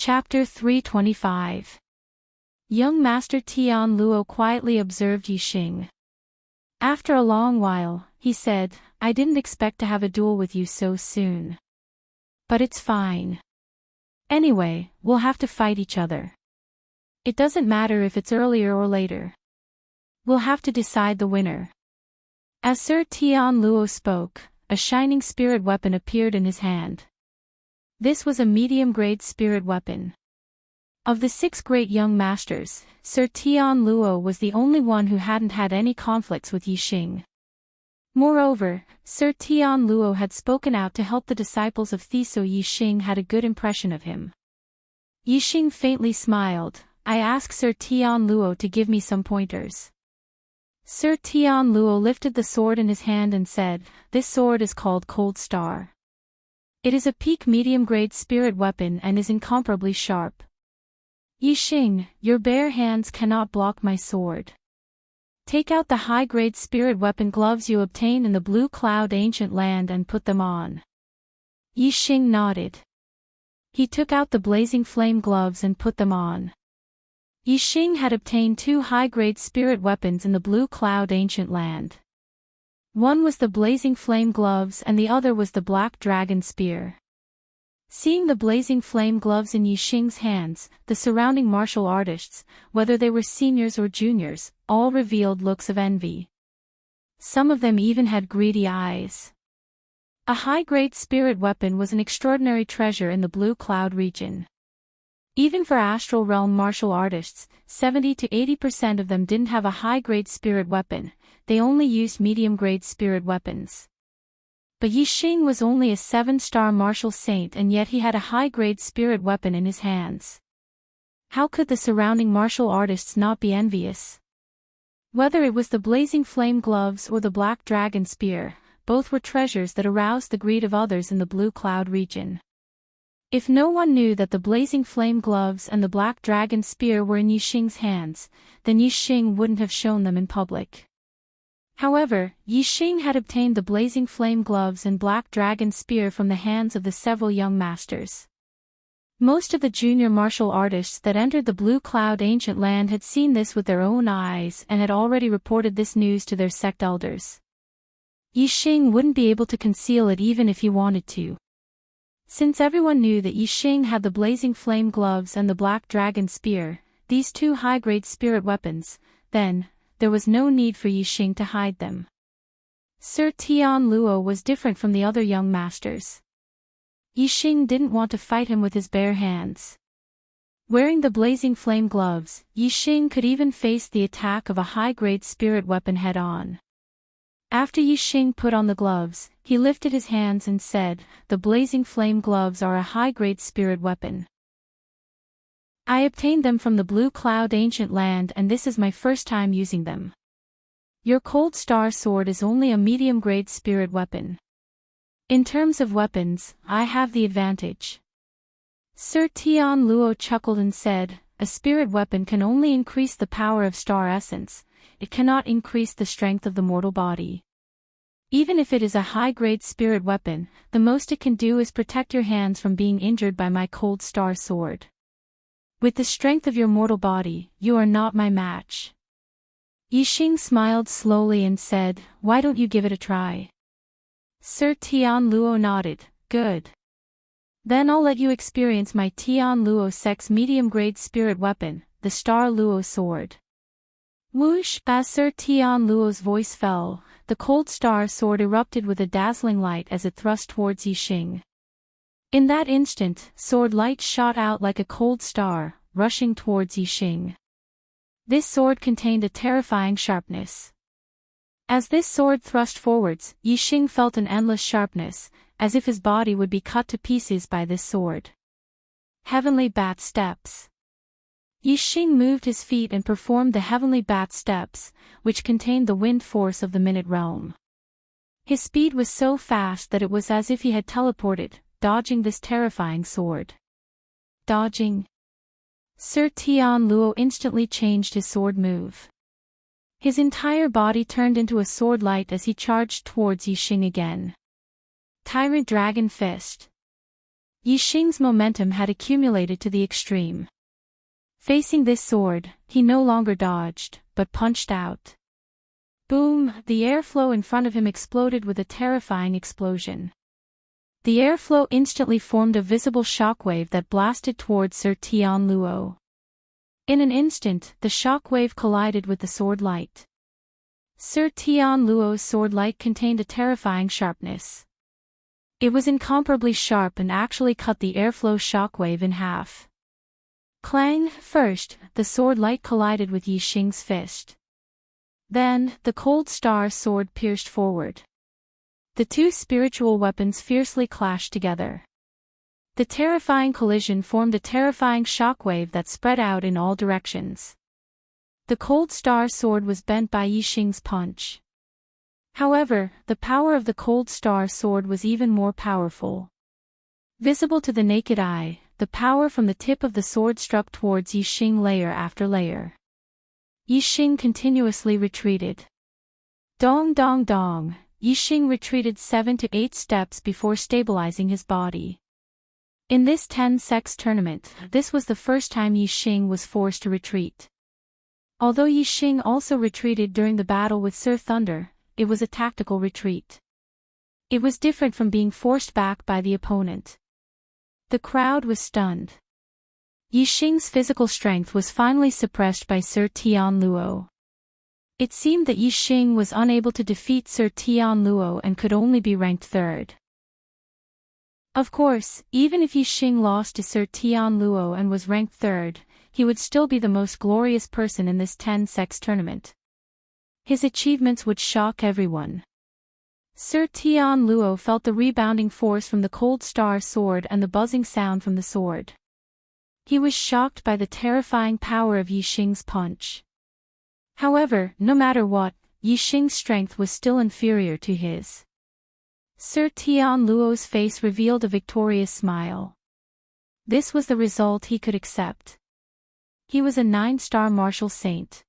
Chapter 325. Young Master Tian Luo quietly observed Yixing. After a long while, he said, "I didn't expect to have a duel with you so soon. But it's fine. Anyway, we'll have to fight each other. It doesn't matter if it's earlier or later. We'll have to decide the winner." As Sir Tian Luo spoke, a shining spirit weapon appeared in his hand. This was a medium-grade spirit weapon. Of the 6 great young masters, Sir Tian Luo was the only one who hadn't had any conflicts with Yixing. Moreover, Sir Tian Luo had spoken out to help the disciples of Thi, so Yixing had a good impression of him. Yixing faintly smiled. "I asked Sir Tian Luo to give me some pointers." Sir Tian Luo lifted the sword in his hand and said, "This sword is called Cold Star. It is a peak medium-grade spirit weapon and is incomparably sharp. Yixing, your bare hands cannot block my sword. Take out the high-grade spirit weapon gloves you obtain in the Blue Cloud Ancient Land and put them on." Yixing nodded. He took out the blazing flame gloves and put them on. Yixing had obtained 2 high-grade spirit weapons in the Blue Cloud Ancient Land. One was the blazing flame gloves and the other was the black dragon spear. Seeing the blazing flame gloves in Yixing's hands, the surrounding martial artists, whether they were seniors or juniors, all revealed looks of envy. Some of them even had greedy eyes. A high-grade spirit weapon was an extraordinary treasure in the Blue Cloud region. Even for Astral Realm martial artists, 70 to 80% of them didn't have a high-grade spirit weapon, they only used medium-grade spirit weapons. But Yixing was only a 7-star martial saint and yet he had a high-grade spirit weapon in his hands. How could the surrounding martial artists not be envious? Whether it was the blazing flame gloves or the black dragon spear, both were treasures that aroused the greed of others in the Blue Cloud region. If no one knew that the blazing flame gloves and the black dragon spear were in Yixing's hands, then Yixing wouldn't have shown them in public. However, Yixing had obtained the blazing flame gloves and black dragon spear from the hands of the several young masters. Most of the junior martial artists that entered the Blue Cloud Ancient Land had seen this with their own eyes and had already reported this news to their sect elders. Yixing wouldn't be able to conceal it even if he wanted to. Since everyone knew that Yixing had the blazing flame gloves and the black dragon spear, these 2 high-grade spirit weapons, then, there was no need for Yixing to hide them. Sir Tian Luo was different from the other young masters. Yixing didn't want to fight him with his bare hands. Wearing the blazing flame gloves, Yixing could even face the attack of a high-grade spirit weapon head-on. After Yixing put on the gloves, he lifted his hands and said, "The blazing flame gloves are a high-grade spirit weapon. I obtained them from the Blue Cloud Ancient Land and this is my first time using them. Your Cold Star sword is only a medium-grade spirit weapon. In terms of weapons, I have the advantage." Sir Tian Luo chuckled and said, "A spirit weapon can only increase the power of star essence, it cannot increase the strength of the mortal body. Even if it is a high-grade spirit weapon, the most it can do is protect your hands from being injured by my Cold Star sword. With the strength of your mortal body, you are not my match." Yixing smiled slowly and said, "Why don't you give it a try?" Sir Tian Luo nodded, "Good. Then I'll let you experience my Tian Luo Sect's medium-grade spirit weapon, the Star Luo sword." Whoosh! As Sir Tian Luo's voice fell, the Cold Star sword erupted with a dazzling light as it thrust towards Yixing. In that instant, sword light shot out like a cold star, rushing towards Yixing. This sword contained a terrifying sharpness. As this sword thrust forwards, Yixing felt an endless sharpness, as if his body would be cut to pieces by this sword. Heavenly Bat Steps. Yixing moved his feet and performed the Heavenly Bat Steps, which contained the wind force of the Minute Realm. His speed was so fast that it was as if he had teleported, dodging this terrifying sword. Dodging. Sir Tian Luo instantly changed his sword move. His entire body turned into a sword light as he charged towards Yixing again. Tyrant Dragon Fist. Yixing's momentum had accumulated to the extreme. Facing this sword, he no longer dodged, but punched out. Boom! The airflow in front of him exploded with a terrifying explosion. The airflow instantly formed a visible shockwave that blasted towards Sir Tian Luo. In an instant, the shockwave collided with the sword light. Sir Tian Luo's sword light contained a terrifying sharpness. It was incomparably sharp and actually cut the airflow shockwave in half. Clang! First, the sword light collided with Yixing's fist. Then, the cold star sword pierced forward. The two spiritual weapons fiercely clashed together. The terrifying collision formed a terrifying shockwave that spread out in all directions. The cold star sword was bent by Yixing's punch. However, the power of the cold star sword was even more powerful. Visible to the naked eye, the power from the tip of the sword struck towards Yixing layer after layer. Yixing continuously retreated. Dong dong dong, Yixing retreated 7 to 8 steps before stabilizing his body. In this 10-sex tournament, this was the first time Yixing was forced to retreat. Although Yixing also retreated during the battle with Sir Thunder, it was a tactical retreat. It was different from being forced back by the opponent. The crowd was stunned. Yixing's physical strength was finally suppressed by Sir Tian Luo. It seemed that Yixing was unable to defeat Sir Tian Luo and could only be ranked third. Of course, even if Yixing lost to Sir Tian Luo and was ranked third, he would still be the most glorious person in this 10-sex tournament. His achievements would shock everyone. Sir Tian Luo felt the rebounding force from the cold star sword and the buzzing sound from the sword. He was shocked by the terrifying power of Yixing's punch. However, no matter what, Yixing's strength was still inferior to his. Sir Tian Luo's face revealed a victorious smile. This was the result he could accept. He was a 9-star martial saint.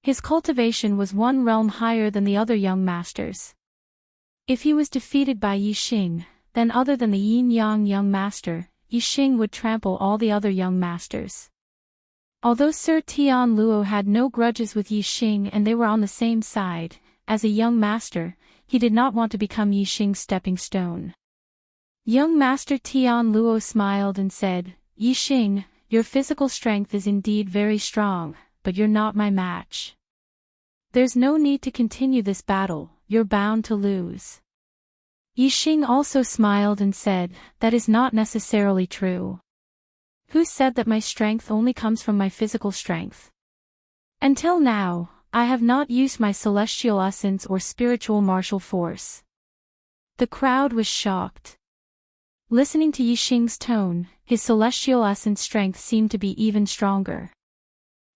His cultivation was 1 realm higher than the other young masters. If he was defeated by Yixing, then other than the yin-yang young master, Yixing would trample all the other young masters. Although Sir Tian Luo had no grudges with Yixing and they were on the same side, as a young master, he did not want to become Yixing's stepping stone. Young Master Tian Luo smiled and said, "Yixing, your physical strength is indeed very strong, but you're not my match. There's no need to continue this battle, you're bound to lose." Yixing also smiled and said, "That is not necessarily true. Who said that my strength only comes from my physical strength? Until now, I have not used my celestial essence or spiritual martial force." The crowd was shocked. Listening to Yixing's tone, his celestial essence strength seemed to be even stronger.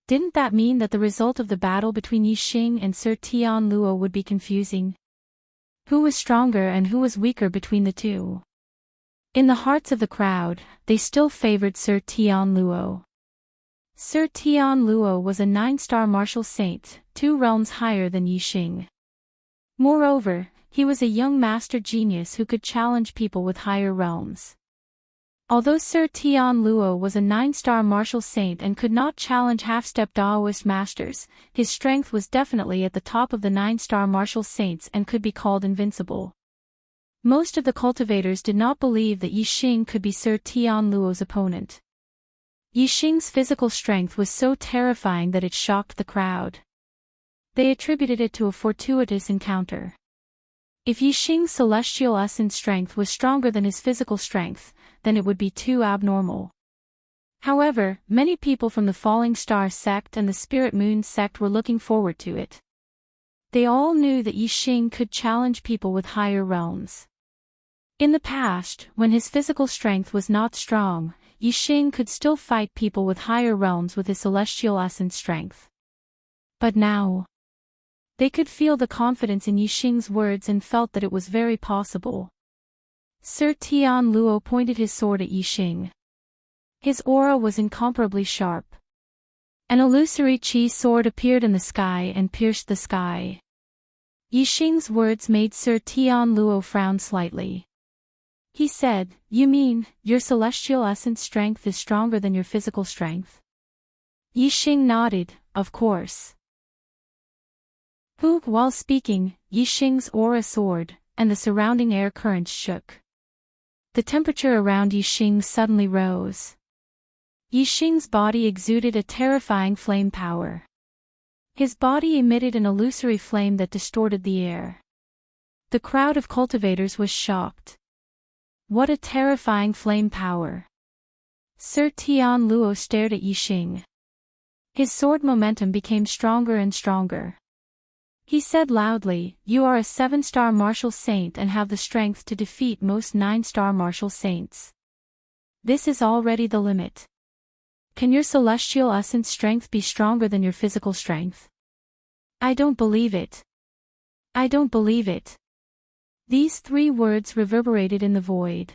Didn't that mean that the result of the battle between Yixing and Sir Tian Luo would be confusing? Who was stronger and who was weaker between the two? In the hearts of the crowd, they still favored Sir Tian Luo. Sir Tian Luo was a 9-star martial saint, 2 realms higher than Yixing. Moreover, he was a young master genius who could challenge people with higher realms. Although Sir Tian Luo was a 9-star martial saint and could not challenge half-step Daoist masters, his strength was definitely at the top of the 9-star martial saints and could be called invincible. Most of the cultivators did not believe that Yixing could be Sir Tian Luo's opponent. Yixing's physical strength was so terrifying that it shocked the crowd. They attributed it to a fortuitous encounter. If Yixing's celestial essence strength was stronger than his physical strength, then it would be too abnormal. However, many people from the Falling Star sect and the Spirit Moon sect were looking forward to it. They all knew that Yixing could challenge people with higher realms. In the past, when his physical strength was not strong, Yixing could still fight people with higher realms with his celestial essence strength. But now, they could feel the confidence in Yixing's words and felt that it was very possible. Sir Tian Luo pointed his sword at Yixing. His aura was incomparably sharp. An illusory chi sword appeared in the sky and pierced the sky. Yixing's words made Sir Tian Luo frown slightly. He said, "You mean, your celestial essence strength is stronger than your physical strength?" Yixing nodded, "Of course." While speaking, Yixing's aura soared, and the surrounding air currents shook. The temperature around Yixing suddenly rose. Yixing's body exuded a terrifying flame power. His body emitted an illusory flame that distorted the air. The crowd of cultivators was shocked. What a terrifying flame power! Sir Tian Luo stared at Yixing. His sword momentum became stronger and stronger. He said loudly, "You are a 7-star martial saint and have the strength to defeat most 9-star martial saints. This is already the limit. Can your celestial essence strength be stronger than your physical strength?" "I don't believe it. I don't believe it." These 3 words reverberated in the void.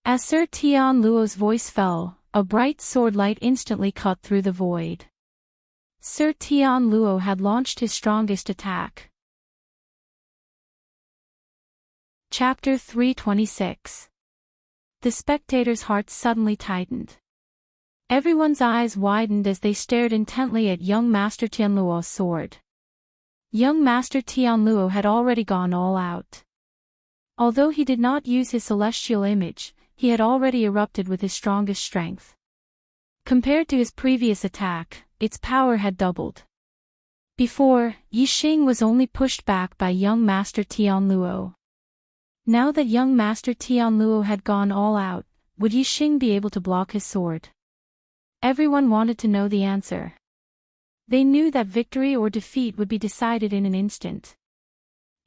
As Sir Tian Luo's voice fell, a bright sword light instantly cut through the void. Sir Tian Luo had launched his strongest attack. Chapter 326. The spectators' hearts suddenly tightened. Everyone's eyes widened as they stared intently at young Master Tianluo's sword. Young Master Tianluo had already gone all out. Although he did not use his celestial image, he had already erupted with his strongest strength. Compared to his previous attack, its power had doubled. Before, Yixing was only pushed back by young Master Tianluo. Now that young Master Tianluo had gone all out, would Yixing be able to block his sword? Everyone wanted to know the answer. They knew that victory or defeat would be decided in an instant.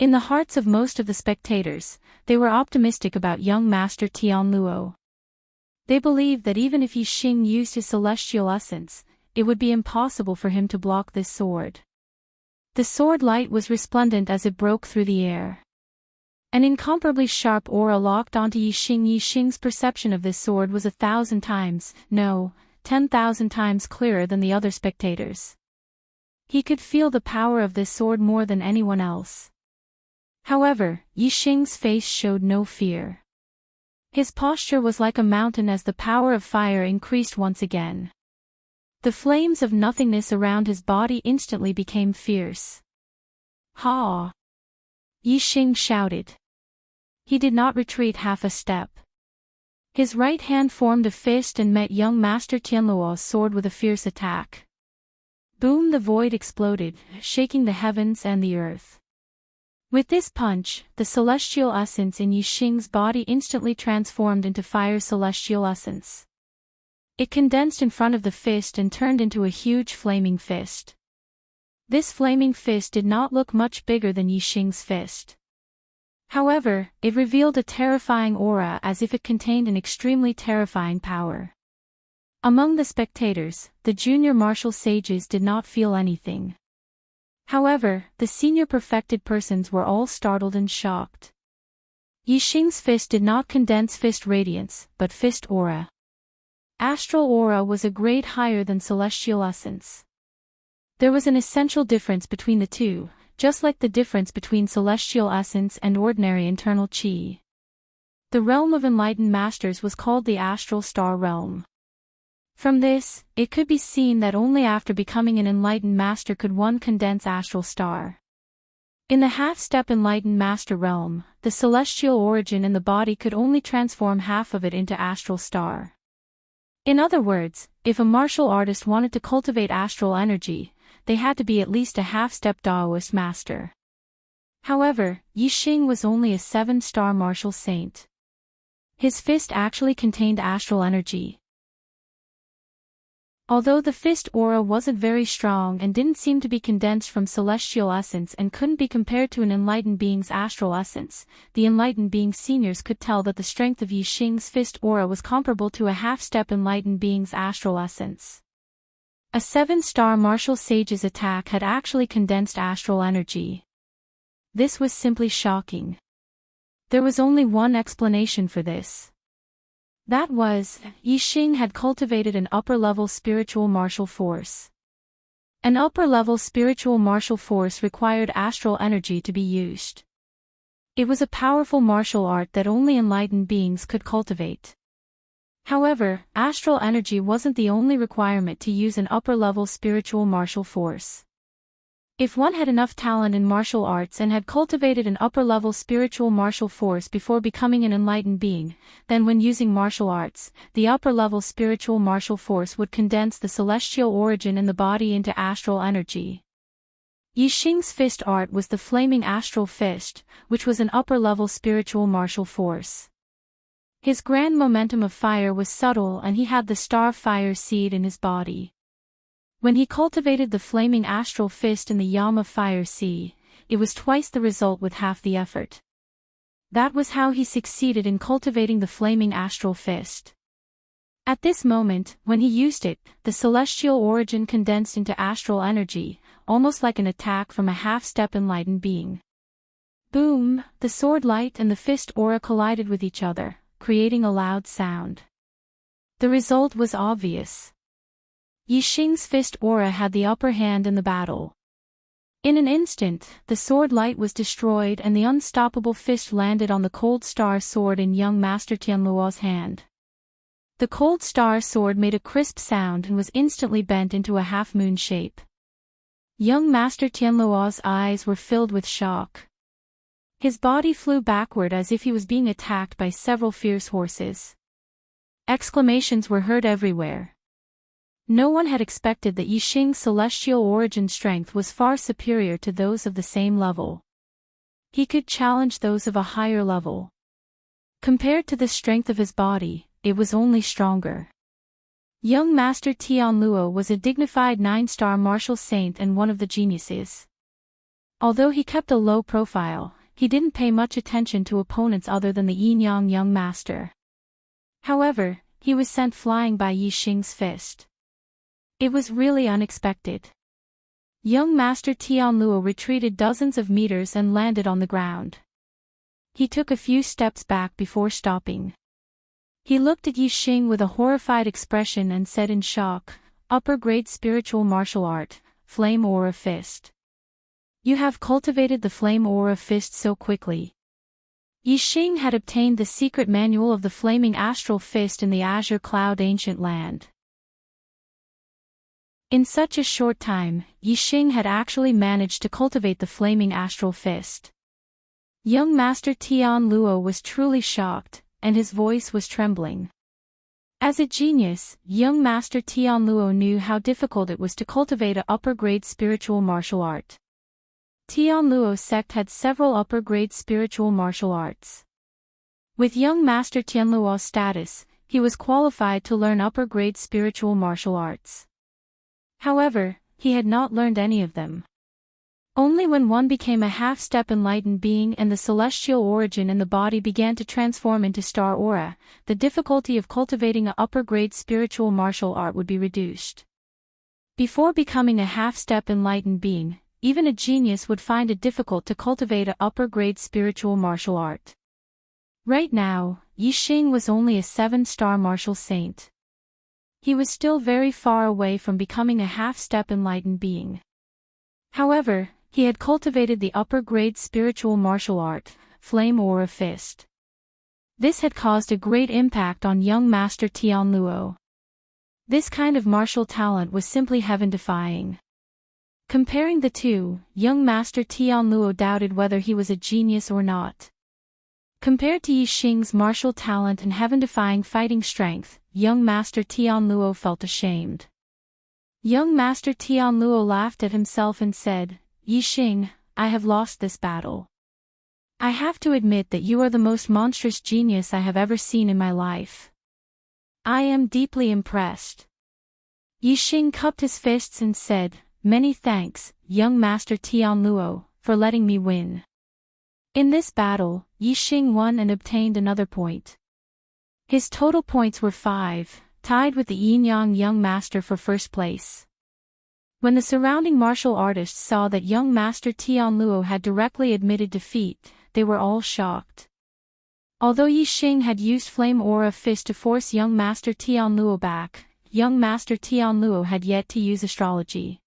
In the hearts of most of the spectators, they were optimistic about young Master Tianluo. They believed that even if Yixing used his celestial essence, it would be impossible for him to block this sword. The sword light was resplendent as it broke through the air. An incomparably sharp aura locked onto Yixing. Yixing's perception of this sword was 1,000 times, no, 10,000 times clearer than the other spectators. He could feel the power of this sword more than anyone else. However, Yixing's face showed no fear. His posture was like a mountain as the power of fire increased once again. The flames of nothingness around his body instantly became fierce. "Ha!" Yixing shouted. He did not retreat half a step. His right hand formed a fist and met young Master Tianluo's sword with a fierce attack. Boom! The void exploded, shaking the heavens and the earth. With this punch, the celestial essence in Yixing's body instantly transformed into fire's celestial essence. It condensed in front of the fist and turned into a huge flaming fist. This flaming fist did not look much bigger than Yixing's fist. However, it revealed a terrifying aura as if it contained an extremely terrifying power. Among the spectators, the junior martial sages did not feel anything. However, the senior perfected persons were all startled and shocked. Yixing's fist did not condense fist radiance, but fist aura. Astral aura was a grade higher than celestial essence. There was an essential difference between the two, just like the difference between celestial essence and ordinary internal chi. The realm of enlightened masters was called the astral star realm. From this, it could be seen that only after becoming an enlightened master could one condense astral star. In the half-step enlightened master realm, the celestial origin in the body could only transform half of it into astral star. In other words, if a martial artist wanted to cultivate astral energy, they had to be at least a half-step Daoist master. However, Yixing was only a 7-star martial saint. His fist actually contained astral energy. Although the fist aura wasn't very strong and didn't seem to be condensed from celestial essence and couldn't be compared to an enlightened being's astral essence, the enlightened being seniors could tell that the strength of Yixing's fist aura was comparable to a half-step enlightened being's astral essence. A 7-star martial sage's attack had actually condensed astral energy. This was simply shocking. There was only one explanation for this. That was, Yixing had cultivated an upper-level spiritual martial force. An upper-level spiritual martial force required astral energy to be used. It was a powerful martial art that only enlightened beings could cultivate. However, astral energy wasn't the only requirement to use an upper-level spiritual martial force. If one had enough talent in martial arts and had cultivated an upper-level spiritual martial force before becoming an enlightened being, then when using martial arts, the upper-level spiritual martial force would condense the celestial origin in the body into astral energy. Yi Xing's fist art was the flaming astral fist, which was an upper-level spiritual martial force. His grand momentum of fire was subtle and he had the star fire seed in his body. When he cultivated the flaming astral fist in the yam of fire sea, it was twice the result with half the effort. That was how he succeeded in cultivating the flaming astral fist. At this moment, when he used it, the celestial origin condensed into astral energy, almost like an attack from a half-step enlightened being. Boom! The sword light and the fist aura collided with each other, creating a loud sound. The result was obvious. Yi Xing's fist aura had the upper hand in the battle. In an instant, the sword light was destroyed and the unstoppable fist landed on the cold star sword in young Master Tianluo's hand. The cold star sword made a crisp sound and was instantly bent into a half-moon shape. Young Master Tianluo's eyes were filled with shock. His body flew backward as if he was being attacked by several fierce horses. Exclamations were heard everywhere. No one had expected that Yi Xing's celestial origin strength was far superior to those of the same level. He could challenge those of a higher level. Compared to the strength of his body, it was only stronger. Young Master Tianluo was a dignified 9-star martial saint and one of the geniuses. Although he kept a low profile, he didn't pay much attention to opponents other than the Yin-Yang young master. However, he was sent flying by Yi Xing's fist. It was really unexpected. Young Master Tianluo retreated dozens of meters and landed on the ground. He took a few steps back before stopping. He looked at Yi Xing with a horrified expression and said in shock, "Upper-grade spiritual martial art, Flame Aura Fist. You have cultivated the Flame Aura Fist so quickly." Yi Xing had obtained the secret manual of the Flaming Astral Fist in the Azure Cloud Ancient Land. In such a short time, Yi Xing had actually managed to cultivate the Flaming Astral Fist. Young Master Tianluo was truly shocked, and his voice was trembling. As a genius, young Master Tianluo knew how difficult it was to cultivate an upper-grade spiritual martial art. Tianluo's sect had several upper-grade spiritual martial arts. With young Master Tianluo's status, he was qualified to learn upper-grade spiritual martial arts. However, he had not learned any of them. Only when one became a half-step enlightened being and the celestial origin in the body began to transform into star aura, the difficulty of cultivating an upper-grade spiritual martial art would be reduced. Before becoming a half-step enlightened being, even a genius would find it difficult to cultivate an upper-grade spiritual martial art. Right now, Yi Xing was only a 7-star martial saint. He was still very far away from becoming a half-step enlightened being. However, he had cultivated the upper-grade spiritual martial art, Flame Aura Fist. This had caused a great impact on young Master Tianluo. This kind of martial talent was simply heaven-defying. Comparing the two, young Master Tianluo doubted whether he was a genius or not. Compared to Yi Xing's martial talent and heaven-defying fighting strength, young Master Tianluo felt ashamed. Young Master Tianluo laughed at himself and said, "Yi Xing, I have lost this battle. I have to admit that you are the most monstrous genius I have ever seen in my life. I am deeply impressed." Yi Xing cupped his fists and said, "Many thanks, young Master Tianluo, for letting me win." In this battle, Yi Xing won and obtained another point. His total points were 5, tied with the Yin-Yang young master for first place. When the surrounding martial artists saw that young Master Tianluo had directly admitted defeat, they were all shocked. Although Yi Xing had used Flame Aura Fist to force young Master Tianluo back, young Master Tianluo had yet to use astrology.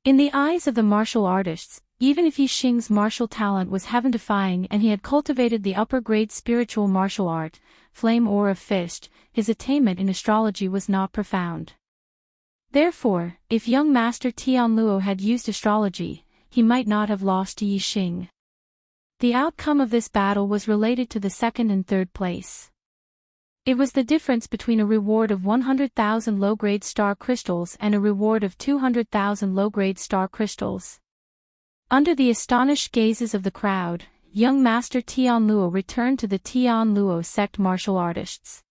In the eyes of the martial artists, even if Yixing's martial talent was heaven-defying and he had cultivated the upper-grade spiritual martial art, Flame Aura Fist, his attainment in astrology was not profound. Therefore, if young Master Tianluo had used astrology, he might not have lost to Yixing. The outcome of this battle was related to the second and third place. It was the difference between a reward of 100,000 low-grade star crystals and a reward of 200,000 low-grade star crystals. Under the astonished gazes of the crowd, young Master Tianluo returned to the Tianluo sect martial artists.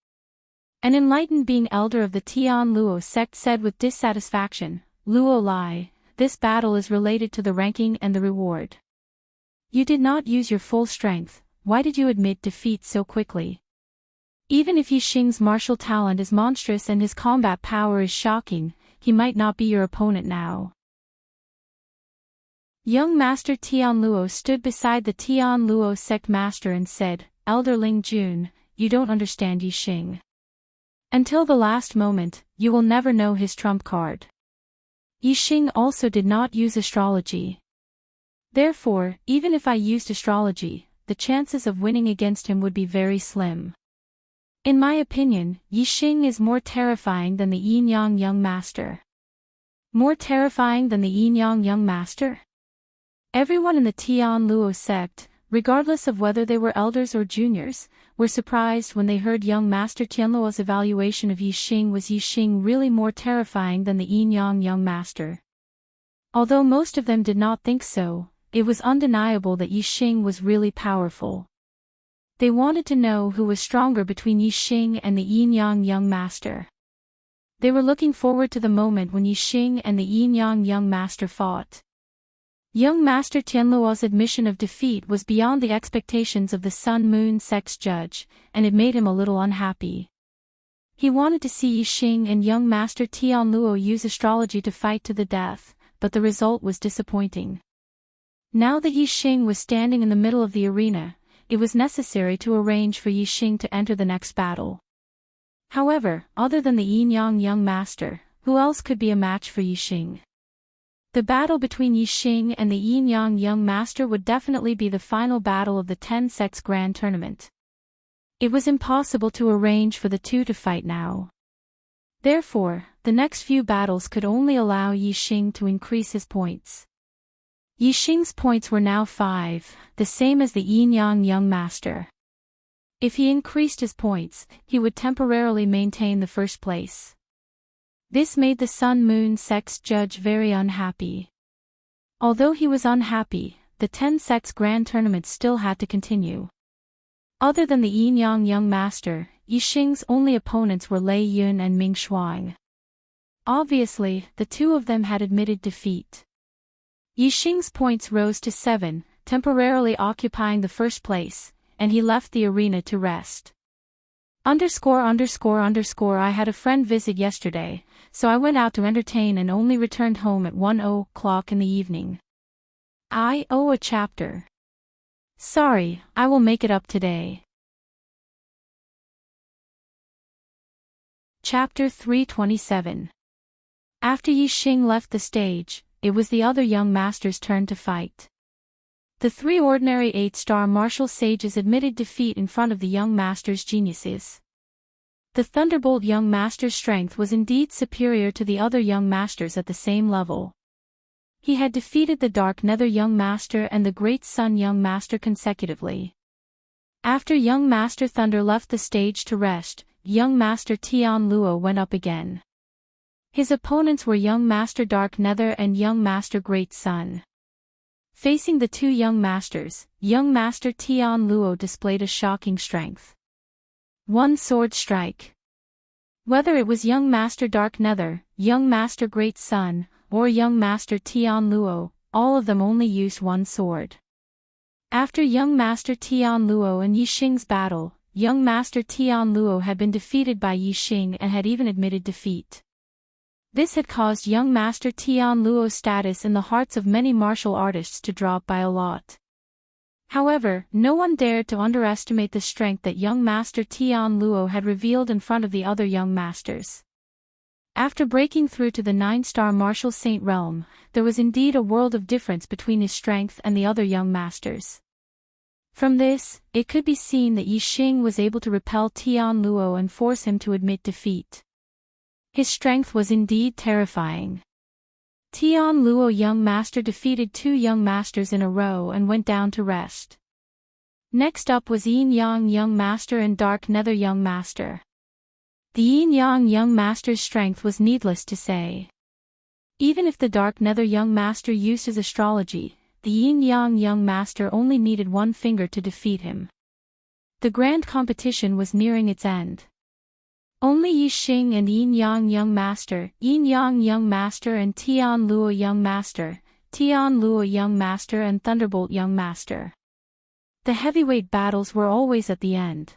An enlightened being elder of the Tianluo sect said with dissatisfaction, "Luo Lai, this battle is related to the ranking and the reward. You did not use your full strength, why did you admit defeat so quickly? Even if Yixing's martial talent is monstrous and his combat power is shocking, he might not be your opponent now." Young Master Tianluo stood beside the Tianluo sect master and said, "Elder Ling Jun, you don't understand Yixing. Until the last moment, you will never know his trump card. Yixing also did not use astrology. Therefore, even if I used astrology, the chances of winning against him would be very slim. In my opinion, Yixing is more terrifying than the Yin-Yang Young Master." More terrifying than the Yin-Yang Young Master? Everyone in the Tianluo sect, regardless of whether they were elders or juniors, were surprised when they heard young Master Tianluo's evaluation of Yixing. Was Yixing really more terrifying than the Yin-Yang Young Master? Although most of them did not think so, it was undeniable that Yixing was really powerful. They wanted to know who was stronger between Yixing and the Yin-Yang Young Master. They were looking forward to the moment when Yixing and the Yin-Yang Young Master fought. Young Master Tianluo's admission of defeat was beyond the expectations of the Sun-Moon sect's judge, and it made him a little unhappy. He wanted to see Yixing and young Master Tianluo use astrology to fight to the death, but the result was disappointing. Now that Yixing was standing in the middle of the arena, it was necessary to arrange for Yixing to enter the next battle. However, other than the Yin-Yang Young Master, who else could be a match for Yixing? The battle between Yixing and the Yin-Yang Young Master would definitely be the final battle of the 10 Sects Grand Tournament. It was impossible to arrange for the two to fight now. Therefore, the next few battles could only allow Yixing to increase his points. Yixing's points were now 5, the same as the Yin-Yang Young Master. If he increased his points, he would temporarily maintain the first place. This made the Sun-Moon sect's judge very unhappy. Although he was unhappy, the 10 Sects Grand Tournament still had to continue. Other than the Yin-Yang Young Master, Yixing's only opponents were Lei Yun and Ming Shuang. Obviously, the two of them had admitted defeat. Yixing's points rose to 7, temporarily occupying the first place, and he left the arena to rest. I had a friend visit yesterday, so I went out to entertain and only returned home at 1:00 in the evening. I owe a chapter. Sorry, I will make it up today. Chapter 327. After Yixing left the stage, it was the other young masters' turn to fight. The 3 ordinary 8-star martial sages admitted defeat in front of the young master's geniuses. The Thunderbolt young master's strength was indeed superior to the other young masters at the same level. He had defeated the Dark Nether young master and the Great Sun young master consecutively. After young Master Thunder left the stage to rest, young Master Tianluo went up again. His opponents were young Master Dark Nether and young Master Great Sun. Facing the two young masters, young Master Tianluo displayed a shocking strength. One sword strike. Whether it was young Master Dark Nether, young Master Great Sun, or young Master Tianluo, all of them only used one sword. After young Master Tianluo and Yixing's battle, young Master Tianluo had been defeated by Yixing and had even admitted defeat. This had caused young Master Tianluo's status in the hearts of many martial artists to drop by a lot. However, no one dared to underestimate the strength that young Master Tianluo had revealed in front of the other young masters. After breaking through to the 9-star martial saint realm, there was indeed a world of difference between his strength and the other young masters. From this, it could be seen that Yi Xing was able to repel Tian Luo and force him to admit defeat. His strength was indeed terrifying. Tian Luo young master defeated 2 young masters in a row and went down to rest. Next up was Yin Yang young master and Dark Nether young master. The Yin Yang young master's strength was needless to say. Even if the Dark Nether young master used his astrology, the Yin Yang young master only needed 1 finger to defeat him. The grand competition was nearing its end. Only Yi Xing and Yin Yang young master, Yin Yang young master and Tian Luo young master, Tian Luo young master and Thunderbolt young master. The heavyweight battles were always at the end.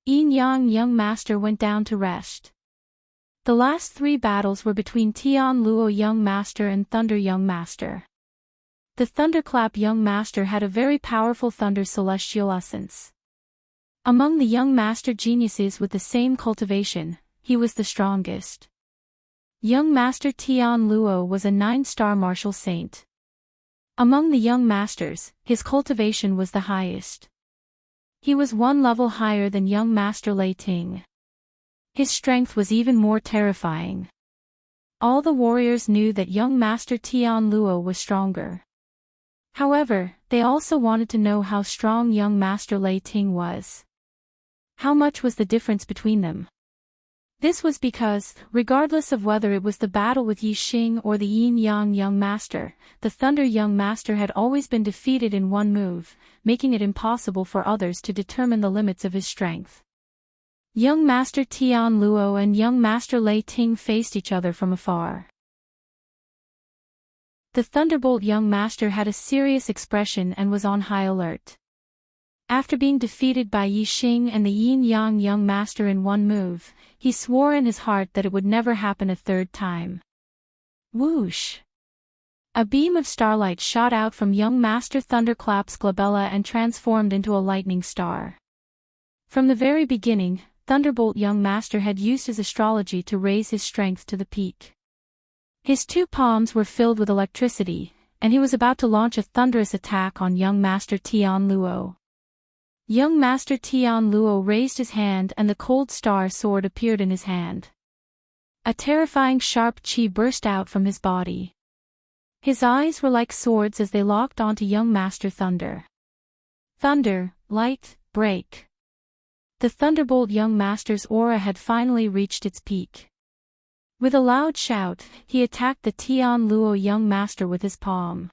Yin Yang young master went down to rest. The last 3 battles were between Tian Luo young master and Thunder young master. The Thunderclap young master had a very powerful thunder celestial essence. Among the young master geniuses with the same cultivation, he was the strongest. Young master Tian Luo was a 9-star martial saint. Among the young masters, his cultivation was the highest. He was 1 level higher than young master Lei Ting. His strength was even more terrifying. All the warriors knew that young master Tian Luo was stronger. However, they also wanted to know how strong young master Lei Ting was. How much was the difference between them? This was because, regardless of whether it was the battle with Yi Xing or the Yin Yang young master, the Thunder young master had always been defeated in 1 move, making it impossible for others to determine the limits of his strength. Young master Tian Luo and young master Lei Ting faced each other from afar. The Thunderbolt young master had a serious expression and was on high alert. After being defeated by Yi Xing and the Yin Yang young master in 1 move, he swore in his heart that it would never happen a 3rd time. Whoosh! A beam of starlight shot out from young master Thunderclap's glabella and transformed into a lightning star. From the very beginning, Thunderbolt young master had used his astrology to raise his strength to the peak. His 2 palms were filled with electricity, and he was about to launch a thunderous attack on young master Tian Luo. Young master Tian Luo raised his hand and the cold star sword appeared in his hand. A terrifying sharp qi burst out from his body. His eyes were like swords as they locked onto young master Thunder. Thunder, light, break. The Thunderbolt young master's aura had finally reached its peak. With a loud shout, he attacked the Tian Luo young master with his palm.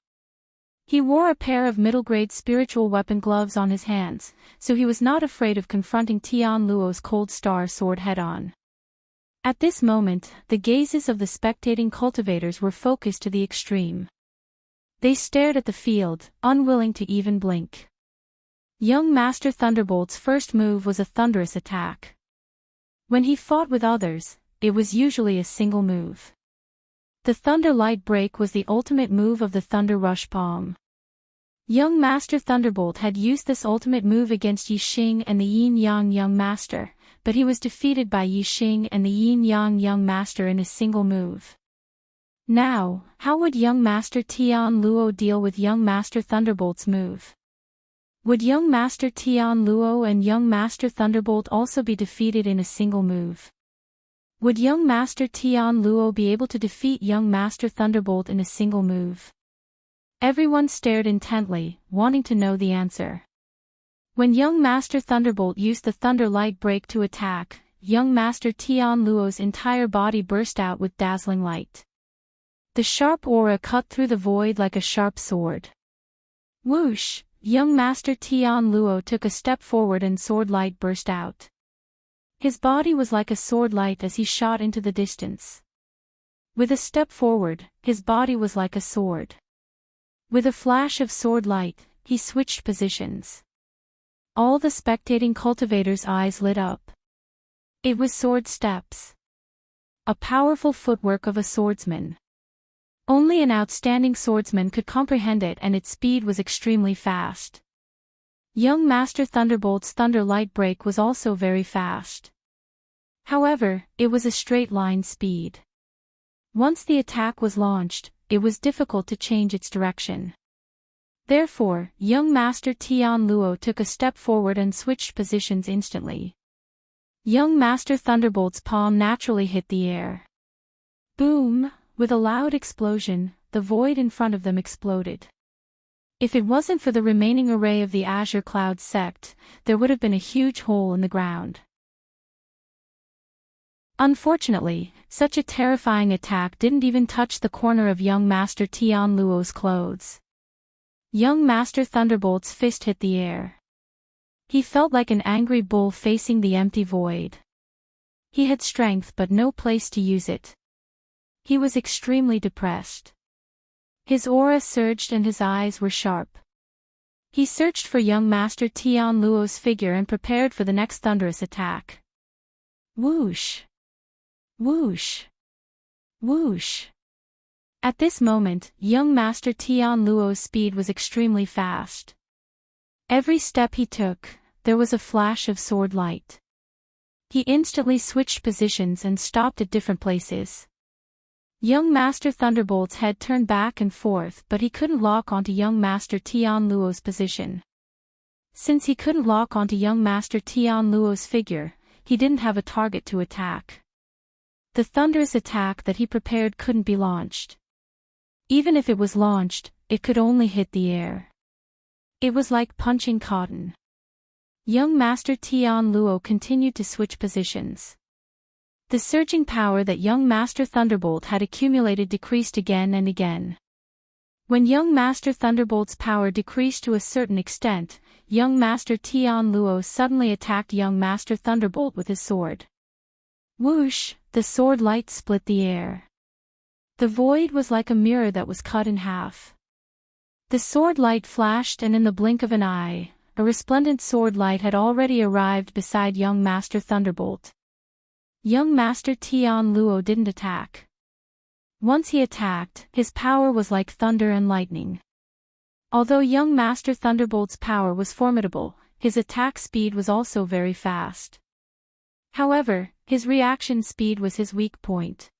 He wore a pair of middle-grade spiritual weapon gloves on his hands, so he was not afraid of confronting Tian Luo's cold star sword head-on. At this moment, the gazes of the spectating cultivators were focused to the extreme. They stared at the field, unwilling to even blink. Young Master Thunderbolt's first move was a thunderous attack. When he fought with others, it was usually a single move. The Thunder Light Break was the ultimate move of the Thunder Rush Palm. Young Master Thunderbolt had used this ultimate move against Yi Xing and the Yin Yang Young Master, but he was defeated by Yi Xing and the Yin Yang Young Master in a single move. Now, how would Young Master Tian Luo deal with Young Master Thunderbolt's move? Would Young Master Tian Luo and Young Master Thunderbolt also be defeated in a single move? Would Young Master Tian Luo be able to defeat Young Master Thunderbolt in a single move? Everyone stared intently, wanting to know the answer. When Young Master Thunderbolt used the Thunder Light Break to attack, Young Master Tian Luo's entire body burst out with dazzling light. The sharp aura cut through the void like a sharp sword. Whoosh! Young Master Tian Luo took a step forward and sword light burst out. His body was like a sword light as he shot into the distance. With a step forward, his body was like a sword. With a flash of sword light, he switched positions. All the spectating cultivators' eyes lit up. It was sword steps. A powerful footwork of a swordsman. Only an outstanding swordsman could comprehend it, and its speed was extremely fast. Young Master Thunderbolt's Thunder Light Break was also very fast. However, it was a straight line speed. Once the attack was launched, it was difficult to change its direction. Therefore, young Master Tian Luo took a step forward and switched positions instantly. Young Master Thunderbolt's palm naturally hit the air. Boom! With a loud explosion, the void in front of them exploded. If it wasn't for the remaining array of the Azure Cloud sect, there would have been a huge hole in the ground. Unfortunately, such a terrifying attack didn't even touch the corner of young Master Tian Luo's clothes. Young Master Thunderbolt's fist hit the air. He felt like an angry bull facing the empty void. He had strength but no place to use it. He was extremely depressed. His aura surged and his eyes were sharp. He searched for young Master Tian Luo's figure and prepared for the next thunderous attack. Whoosh! Whoosh! Whoosh! At this moment, young Master Tian Luo's speed was extremely fast. Every step he took, there was a flash of sword light. He instantly switched positions and stopped at different places. Young Master Thunderbolt's head turned back and forth, but he couldn't lock onto young Master Tian Luo's position. Since he couldn't lock onto young Master Tian Luo's figure, he didn't have a target to attack. The thunderous attack that he prepared couldn't be launched. Even if it was launched, it could only hit the air. It was like punching cotton. Young Master Tian Luo continued to switch positions. The surging power that young Master Thunderbolt had accumulated decreased again and again. When young Master Thunderbolt's power decreased to a certain extent, young Master Tian Luo suddenly attacked young Master Thunderbolt with his sword. Whoosh! The sword light split the air. The void was like a mirror that was cut in half. The sword light flashed and in the blink of an eye, a resplendent sword light had already arrived beside young Master Thunderbolt. Young Master Tian Luo didn't attack. Once he attacked, his power was like thunder and lightning. Although young Master Thunderbolt's power was formidable, his attack speed was also very fast. However, his reaction speed was his weak point.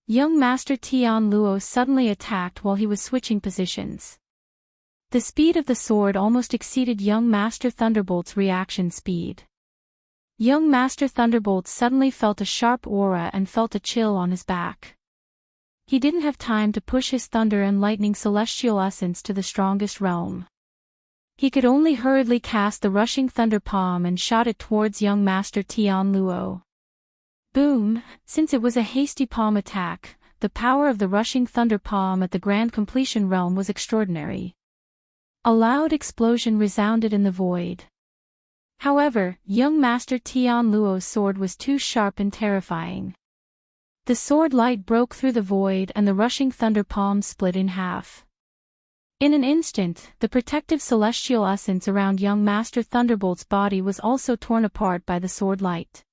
Young Master Tian Luo suddenly attacked while he was switching positions. The speed of the sword almost exceeded young Master Thunderbolt's reaction speed. Young Master Thunderbolt suddenly felt a sharp aura and felt a chill on his back. He didn't have time to push his thunder and lightning celestial essence to the strongest realm. He could only hurriedly cast the rushing thunder palm and shot it towards young Master Tian Luo. Boom! Since it was a hasty palm attack, the power of the rushing thunder palm at the grand completion realm was extraordinary. A loud explosion resounded in the void. However, young Master Tian Luo's sword was too sharp and terrifying. The sword light broke through the void and the rushing thunder palm split in half. In an instant, the protective celestial essence around young Master Thunderbolt's body was also torn apart by the sword light.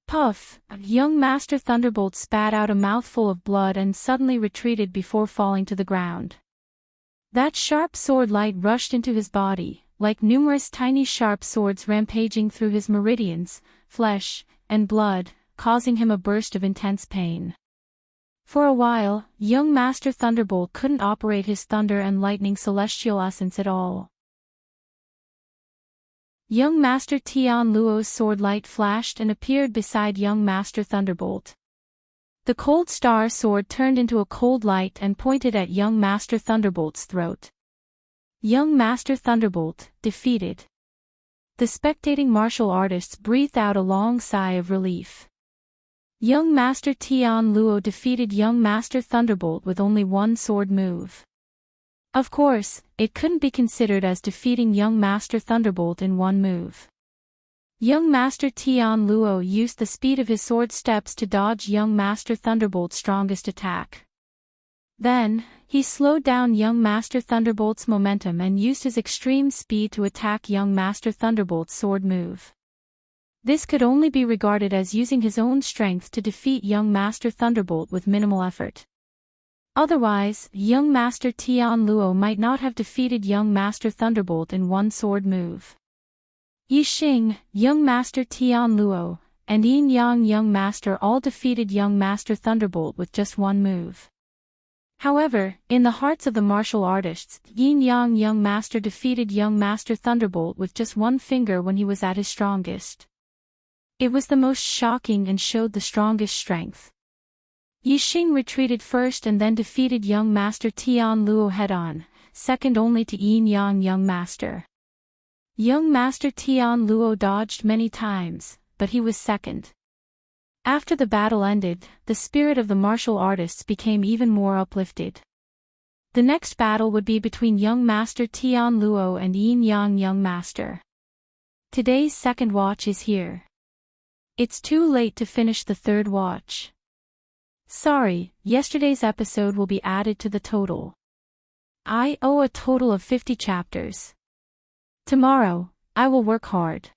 Puff! Young Master Thunderbolt spat out a mouthful of blood and suddenly retreated before falling to the ground. That sharp sword light rushed into his body, like numerous tiny sharp swords rampaging through his meridians, flesh, and blood, causing him a burst of intense pain. For a while, young Master Thunderbolt couldn't operate his thunder and lightning celestial essence at all. Young Master Tian Luo's sword light flashed and appeared beside young Master Thunderbolt. The cold star sword turned into a cold light and pointed at young Master Thunderbolt's throat. Young Master Thunderbolt, defeated. The spectating martial artists breathed out a long sigh of relief. Young Master Tian Luo defeated young Master Thunderbolt with only one sword move. Of course, it couldn't be considered as defeating young Master Thunderbolt in one move. Young Master Tian Luo used the speed of his sword steps to dodge young Master Thunderbolt's strongest attack. Then, he slowed down young Master Thunderbolt's momentum and used his extreme speed to attack young Master Thunderbolt's sword move. This could only be regarded as using his own strength to defeat young Master Thunderbolt with minimal effort. Otherwise, young Master Tian Luo might not have defeated young Master Thunderbolt in one sword move. Yi Xing, young Master Tian Luo, and Yin Yang Young Master all defeated Young Master Thunderbolt with just one move. However, in the hearts of the martial artists, Yin Yang Young Master defeated Young Master Thunderbolt with just one finger when he was at his strongest. It was the most shocking and showed the strongest strength. Yixing retreated first and then defeated Young Master Tian Luo head-on, second only to Yin Yang Young Master. Young Master Tian Luo dodged many times, but he was second. After the battle ended, the spirit of the martial artists became even more uplifted. The next battle would be between Young Master Tian Luo and Yin Yang Young Master. Today's second watch is here. It's too late to finish the third watch. Sorry, yesterday's episode will be added to the total. I owe a total of 50 chapters. Tomorrow, I will work hard.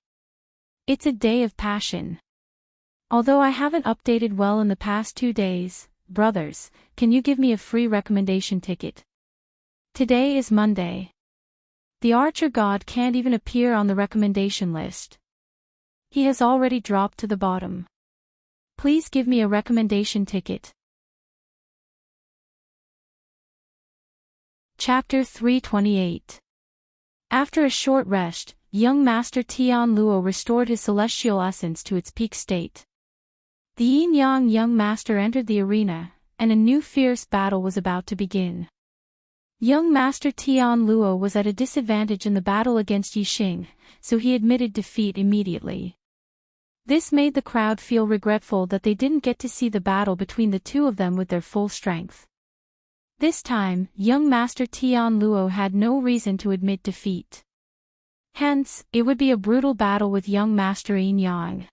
It's a day of passion. Although I haven't updated well in the past 2 days, brothers, can you give me a free recommendation ticket? Today is Monday. The Archer God can't even appear on the recommendation list. He has already dropped to the bottom. Please give me a recommendation ticket. Chapter 328. After a short rest, Young Master Tian Luo restored his celestial essence to its peak state. The Yin Yang Young Master entered the arena, and a new fierce battle was about to begin. Young Master Tian Luo was at a disadvantage in the battle against Yixing, so he admitted defeat immediately. This made the crowd feel regretful that they didn't get to see the battle between the two of them with their full strength. This time, Young Master Tian Luo had no reason to admit defeat. Hence, it would be a brutal battle with Young Master Yin Yang.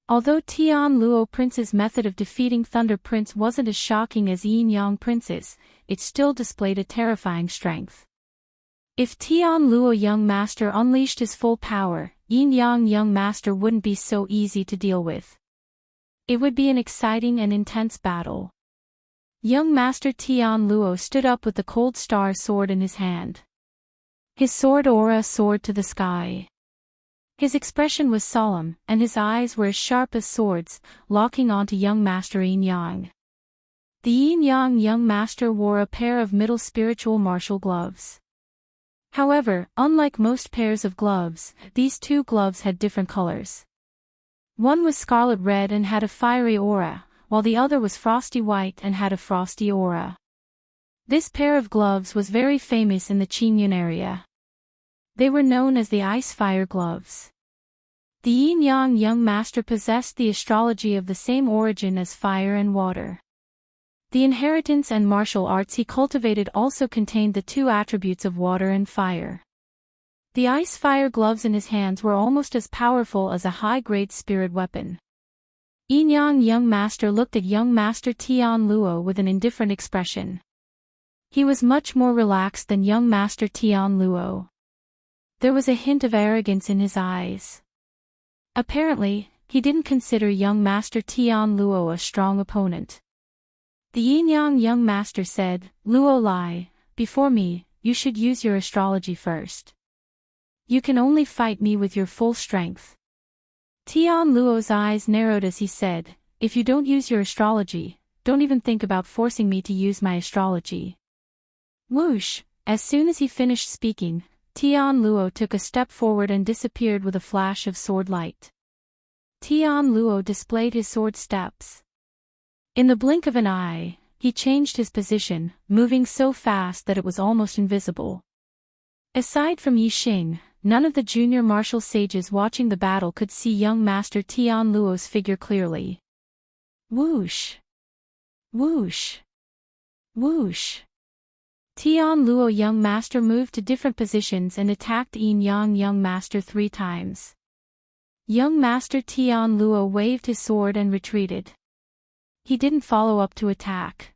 Although Tian Luo Prince's method of defeating Thunder Prince wasn't as shocking as Yin Yang Prince's, it still displayed a terrifying strength. If Tian Luo Young Master unleashed his full power, Yin Yang Young Master wouldn't be so easy to deal with. It would be an exciting and intense battle. Young Master Tian Luo stood up with the Cold Star sword in his hand. His sword aura soared to the sky. His expression was solemn, and his eyes were as sharp as swords, locking onto Young Master Yin Yang. The Yin Yang Young Master wore a pair of middle spiritual martial gloves. However, unlike most pairs of gloves, these two gloves had different colors. One was scarlet red and had a fiery aura, while the other was frosty white and had a frosty aura. This pair of gloves was very famous in the Qingyun area. They were known as the Ice-Fire gloves. The Yin Yang Young Master possessed the astrology of the same origin as fire and water. The inheritance and martial arts he cultivated also contained the two attributes of water and fire. The Ice-Fire gloves in his hands were almost as powerful as a high-grade spirit weapon. Yin Yang Young Master looked at Young Master Tian Luo with an indifferent expression. He was much more relaxed than Young Master Tian Luo. There was a hint of arrogance in his eyes. Apparently, he didn't consider Young Master Tian Luo a strong opponent. The Yin Yang Young Master said, "Luo Lai, before me, you should use your astrology first. You can only fight me with your full strength." Tian Luo's eyes narrowed as he said, "If you don't use your astrology, don't even think about forcing me to use my astrology." Whoosh! As soon as he finished speaking, Tian Luo took a step forward and disappeared with a flash of sword light. Tian Luo displayed his sword steps. In the blink of an eye, he changed his position, moving so fast that it was almost invisible. Aside from Yixing, none of the junior martial sages watching the battle could see Young Master Tian Luo's figure clearly. Whoosh! Whoosh! Whoosh! Tian Luo Young Master moved to different positions and attacked Yin Yang Young Master 3 times. Young Master Tian Luo waved his sword and retreated. He didn't follow up to attack.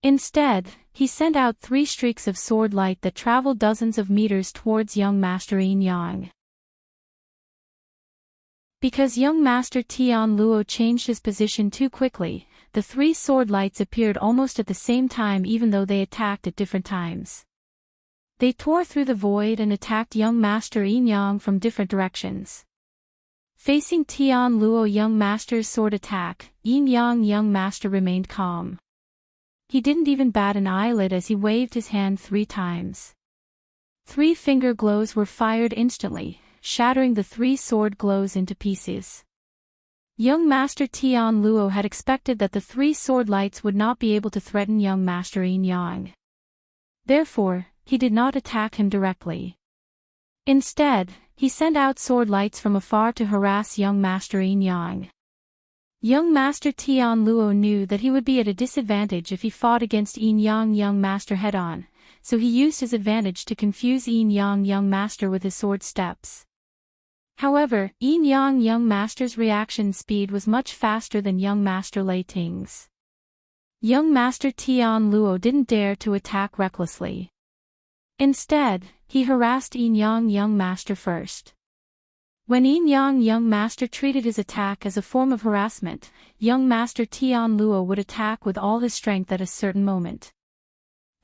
Instead, he sent out 3 streaks of sword light that traveled dozens of meters towards Young Master Yin Yang. Because Young Master Tian Luo changed his position too quickly, the 3 sword lights appeared almost at the same time even though they attacked at different times. They tore through the void and attacked Young Master Yin Yang from different directions. Facing Tian Luo young master's sword attack, Yin Yang young master remained calm. He didn't even bat an eyelid as he waved his hand 3 times. 3 finger glows were fired instantly, shattering the 3 sword glows into pieces. Young Master Tian Luo had expected that the 3 sword lights would not be able to threaten young Master Yin Yang. Therefore, he did not attack him directly. Instead, he sent out sword lights from afar to harass young Master Yin Yang. Young Master Tian Luo knew that he would be at a disadvantage if he fought against Yin Yang young master head-on, so he used his advantage to confuse Yin Yang young master with his sword steps. However, Yin Yang young master's reaction speed was much faster than young master Lei Ting's. Young master Tian Luo didn't dare to attack recklessly. Instead, he harassed Yin Yang young master first. When Yin Yang young master treated his attack as a form of harassment, young master Tian Luo would attack with all his strength at a certain moment.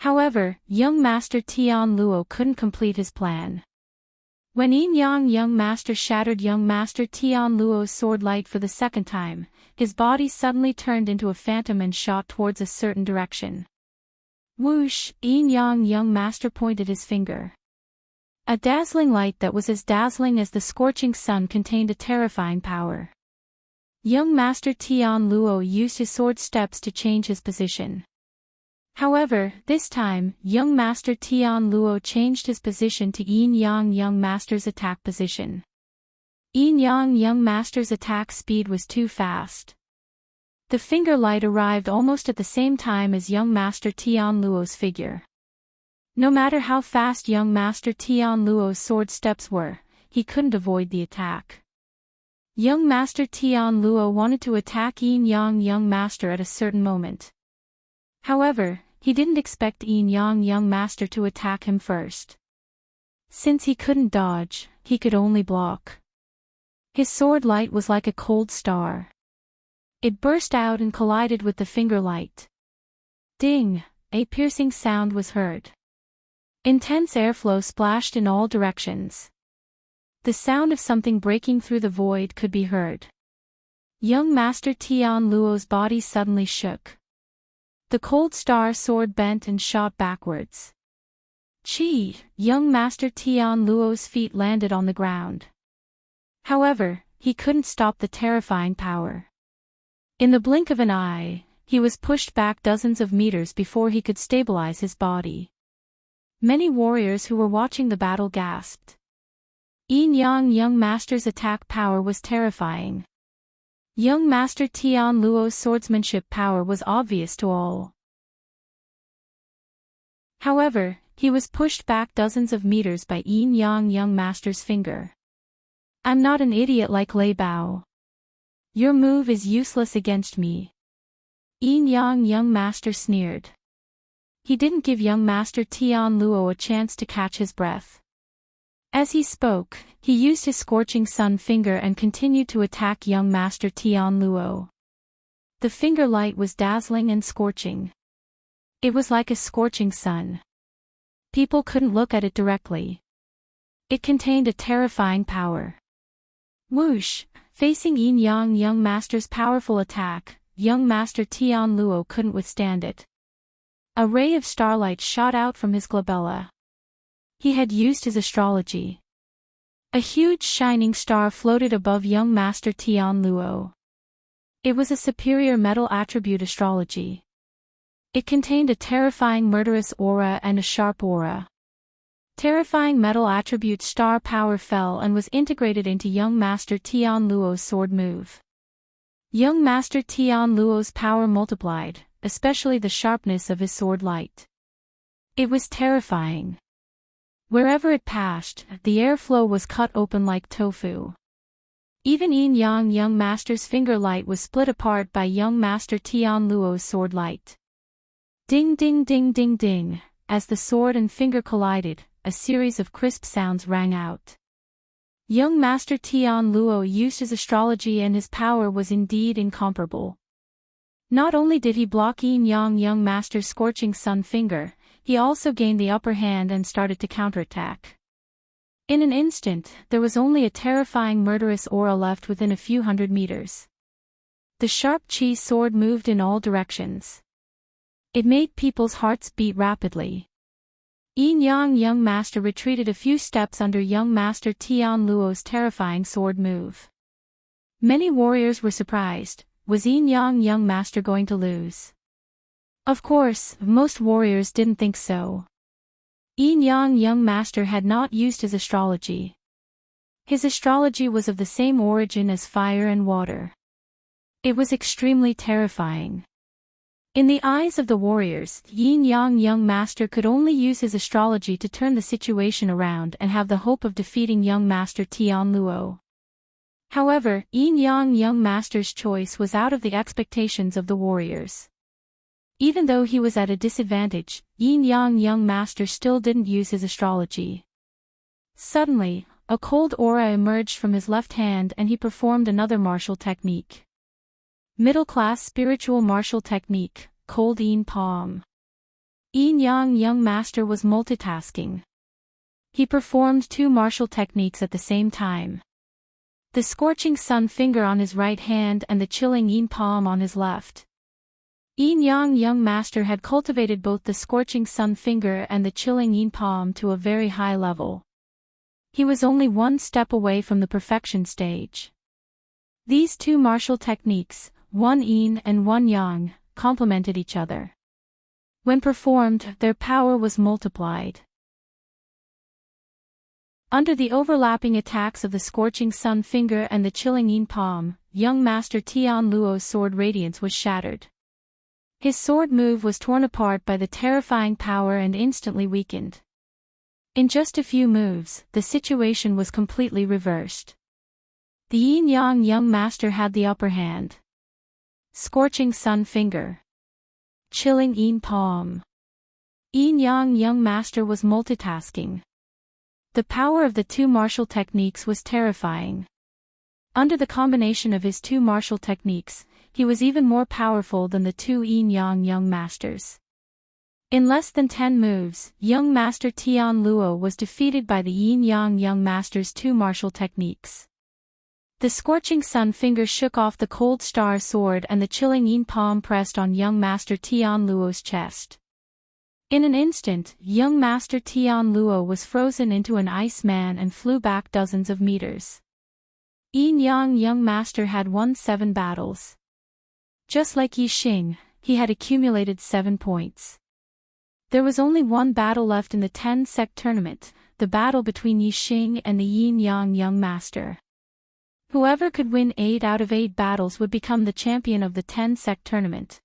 However, young master Tian Luo couldn't complete his plan. When Yin Yang young master shattered young master Tian Luo's sword light for the second time, his body suddenly turned into a phantom and shot towards a certain direction. Whoosh! Yin Yang young master pointed his finger. A dazzling light that was as dazzling as the scorching sun contained a terrifying power. Young master Tian Luo used his sword steps to change his position. However, this time, young master Tian Luo changed his position to Yin Yang young master's attack position. Yin Yang young master's attack speed was too fast. The finger light arrived almost at the same time as young master Tian Luo's figure. No matter how fast young master Tian Luo's sword steps were, he couldn't avoid the attack. Young master Tian Luo wanted to attack Yin Yang young master at a certain moment. However, he didn't expect Yin Yang young master to attack him first. Since he couldn't dodge, he could only block. His sword light was like a cold star. It burst out and collided with the finger light. Ding! A piercing sound was heard. Intense airflow splashed in all directions. The sound of something breaking through the void could be heard. Young master Tian Luo's body suddenly shook. The cold star sword bent and shot backwards. Chi! Young master Tian Luo's feet landed on the ground. However, he couldn't stop the terrifying power. In the blink of an eye, he was pushed back dozens of meters before he could stabilize his body. Many warriors who were watching the battle gasped. Yin Yang young master's attack power was terrifying. Young master Tian Luo's swordsmanship power was obvious to all. However, he was pushed back dozens of meters by Yin Yang young master's finger. I'm not an idiot like Lei Bao. Your move is useless against me. Yin Yang young master sneered. He didn't give young master Tian Luo a chance to catch his breath. As he spoke, he used his scorching sun finger and continued to attack young master Tian Luo. The finger light was dazzling and scorching. It was like a scorching sun. People couldn't look at it directly. It contained a terrifying power. Whoosh! Facing Yin Yang young master's powerful attack, young master Tian Luo couldn't withstand it. A ray of starlight shot out from his glabella. He had used his astrology. A huge shining star floated above young master Tian Luo. It was a superior metal attribute astrology. It contained a terrifying murderous aura and a sharp aura. Terrifying metal attribute star power fell and was integrated into young master Tian Luo's sword move. Young master Tian Luo's power multiplied, especially the sharpness of his sword light. It was terrifying. Wherever it passed, the airflow was cut open like tofu. Even Yin Yang young master's finger light was split apart by young master Tian Luo's sword light. Ding ding ding ding ding, as the sword and finger collided, a series of crisp sounds rang out. Young master Tian Luo used his astrology and his power was indeed incomparable. Not only did he block Yin Yang young master's scorching sun finger, he also gained the upper hand and started to counterattack. In an instant, there was only a terrifying murderous aura left within a few hundred meters. The sharp chi sword moved in all directions. It made people's hearts beat rapidly. Yin-Yang Young Master retreated a few steps under Young Master Tian Luo's terrifying sword move. Many warriors were surprised. Was Yin-Yang Young Master going to lose? Of course, most warriors didn't think so. Yin-Yang Young Master had not used his astrology. His astrology was of the same origin as fire and water. It was extremely terrifying. In the eyes of the warriors, Yin-Yang Young Master could only use his astrology to turn the situation around and have the hope of defeating Young Master Tian Luo. However, Yin-Yang Young Master's choice was out of the expectations of the warriors. Even though he was at a disadvantage, Yin-Yang Young Master still didn't use his astrology. Suddenly, a cold aura emerged from his left hand and he performed another martial technique. Middle-class spiritual martial technique, Cold Yin Palm. Yin-Yang Young Master was multitasking. He performed two martial techniques at the same time. The scorching sun finger on his right hand and the chilling Yin Palm on his left. Yin-Yang Young Master had cultivated both the scorching sun finger and the chilling Yin Palm to a very high level. He was only one step away from the perfection stage. These two martial techniques, one Yin and one Yang, complemented each other. When performed, their power was multiplied. Under the overlapping attacks of the scorching sun finger and the chilling Yin Palm, Young Master Tian Luo's sword radiance was shattered. His sword move was torn apart by the terrifying power and instantly weakened. In just a few moves, the situation was completely reversed. The Yin-Yang Young Master had the upper hand. Scorching sun finger. Chilling Yin Palm. Yin-Yang Young Master was multitasking. The power of the two martial techniques was terrifying. Under the combination of his two martial techniques, he was even more powerful than the two Yin-Yang Young Masters. In less than 10 moves, Young Master Tian Luo was defeated by the Yin-Yang Young Master's two martial techniques. The scorching sun finger shook off the cold star sword and the chilling Yin Palm pressed on Young Master Tian Luo's chest. In an instant, Young Master Tian Luo was frozen into an ice man and flew back dozens of meters. Yin-Yang Young Master had won 7 battles. Just like Yi Xing, he had accumulated 7 points. There was only one battle left in the 10-sect tournament, the battle between Yi Xing and the Yin-Yang Young Master. Whoever could win 8 out of 8 battles would become the champion of the 10-sect tournament.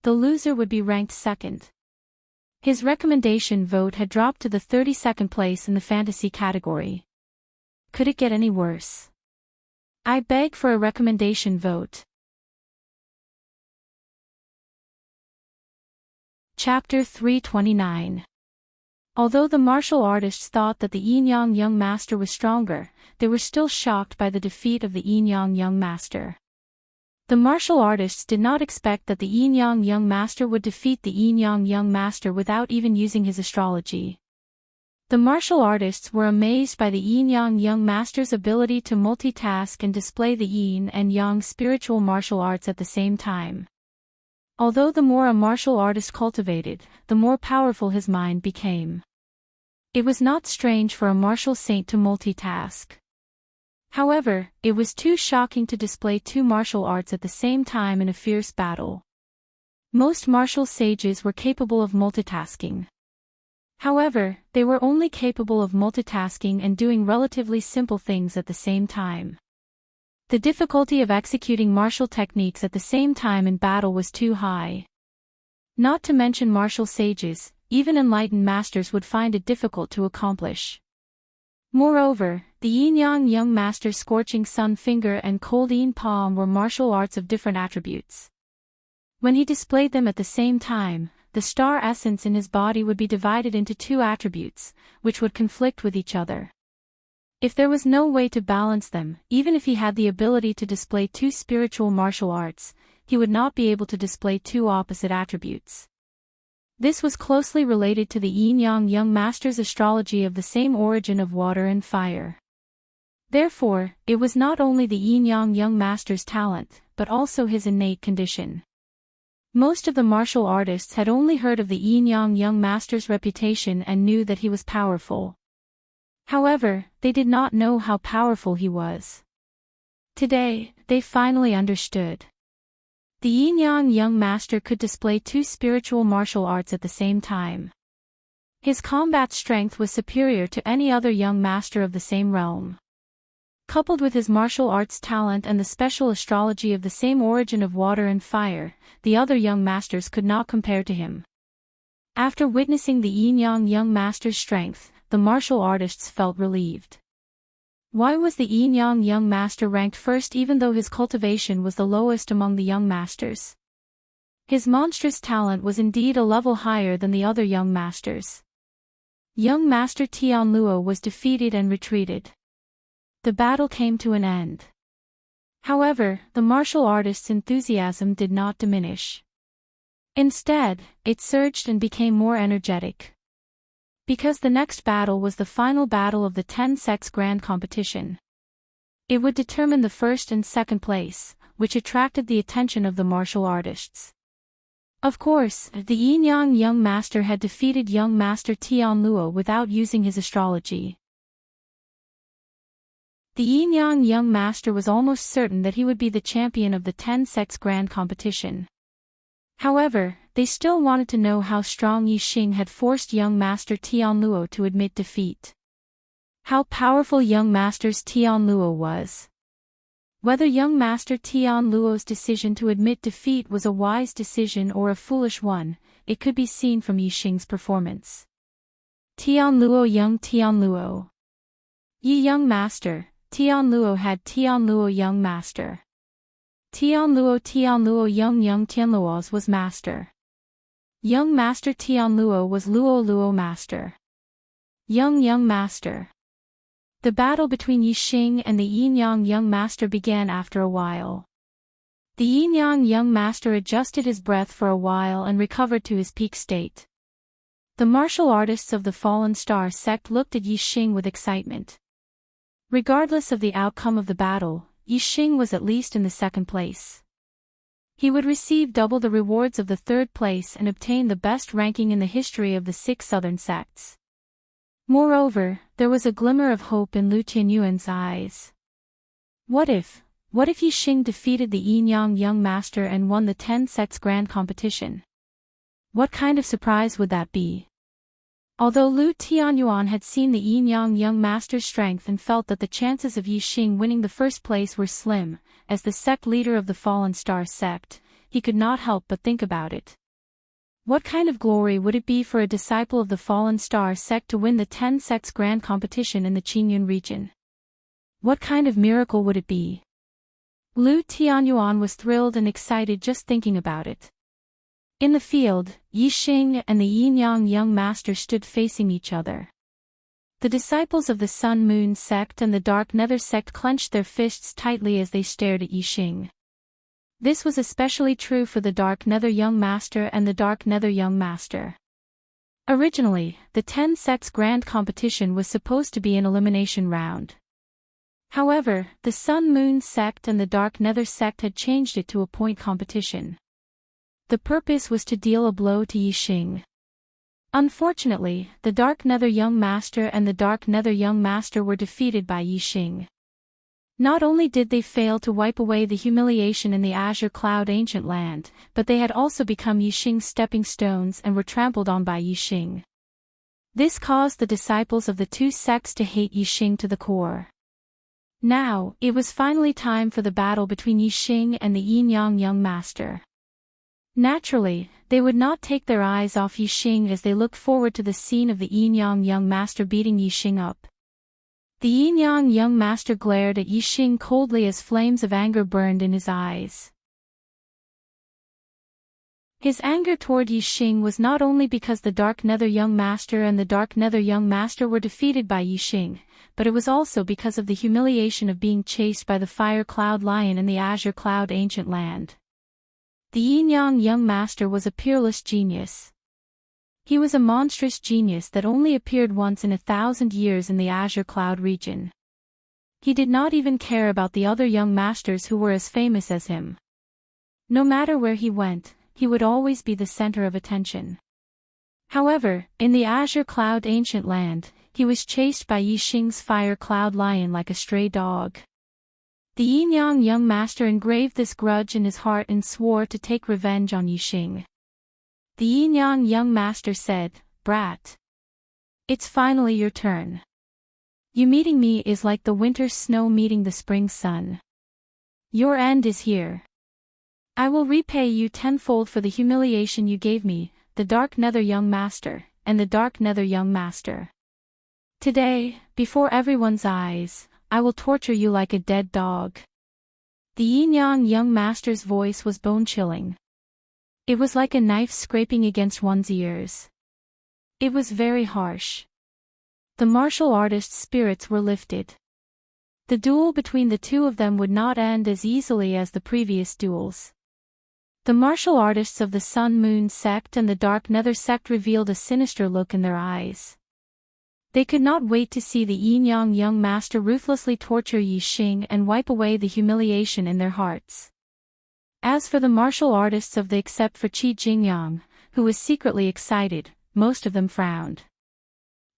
The loser would be ranked second. His recommendation vote had dropped to the 32nd place in the fantasy category. Could it get any worse? I beg for a recommendation vote. Chapter 329. Although the martial artists thought that the Yin-Yang Young Master was stronger, they were still shocked by the defeat of the Yin-Yang Young Master. The martial artists did not expect that the Yin-Yang Young Master would defeat the Yin-Yang Young Master without even using his astrology. The martial artists were amazed by the Yin-Yang Young Master's ability to multitask and display the Yin and Yang spiritual martial arts at the same time. Although the more a martial artist cultivated, the more powerful his mind became. It was not strange for a martial saint to multitask. However, it was too shocking to display 2 martial arts at the same time in a fierce battle. Most martial sages were capable of multitasking. However, they were only capable of multitasking and doing relatively simple things at the same time. The difficulty of executing martial techniques at the same time in battle was too high. Not to mention martial sages, even enlightened masters would find it difficult to accomplish. Moreover, the Yin-Yang Young Master's scorching sun finger and cold Yin Palm were martial arts of different attributes. When he displayed them at the same time, the star essence in his body would be divided into 2 attributes, which would conflict with each other. If there was no way to balance them, even if he had the ability to display 2 spiritual martial arts, he would not be able to display 2 opposite attributes. This was closely related to the Yin-Yang Young Master's astrology of the same origin of water and fire. Therefore, it was not only the Yin-Yang Young Master's talent, but also his innate condition. Most of the martial artists had only heard of the Yin-Yang Young Master's reputation and knew that he was powerful. However, they did not know how powerful he was. Today, they finally understood. The Yin-Yang Young Master could display two spiritual martial arts at the same time. His combat strength was superior to any other young master of the same realm. Coupled with his martial arts talent and the special astrology of the same origin of water and fire, the other young masters could not compare to him. After witnessing the Yin-Yang Young Master's strength, the martial artists felt relieved. Why was the Yin-Yang Young Master ranked first even though his cultivation was the lowest among the young masters? His monstrous talent was indeed a level higher than the other young masters. Young Master Tianluo was defeated and retreated. The battle came to an end. However, the martial artist's enthusiasm did not diminish. Instead, it surged and became more energetic. Because the next battle was the final battle of the 10 Sects Grand Competition. It would determine the first and second place, which attracted the attention of the martial artists. Of course, the Yin-Yang Young Master had defeated young Master Tianluo without using his astrology. The Yin-Yang Young Master was almost certain that he would be the champion of the 10 Sects Grand Competition. However, they still wanted to know how strong Yixing had forced young Master Tianluo to admit defeat. How powerful young Master Tianluo was. Whether young Master Tianluo's decision to admit defeat was a wise decision or a foolish one, it could be seen from Yixing's performance. Tianluo Young Tianluo. Yi Young Master. Tianluo had Tianluo Young Master. Tianluo Young Tianluo's was Master. Young Master Tianluo was Luo Master. Young Master. The battle between Yixing and the Yin-Yang Young Master began after a while. The Yin-Yang Young Master adjusted his breath for a while and recovered to his peak state. The martial artists of the Fallen Star sect looked at Yixing with excitement. Regardless of the outcome of the battle, Yixing was at least in the second place. He would receive double the rewards of the third place and obtain the best ranking in the history of the 6 southern sects. Moreover, there was a glimmer of hope in Lu Tianyuan's eyes. What if Yixing defeated the Yin-Yang Young Master and won the 10 Sects Grand Competition? What kind of surprise would that be? Although Lu Tianyuan had seen the Yin-Yang Young Master's strength and felt that the chances of Yixing winning the first place were slim, as the sect leader of the Fallen Star sect, he could not help but think about it. What kind of glory would it be for a disciple of the Fallen Star sect to win the 10 Sects Grand Competition in the Qingyun region? What kind of miracle would it be? Lu Tianyuan was thrilled and excited just thinking about it. In the field, Yixing and the Yin-Yang Young Master stood facing each other. The disciples of the Sun Moon sect and the Dark Nether sect clenched their fists tightly as they stared at Yixing. This was especially true for the Dark Nether Young Master and the Dark Nether Young Master. Originally, the 10 Sects Grand Competition was supposed to be an elimination round. However, the Sun Moon sect and the Dark Nether sect had changed it to a point competition. The purpose was to deal a blow to Yixing. Unfortunately, the Dark Nether Young Master and the Dark Nether Young Master were defeated by Yixing. Not only did they fail to wipe away the humiliation in the Azure Cloud Ancient Land, but they had also become Yixing's stepping stones and were trampled on by Yixing. This caused the disciples of the two sects to hate Yixing to the core. Now, it was finally time for the battle between Yixing and the Yin-Yang Young Master. Naturally, they would not take their eyes off Yixing as they looked forward to the scene of the Yin-Yang Young Master beating Yixing up. The Yin-Yang Young Master glared at Yixing coldly as flames of anger burned in his eyes. His anger toward Yixing was not only because the Dark Nether Young Master and the Dark Nether Young Master were defeated by Yixing, but it was also because of the humiliation of being chased by the Fire Cloud Lion in the Azure Cloud Ancient Land. The Yin-Yang Young Master was a peerless genius. He was a monstrous genius that only appeared once in 1,000 years in the Azure Cloud region. He did not even care about the other young masters who were as famous as him. No matter where he went, he would always be the center of attention. However, in the Azure Cloud ancient land, he was chased by Yixing's fire cloud lion like a stray dog. The Yinyang young master engraved this grudge in his heart and swore to take revenge on Yixing. The Yinyang young master said, "Brat. It's finally your turn. You meeting me is like the winter snow meeting the spring sun. Your end is here. I will repay you tenfold for the humiliation you gave me, the Dark Nether young master, and the Dark Nether young master. Today, before everyone's eyes, I will torture you like a dead dog." The Yinyang young master's voice was bone-chilling. It was like a knife scraping against one's ears. It was very harsh. The martial artist's spirits were lifted. The duel between the two of them would not end as easily as the previous duels. The martial artists of the Sun Moon sect and the Dark Nether sect revealed a sinister look in their eyes. They could not wait to see the Yinyang young master ruthlessly torture Yixing and wipe away the humiliation in their hearts. As for the martial artists of the except for Qi Jingyang, who was secretly excited, most of them frowned.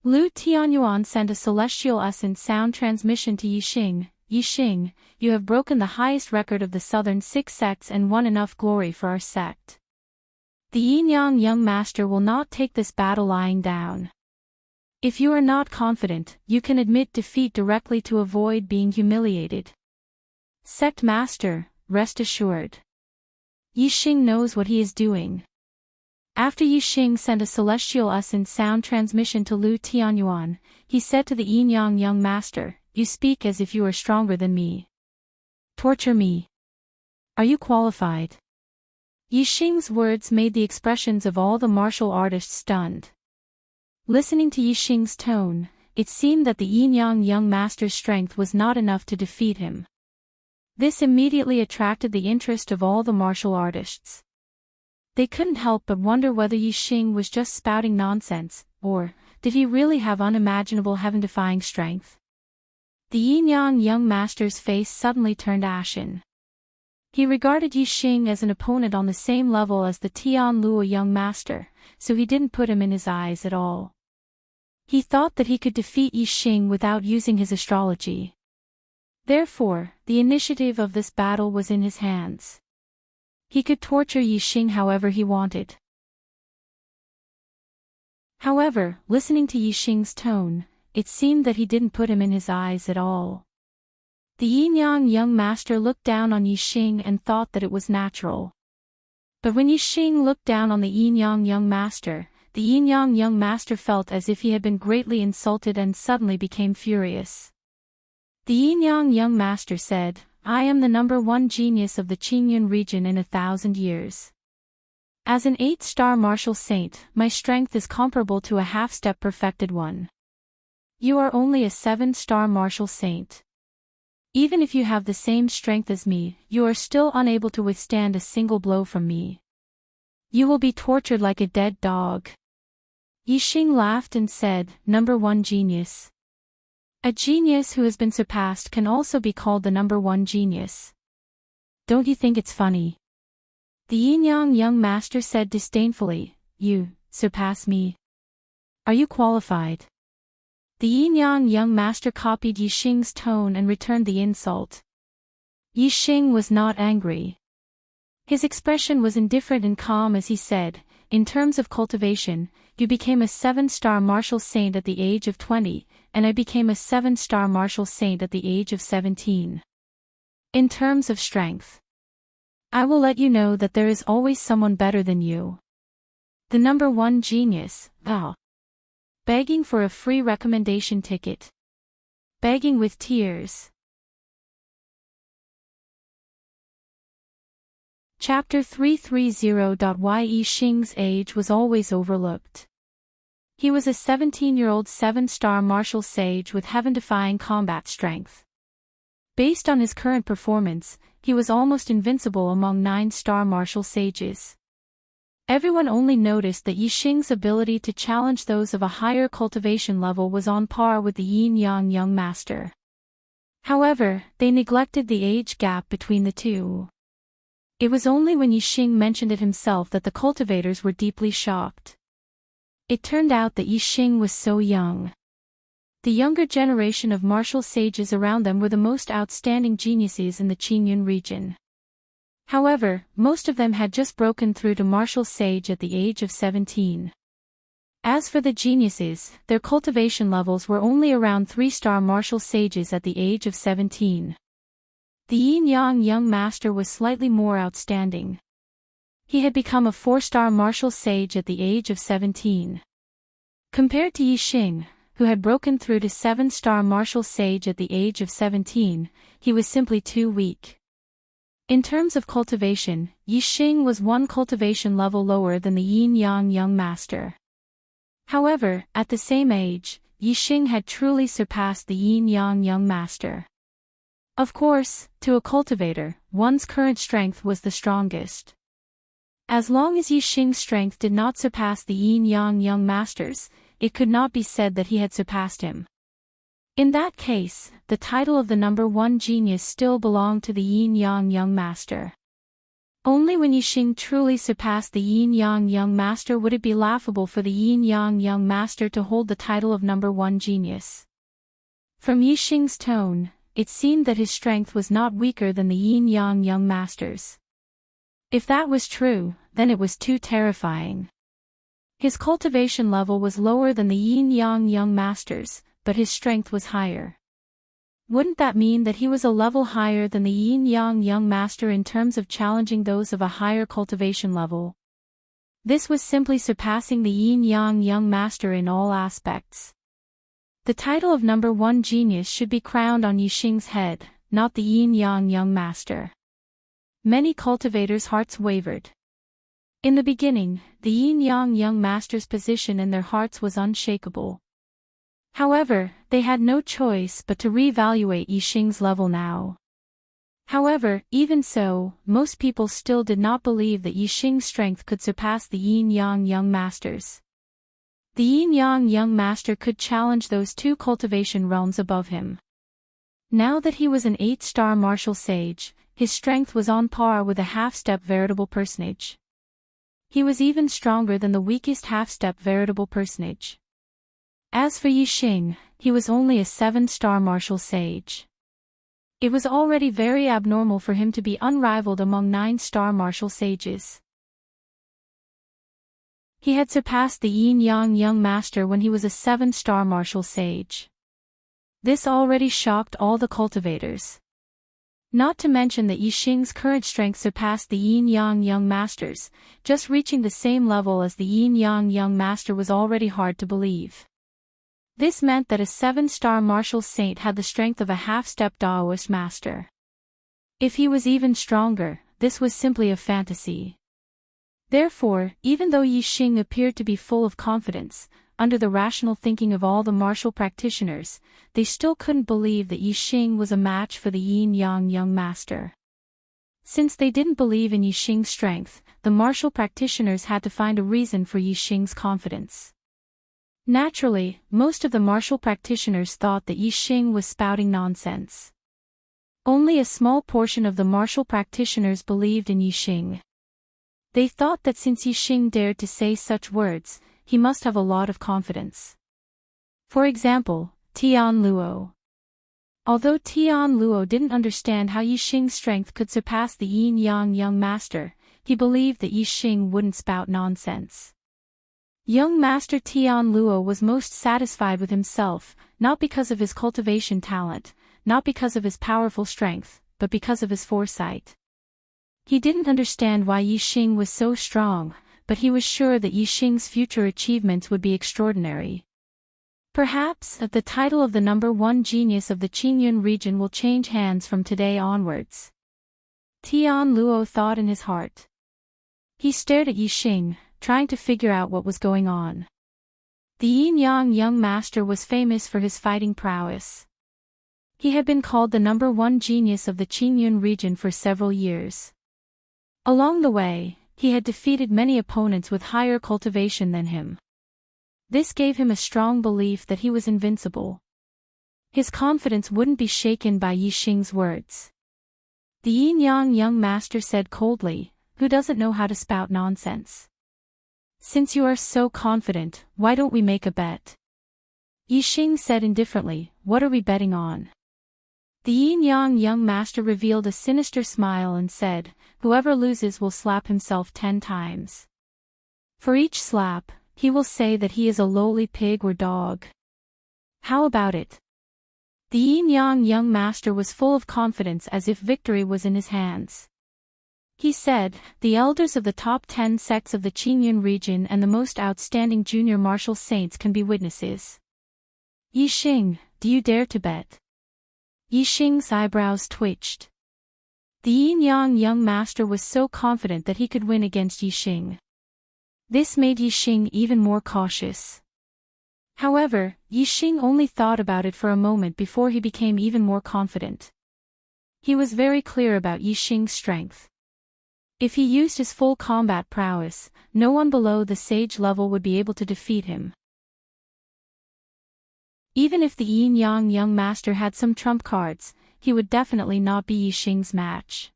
Lu Tianyuan sent a celestial essence sound transmission to Yixing. "Yixing, you have broken the highest record of the southern 6 sects and won enough glory for our sect. The Yinyang young master will not take this battle lying down. If you are not confident, you can admit defeat directly to avoid being humiliated. Sect master, rest assured. Yixing knows what he is doing." After Yixing sent a celestial essence sound transmission to Lu Tianyuan, he said to the Yinyang young master, "You speak as if you are stronger than me. Torture me. Are you qualified?" Yixing's words made the expressions of all the martial artists stunned. Listening to Yixing's tone, it seemed that the Yinyang young master's strength was not enough to defeat him. This immediately attracted the interest of all the martial artists. They couldn't help but wonder whether Yixing was just spouting nonsense, or did he really have unimaginable heaven-defying strength? The Yinyang young master's face suddenly turned ashen. He regarded Yixing as an opponent on the same level as the Tian Luo young master, so he didn't put him in his eyes at all. He thought that he could defeat Yixing without using his astrology. Therefore, the initiative of this battle was in his hands. He could torture Yixing however he wanted. However, listening to Yixing's tone, it seemed that he didn't put him in his eyes at all. The Yinyang young master looked down on Yixing and thought that it was natural. But when Yixing looked down on the Yinyang young master, the Yinyang young master felt as if he had been greatly insulted and suddenly became furious. The Yinyang young master said, "I am the #1 genius of the Qingyun region in 1,000 years. As an 8-star martial saint, my strength is comparable to a half-step perfected one. You are only a 7-star martial saint. Even if you have the same strength as me, you are still unable to withstand a single blow from me. You will be tortured like a dead dog." Yixing laughed and said, "#1 genius. A genius who has been surpassed can also be called the #1 genius. Don't you think it's funny?" The Yinyang young master said disdainfully, "You surpass me? Are you qualified?" The Yinyang young master copied Yixing's tone and returned the insult. Yixing was not angry. His expression was indifferent and calm as he said, "In terms of cultivation, you became a 7-star martial saint at the age of 20, and I became a 7-star martial saint at the age of 17. In terms of strength, I will let you know that there is always someone better than you. The #1 genius, begging for a free recommendation ticket. Begging with tears." Chapter 330. Yixing's age was always overlooked. He was a 17-year-old 7-star martial sage with heaven-defying combat strength. Based on his current performance, he was almost invincible among 9-star martial sages. Everyone only noticed that Yixing's ability to challenge those of a higher cultivation level was on par with the yin-yang young master. However, they neglected the age gap between the two. It was only when Yixing mentioned it himself that the cultivators were deeply shocked. It turned out that Yixing was so young. The younger generation of martial sages around them were the most outstanding geniuses in the Qingyun region. However, most of them had just broken through to martial sage at the age of 17. As for the geniuses, their cultivation levels were only around 3-star martial sages at the age of 17. The yin-yang young master was slightly more outstanding. He had become a 4-star martial sage at the age of 17. Compared to Yixing, who had broken through to 7-star martial sage at the age of 17, he was simply too weak. In terms of cultivation, Yixing was 1 cultivation level lower than the yin-yang young master. However, at the same age, Yixing had truly surpassed the yin-yang young master. Of course, to a cultivator, one's current strength was the strongest. As long as Yixing's strength did not surpass the yin-yang young master's, it could not be said that he had surpassed him. In that case, the title of the number 1 genius still belonged to the yin-yang young master. Only when Yixing truly surpassed the yin-yang young master would it be laughable for the yin-yang young master to hold the title of number 1 genius. From Yixing's tone, it seemed that his strength was not weaker than the yin-yang young master's. If that was true, then it was too terrifying. His cultivation level was lower than the yin-yang young master's, but his strength was higher. Wouldn't that mean that he was a level higher than the yin-yang young master in terms of challenging those of a higher cultivation level? This was simply surpassing the yin-yang young master in all aspects. The title of number 1 genius should be crowned on Yixing's head, not the yin-yang young master. Many cultivators' hearts wavered. In the beginning, the yin-yang young master's position in their hearts was unshakable. However, they had no choice but to reevaluate Yixing's level now. However, even so, most people still did not believe that Yixing's strength could surpass the yin-yang young master's. The yin-yang young master could challenge those 2 cultivation realms above him. Now that he was an 8-star martial sage, his strength was on par with a half-step veritable personage. He was even stronger than the weakest half-step veritable personage. As for Yixing, he was only a 7-star martial sage. It was already very abnormal for him to be unrivaled among 9-star martial sages. He had surpassed the yin-yang young master when he was a 7-star martial sage. This already shocked all the cultivators. Not to mention that Yixing's current strength surpassed the yin-yang young master's, just reaching the same level as the yin-yang young master was already hard to believe. This meant that a 7-star martial saint had the strength of a half-step Daoist master. If he was even stronger, this was simply a fantasy. Therefore, even though Yixing appeared to be full of confidence, under the rational thinking of all the martial practitioners, they still couldn't believe that Yixing was a match for the yin-yang young master. Since they didn't believe in Yixing's strength, the martial practitioners had to find a reason for Yixing's confidence. Naturally, most of the martial practitioners thought that Yixing was spouting nonsense. Only a small portion of the martial practitioners believed in Yixing. They thought that since Yixing dared to say such words, he must have a lot of confidence. For example, Tian Luo. Although Tian Luo didn't understand how Yixing's strength could surpass the yin-yang young master, he believed that Yixing wouldn't spout nonsense. Young Master Tian Luo was most satisfied with himself, not because of his cultivation talent, not because of his powerful strength, but because of his foresight. He didn't understand why Yixing was so strong, but he was sure that Yixing's future achievements would be extraordinary. Perhaps, the title of the number 1 genius of the Qingyun region will change hands from today onwards. Tian Luo thought in his heart. He stared at Yixing, trying to figure out what was going on. The yin-yang young master was famous for his fighting prowess. He had been called the number 1 genius of the Qingyun region for several years. Along the way, he had defeated many opponents with higher cultivation than him. This gave him a strong belief that he was invincible. His confidence wouldn't be shaken by Yixing's words. The yin-yang young master said coldly, "Who doesn't know how to spout nonsense? Since you are so confident, why don't we make a bet?" Yixing said indifferently, "What are we betting on?" The yin-yang young master revealed a sinister smile and said, "Whoever loses will slap himself 10 times. For each slap, he will say that he is a lowly pig or dog. How about it?" The yin-yang young master was full of confidence as if victory was in his hands. He said, "The elders of the top 10 sects of the Qingyun region and the most outstanding junior martial saints can be witnesses. Yixing, do you dare to bet?" Yixing's eyebrows twitched. The yin-yang young master was so confident that he could win against Yixing. This made Yixing even more cautious. However, Yixing only thought about it for a moment before he became even more confident. He was very clear about Yixing's strength. If he used his full combat prowess, no one below the sage level would be able to defeat him. Even if the yin-yang young master had some trump cards, he would definitely not be Yixing's match.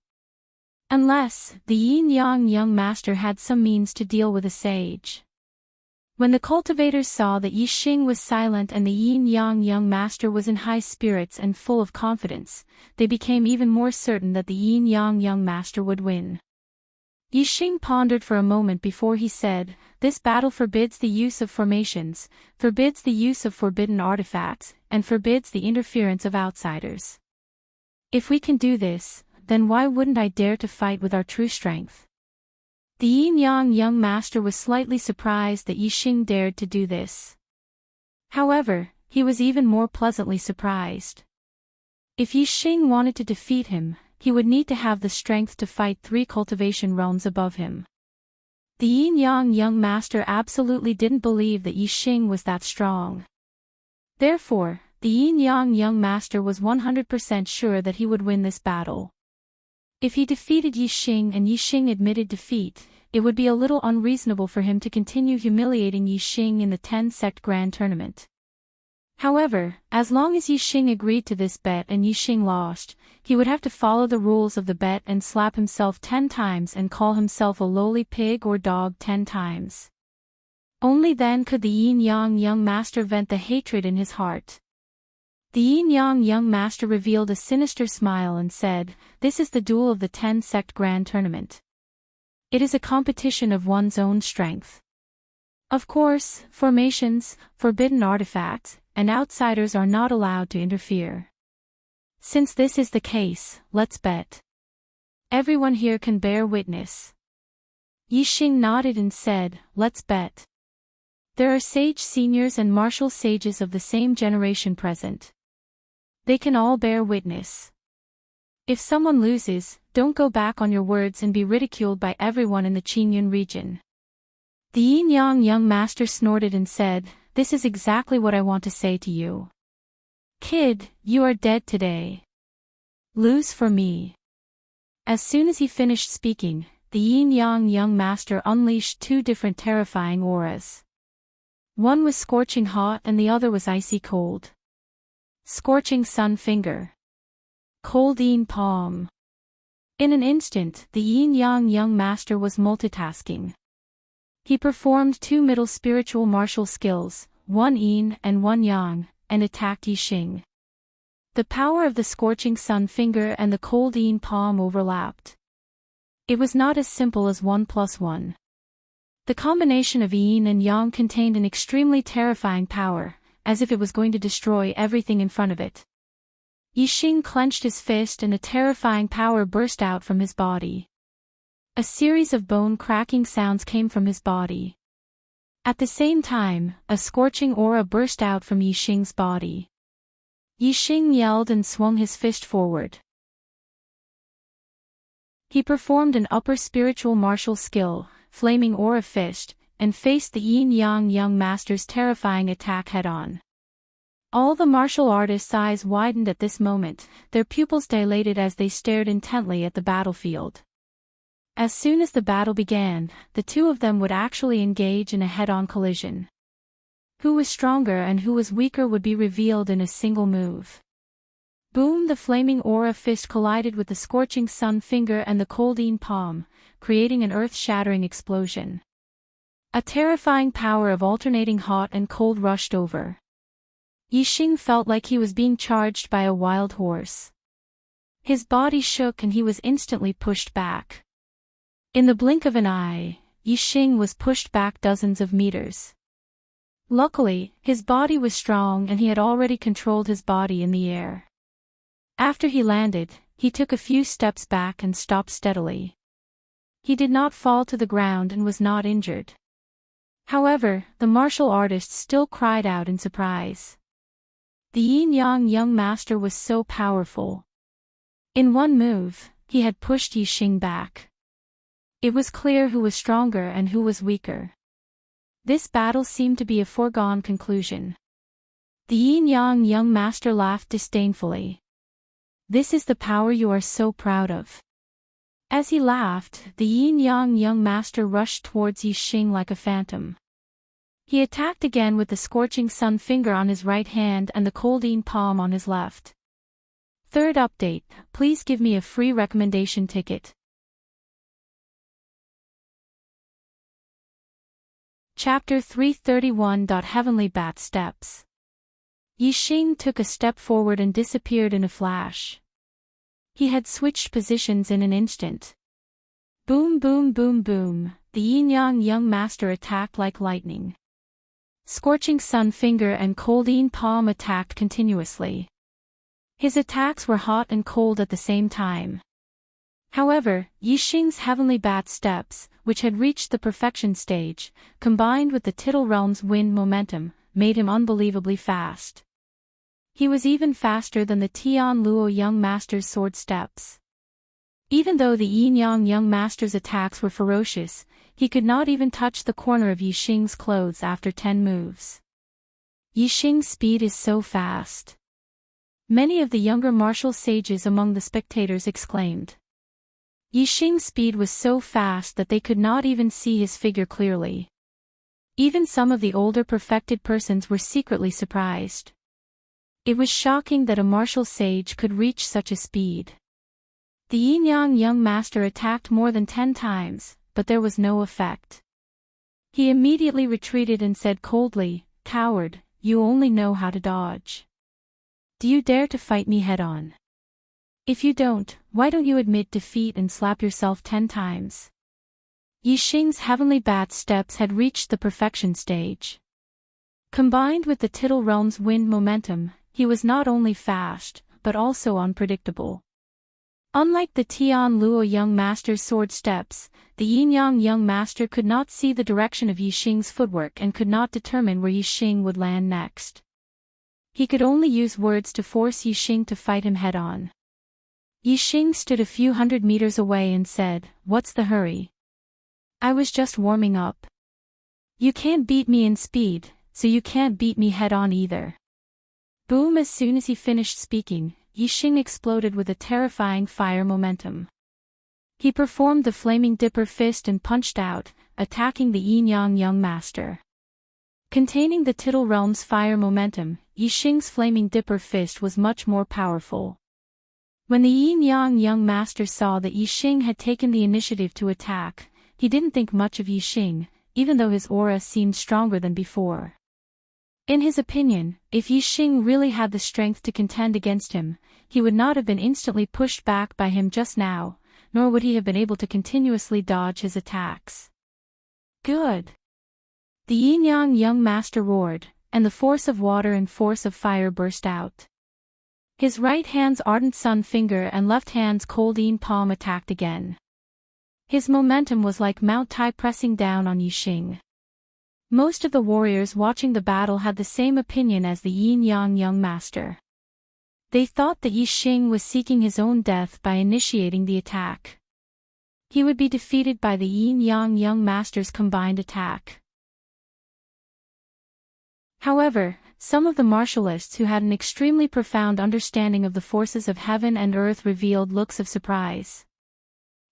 Unless, the yin-yang young master had some means to deal with a sage. When the cultivators saw that Yixing was silent and the yin-yang young master was in high spirits and full of confidence, they became even more certain that the yin-yang young master would win. Yixing pondered for a moment before he said, "This battle forbids the use of formations, forbids the use of forbidden artifacts, and forbids the interference of outsiders. If we can do this, then why wouldn't I dare to fight with our true strength?" The yin-yang young master was slightly surprised that Yixing dared to do this. However, he was even more pleasantly surprised. If Yixing wanted to defeat him, he would need to have the strength to fight 3 cultivation realms above him. The yin-yang young master absolutely didn't believe that Yixing was that strong. Therefore, the yin-yang young master was 100% sure that he would win this battle. If he defeated Yixing and Yixing admitted defeat, it would be a little unreasonable for him to continue humiliating Yixing in the 10-sect grand tournament. However, as long as Yixing agreed to this bet and Yixing lost, he would have to follow the rules of the bet and slap himself 10 times and call himself a lowly pig or dog 10 times. Only then could the yin-yang young master vent the hatred in his heart. The yin-yang young master revealed a sinister smile and said, "This is the duel of the 10-sect grand tournament. It is a competition of one's own strength. Of course, formations, forbidden artifacts, and outsiders are not allowed to interfere. Since this is the case, let's bet. Everyone here can bear witness." Yixing nodded and said, "Let's bet. There are sage seniors and martial sages of the same generation present. They can all bear witness. If someone loses, don't go back on your words and be ridiculed by everyone in the Qingyun region." The yin-yang young master snorted and said, "This is exactly what I want to say to you. Kid, you are dead today. Lose for me." As soon as he finished speaking, the yin-yang young master unleashed 2 different terrifying auras. One was scorching hot and the other was icy cold. Scorching sun finger. Cold yin palm. In an instant, the yin-yang young master was multitasking. He performed 2 middle spiritual martial skills, one yin and one yang, and attacked Yixing. The power of the scorching sun finger and the cold yin palm overlapped. It was not as simple as 1 + 1. The combination of yin and yang contained an extremely terrifying power, as if it was going to destroy everything in front of it. Yixing clenched his fist and a terrifying power burst out from his body. A series of bone-cracking sounds came from his body. At the same time, a scorching aura burst out from Yixing's body. Yixing yelled and swung his fist forward. He performed an upper spiritual martial skill, Flaming Aura Fist, and faced the yin-yang young master's terrifying attack head-on. All the martial artists' eyes widened at this moment, their pupils dilated as they stared intently at the battlefield. As soon as the battle began, the two of them would actually engage in a head-on collision. Who was stronger and who was weaker would be revealed in a single move. Boom! The flaming aura fist collided with the scorching sun finger and the coldine palm, creating an earth-shattering explosion. A terrifying power of alternating hot and cold rushed over. Yixing felt like he was being charged by a wild horse. His body shook and he was instantly pushed back. In the blink of an eye, Yixing was pushed back dozens of meters. Luckily, his body was strong and he had already controlled his body in the air. After he landed, he took a few steps back and stopped steadily. He did not fall to the ground and was not injured. However, the martial artist still cried out in surprise. The yin-yang young master was so powerful. In one move, he had pushed Yixing back. It was clear who was stronger and who was weaker. This battle seemed to be a foregone conclusion. The yin-yang young master laughed disdainfully. This is the power you are so proud of. As he laughed, the yin-yang young master rushed towards Yixing like a phantom. He attacked again with the scorching sun finger on his right hand and the coldine palm on his left. Third update, please give me a free recommendation ticket. Chapter 331. Heavenly Bat Steps. Yixing took a step forward and disappeared in a flash. He had switched positions in an instant. Boom boom boom boom, the yin-yang young master attacked like lightning. Scorching sun finger and coldine palm attacked continuously. His attacks were hot and cold at the same time. However, Yixing's heavenly bat steps, which had reached the perfection stage, combined with the Tittle Realm's wind momentum, made him unbelievably fast. He was even faster than the Tian Luo young master's sword steps. Even though the yin-yang young master's attacks were ferocious, he could not even touch the corner of Yixing's clothes after 10 moves. Yixing's speed is so fast. Many of the younger martial sages among the spectators exclaimed. Yixing's speed was so fast that they could not even see his figure clearly. Even some of the older perfected persons were secretly surprised. It was shocking that a martial sage could reach such a speed. The yin-yang young master attacked more than 10 times, but there was no effect. He immediately retreated and said coldly, "Coward, you only know how to dodge. Do you dare to fight me head-on? If you don't, why don't you admit defeat and slap yourself 10 times?" Yixing's heavenly bat steps had reached the perfection stage. Combined with the Tittle Realm's wind momentum, he was not only fast, but also unpredictable. Unlike the Tian Luo young master's sword steps, the yin-yang young master could not see the direction of Yixing's footwork and could not determine where Yixing would land next. He could only use words to force Yixing to fight him head-on. Yixing stood a few hundred meters away and said, "What's the hurry? I was just warming up. You can't beat me in speed, so you can't beat me head-on either." Boom! As soon as he finished speaking, Yixing exploded with a terrifying fire momentum. He performed the flaming dipper fist and punched out, attacking the yin-yang young master. Containing the Tittle Realm's fire momentum, Yixing's flaming dipper fist was much more powerful. When the yin-yang young master saw that Yixing had taken the initiative to attack, he didn't think much of Yixing, even though his aura seemed stronger than before. In his opinion, if Yixing really had the strength to contend against him, he would not have been instantly pushed back by him just now, nor would he have been able to continuously dodge his attacks. Good! The yin-yang young master roared, and the force of water and force of fire burst out. His right hand's ardent sun finger and left hand's coldine palm attacked again. His momentum was like Mount Tai pressing down on Yixing. Most of the warriors watching the battle had the same opinion as the yin-yang young master. They thought that Yixing was seeking his own death by initiating the attack. He would be defeated by the yin-yang young master's combined attack. However, some of the martialists who had an extremely profound understanding of the forces of heaven and earth revealed looks of surprise.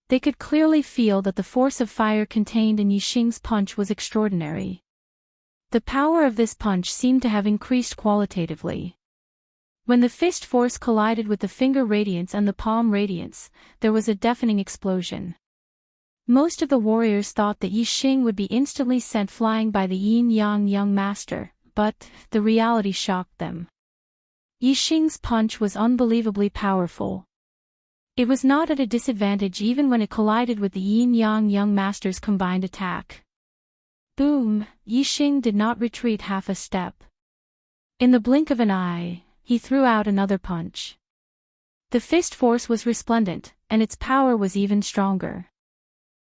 They could clearly feel that the force of fire contained in Yixing's punch was extraordinary. The power of this punch seemed to have increased qualitatively. When the fist force collided with the finger radiance and the palm radiance, there was a deafening explosion. Most of the warriors thought that Yixing would be instantly sent flying by the yin-yang young master, but the reality shocked them. Yixing's punch was unbelievably powerful. It was not at a disadvantage even when it collided with the yin-yang young master's combined attack. Boom! Yixing did not retreat half a step. In the blink of an eye, he threw out another punch. The fist force was resplendent, and its power was even stronger.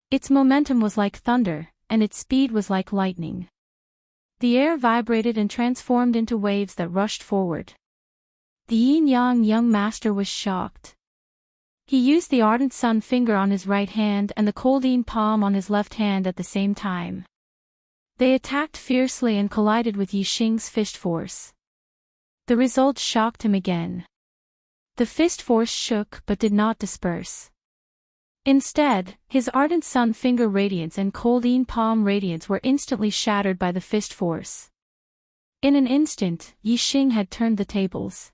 Its momentum was like thunder, and its speed was like lightning. The air vibrated and transformed into waves that rushed forward. The yin-yang young master was shocked. He used the ardent sun finger on his right hand and the cold yin palm on his left hand at the same time. They attacked fiercely and collided with Yixing's fist force. The result shocked him again. The fist force shook but did not disperse. Instead, his ardent sun finger radiance and cold yin palm radiance were instantly shattered by the fist force. In an instant, Yixing had turned the tables.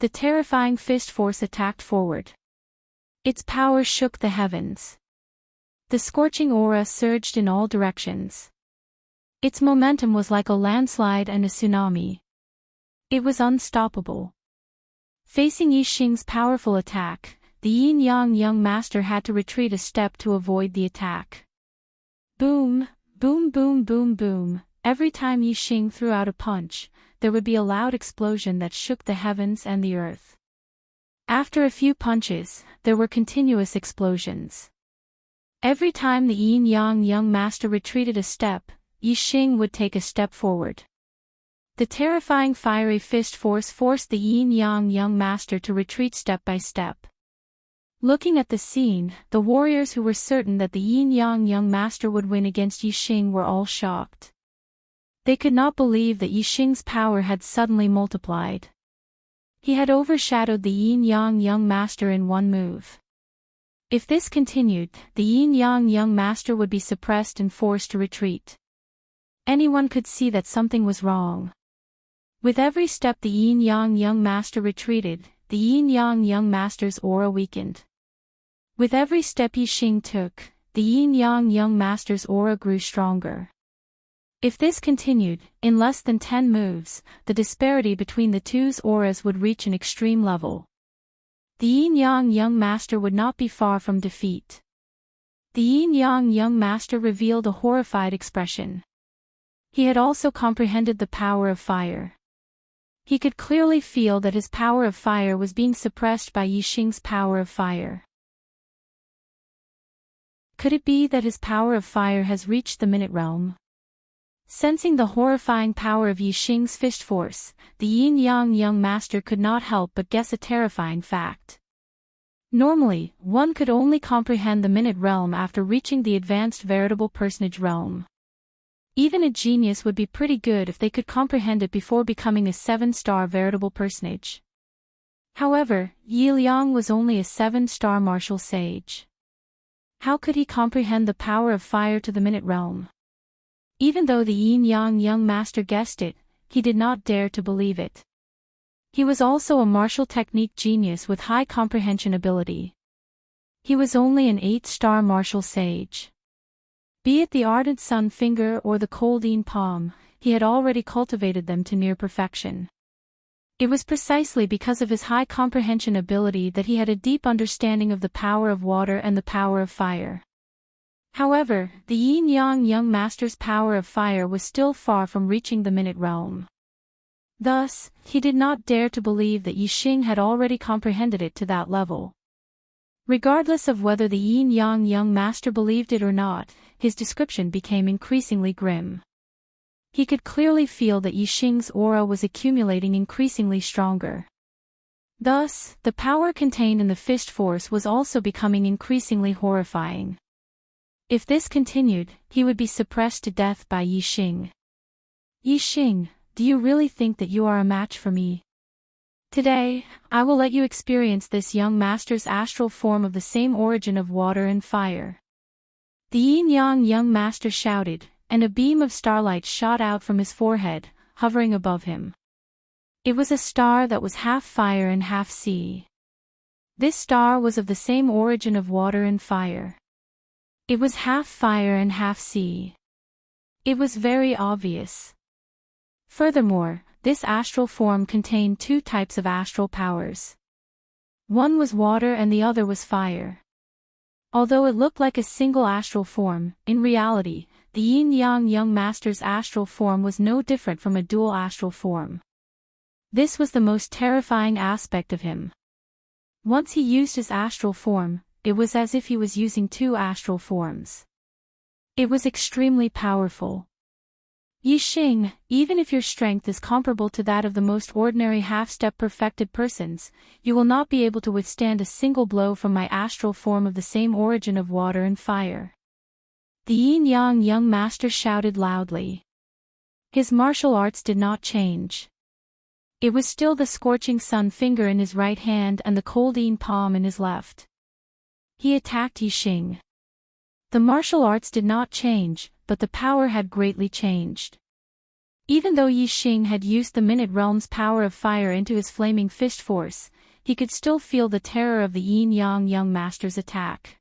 The terrifying fist force attacked forward. Its power shook the heavens. The scorching aura surged in all directions. Its momentum was like a landslide and a tsunami. It was unstoppable. Facing Yixing's powerful attack, the yin-yang young master had to retreat a step to avoid the attack. Boom, boom, boom, boom, boom. Every time Yixing threw out a punch, there would be a loud explosion that shook the heavens and the earth. After a few punches, there were continuous explosions. Every time the yin-yang young master retreated a step, Yixing would take a step forward. The terrifying fiery fist force forced the yin-yang young master to retreat step by step. Looking at the scene, the warriors who were certain that the yin-yang young master would win against Yixing were all shocked. They could not believe that Yixing's power had suddenly multiplied. He had overshadowed the yin-yang young master in one move. If this continued, the yin-yang young master would be suppressed and forced to retreat. Anyone could see that something was wrong. With every step the yin-yang young master retreated, the yin-yang young master's aura weakened. With every step Yixing took, the yin-yang young master's aura grew stronger. If this continued, in less than 10 moves, the disparity between the two's auras would reach an extreme level. The yin-yang young master would not be far from defeat. The yin-yang young master revealed a horrified expression. He had also comprehended the power of fire. He could clearly feel that his power of fire was being suppressed by Yixing's power of fire. Could it be that his power of fire has reached the minute realm? Sensing the horrifying power of Yixing's fist force, the yin-yang young master could not help but guess a terrifying fact. Normally, one could only comprehend the minute realm after reaching the advanced veritable personage realm. Even a genius would be pretty good if they could comprehend it before becoming a 7-star veritable personage. However, Yi Liang was only a 7-star martial sage. How could he comprehend the power of fire to the minute realm? Even though the yin-yang young master guessed it, he did not dare to believe it. He was also a martial technique genius with high comprehension ability. He was only an 8-star martial sage. Be it the ardent sun finger or the cold yin palm, he had already cultivated them to near perfection. It was precisely because of his high comprehension ability that he had a deep understanding of the power of water and the power of fire. However, the yin-yang young master's power of fire was still far from reaching the minute realm. Thus, he did not dare to believe that Yixing had already comprehended it to that level. Regardless of whether the yin-yang young master believed it or not, his description became increasingly grim. He could clearly feel that Yixing's aura was accumulating increasingly stronger. Thus, the power contained in the fist force was also becoming increasingly horrifying. If this continued, he would be suppressed to death by Yixing. Yixing, do you really think that you are a match for me? Today, I will let you experience this young master's astral form of the same origin of water and fire. The yin-yang young master shouted, and a beam of starlight shot out from his forehead, hovering above him. It was a star that was half fire and half sea. This star was of the same origin of water and fire. It was half fire and half sea. It was very obvious. Furthermore, this astral form contained two types of astral powers. One was water and the other was fire. Although it looked like a single astral form, in reality, the yin-yang young master's astral form was no different from a dual astral form. This was the most terrifying aspect of him. Once he used his astral form, it was as if he was using two astral forms. It was extremely powerful. Yixing, even if your strength is comparable to that of the most ordinary half-step perfected persons, you will not be able to withstand a single blow from my astral form of the same origin of water and fire. The yin-yang young master shouted loudly. His martial arts did not change. It was still the scorching sun finger in his right hand and the cold yin palm in his left. He attacked Yixing. The martial arts did not change, but the power had greatly changed. Even though Yixing had used the Minute Realm's power of fire into his flaming fist force, he could still feel the terror of the yin-yang young master's attack.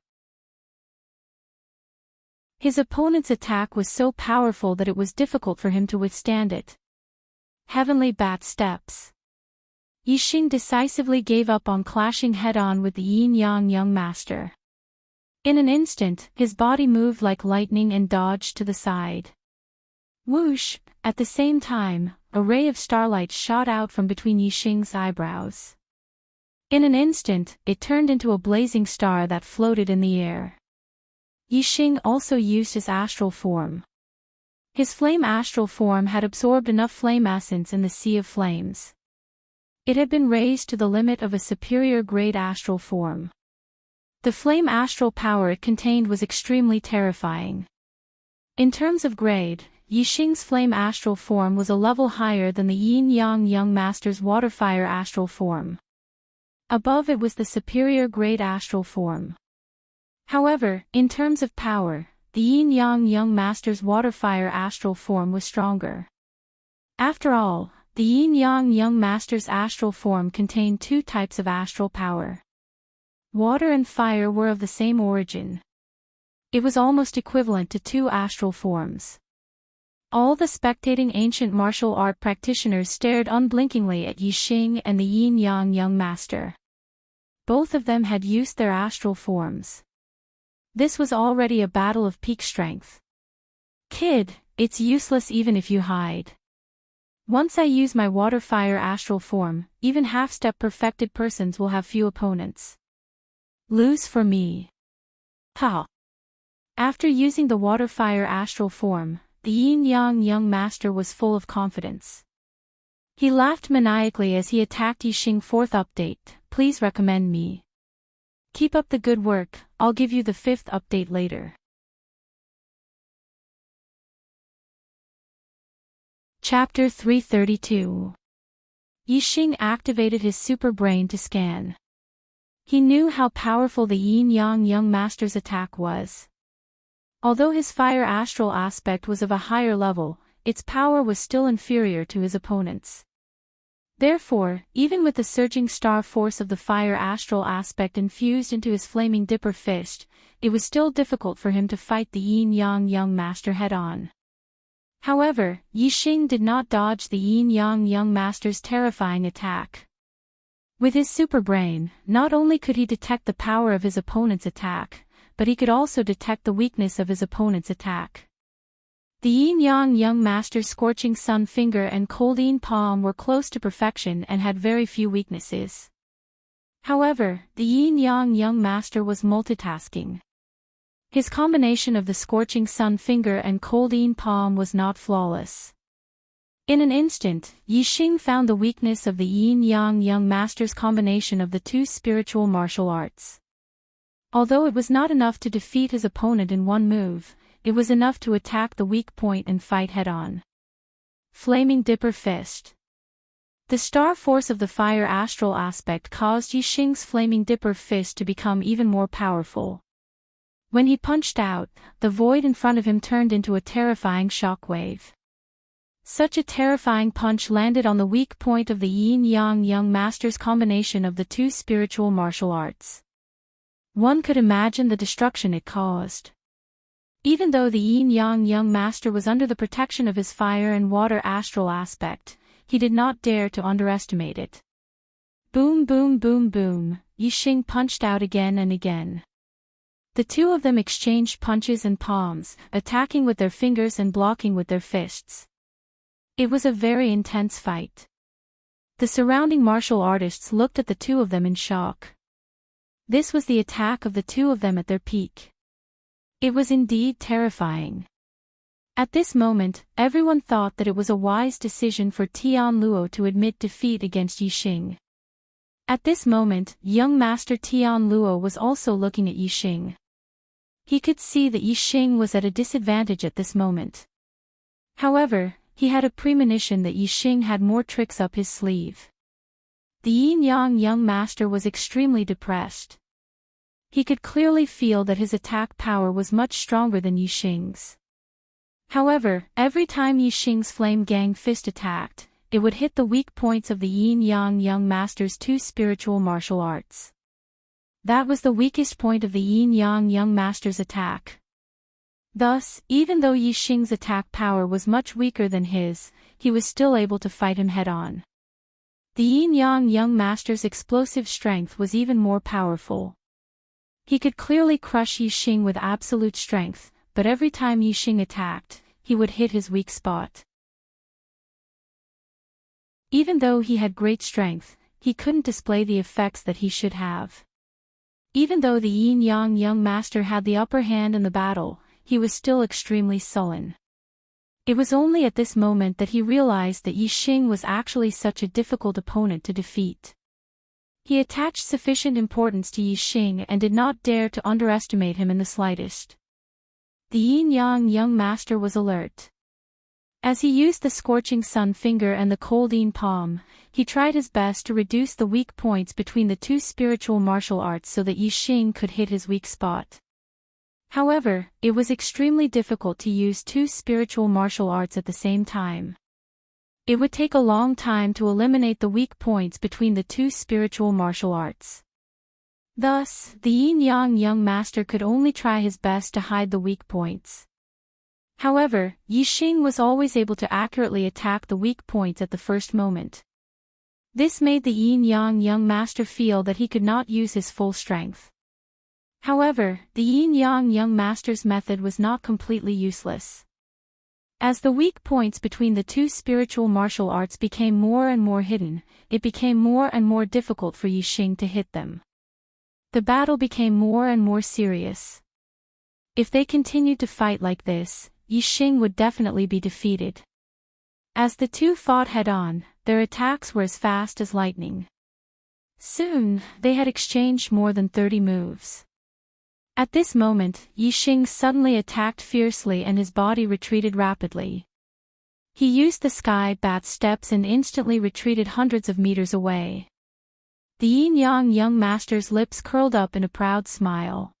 His opponent's attack was so powerful that it was difficult for him to withstand it. Heavenly bat steps. Yixing decisively gave up on clashing head-on with the yin-yang young master. In an instant, his body moved like lightning and dodged to the side. Whoosh! At the same time, a ray of starlight shot out from between Yixing's eyebrows. In an instant, it turned into a blazing star that floated in the air. Yixing also used his astral form. His flame astral form had absorbed enough flame essence in the sea of flames. It had been raised to the limit of a superior grade astral form. The flame astral power it contained was extremely terrifying. In terms of grade, Yixing's flame astral form was a level higher than the yin-yang young master's water-fire astral form. Above it was the superior grade astral form. However, in terms of power, the yin-yang young master's water-fire astral form was stronger. After all, the yin-yang young master's astral form contained two types of astral power. Water and fire were of the same origin. It was almost equivalent to two astral forms. All the spectating ancient martial art practitioners stared unblinkingly at Yixing and the yin-yang young master. Both of them had used their astral forms. This was already a battle of peak strength. Kid, it's useless even if you hide. Once I use my water-fire astral form, even half-step perfected persons will have few opponents. Lose for me. Ha! After using the water-fire astral form, the yin-yang young master was full of confidence. He laughed maniacally as he attacked Yixing. Fourth update, please recommend me. Keep up the good work, I'll give you the fifth update later. Chapter 332. Yixing activated his super brain to scan. He knew how powerful the yin-yang young master's attack was. Although his fire astral aspect was of a higher level, its power was still inferior to his opponent's. Therefore, even with the surging star force of the fire astral aspect infused into his flaming dipper fist, it was still difficult for him to fight the yin-yang young master head-on. However, Yixing did not dodge the yin-yang young master's terrifying attack. With his super brain, not only could he detect the power of his opponent's attack, but he could also detect the weakness of his opponent's attack. The yin-yang young master's scorching sun finger and cold yin palm were close to perfection and had very few weaknesses. However, the yin-yang young master was multitasking. His combination of the scorching sun finger and cold yin palm was not flawless. In an instant, Yixing found the weakness of the yin-yang young master's combination of the two spiritual martial arts. Although it was not enough to defeat his opponent in one move, it was enough to attack the weak point and fight head-on. Flaming Dipper Fist. The star force of the fire astral aspect caused Yixing's flaming dipper fist to become even more powerful. When he punched out, the void in front of him turned into a terrifying shockwave. Such a terrifying punch landed on the weak point of the yin-yang young master's combination of the two spiritual martial arts. One could imagine the destruction it caused. Even though the yin-yang young master was under the protection of his fire and water astral aspect, he did not dare to underestimate it. Boom boom boom boom, Yixing punched out again and again. The two of them exchanged punches and palms, attacking with their fingers and blocking with their fists. It was a very intense fight. The surrounding martial artists looked at the two of them in shock. This was the attack of the two of them at their peak. It was indeed terrifying. At this moment, everyone thought that it was a wise decision for Tian Luo to admit defeat against Yixing. At this moment, young master Tian Luo was also looking at Yixing. He could see that Yixing was at a disadvantage at this moment. However, he had a premonition that Yixing had more tricks up his sleeve. The yin-yang young master was extremely depressed. He could clearly feel that his attack power was much stronger than Yixing's. However, every time Yixing's flame gang fist attacked, it would hit the weak points of the yin-yang young master's two spiritual martial arts. That was the weakest point of the yin-yang young master's attack. Thus, even though Yixing's attack power was much weaker than his, he was still able to fight him head-on. The yin-yang young master's explosive strength was even more powerful. He could clearly crush Yixing with absolute strength, but every time Yixing attacked, he would hit his weak spot. Even though he had great strength, he couldn't display the effects that he should have. Even though the yin-yang young master had the upper hand in the battle, he was still extremely sullen. It was only at this moment that he realized that Yixing was actually such a difficult opponent to defeat. He attached sufficient importance to Yixing and did not dare to underestimate him in the slightest. The yin-yang young master was alert. As he used the scorching sun finger and the cold yin palm, he tried his best to reduce the weak points between the two spiritual martial arts so that Yixing could hit his weak spot. However, it was extremely difficult to use two spiritual martial arts at the same time. It would take a long time to eliminate the weak points between the two spiritual martial arts. Thus, the yin-yang young master could only try his best to hide the weak points. However, Yixing was always able to accurately attack the weak points at the first moment. This made the yin-yang young master feel that he could not use his full strength. However, the yin-yang young master's method was not completely useless. As the weak points between the two spiritual martial arts became more and more hidden, it became more and more difficult for Yixing to hit them. The battle became more and more serious. If they continued to fight like this, Yixing would definitely be defeated. As the two fought head-on, their attacks were as fast as lightning. Soon, they had exchanged more than 30 moves. At this moment, Yixing suddenly attacked fiercely and his body retreated rapidly. He used the sky bat steps and instantly retreated hundreds of meters away. The yin-yang young master's lips curled up in a proud smile.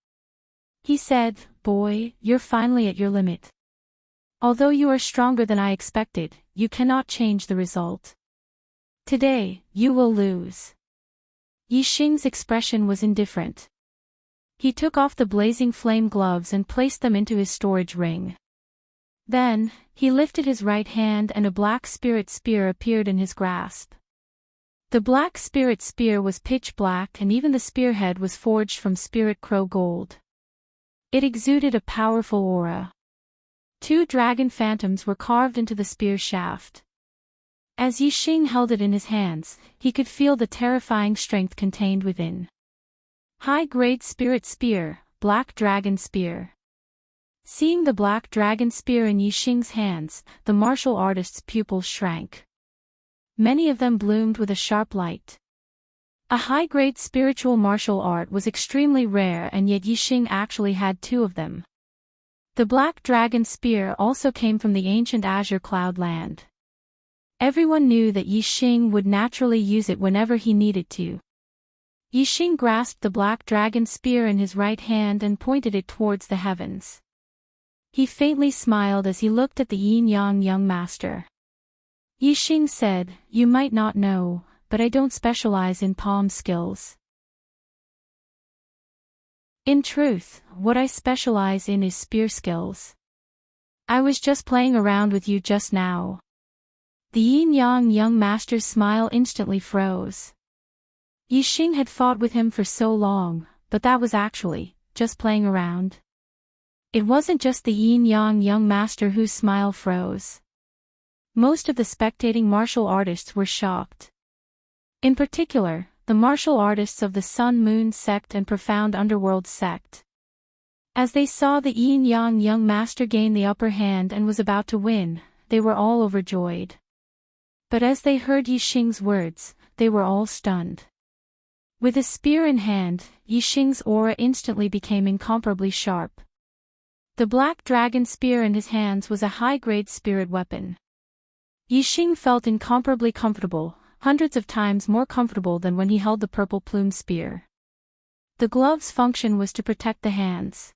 He said, "Boy, you're finally at your limit. Although you are stronger than I expected, you cannot change the result. Today, you will lose." Yixing's expression was indifferent. He took off the blazing flame gloves and placed them into his storage ring. Then, he lifted his right hand and a black spirit spear appeared in his grasp. The black spirit spear was pitch black and even the spearhead was forged from spirit crow gold. It exuded a powerful aura. 2 dragon phantoms were carved into the spear shaft. As Yixing held it in his hands, he could feel the terrifying strength contained within. High-grade spirit spear, black dragon spear. Seeing the black dragon spear in Yixing's hands, the martial artist's pupils shrank. Many of them bloomed with a sharp light. A high-grade spiritual martial art was extremely rare and yet Yixing actually had 2 of them. The black dragon spear also came from the ancient azure cloud land. Everyone knew that Yi Xing would naturally use it whenever he needed to. Yi Xing grasped the black dragon spear in his right hand and pointed it towards the heavens. He faintly smiled as he looked at the yin-yang young master. Yi Xing said, "You might not know, but I don't specialize in palm skills. In truth, what I specialize in is spear skills. I was just playing around with you just now." The yin-yang young master's smile instantly froze. Yi Xing had fought with him for so long, but that was actually just playing around. It wasn't just the yin-yang young master whose smile froze. Most of the spectating martial artists were shocked. In particular, the martial artists of the Sun Moon sect and Profound Underworld sect. As they saw the yin-yang young master gain the upper hand and was about to win, they were all overjoyed. But as they heard Yi Xing's words, they were all stunned. With a spear in hand, Yi Xing's aura instantly became incomparably sharp. The black dragon spear in his hands was a high-grade spirit weapon. Yi Xing felt incomparably comfortable, hundreds of times more comfortable than when he held the purple plume spear. The glove's function was to protect the hands.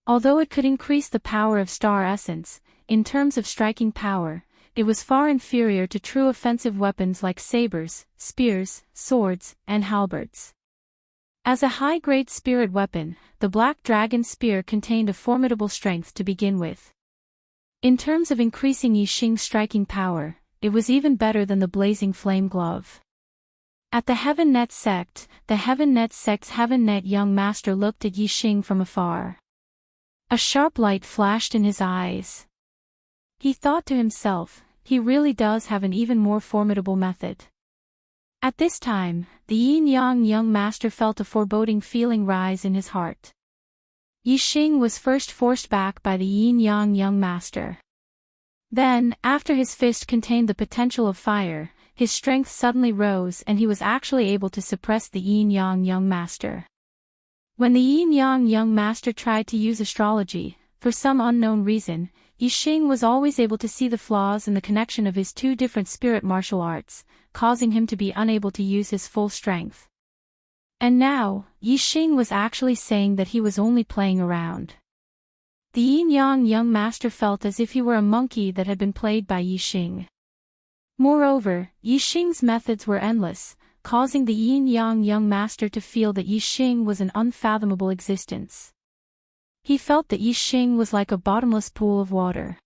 Although it could increase the power of star essence, in terms of striking power, it was far inferior to true offensive weapons like sabers, spears, swords, and halberds. As a high-grade spirit weapon, the black dragon spear contained a formidable strength to begin with. In terms of increasing Yi Xing's striking power, it was even better than the blazing flame glove. At the Heaven Net sect, the Heaven Net sect's Heaven Net young master looked at Yi Xing from afar. A sharp light flashed in his eyes. He thought to himself, he really does have an even more formidable method. At this time, the yin-yang young master felt a foreboding feeling rise in his heart. Yi Xing was first forced back by the yin-yang young master. Then, after his fist contained the potential of fire, his strength suddenly rose and he was actually able to suppress the yin-yang young master. When the yin-yang young master tried to use astrology, for some unknown reason, Yi Xing was always able to see the flaws in the connection of his two different spirit martial arts, causing him to be unable to use his full strength. And now, Yi Xing was actually saying that he was only playing around. The yin-yang young master felt as if he were a monkey that had been played by Yi Xing. Moreover, Yi Xing's methods were endless, causing the yin-yang young master to feel that Yi Xing was an unfathomable existence. He felt that Yi Xing was like a bottomless pool of water.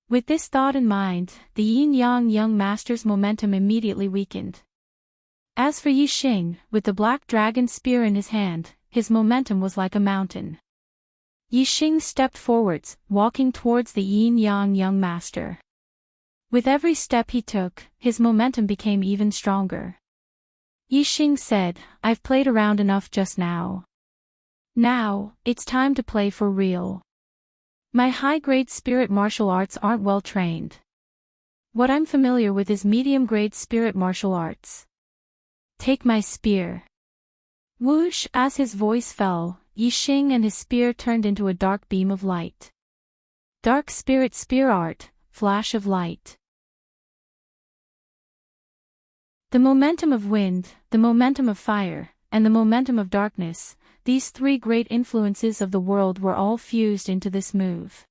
With this thought in mind, the yin-yang young master's momentum immediately weakened. As for Yi Xing, with the black dragon spear in his hand, his momentum was like a mountain. Yi Xing stepped forwards, walking towards the yin-yang young master. With every step he took, his momentum became even stronger. Yi Xing said, "I've played around enough just now. Now, it's time to play for real. My high-grade spirit martial arts aren't well trained. What I'm familiar with is medium-grade spirit martial arts. Take my spear." Whoosh! As his voice fell, Yi Xing and his spear turned into a dark beam of light. Dark spirit spear art, flash of light. The momentum of wind, the momentum of fire, and the momentum of darkness, these three great influences of the world were all fused into this move.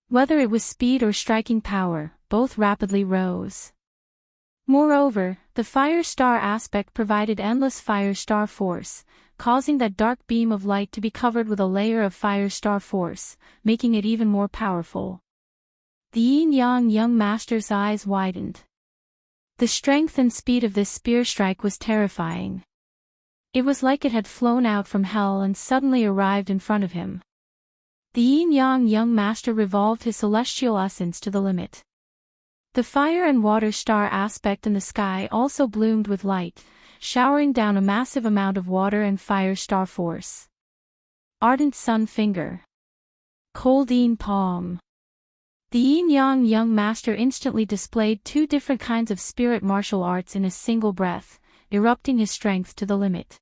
Whether it was speed or striking power, both rapidly rose. Moreover, the fire star aspect provided endless fire star force, causing that dark beam of light to be covered with a layer of fire star force, making it even more powerful. The yin-yang young master's eyes widened. The strength and speed of this spear strike was terrifying. It was like it had flown out from hell and suddenly arrived in front of him. The yin-yang young master revolved his celestial essence to the limit. The fire and water star aspect in the sky also bloomed with light, showering down a massive amount of water and fire star force. Ardent sun finger. Cold yin palm. The yin-yang young master instantly displayed two different kinds of spirit martial arts in a single breath, erupting his strength to the limit.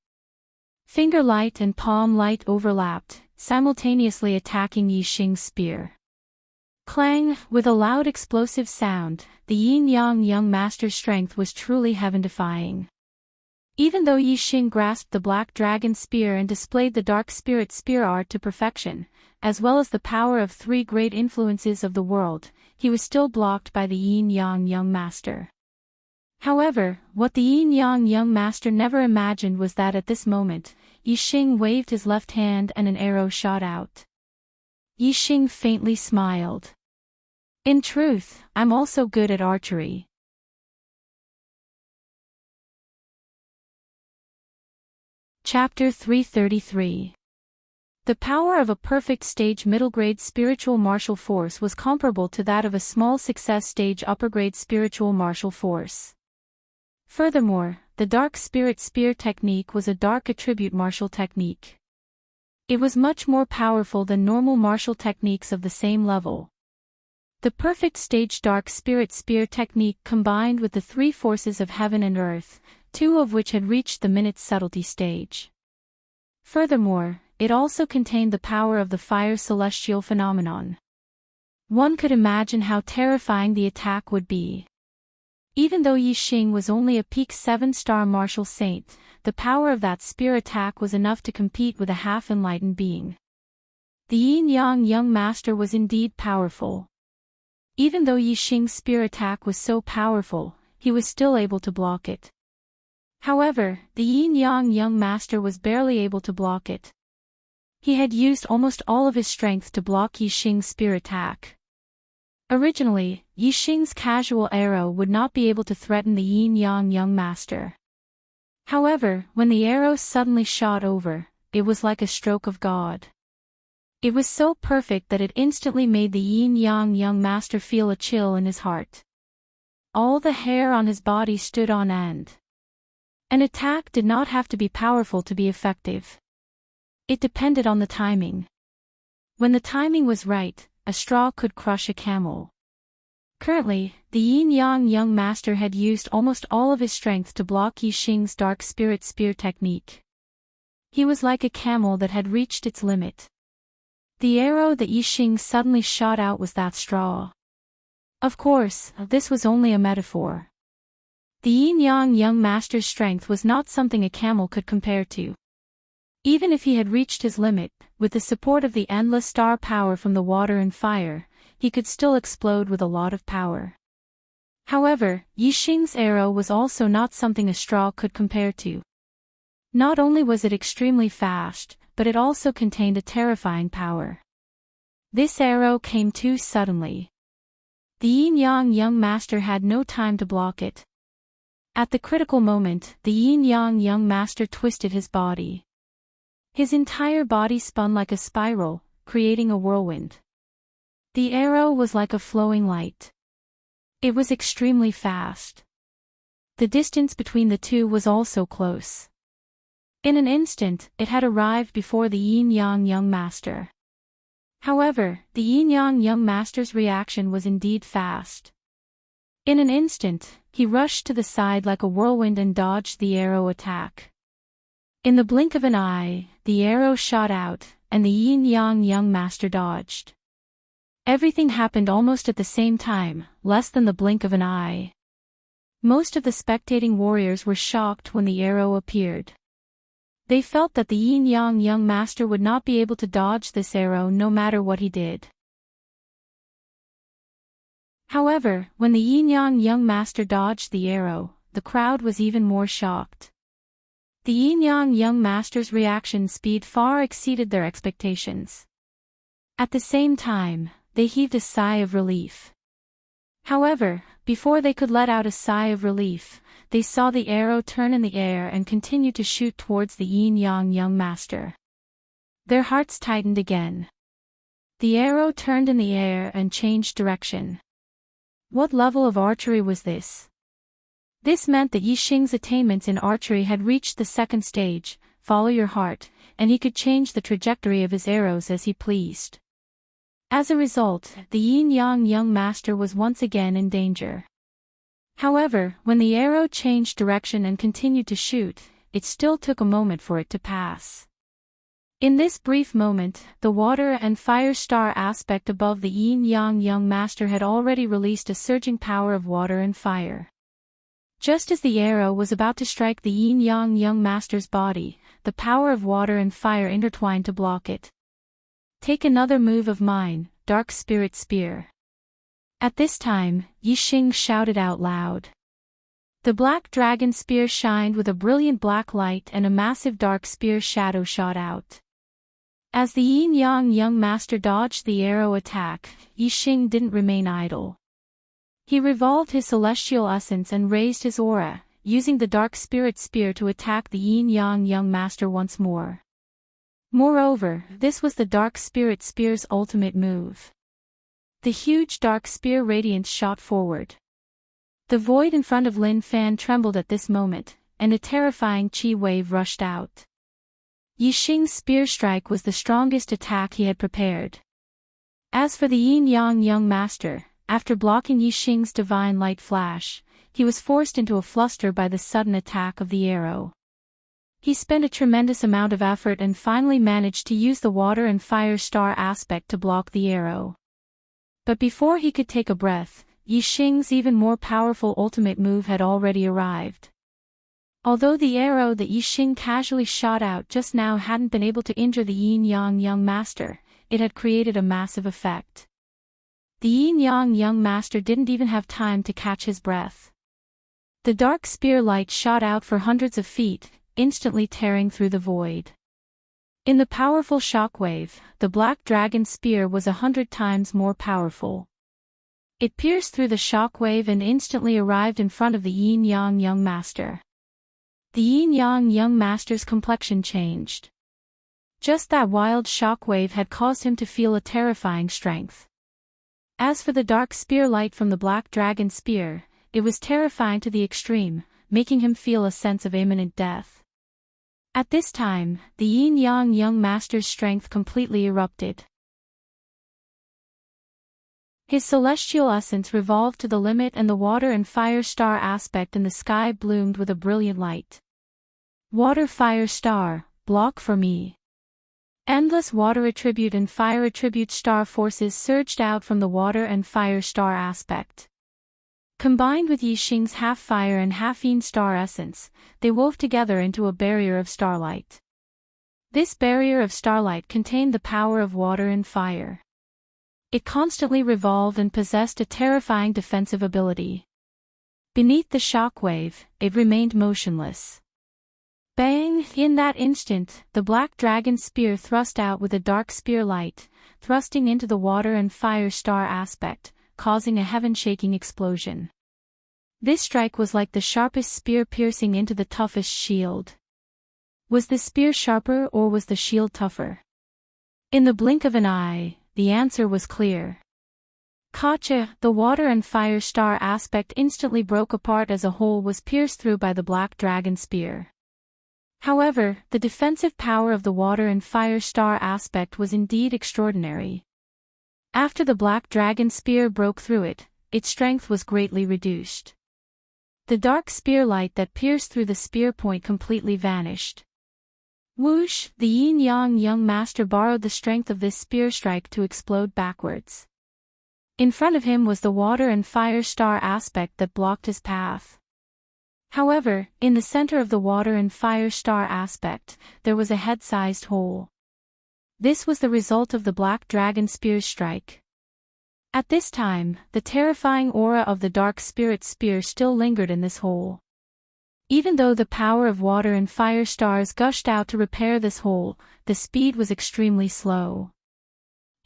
Finger light and palm light overlapped, simultaneously attacking Yi Xing's spear. Clang, with a loud explosive sound, the yin-yang young master's strength was truly heaven-defying. Even though Yi Xing grasped the black dragon spear and displayed the dark spirit spear art to perfection, as well as the power of three great influences of the world, he was still blocked by the yin-yang young master. However, what the yin-yang young master never imagined was that at this moment, Yi Xing waved his left hand and an arrow shot out. Yi Xing faintly smiled. In truth, I'm also good at archery. Chapter 333. The power of a perfect stage middle-grade spiritual martial force was comparable to that of a small success stage upper-grade spiritual martial force. Furthermore, the dark spirit spear technique was a dark attribute martial technique. It was much more powerful than normal martial techniques of the same level. The perfect stage dark spirit spear technique combined with the three forces of heaven and earth, two of which had reached the minute subtlety stage. Furthermore, it also contained the power of the fire celestial phenomenon. One could imagine how terrifying the attack would be. Even though Yi Xing was only a peak 7-star martial saint, the power of that spear attack was enough to compete with a half-enlightened being. The yin-yang young master was indeed powerful. Even though Yi Xing's spear attack was so powerful, he was still able to block it. However, the yin-yang young master was barely able to block it. He had used almost all of his strength to block Yi Xing's spear attack. Originally, Yi Xing's casual arrow would not be able to threaten the yin-yang young master. However, when the arrow suddenly shot over, it was like a stroke of God. It was so perfect that it instantly made the yin-yang young master feel a chill in his heart. All the hair on his body stood on end. An attack did not have to be powerful to be effective. It depended on the timing. When the timing was right, a straw could crush a camel. Currently, the yin-yang young master had used almost all of his strength to block Yi Xing's dark spirit spear technique. He was like a camel that had reached its limit. The arrow that Yi Xing suddenly shot out was that straw. Of course, this was only a metaphor. The yin-yang young master's strength was not something a camel could compare to. Even if he had reached his limit, with the support of the endless star power from the water and fire, he could still explode with a lot of power. However, Yi Xing's arrow was also not something a straw could compare to. Not only was it extremely fast, but it also contained a terrifying power. This arrow came too suddenly. The yin-yang young master had no time to block it. At the critical moment, the yin-yang young master twisted his body. His entire body spun like a spiral, creating a whirlwind. The arrow was like a flowing light. It was extremely fast. The distance between the two was also close. In an instant, it had arrived before the yin-yang young master. However, the yin-yang young master's reaction was indeed fast. In an instant, he rushed to the side like a whirlwind and dodged the arrow attack. In the blink of an eye, the arrow shot out, and the yin-yang young master dodged. Everything happened almost at the same time, less than the blink of an eye. Most of the spectating warriors were shocked when the arrow appeared. They felt that the yin-yang young master would not be able to dodge this arrow no matter what he did. However, when the yin-yang young master dodged the arrow, the crowd was even more shocked. The yin-yang young master's reaction speed far exceeded their expectations. At the same time, they heaved a sigh of relief. However, before they could let out a sigh of relief, they saw the arrow turn in the air and continue to shoot towards the yin-yang young master. Their hearts tightened again. The arrow turned in the air and changed direction. What level of archery was this? This meant that Yi Xing's attainments in archery had reached the second stage, follow your heart, and he could change the trajectory of his arrows as he pleased. As a result, the yin-yang young master was once again in danger. However, when the arrow changed direction and continued to shoot, it still took a moment for it to pass. In this brief moment, the water and fire star aspect above the yin-yang young master had already released a surging power of water and fire. Just as the arrow was about to strike the yin-yang young master's body, the power of water and fire intertwined to block it. Take another move of mine, Dark Spirit Spear. At this time, Yi Xing shouted out loud. The black dragon spear shined with a brilliant black light and a massive dark spear shadow shot out. As the yin-yang young master dodged the arrow attack, Yi Xing didn't remain idle. He revolved his celestial essence and raised his aura, using the dark spirit spear to attack the yin-yang young master once more. Moreover, this was the dark spirit spear's ultimate move. The huge dark spear radiance shot forward. The void in front of Lin Fan trembled at this moment, and a terrifying chi wave rushed out. Yi Xing's spear strike was the strongest attack he had prepared. As for the yin-yang young master, after blocking Yi Xing's divine light flash, he was forced into a fluster by the sudden attack of the arrow. He spent a tremendous amount of effort and finally managed to use the water and fire star aspect to block the arrow. But before he could take a breath, Yi Xing's even more powerful ultimate move had already arrived. Although the arrow that Yi Xing casually shot out just now hadn't been able to injure the yin-yang young master, it had created a massive effect. The yin-yang young master didn't even have time to catch his breath. The dark spear light shot out for hundreds of feet, instantly tearing through the void. In the powerful shockwave, the black dragon spear was 100 times more powerful. It pierced through the shockwave and instantly arrived in front of the yin-yang young master. The yin-yang young master's complexion changed. Just that wild shockwave had caused him to feel a terrifying strength. As for the dark spear light from the black dragon spear, it was terrifying to the extreme, making him feel a sense of imminent death. At this time, the yin-yang young master's strength completely erupted. His celestial essence revolved to the limit and the water and fire star aspect in the sky bloomed with a brilliant light. Water fire star, block for me. Endless water attribute and fire attribute star forces surged out from the water and fire star aspect. Combined with Yi Xing's half fire and half yin star essence, they wove together into a barrier of starlight. This barrier of starlight contained the power of water and fire. It constantly revolved and possessed a terrifying defensive ability. Beneath the shockwave, it remained motionless. Bang! In that instant, the black dragon spear thrust out with a dark spear light, thrusting into the water and fire star aspect, causing a heaven-shaking explosion. This strike was like the sharpest spear piercing into the toughest shield. Was the spear sharper or was the shield tougher? In the blink of an eye, the answer was clear. Gotcha! The water and fire star aspect instantly broke apart as a hole was pierced through by the black dragon spear. However, the defensive power of the water and fire star aspect was indeed extraordinary. After the black dragon spear broke through it, its strength was greatly reduced. The dark spear light that pierced through the spear point completely vanished. Whoosh! The yin-yang young master borrowed the strength of this spear strike to explode backwards. In front of him was the water and fire star aspect that blocked his path. However, in the center of the water and fire star aspect, there was a head-sized hole. This was the result of the black dragon spear's strike. At this time, the terrifying aura of the dark spirit spear still lingered in this hole. Even though the power of water and fire stars gushed out to repair this hole, the speed was extremely slow.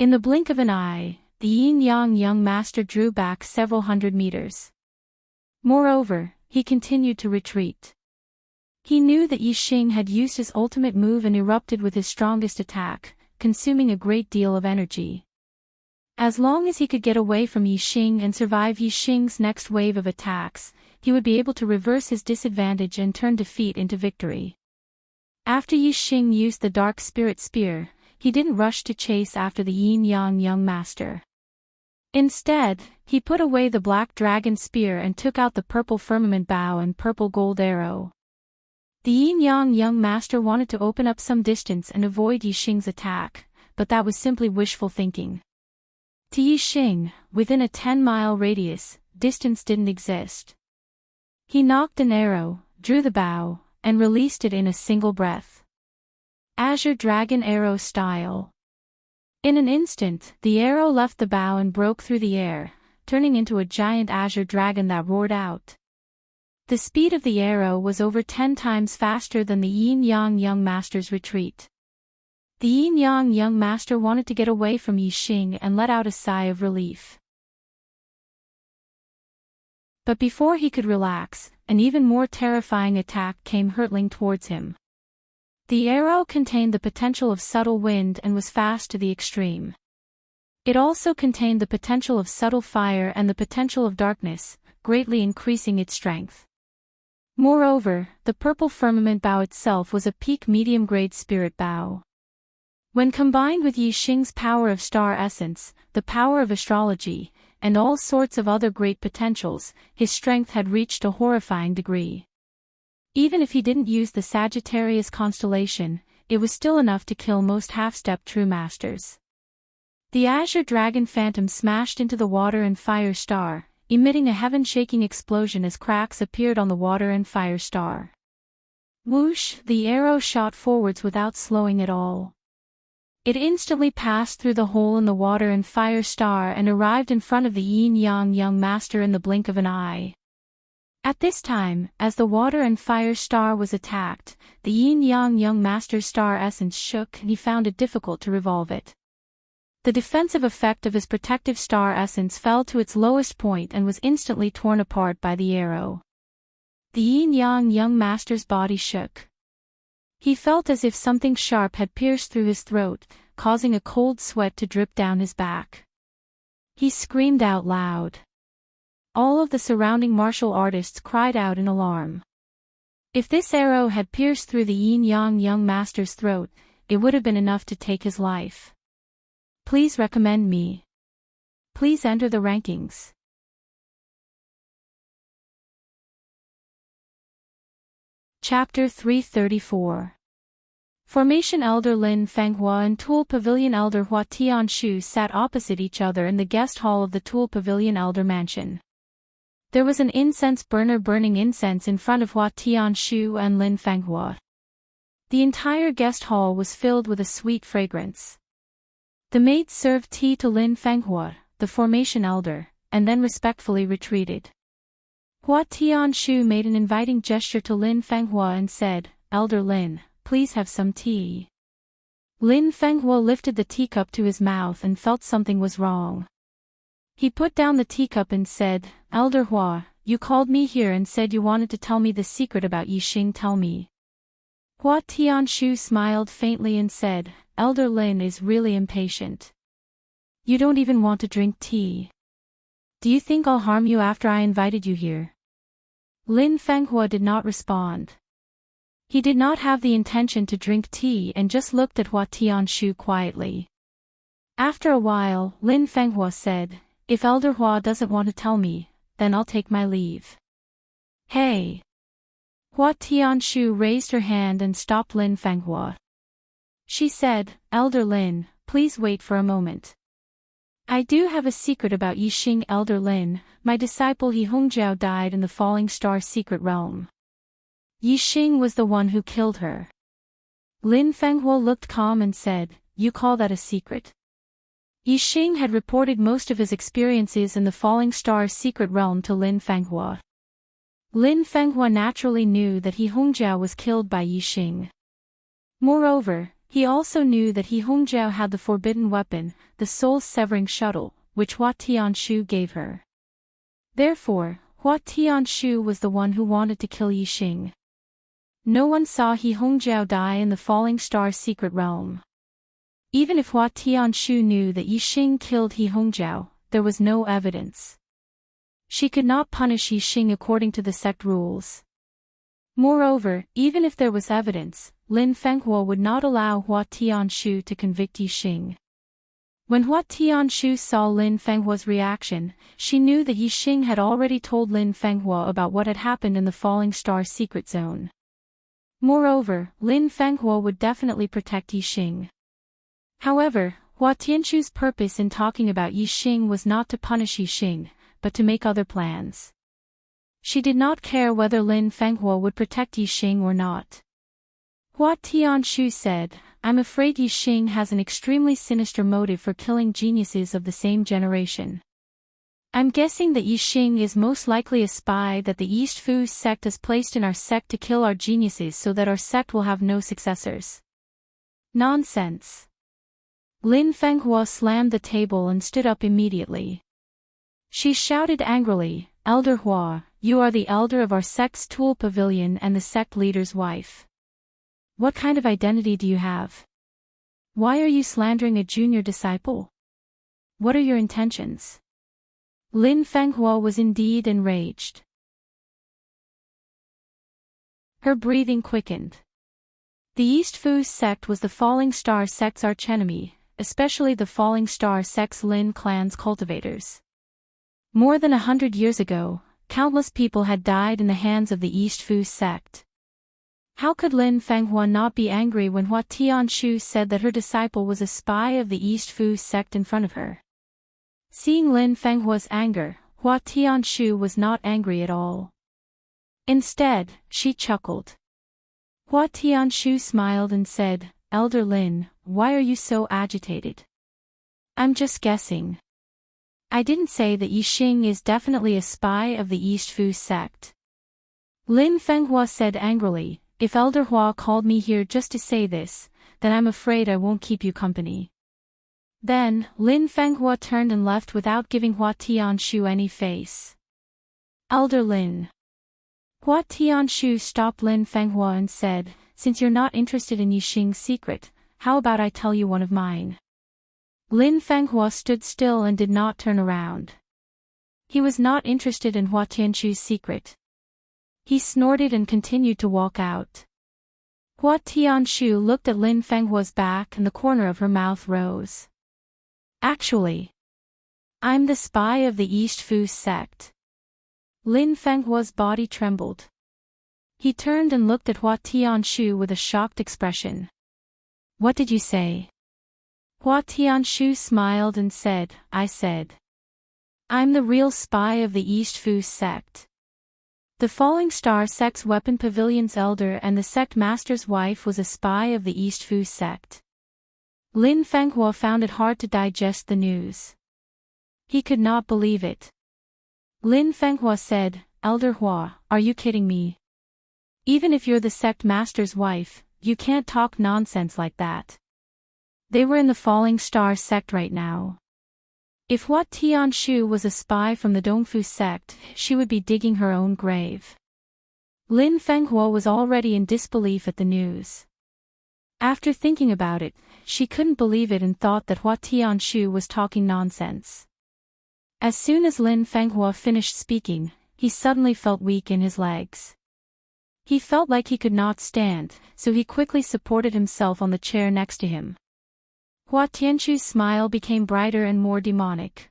In the blink of an eye, the yin-yang young master drew back several hundred meters. Moreover, he continued to retreat. He knew that Yi Xing had used his ultimate move and erupted with his strongest attack, consuming a great deal of energy. As long as he could get away from Yi Xing and survive Yi Xing's next wave of attacks, he would be able to reverse his disadvantage and turn defeat into victory. After Yi Xing used the dark spirit spear, he didn't rush to chase after the yin-yang young master. Instead, he put away the black dragon spear and took out the purple firmament bow and purple gold arrow. The yin-yang young master wanted to open up some distance and avoid Yixing's attack, but that was simply wishful thinking. To Yixing, within a 10-mile radius, distance didn't exist. He nocked an arrow, drew the bow, and released it in a single breath. Azure Dragon Arrow style. In an instant, the arrow left the bow and broke through the air, turning into a giant azure dragon that roared out. The speed of the arrow was over 10 times faster than the yin-yang young master's retreat. The yin-yang young master wanted to get away from Yixing and let out a sigh of relief. But before he could relax, an even more terrifying attack came hurtling towards him. The arrow contained the potential of subtle wind and was fast to the extreme. It also contained the potential of subtle fire and the potential of darkness, greatly increasing its strength. Moreover, the purple firmament bow itself was a peak medium-grade spirit bow. When combined with Yixing's power of star essence, the power of astrology, and all sorts of other great potentials, his strength had reached a horrifying degree. Even if he didn't use the Sagittarius constellation, it was still enough to kill most half-step true masters. The Azure Dragon Phantom smashed into the water and fire star, emitting a heaven-shaking explosion as cracks appeared on the water and fire star. Whoosh! The arrow shot forwards without slowing at all. It instantly passed through the hole in the water and fire star and arrived in front of the yin-yang young master in the blink of an eye. At this time, as the water and fire star was attacked, the yin-yang young master's star essence shook and he found it difficult to revolve it. The defensive effect of his protective star essence fell to its lowest point and was instantly torn apart by the arrow. The yin-yang young master's body shook. He felt as if something sharp had pierced through his throat, causing a cold sweat to drip down his back. He screamed out loud. All of the surrounding martial artists cried out in alarm. If this arrow had pierced through the yin-yang young master's throat, it would have been enough to take his life. Please recommend me. Please enter the rankings. Chapter 334. Formation Elder Lin Fenghua and Tool Pavilion Elder Hua Tianshu sat opposite each other in the guest hall of the Tool Pavilion Elder Mansion. There was an incense burner burning incense in front of Hua Tianshu and Lin Fenghua. The entire guest hall was filled with a sweet fragrance. The maids served tea to Lin Fenghua, the Formation Elder, and then respectfully retreated. Hua Tianshu made an inviting gesture to Lin Fenghua and said, "Elder Lin, please have some tea." Lin Fenghua lifted the teacup to his mouth and felt something was wrong. He put down the teacup and said, "Elder Hua, you called me here and said you wanted to tell me the secret about Yixing. Tell me." Hua Tianshu smiled faintly and said, "Elder Lin is really impatient. You don't even want to drink tea. Do you think I'll harm you after I invited you here?" Lin Fenghua did not respond. He did not have the intention to drink tea and just looked at Hua Tianshu quietly. After a while, Lin Fenghua said, "If Elder Hua doesn't want to tell me, then I'll take my leave." "Hey!" Hua Tianshu raised her hand and stopped Lin Fenghua. She said, "Elder Lin, please wait for a moment. I do have a secret about Yixing. Elder Lin, my disciple He Hongjiao died in the Falling Star secret realm. Yixing was the one who killed her." Lin Fenghua looked calm and said, "You call that a secret?" Yixing had reported most of his experiences in the Falling Star secret realm to Lin Fenghua. Lin Fenghua naturally knew that He Hongjiao was killed by Yixing. Moreover, he also knew that He Hongjiao had the forbidden weapon, the soul-severing shuttle, which Hua Tianshu gave her. Therefore, Hua Tianshu was the one who wanted to kill Yixing. No one saw He Hongjiao die in the Falling Star secret realm. Even if Hua Tianshu knew that Yixing killed He Hongjiao, there was no evidence. She could not punish Yixing according to the sect rules. Moreover, even if there was evidence, Lin Fenghua would not allow Hua Tianshu to convict Yixing. When Hua Tianshu saw Lin Fenghua's reaction, she knew that Yixing had already told Lin Fenghua about what had happened in the Falling Star secret zone. Moreover, Lin Fenghua would definitely protect Yixing. However, Hua Tianchu's purpose in talking about Yixing was not to punish Yixing, but to make other plans. She did not care whether Lin Fenghua would protect Yixing or not. Hua Tianchu said, "I'm afraid Yixing has an extremely sinister motive for killing geniuses of the same generation. I'm guessing that Yixing is most likely a spy that the East Fu sect has placed in our sect to kill our geniuses so that our sect will have no successors." Nonsense. Lin Fenghua slammed the table and stood up immediately. She shouted angrily, "Elder Hua, you are the elder of our sect's tool pavilion and the sect leader's wife. What kind of identity do you have? Why are you slandering a junior disciple? What are your intentions?" Lin Fenghua was indeed enraged. Her breathing quickened. The East Fu sect was the Falling Star sect's archenemy, especially the Falling Star sect's Lin clan's cultivators. More than 100 years ago, countless people had died in the hands of the East Fu sect. How could Lin Fenghua not be angry when Hua Tianchu said that her disciple was a spy of the East Fu sect in front of her? Seeing Lin Fenghua's anger, Hua Tianchu was not angry at all. Instead, she chuckled. Hua Tianchu smiled and said, "Elder Lin, why are you so agitated? I'm just guessing. I didn't say that Yixing is definitely a spy of the East Fu sect." Lin Fenghua said angrily, "If Elder Hua called me here just to say this, then I'm afraid I won't keep you company." Then, Lin Fenghua turned and left without giving Hua Tianchu any face. "Elder Lin." Hua Tianchu stopped Lin Fenghua and said, "Since you're not interested in Yixing's secret, how about I tell you one of mine?" Lin Fenghua stood still and did not turn around. He was not interested in Hua Tianchu's secret. He snorted and continued to walk out. Hua Tianchu looked at Lin Fenghua's back and the corner of her mouth rose. "Actually, I'm the spy of the East Fu sect." Lin Fenghua's body trembled. He turned and looked at Hua Tianchu with a shocked expression. "What did you say?" Hua Tianchu smiled and said, "I said, I'm the real spy of the East Fu sect. The Falling Star sect's weapon pavilion's elder and the sect master's wife was a spy of the East Fu sect." Lin Fenghua found it hard to digest the news. He could not believe it. Lin Fenghua said, "Elder Hua, are you kidding me? Even if you're the sect master's wife, you can't talk nonsense like that." They were in the Falling Star sect right now. If Hua Tianchu was a spy from the Dongfu sect, she would be digging her own grave. Lin Fenghua was already in disbelief at the news. After thinking about it, she couldn't believe it and thought that Hua Tianchu was talking nonsense. As soon as Lin Fenghua finished speaking, he suddenly felt weak in his legs. He felt like he could not stand, so he quickly supported himself on the chair next to him. Hua Tianchu's smile became brighter and more demonic.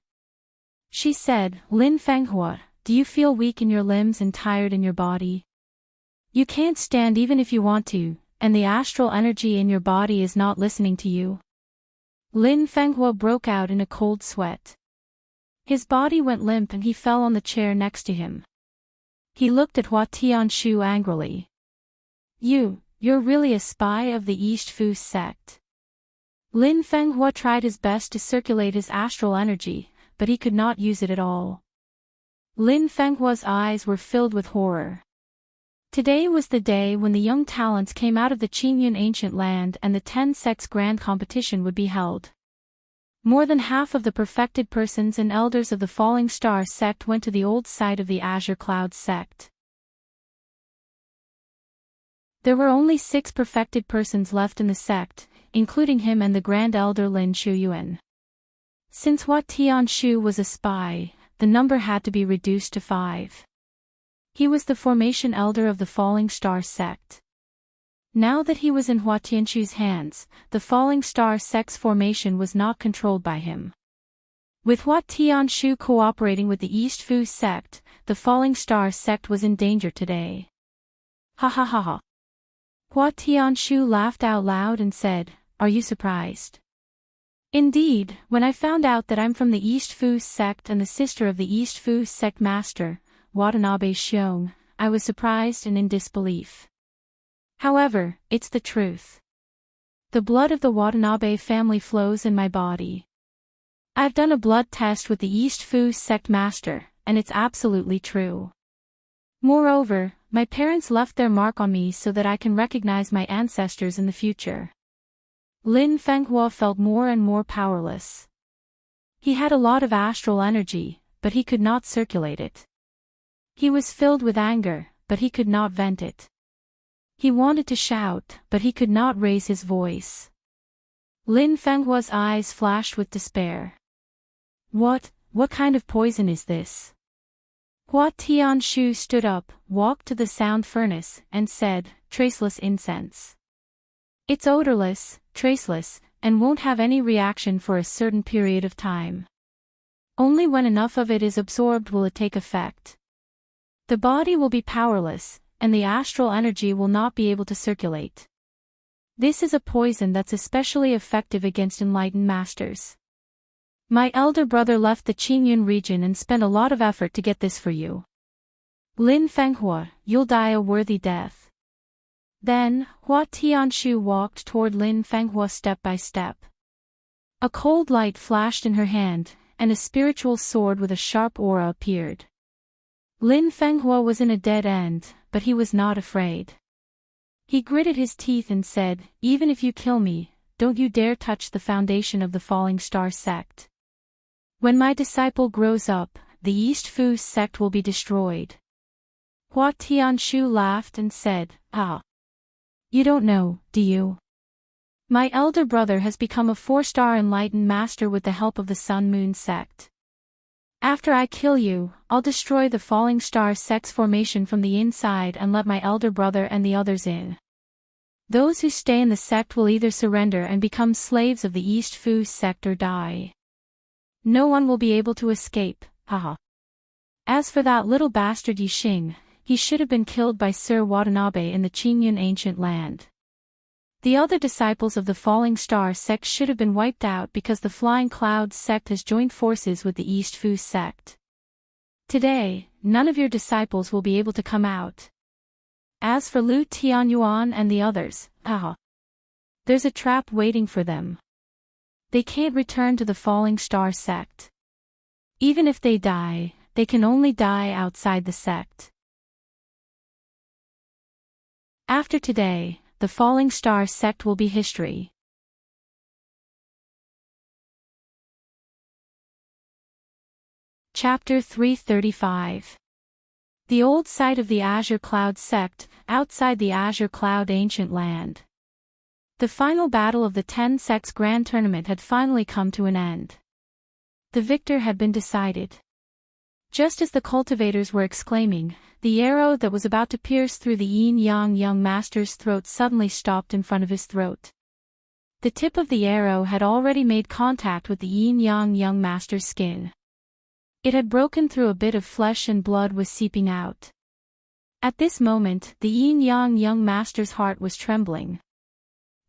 She said, "Lin Fenghua, do you feel weak in your limbs and tired in your body? You can't stand even if you want to, and the astral energy in your body is not listening to you?" Lin Fenghua broke out in a cold sweat. His body went limp and he fell on the chair next to him. He looked at Hua Tianchu angrily. You're really a spy of the East Fu sect." Lin Fenghua tried his best to circulate his astral energy, but he could not use it at all. Lin Fenghua's eyes were filled with horror. Today was the day when the young talents came out of the Qingyun ancient land and the 10 sects grand competition would be held. More than half of the perfected persons and elders of the Falling Star sect went to the old site of the Azure Cloud sect. There were only 6 perfected persons left in the sect, including him and the Grand Elder Lin Shuyuan. Since Hua Tianchu was a spy, the number had to be reduced to 5. He was the formation elder of the Falling Star sect. Now that he was in Hua Tianchu's hands, the Falling Star sect's formation was not controlled by him. With Hua Tianchu cooperating with the East Fu sect, the Falling Star sect was in danger today. Ha ha ha ha. Hua Tianshu laughed out loud and said, "Are you surprised?" "Indeed, when I found out that I'm from the East Fu sect and the sister of the East Fu sect master, Watanabe Xiong, I was surprised and in disbelief. However, it's the truth. The blood of the Watanabe family flows in my body. I've done a blood test with the East Fu sect master, and it's absolutely true. Moreover, my parents left their mark on me so that I can recognize my ancestors in the future." Lin Fenghua felt more and more powerless. He had a lot of astral energy, but he could not circulate it. He was filled with anger, but he could not vent it. He wanted to shout, but he could not raise his voice. Lin Fenghua's eyes flashed with despair. What kind of poison is this?" Hua Tianshu stood up, walked to the sound furnace, and said, "Traceless incense. It's odorless, traceless, and won't have any reaction for a certain period of time. Only when enough of it is absorbed will it take effect. The body will be powerless, and the astral energy will not be able to circulate. This is a poison that's especially effective against enlightened masters. My elder brother left the Qingyun region and spent a lot of effort to get this for you. Lin Fenghua, you'll die a worthy death." Then, Hua Tianshu walked toward Lin Fenghua step by step. A cold light flashed in her hand, and a spiritual sword with a sharp aura appeared. Lin Fenghua was in a dead end, but he was not afraid. He gritted his teeth and said, "Even if you kill me, don't you dare touch the foundation of the Falling Star sect. When my disciple grows up, the East Fu sect will be destroyed." Hua Tianshu laughed and said, "Ah. You don't know, do you? My elder brother has become a 4-star enlightened master with the help of the Sun Moon sect. After I kill you, I'll destroy the Falling Star sect's formation from the inside and let my elder brother and the others in. Those who stay in the sect will either surrender and become slaves of the East Fu sect or die. No one will be able to escape, haha. As for that little bastard Yixing, he should have been killed by Sir Watanabe in the Qingyun ancient land. The other disciples of the Falling Star sect should have been wiped out because the Flying Cloud sect has joined forces with the East Fu sect. Today, none of your disciples will be able to come out. As for Lu Tianyuan and the others, there's a trap waiting for them. They can't return to the Falling Star sect. Even if they die, they can only die outside the sect. After today, the Falling Star sect will be history. Chapter 335. The old site of the Azure Cloud sect, outside the Azure Cloud ancient land. The final battle of the 10 sects grand tournament had finally come to an end. The victor had been decided. Just as the cultivators were exclaiming, the arrow that was about to pierce through the Yin-Yang young master's throat suddenly stopped in front of his throat. The tip of the arrow had already made contact with the Yin-Yang young master's skin. It had broken through a bit of flesh and blood was seeping out. At this moment, the Yin-Yang young master's heart was trembling.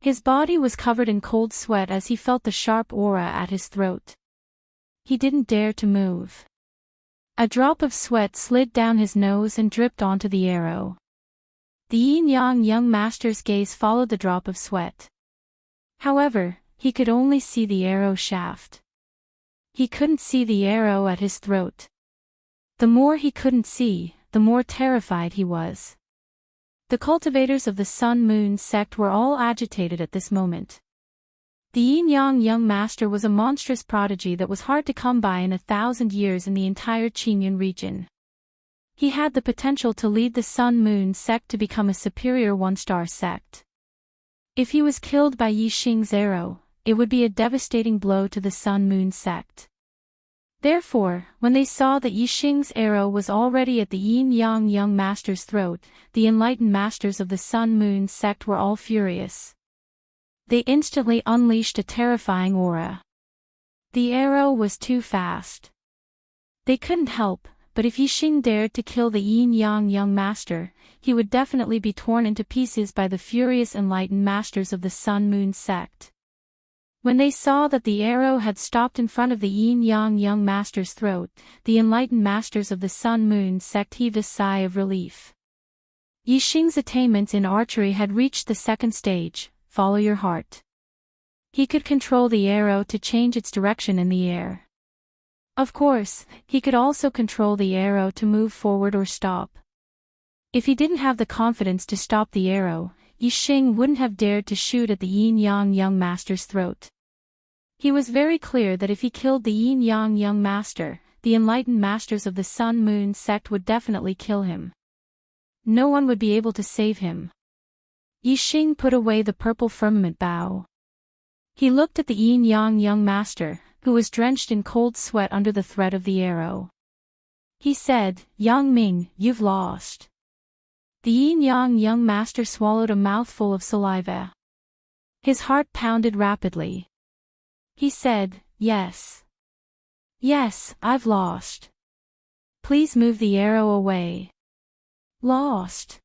His body was covered in cold sweat as he felt the sharp aura at his throat. He didn't dare to move. A drop of sweat slid down his nose and dripped onto the arrow. The Yin-Yang young master's gaze followed the drop of sweat. However, he could only see the arrow shaft. He couldn't see the arrow at his throat. The more he couldn't see, the more terrified he was. The cultivators of the Sun Moon sect were all agitated at this moment. The Yin-Yang young master was a monstrous prodigy that was hard to come by in 1,000 years in the entire Qingyun region. He had the potential to lead the Sun Moon sect to become a superior 1-star sect. If he was killed by Yixing's arrow, it would be a devastating blow to the Sun Moon sect. Therefore, when they saw that Yixing's arrow was already at the Yin-Yang young master's throat, the enlightened masters of the Sun Moon sect were all furious. They instantly unleashed a terrifying aura. The arrow was too fast. They couldn't help but if Yixing dared to kill the yin-yang young master, he would definitely be torn into pieces by the furious enlightened masters of the Sun-Moon sect. When they saw that the arrow had stopped in front of the yin-yang young master's throat, the enlightened masters of the Sun-Moon sect heaved a sigh of relief. Yixing's attainments in archery had reached the second stage, follow your heart. He could control the arrow to change its direction in the air. Of course, he could also control the arrow to move forward or stop. If he didn't have the confidence to stop the arrow, Yixing wouldn't have dared to shoot at the yin-yang young master's throat. He was very clear that if he killed the yin-yang young master, the enlightened masters of the Sun-Moon sect would definitely kill him. No one would be able to save him. Yixing put away the purple firmament bow. He looked at the yin-yang young master, who was drenched in cold sweat under the threat of the arrow. He said, "Yang Ming, you've lost." The yin-yang young master swallowed a mouthful of saliva. His heart pounded rapidly. He said, "Yes. Yes, I've lost. Please move the arrow away." Lost.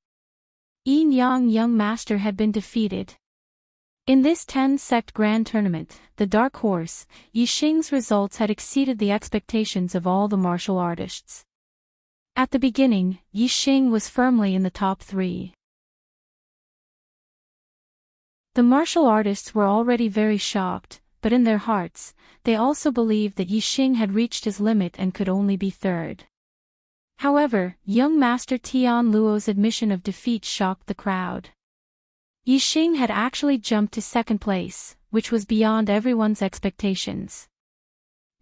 Yin-yang young master had been defeated. In this 10-sect grand tournament, the Dark Horse, Yixing's results had exceeded the expectations of all the martial artists. At the beginning, Yixing was firmly in the top 3. The martial artists were already very shocked, but in their hearts, they also believed that Yixing had reached his limit and could only be third. However, young Master Tian Luo's admission of defeat shocked the crowd. Yixing had actually jumped to second place, which was beyond everyone's expectations.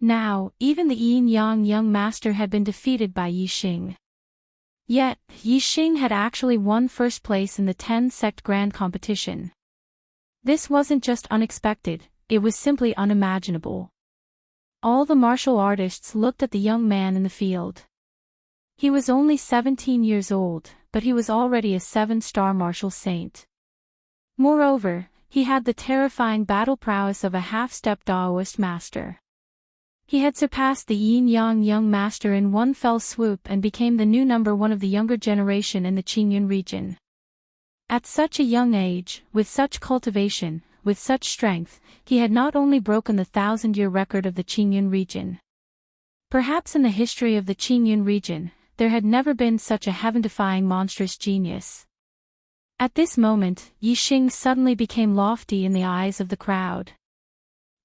Now, even the yin-yang young master had been defeated by Yixing. Yet, Yixing had actually won first place in the 10-sect grand competition. This wasn't just unexpected, it was simply unimaginable. All the martial artists looked at the young man in the field. He was only 17 years old, but he was already a 7-star martial saint. Moreover, he had the terrifying battle prowess of a half-step Daoist master. He had surpassed the yin-yang young master in one fell swoop and became the new number 1 of the younger generation in the Qingyun region. At such a young age, with such cultivation, with such strength, he had not only broken the 1,000-year record of the Qingyun region. Perhaps in the history of the Qingyun region, there had never been such a heaven-defying monstrous genius. At this moment, Yixing suddenly became lofty in the eyes of the crowd.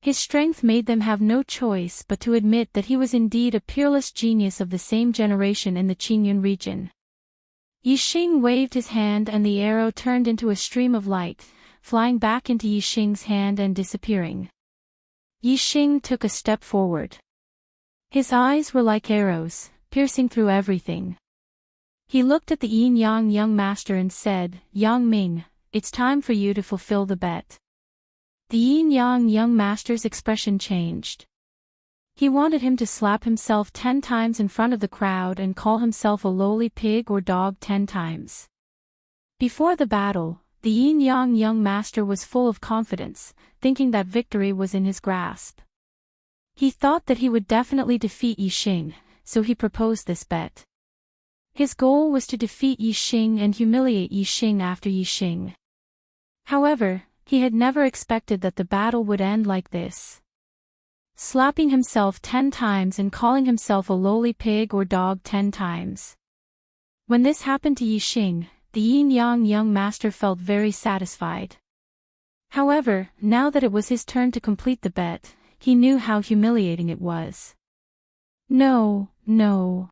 His strength made them have no choice but to admit that he was indeed a peerless genius of the same generation in the Qingyun region. Yixing waved his hand and the arrow turned into a stream of light, flying back into Yixing's hand and disappearing. Yixing took a step forward. His eyes were like arrows, piercing through everything. He looked at the yin-yang young master and said, "Yang Ming, it's time for you to fulfill the bet." The yin-yang young master's expression changed. He wanted him to slap himself 10 times in front of the crowd and call himself a lowly pig or dog 10 times. Before the battle, the yin-yang young master was full of confidence, thinking that victory was in his grasp. He thought that he would definitely defeat Yixing, so he proposed this bet. His goal was to defeat Yixing and humiliate Yixing after Yixing. However, he had never expected that the battle would end like this. Slapping himself 10 times and calling himself a lowly pig or dog 10 times. When this happened to Yixing, the yin-yang young master felt very satisfied. However, now that it was his turn to complete the bet, he knew how humiliating it was. No, no.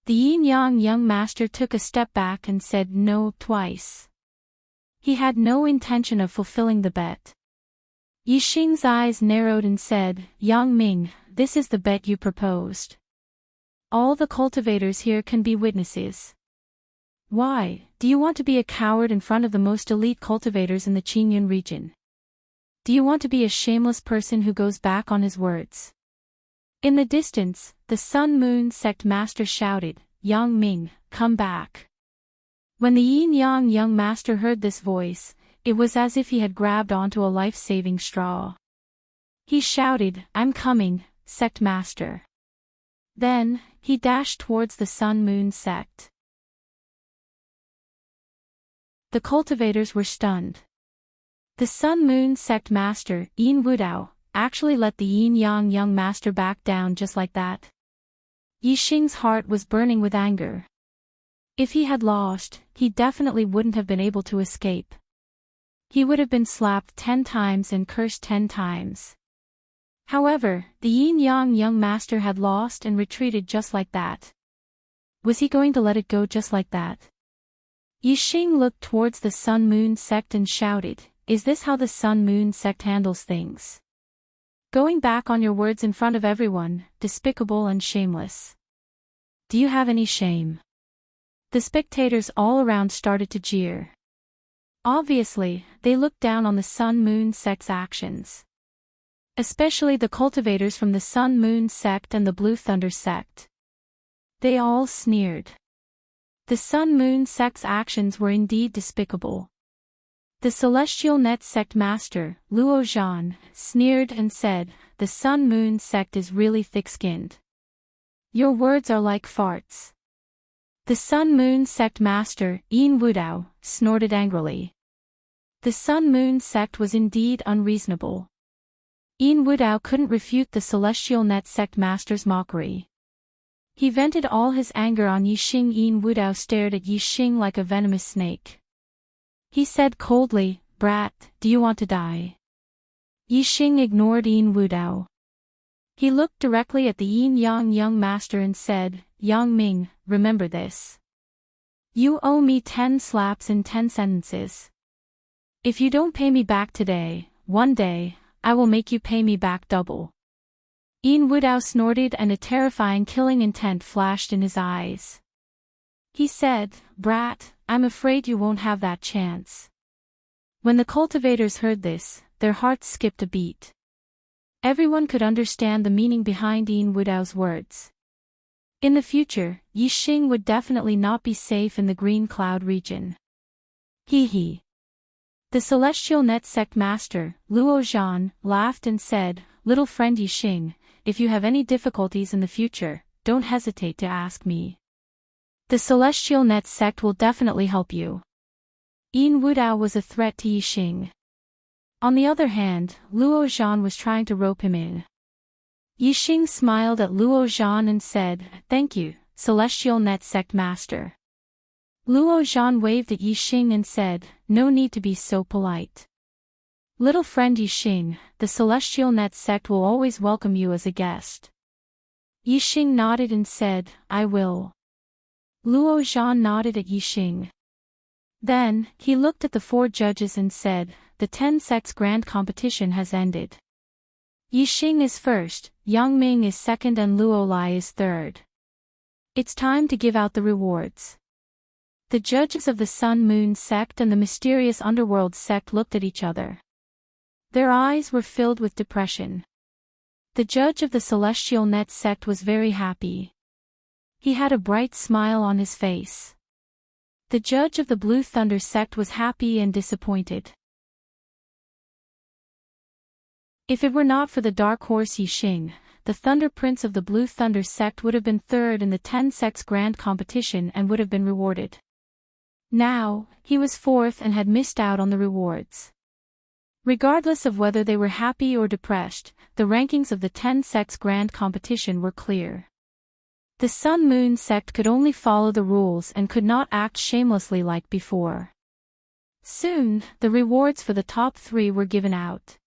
The yin-yang young master took a step back and said no twice. He had no intention of fulfilling the bet. Yixing's eyes narrowed and said, "Yang Ming, this is the bet you proposed. All the cultivators here can be witnesses. Why, do you want to be a coward in front of the most elite cultivators in the Qingyun region? Do you want to be a shameless person who goes back on his words?" In the distance, the Sun-Moon sect master shouted, "Yang Ming, come back." When the yin-yang young master heard this voice, it was as if he had grabbed onto a life-saving straw. He shouted, "I'm coming, sect master." Then, he dashed towards the Sun-Moon sect. The cultivators were stunned. The Sun-Moon sect master, Yin Wudao, actually let the Yin-Yang young master back down just like that. Yixing's heart was burning with anger. If he had lost, he definitely wouldn't have been able to escape. He would have been slapped 10 times and cursed 10 times. However, the Yin-Yang young master had lost and retreated just like that. Was he going to let it go just like that? Yixing looked towards the Sun-Moon sect and shouted, "Is this how the Sun-Moon sect handles things? Going back on your words in front of everyone, despicable and shameless. Do you have any shame?" The spectators all around started to jeer. Obviously, they looked down on the Sun-Moon sect's actions. Especially the cultivators from the Sun-Moon sect and the Blue Thunder sect. They all sneered. The Sun-Moon sect's actions were indeed despicable. The Celestial Net sect master, Luo Zhan, sneered and said, "The Sun-Moon sect is really thick-skinned. Your words are like farts." The Sun-Moon sect master, Yin Wudao, snorted angrily. The Sun-Moon sect was indeed unreasonable. Yin Wudao couldn't refute the Celestial Net sect master's mockery. He vented all his anger on Yixing. Yin Wudao stared at Yixing like a venomous snake. He said coldly, "Brat, do you want to die?" Yixing ignored Yin Wudao. He looked directly at the Yin-Yang young master and said, "Yang Ming, remember this. You owe me 10 slaps in 10 sentences. If you don't pay me back today, one day, I will make you pay me back double." Yin Wudao snorted and a terrifying killing intent flashed in his eyes. He said, "Brat, I'm afraid you won't have that chance." When the cultivators heard this, their hearts skipped a beat. Everyone could understand the meaning behind Yin Wudao's words. In the future, Yixing would definitely not be safe in the Green Cloud region. Hee hee. The Celestial Net sect master, Luo Zhan, laughed and said, "Little friend Yixing, if you have any difficulties in the future, don't hesitate to ask me. The Celestial Net sect will definitely help you." Yin Wudao was a threat to Yixing. On the other hand, Luo Zhan was trying to rope him in. Yixing smiled at Luo Zhan and said, "Thank you, Celestial Net sect master." Luo Zhan waved at Yixing and said, "No need to be so polite. Little friend Yixing, the Celestial Net sect will always welcome you as a guest." Yixing nodded and said, "I will." Luo Zhan nodded at Yixing. Then, he looked at the 4 judges and said, "The 10 sects grand competition has ended. Yixing is first, Yang Ming is second and Luo Lai is third. It's time to give out the rewards." The judges of the Sun-Moon sect and the mysterious underworld sect looked at each other. Their eyes were filled with depression. The judge of the Celestial Net sect was very happy. He had a bright smile on his face. The judge of the Blue Thunder sect was happy and disappointed. If it were not for the dark horse Yixing, the Thunder Prince of the Blue Thunder sect would have been third in the 10 sects grand competition and would have been rewarded. Now, he was fourth and had missed out on the rewards. Regardless of whether they were happy or depressed, the rankings of the 10 sects grand competition were clear. The Sun-Moon sect could only follow the rules and could not act shamelessly like before. Soon, the rewards for the top 3 were given out.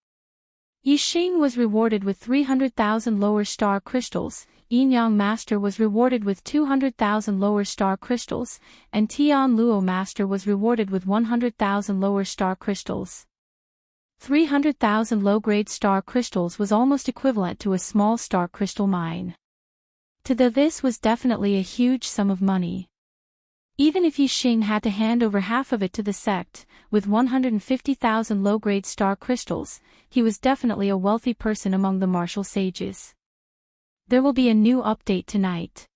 Yixing was rewarded with 300,000 lower star crystals, Yin-Yang Master was rewarded with 200,000 lower star crystals, and Tian Luo Master was rewarded with 100,000 lower star crystals. 300,000 low-grade star crystals was almost equivalent to a small star crystal mine. This was definitely a huge sum of money. Even if Yixing had to hand over half of it to the sect, with 150,000 low-grade star crystals, he was definitely a wealthy person among the martial sages. There will be a new update tonight.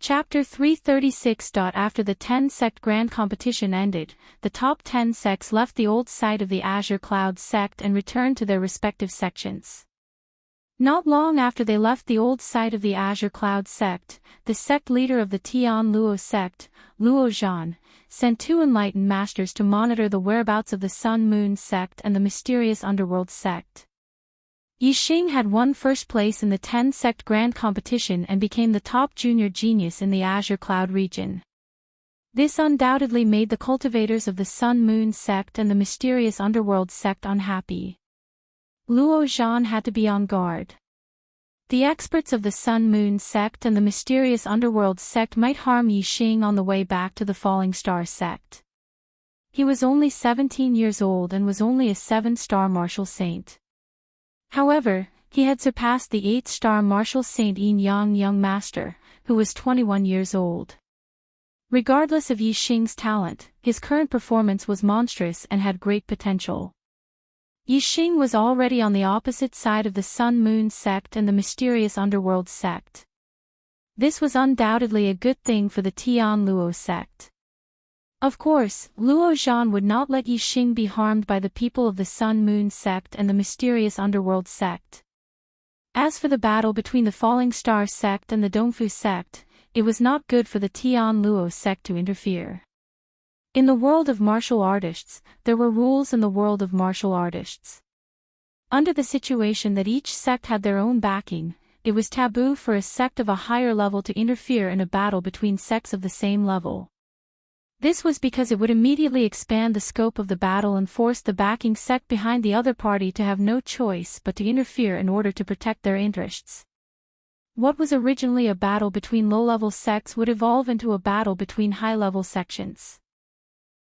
Chapter 336. After the 10-sect grand competition ended, the top 10 sects left the old site of the Azure Cloud sect and returned to their respective sections. Not long after they left the old site of the Azure Cloud sect, the sect leader of the Tian Luo sect, Luo Zhan, sent 2 enlightened masters to monitor the whereabouts of the Sun Moon sect and the mysterious underworld sect. Yixing had won first place in the 10-sect grand competition and became the top junior genius in the Azure Cloud region. This undoubtedly made the cultivators of the Sun Moon sect and the mysterious underworld sect unhappy. Luo Zhan had to be on guard. The experts of the Sun Moon sect and the mysterious underworld sect might harm Yixing on the way back to the Falling Star sect. He was only 17 years old and was only a 7-star martial saint. However, he had surpassed the 8-star martial saint Yin Yang young master, who was 21 years old. Regardless of Yixing's talent, his current performance was monstrous and had great potential. Yixing was already on the opposite side of the Sun Moon sect and the mysterious underworld sect. This was undoubtedly a good thing for the Tian Luo sect. Of course, Luo Zhan would not let Yixing be harmed by the people of the Sun Moon sect and the mysterious underworld sect. As for the battle between the Falling Star sect and the Dongfu sect, it was not good for the Tian Luo sect to interfere. In the world of martial artists, there were rules in the world of martial artists. Under the situation that each sect had their own backing, it was taboo for a sect of a higher level to interfere in a battle between sects of the same level. This was because it would immediately expand the scope of the battle and force the backing sect behind the other party to have no choice but to interfere in order to protect their interests. What was originally a battle between low-level sects would evolve into a battle between high-level sections.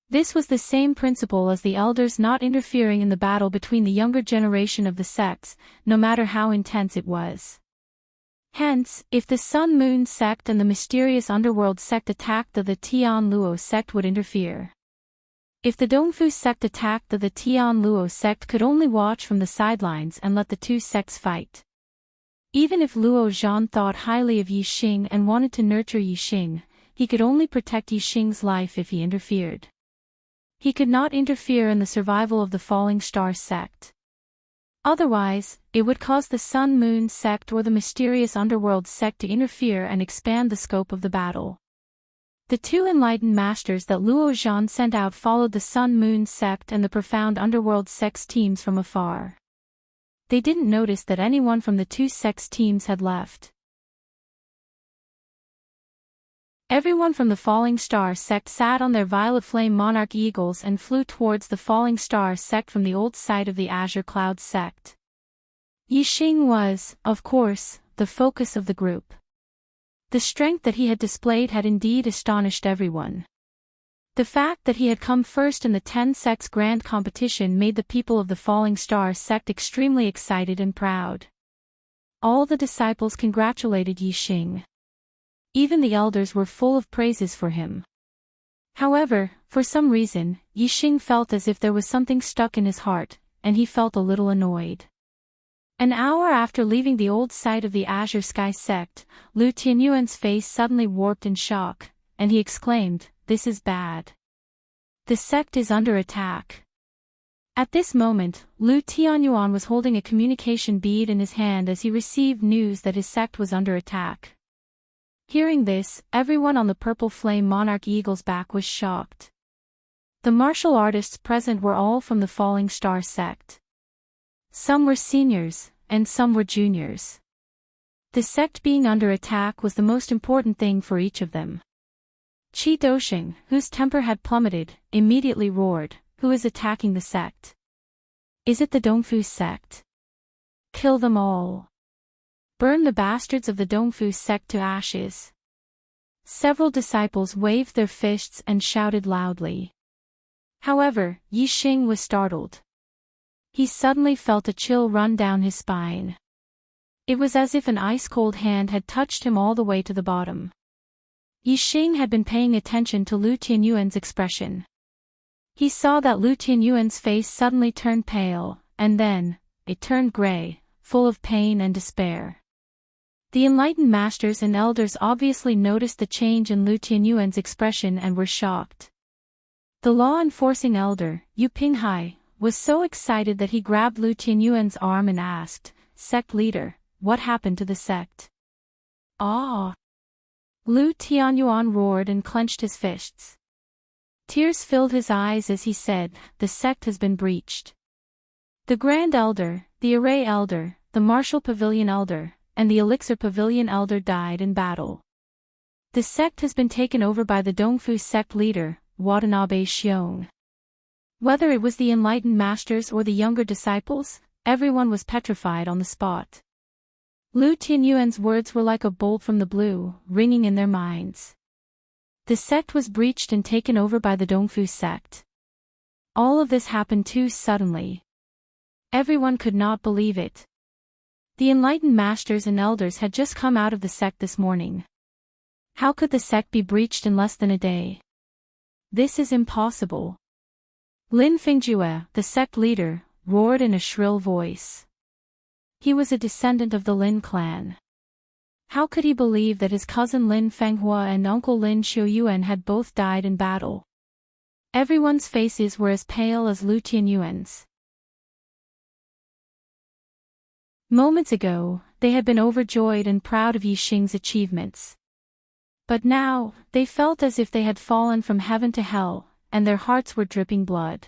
This was the same principle as the elders not interfering in the battle between the younger generation of the sects, no matter how intense it was. Hence, if the Sun Moon sect and the mysterious underworld sect attacked, the Tian Luo sect would interfere. If the Dongfu sect attacked, the Tian Luo sect could only watch from the sidelines and let the two sects fight. Even if Luo Zhan thought highly of Yixing and wanted to nurture Yixing, he could only protect Yixing's life if he interfered. He could not interfere in the survival of the Falling Star sect. Otherwise, it would cause the Sun Moon sect or the mysterious underworld sect to interfere and expand the scope of the battle. The 2 enlightened masters that Luo Zhan sent out followed the Sun Moon sect and the profound underworld sect's teams from afar. They didn't notice that anyone from the 2 sects' teams had left. Everyone from the Falling Star sect sat on their violet flame monarch eagles and flew towards the Falling Star sect from the old site of the Azure Cloud sect. Yixing was, of course, the focus of the group. The strength that he had displayed had indeed astonished everyone. The fact that he had come first in the 10 sects grand competition made the people of the Falling Star sect extremely excited and proud. All the disciples congratulated Yixing. Even the elders were full of praises for him. However, for some reason, Yixing felt as if there was something stuck in his heart, and he felt a little annoyed. An hour after leaving the old site of the Azure Sky sect, Lu Tianyuan's face suddenly warped in shock, and he exclaimed, "This is bad. The sect is under attack." At this moment, Lu Tianyuan was holding a communication bead in his hand as he received news that his sect was under attack. Hearing this, everyone on the Purple Flame Monarch Eagle's back was shocked. The martial artists present were all from the Falling Star sect. Some were seniors, and some were juniors. The sect being under attack was the most important thing for each of them. Qi Dosheng, whose temper had plummeted, immediately roared, "Who is attacking the sect? Is it the Dongfu sect? Kill them all. Burn the bastards of the Dongfu sect to ashes." Several disciples waved their fists and shouted loudly. However, Yixing was startled. He suddenly felt a chill run down his spine. It was as if an ice-cold hand had touched him all the way to the bottom. Yixing had been paying attention to Lu Tianyuan's expression. He saw that Lu Tianyuan's face suddenly turned pale, and then, it turned gray, full of pain and despair. The enlightened masters and elders obviously noticed the change in Lu Tianyuan's expression and were shocked. The law-enforcing elder, Yu Pinghai, was so excited that he grabbed Lu Tianyuan's arm and asked, "Sect leader, what happened to the sect?" "Ah!" Lu Tianyuan roared and clenched his fists. Tears filled his eyes as he said, "The sect has been breached. The Grand Elder, the Array Elder, the Martial Pavilion Elder, and the Elixir Pavilion Elder died in battle. The sect has been taken over by the Dongfu sect leader, Watanabe Xiong." Whether it was the enlightened masters or the younger disciples, everyone was petrified on the spot. Lu Tianyuan's words were like a bolt from the blue, ringing in their minds. The sect was breached and taken over by the Dongfu sect. All of this happened too suddenly. Everyone could not believe it. The enlightened masters and elders had just come out of the sect this morning. How could the sect be breached in less than a day? This is impossible. Lin Fingjue, the sect leader, roared in a shrill voice. He was a descendant of the Lin clan. How could he believe that his cousin Lin Fenghua and uncle Lin Xiuyuan had both died in battle? Everyone's faces were as pale as Lu Tianyuan's. Moments ago, they had been overjoyed and proud of Yixing's achievements. But now, they felt as if they had fallen from heaven to hell, and their hearts were dripping blood.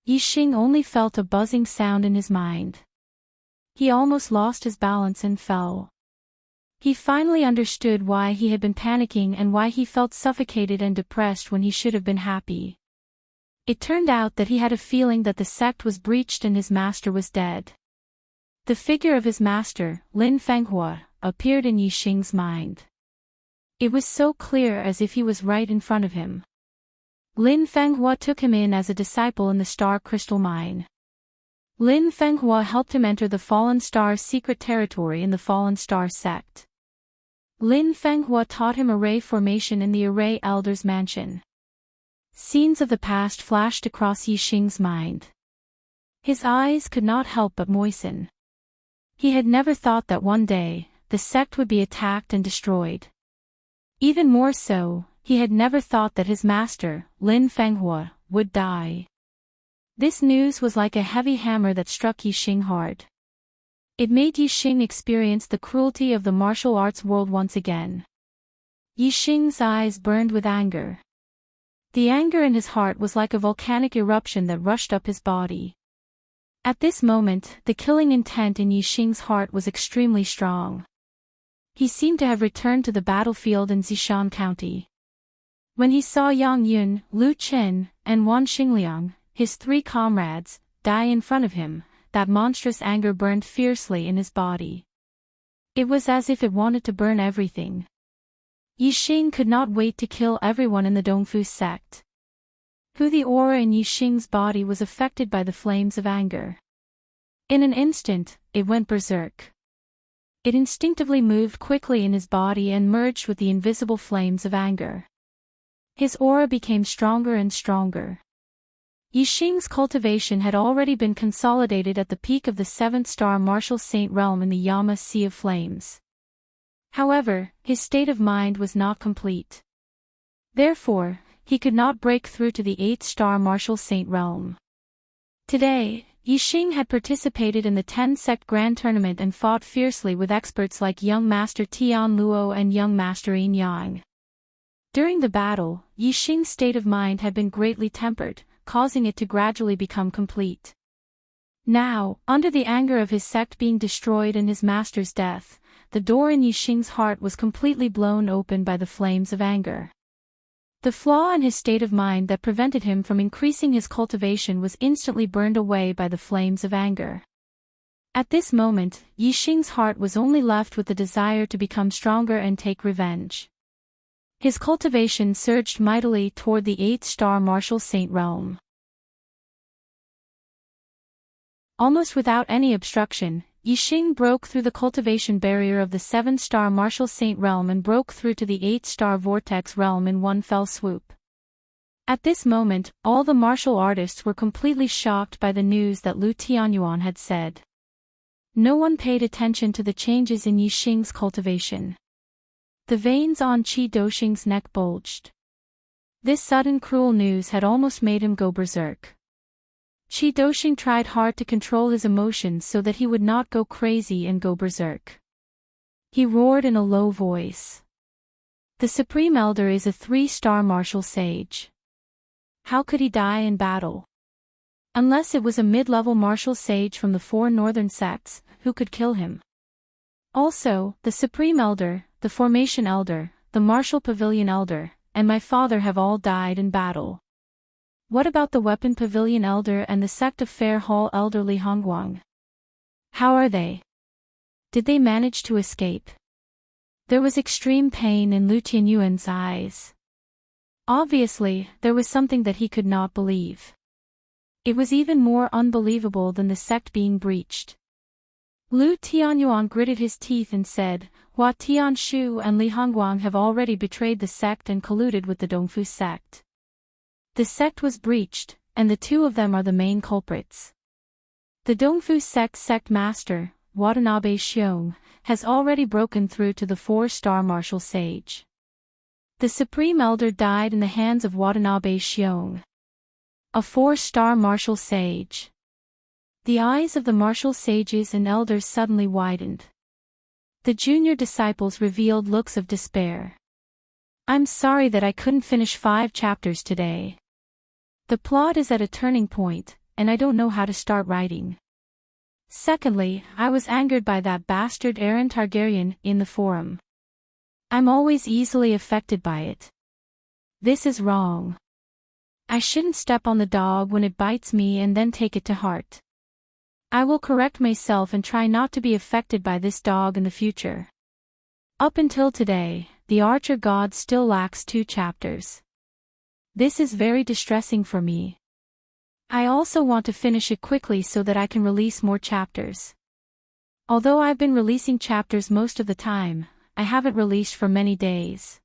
Yixing only felt a buzzing sound in his mind. He almost lost his balance and fell. He finally understood why he had been panicking and why he felt suffocated and depressed when he should have been happy. It turned out that he had a feeling that the sect was breached and his master was dead. The figure of his master, Lin Fenghua, appeared in Yixing's mind. It was so clear as if he was right in front of him. Lin Fenghua took him in as a disciple in the Star Crystal Mine. Lin Fenghua helped him enter the Fallen Star's secret territory in the Fallen Star sect. Lin Fenghua taught him array formation in the Array Elder's mansion. Scenes of the past flashed across Yixing's mind. His eyes could not help but moisten. He had never thought that one day, the sect would be attacked and destroyed. Even more so, he had never thought that his master, Lin Fenghua, would die. This news was like a heavy hammer that struck Yixing hard. It made Yixing experience the cruelty of the martial arts world once again. Yixing's eyes burned with anger. The anger in his heart was like a volcanic eruption that rushed up his body. At this moment, the killing intent in Yixing's heart was extremely strong. He seemed to have returned to the battlefield in Zishan County. When he saw Yang Yun, Lu Chen, and Wan Xingliang, his three comrades, die in front of him, that monstrous anger burned fiercely in his body. It was as if it wanted to burn everything. Yixing could not wait to kill everyone in the Dongfu sect. The aura in Yixing's body was affected by the flames of anger. In an instant, it went berserk. It instinctively moved quickly in his body and merged with the invisible flames of anger. His aura became stronger and stronger. Yixing's cultivation had already been consolidated at the peak of the 7th star martial saint realm in the Yama Sea of Flames. However, his state of mind was not complete. Therefore, he could not break through to the 8th star martial saint realm. Today, Yixing had participated in the 10-sect grand tournament and fought fiercely with experts like young master Tian Luo and young master Yin Yang. During the battle, Yixing's state of mind had been greatly tempered, causing it to gradually become complete. Now, under the anger of his sect being destroyed and his master's death, the door in Yixing's heart was completely blown open by the flames of anger. The flaw in his state of mind that prevented him from increasing his cultivation was instantly burned away by the flames of anger. At this moment, Yixing's heart was only left with the desire to become stronger and take revenge. His cultivation surged mightily toward the 8th star martial saint realm. Almost without any obstruction, Yixing broke through the cultivation barrier of the 7th star martial saint realm and broke through to the 8th star vortex realm in one fell swoop. At this moment, all the martial artists were completely shocked by the news that Lu Tianyuan had said. No one paid attention to the changes in Yixing's cultivation. The veins on Qi Doxing's neck bulged. This sudden cruel news had almost made him go berserk. Qi Doxing tried hard to control his emotions so that he would not go crazy and go berserk. He roared in a low voice. The Supreme Elder is a 3-star martial sage. How could he die in battle? Unless it was a mid-level martial sage from the 4 northern sects, who could kill him. Also, the Supreme Elder, the Formation Elder, the Martial Pavilion Elder, and my father have all died in battle. What about the Weapon Pavilion Elder and the Sect of Fair Hall Elder Li Hongguang? How are they? Did they manage to escape? There was extreme pain in Lu Tianyuan's eyes. Obviously, there was something that he could not believe. It was even more unbelievable than the sect being breached. Lu Tianyuan gritted his teeth and said, Hua Tianshu and Li Hongguang have already betrayed the sect and colluded with the Dongfu sect. The sect was breached, and the 2 of them are the main culprits. The Dongfu sect master, Watanabe Xiong, has already broken through to the 4-star martial sage. The Supreme Elder died in the hands of Watanabe Xiong. A 4-star martial sage. The eyes of the martial sages and elders suddenly widened. The junior disciples revealed looks of despair. I'm sorry that I couldn't finish 5 chapters today. The plot is at a turning point, and I don't know how to start writing. Secondly, I was angered by that bastard Aaron Targaryen in the forum. I'm always easily affected by it. This is wrong. I shouldn't step on the dog when it bites me and then take it to heart. I will correct myself and try not to be affected by this dog in the future. Up until today, the Archer God still lacks 2 chapters. This is very distressing for me. I also want to finish it quickly so that I can release more chapters. Although I've been releasing chapters most of the time, I haven't released for many days.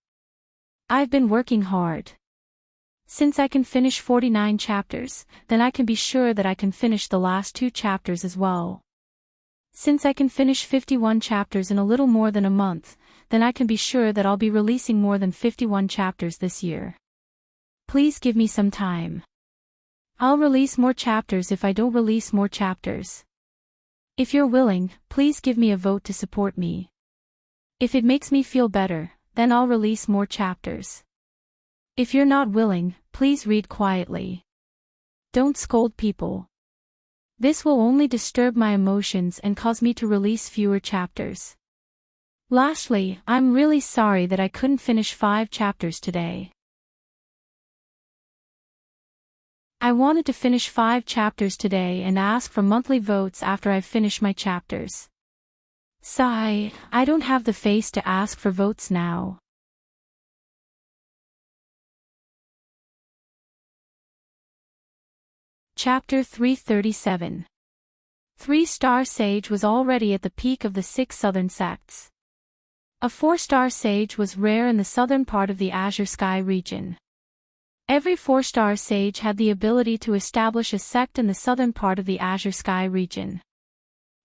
I've been working hard. Since I can finish 49 chapters, then I can be sure that I can finish the last 2 chapters as well. Since I can finish 51 chapters in a little more than a month, then I can be sure that I'll be releasing more than 51 chapters this year. Please give me some time. I'll release more chapters if I don't release more chapters. If you're willing, please give me a vote to support me. If it makes me feel better, then I'll release more chapters. If you're not willing, please read quietly. Don't scold people. This will only disturb my emotions and cause me to release fewer chapters. Lastly, I'm really sorry that I couldn't finish 5 chapters today. I wanted to finish 5 chapters today and ask for monthly votes after I've finished my chapters. Sigh, I don't have the face to ask for votes now. Chapter 337. 3-star sage was already at the peak of the 6 southern sects. A 4-star sage was rare in the southern part of the Azure Sky region. Every 4-star sage had the ability to establish a sect in the southern part of the Azure Sky region.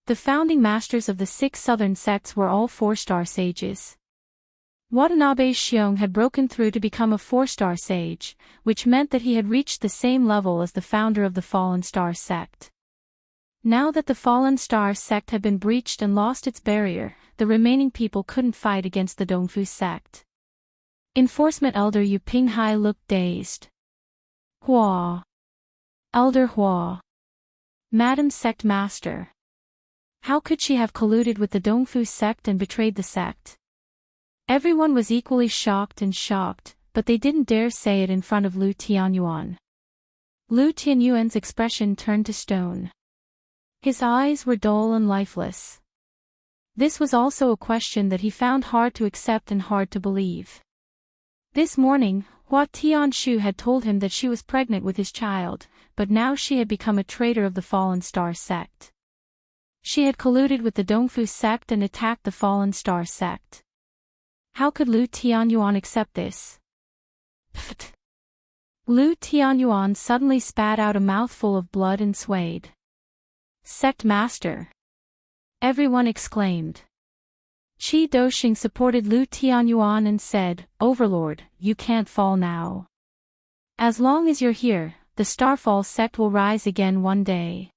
The founding masters of the 6 southern sects were all 4-star sages. Watanabe Xiong had broken through to become a 4-star sage, which meant that he had reached the same level as the founder of the Fallen Star sect. Now that the Fallen Star sect had been breached and lost its barrier, the remaining people couldn't fight against the Dongfu sect. Enforcement Elder Yu Pinghai looked dazed. Hua. Elder Hua. Madam Sect Master. How could she have colluded with the Dongfu sect and betrayed the sect? Everyone was equally shocked, but they didn't dare say it in front of Lu Tianyuan. Lu Tianyuan's expression turned to stone. His eyes were dull and lifeless. This was also a question that he found hard to accept and hard to believe. This morning, Hua Tianshu had told him that she was pregnant with his child, but now she had become a traitor of the Fallen Star sect. She had colluded with the Dongfu sect and attacked the Fallen Star sect. How could Lu Tianyuan accept this? Pfft. Lu Tianyuan suddenly spat out a mouthful of blood and swayed. Sect Master. everyone exclaimed. Qi Doxing supported Lu Tianyuan and said, Overlord, you can't fall now. As long as you're here, the Starfall sect will rise again one day.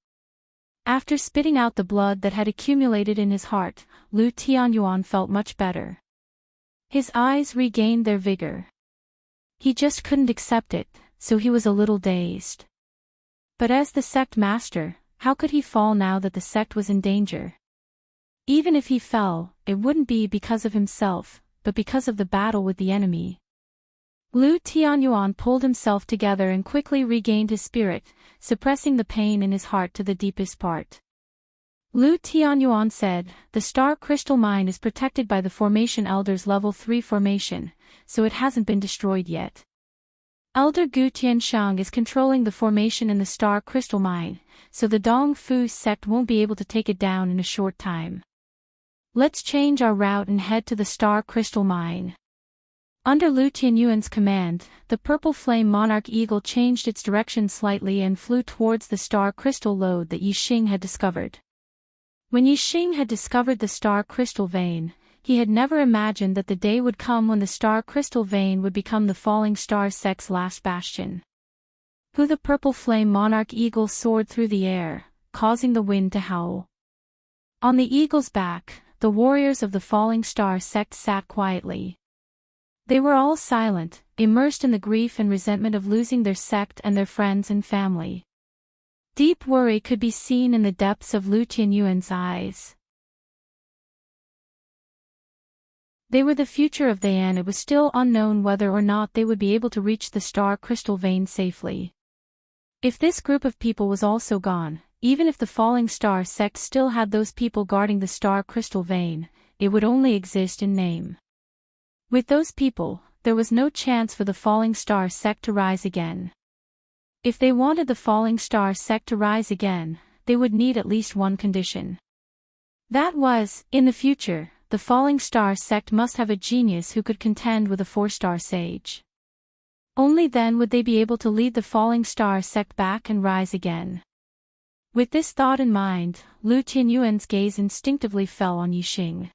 After spitting out the blood that had accumulated in his heart, Lu Tianyuan felt much better. His eyes regained their vigor. He just couldn't accept it, so he was a little dazed. But as the sect master, how could he fall now that the sect was in danger? Even if he fell, it wouldn't be because of himself, but because of the battle with the enemy. Lu Tianyuan pulled himself together and quickly regained his spirit, suppressing the pain in his heart to the deepest part. Lu Tianyuan said, The Star Crystal Mine is protected by the Formation Elder's Level 3 formation, so it hasn't been destroyed yet. Elder Gu Tianshang is controlling the formation in the Star Crystal Mine, so the Dong Fu sect won't be able to take it down in a short time. Let's change our route and head to the Star Crystal Mine. Under Lu Tianyuan's command, the Purple Flame Monarch Eagle changed its direction slightly and flew towards the Star Crystal Lode that Yixing had discovered. When Yixing had discovered the Star Crystal Vein, he had never imagined that the day would come when the Star Crystal Vein would become the Falling Star sect's last bastion. The Purple Flame Monarch Eagle soared through the air, causing the wind to howl. On the eagle's back, the warriors of the Falling Star sect sat quietly. They were all silent, immersed in the grief and resentment of losing their sect and their friends and family. Deep worry could be seen in the depths of Lu Tianyuan's eyes. They were the future of they, and it was still unknown whether or not they would be able to reach the Star Crystal Vein safely. If this group of people was also gone, even if the Falling Star sect still had those people guarding the Star Crystal Vein, it would only exist in name. With those people, there was no chance for the Falling Star sect to rise again. If they wanted the Falling Star sect to rise again, they would need at least one condition. That was, in the future, the Falling Star sect must have a genius who could contend with a 4-star sage. Only then would they be able to lead the Falling Star sect back and rise again. With this thought in mind, Lu Tianyuan's gaze instinctively fell on Yixing.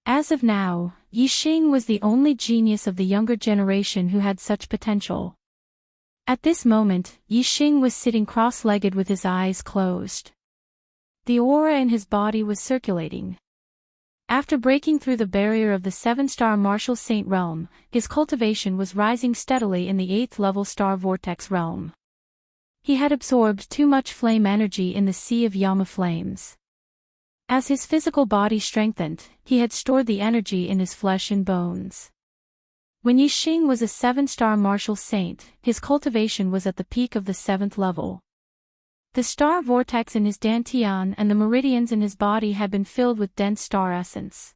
As of now, Yixing was the only genius of the younger generation who had such potential. At this moment, Yixing was sitting cross-legged with his eyes closed. The aura in his body was circulating. After breaking through the barrier of the 7-star Martial Saint realm, his cultivation was rising steadily in the 8th-level Star Vortex realm. He had absorbed too much flame energy in the Sea of Yama Flames. As his physical body strengthened, he had stored the energy in his flesh and bones. When Yixing was a 7-star Martial Saint, his cultivation was at the peak of the 7th level. The star vortex in his dantian and the meridians in his body had been filled with dense star essence.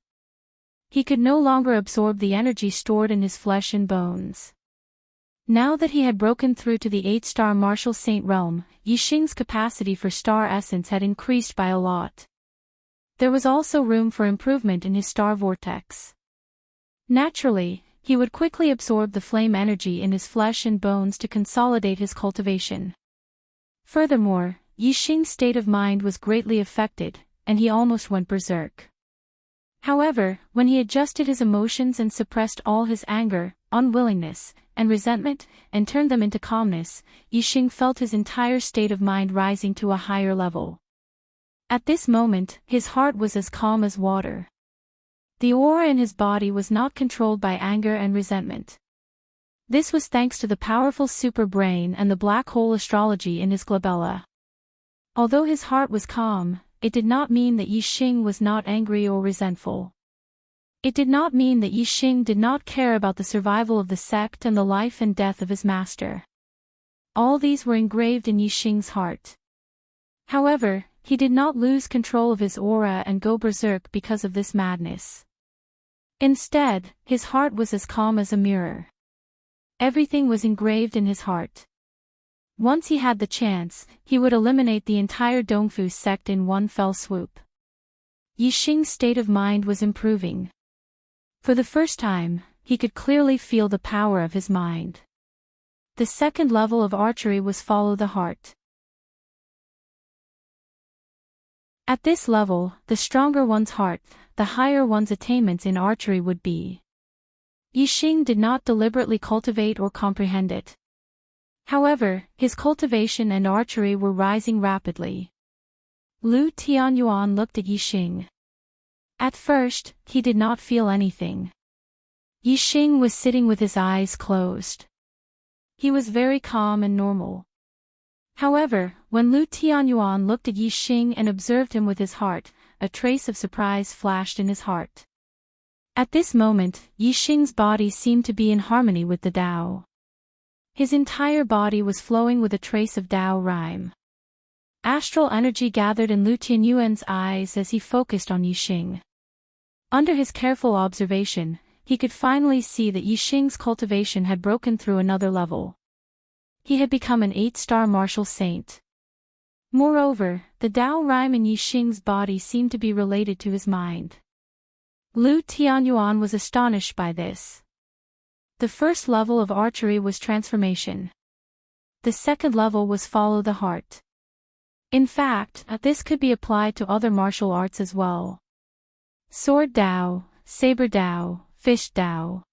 He could no longer absorb the energy stored in his flesh and bones. Now that he had broken through to the 8-star Martial Saint realm, Yixing's capacity for star essence had increased by a lot. There was also room for improvement in his star vortex. Naturally, he would quickly absorb the flame energy in his flesh and bones to consolidate his cultivation. Furthermore, Yixing's state of mind was greatly affected, and he almost went berserk. However, when he adjusted his emotions and suppressed all his anger, unwillingness, and resentment, and turned them into calmness, Yixing felt his entire state of mind rising to a higher level. At this moment, his heart was as calm as water. The aura in his body was not controlled by anger and resentment. This was thanks to the powerful super brain and the black hole astrology in his glabella. Although his heart was calm, it did not mean that Yixing was not angry or resentful. It did not mean that Yixing did not care about the survival of the sect and the life and death of his master. All these were engraved in Yixing's heart. However, he did not lose control of his aura and go berserk because of this madness. Instead, his heart was as calm as a mirror. Everything was engraved in his heart. Once he had the chance, he would eliminate the entire Dongfu sect in one fell swoop. Yixing's state of mind was improving. For the first time, he could clearly feel the power of his mind. The second level of archery was follow the heart. At this level, the stronger one's heart, the higher one's attainments in archery would be. Yixing did not deliberately cultivate or comprehend it. However, his cultivation and archery were rising rapidly. Lu Tianyuan looked at Yixing. At first, he did not feel anything. Yixing was sitting with his eyes closed. He was very calm and normal. However, when Lu Tianyuan looked at Yixing and observed him with his heart, a trace of surprise flashed in his heart. At this moment, Yixing's body seemed to be in harmony with the Tao. His entire body was flowing with a trace of Tao rhyme. Astral energy gathered in Lu Tianyuan's eyes as he focused on Yixing. Under his careful observation, he could finally see that Yixing's cultivation had broken through another level. He had become an 8-star martial saint. Moreover, the Tao rhyme in Yixing's body seemed to be related to his mind. Lu Tianyuan was astonished by this. The first level of archery was transformation. The second level was follow the heart. In fact, this could be applied to other martial arts as well. Sword Tao, Saber Tao, Fish Tao.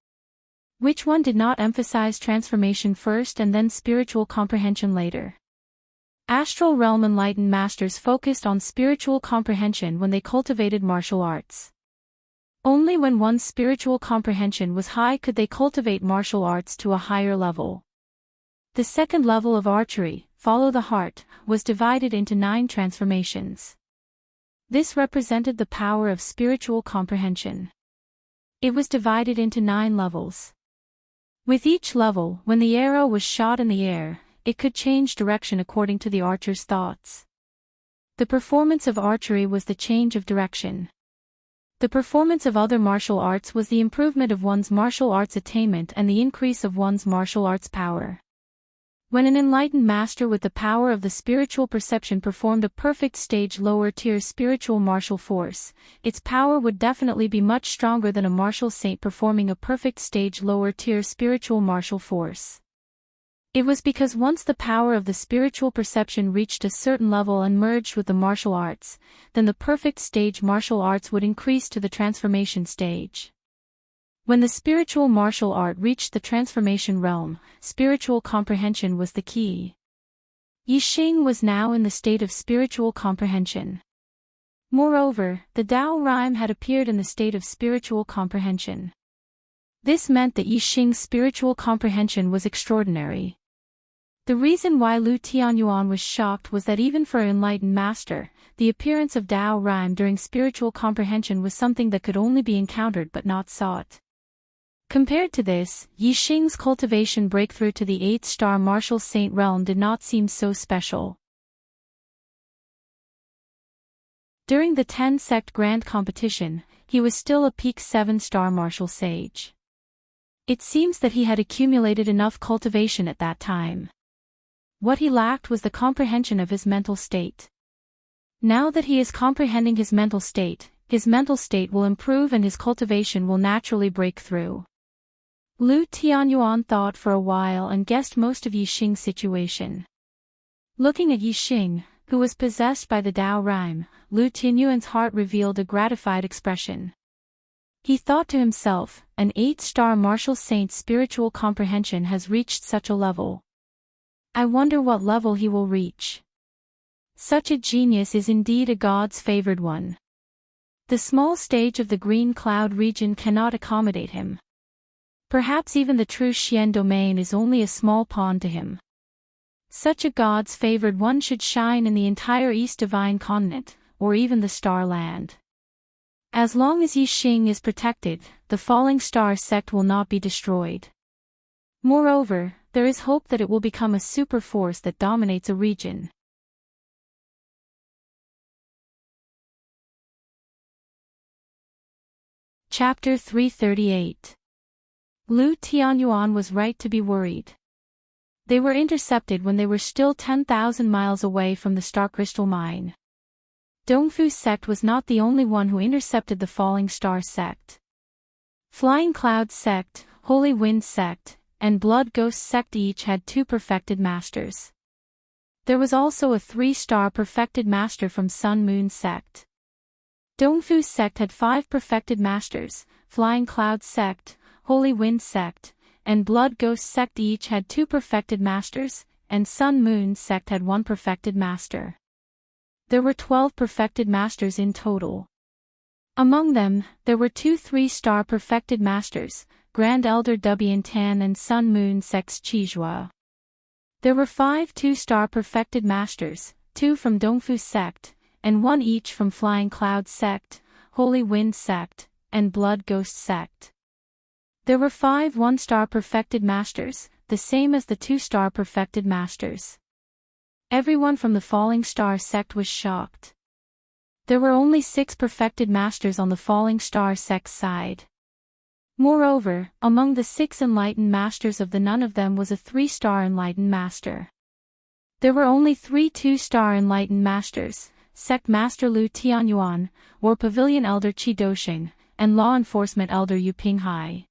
Which one did not emphasize transformation first and then spiritual comprehension later? Astral realm enlightened masters focused on spiritual comprehension when they cultivated martial arts. Only when one's spiritual comprehension was high could they cultivate martial arts to a higher level. The second level of archery, follow the heart, was divided into 9 transformations. This represented the power of spiritual comprehension. It was divided into 9 levels. With each level, when the arrow was shot in the air, it could change direction according to the archer's thoughts. The performance of archery was the change of direction. The performance of other martial arts was the improvement of one's martial arts attainment and the increase of one's martial arts power. When an enlightened master with the power of the spiritual perception performed a perfect stage lower-tier spiritual martial force, its power would definitely be much stronger than a martial saint performing a perfect stage lower-tier spiritual martial force. It was because once the power of the spiritual perception reached a certain level and merged with the martial arts, then the perfect stage martial arts would increase to the transformation stage. When the spiritual martial art reached the transformation realm, spiritual comprehension was the key. Yixing was now in the state of spiritual comprehension. Moreover, the Tao rhyme had appeared in the state of spiritual comprehension. This meant that Yixing's spiritual comprehension was extraordinary. The reason why Lu Tianyuan was shocked was that even for an enlightened master, the appearance of Tao rhyme during spiritual comprehension was something that could only be encountered but not sought. Compared to this, Yixing's cultivation breakthrough to the 8-star martial saint realm did not seem so special. During the 10-sect grand competition, he was still a peak 7-star martial sage. It seems that he had accumulated enough cultivation at that time. What he lacked was the comprehension of his mental state. Now that he is comprehending his mental state will improve and his cultivation will naturally break through. Lu Tianyuan thought for a while and guessed most of Yixing's situation. Looking at Yixing, who was possessed by the Tao rhyme, Lu Tianyuan's heart revealed a gratified expression. He thought to himself, an 8-star martial saint's spiritual comprehension has reached such a level. I wonder what level he will reach. Such a genius is indeed a God's favored one. The small stage of the green cloud region cannot accommodate him. Perhaps even the true Xian domain is only a small pawn to him. Such a God's favored one should shine in the entire East Divine Continent, or even the Star Land. As long as Yixing is protected, the falling star sect will not be destroyed. Moreover, there is hope that it will become a super force that dominates a region. Chapter 338. Lu Tianyuan was right to be worried. They were intercepted when they were still 10,000 miles away from the Star Crystal Mine. Dongfu sect was not the only one who intercepted the Falling Star sect. Flying Cloud sect, Holy Wind sect, and Blood Ghost sect each had 2 perfected masters. There was also a 3-star perfected master from Sun Moon sect. Dongfu sect had 5 perfected masters, Flying Cloud sect, Holy Wind sect, and Blood Ghost sect each had 2 perfected masters, and Sun Moon sect had 1 perfected master. There were 12 perfected masters in total. Among them, there were 2 3-star perfected masters, Grand Elder Dubian Tan and Sun Moon sect's Chizhua. There were 5 2-star perfected masters, 2 from Dongfu sect, and 1 each from Flying Cloud sect, Holy Wind sect, and Blood Ghost sect. There were 5 1-star perfected masters, the same as the 2-star perfected masters. Everyone from the Falling Star sect was shocked. There were only 6 perfected masters on the Falling Star sect's side. Moreover, among the 6 enlightened masters of the none of them was a 3-star enlightened master. There were only 3 2-star enlightened masters, Sect Master Lu Tianyuan, War Pavilion Elder Qi Dosheng, and Law Enforcement Elder Yu Pinghai.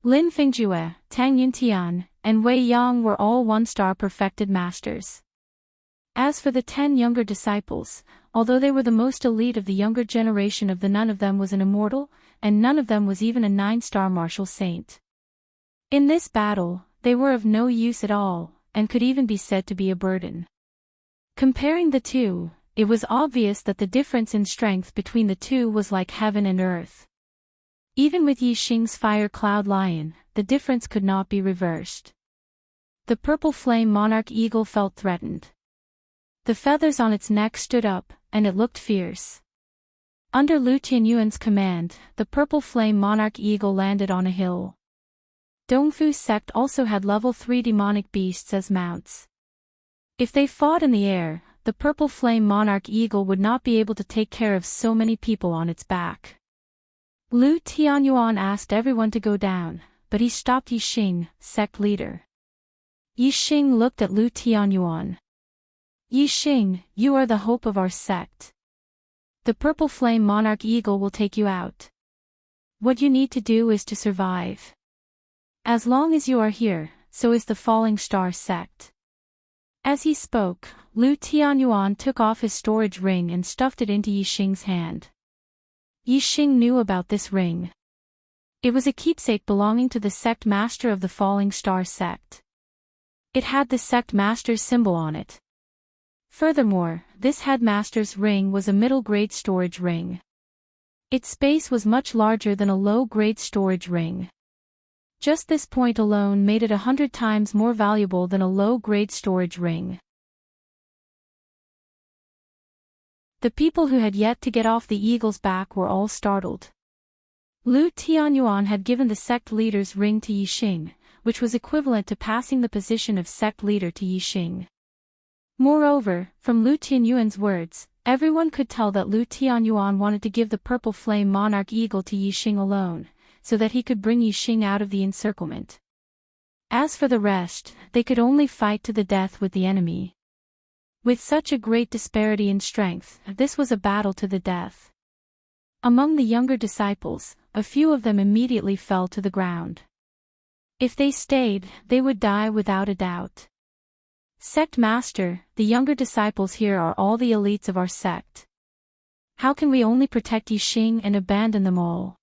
Lin Fingjue, Tang Yuntian, and Wei Yang were all 1-star perfected masters. As for the 10 younger disciples, although they were the most elite of the younger generation of the none of them was an immortal, and none of them was even a 9-star martial saint. In this battle, they were of no use at all, and could even be said to be a burden. Comparing the two, it was obvious that the difference in strength between the two was like heaven and earth. Even with Yi Xing's Fire Cloud Lion, the difference could not be reversed. The purple flame monarch eagle felt threatened. The feathers on its neck stood up, and it looked fierce. Under Lu Tianyuan's command, the purple flame monarch eagle landed on a hill. Dongfu sect also had level 3 demonic beasts as mounts. If they fought in the air, the purple flame monarch eagle would not be able to take care of so many people on its back. Lu Tianyuan asked everyone to go down, but he stopped Yi Xing, sect leader. Yi Xing looked at Lu Tianyuan. Yi Xing, you are the hope of our sect. The purple flame monarch eagle will take you out. What you need to do is to survive. As long as you are here, so is the Falling Star sect. As he spoke, Lu Tianyuan took off his storage ring and stuffed it into Yi Xing's hand. Yi Xing knew about this ring. It was a keepsake belonging to the sect master of the Falling Star sect. It had the sect master's symbol on it. Furthermore, this headmaster's ring was a middle-grade storage ring. Its space was much larger than a low-grade storage ring. Just this point alone made it 100 times more valuable than a low-grade storage ring. The people who had yet to get off the eagle's back were all startled. Lu Tianyuan had given the sect leader's ring to Yi Xing, which was equivalent to passing the position of sect leader to Yi Xing. Moreover, from Lu Tianyuan's words, everyone could tell that Lu Tianyuan wanted to give the purple flame monarch eagle to Yi Xing alone, so that he could bring Yi Xing out of the encirclement. As for the rest, they could only fight to the death with the enemy. With such a great disparity in strength, this was a battle to the death. Among the younger disciples, a few of them immediately fell to the ground. If they stayed, they would die without a doubt. Sect Master, the younger disciples here are all the elites of our sect. How can we only protect Yi Xing and abandon them all?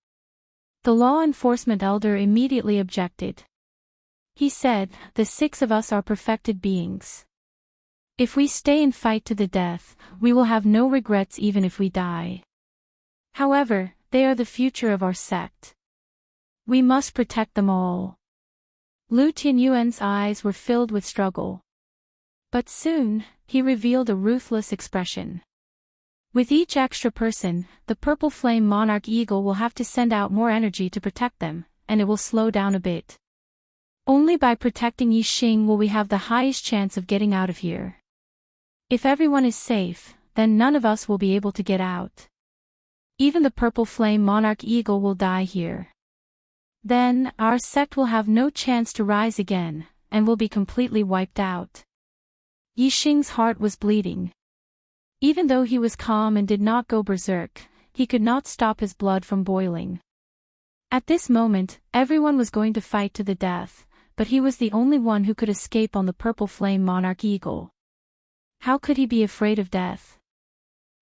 The law enforcement elder immediately objected. He said, the 6 of us are perfected beings. If we stay and fight to the death, we will have no regrets even if we die. However, they are the future of our sect. We must protect them all. Lu Tianyuan's eyes were filled with struggle. But soon, he revealed a ruthless expression. With each extra person, the purple flame monarch eagle will have to send out more energy to protect them, and it will slow down a bit. Only by protecting Yi Xing will we have the highest chance of getting out of here. If everyone is safe, then none of us will be able to get out. Even the purple flame monarch eagle will die here. Then, our sect will have no chance to rise again, and will be completely wiped out. Yi Xing's heart was bleeding. Even though he was calm and did not go berserk, he could not stop his blood from boiling. At this moment, everyone was going to fight to the death, but he was the only one who could escape on the purple flame monarch eagle. How could he be afraid of death?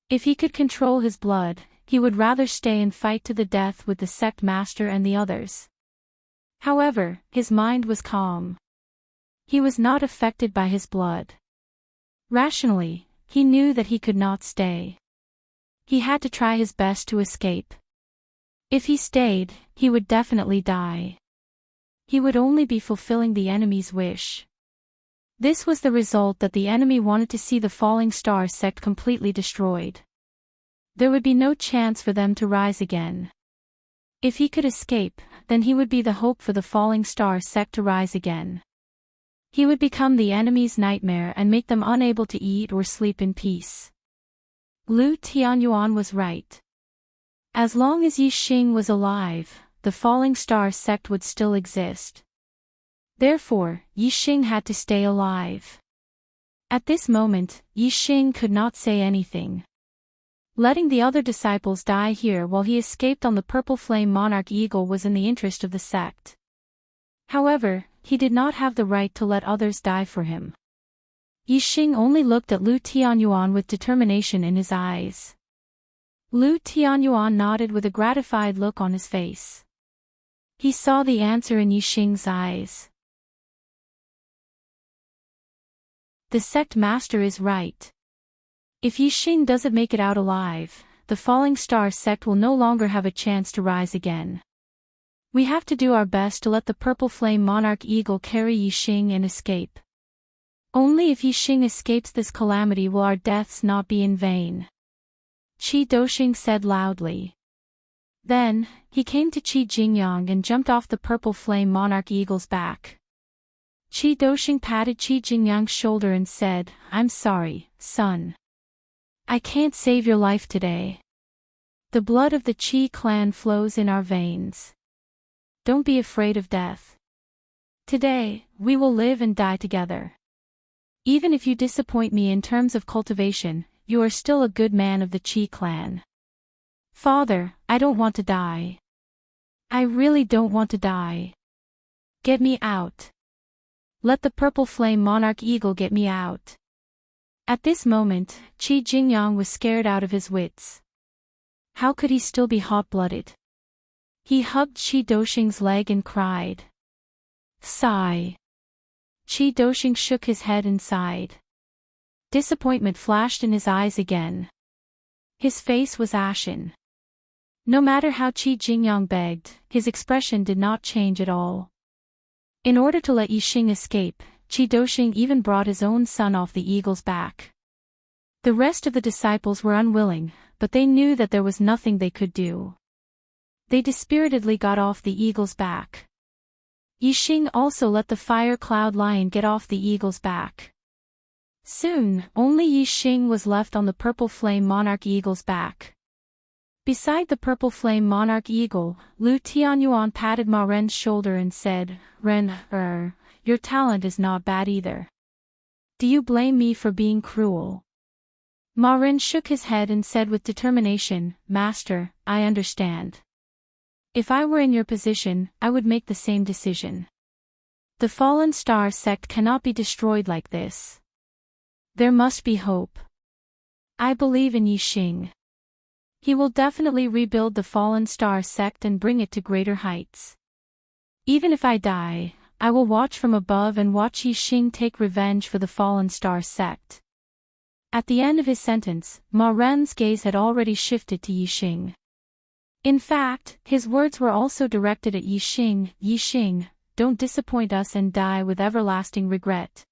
If he could control his blood, he would rather stay and fight to the death with the sect master and the others. However, his mind was calm. He was not affected by his blood. Rationally, he knew that he could not stay. He had to try his best to escape. If he stayed, he would definitely die. He would only be fulfilling the enemy's wish. This was the result that the enemy wanted to see the Falling Star sect completely destroyed. There would be no chance for them to rise again. If he could escape, then he would be the hope for the Falling Star sect to rise again. He would become the enemy's nightmare and make them unable to eat or sleep in peace. Lu Tianyuan was right. As long as Yi Xing was alive, the Falling Star sect would still exist. Therefore, Yi Xing had to stay alive. At this moment, Yi Xing could not say anything. Letting the other disciples die here while he escaped on the Purple Flame Monarch Eagle was in the interest of the sect. However, he did not have the right to let others die for him. Yi Xing only looked at Lu Tianyuan with determination in his eyes. Lu Tianyuan nodded with a gratified look on his face. He saw the answer in Yi Xing's eyes. The sect master is right. If Yi Xing doesn't make it out alive, the Falling Star sect will no longer have a chance to rise again. We have to do our best to let the Purple Flame Monarch Eagle carry Yi Xing and escape. Only if Yi Xing escapes this calamity will our deaths not be in vain. Qi Doxing said loudly. Then, he came to Qi Jingyang and jumped off the Purple Flame Monarch Eagle's back. Qi Doxing patted Qi Jingyang's shoulder and said, "I'm sorry, son. I can't save your life today. The blood of the Qi clan flows in our veins. Don't be afraid of death. Today, we will live and die together. Even if you disappoint me in terms of cultivation, you are still a good man of the Qi clan. Father, I don't want to die. I really don't want to die. Get me out. Let the Purple Flame Monarch Eagle get me out." At this moment, Qi Jingyang was scared out of his wits. How could he still be hot-blooded? He hugged Qi Doxing's leg and cried. Sigh. Qi Doxing shook his head and sighed. Disappointment flashed in his eyes again. His face was ashen. No matter how Qi Jingyang begged, his expression did not change at all. In order to let Yi Xing escape, Qi Doxing even brought his own son off the eagle's back. The rest of the disciples were unwilling, but they knew that there was nothing they could do. They dispiritedly got off the eagle's back. Yi Xing also let the fire cloud lion get off the eagle's back. Soon, only Yi Xing was left on the Purple Flame Monarch Eagle's back. Beside the Purple Flame Monarch Eagle, Lu Tianyuan patted Ma Ren's shoulder and said, "Ren, your talent is not bad either. Do you blame me for being cruel?" Ma Ren shook his head and said with determination, "Master, I understand. If I were in your position, I would make the same decision. The Fallen Star sect cannot be destroyed like this. There must be hope. I believe in Yi Xing. He will definitely rebuild the Fallen Star sect and bring it to greater heights. Even if I die, I will watch from above and watch Yi Xing take revenge for the Fallen Star sect." At the end of his sentence, Ma Ren's gaze had already shifted to Yi Xing. In fact, his words were also directed at Yi Xing. "Yi Xing, don't disappoint us and die with everlasting regret."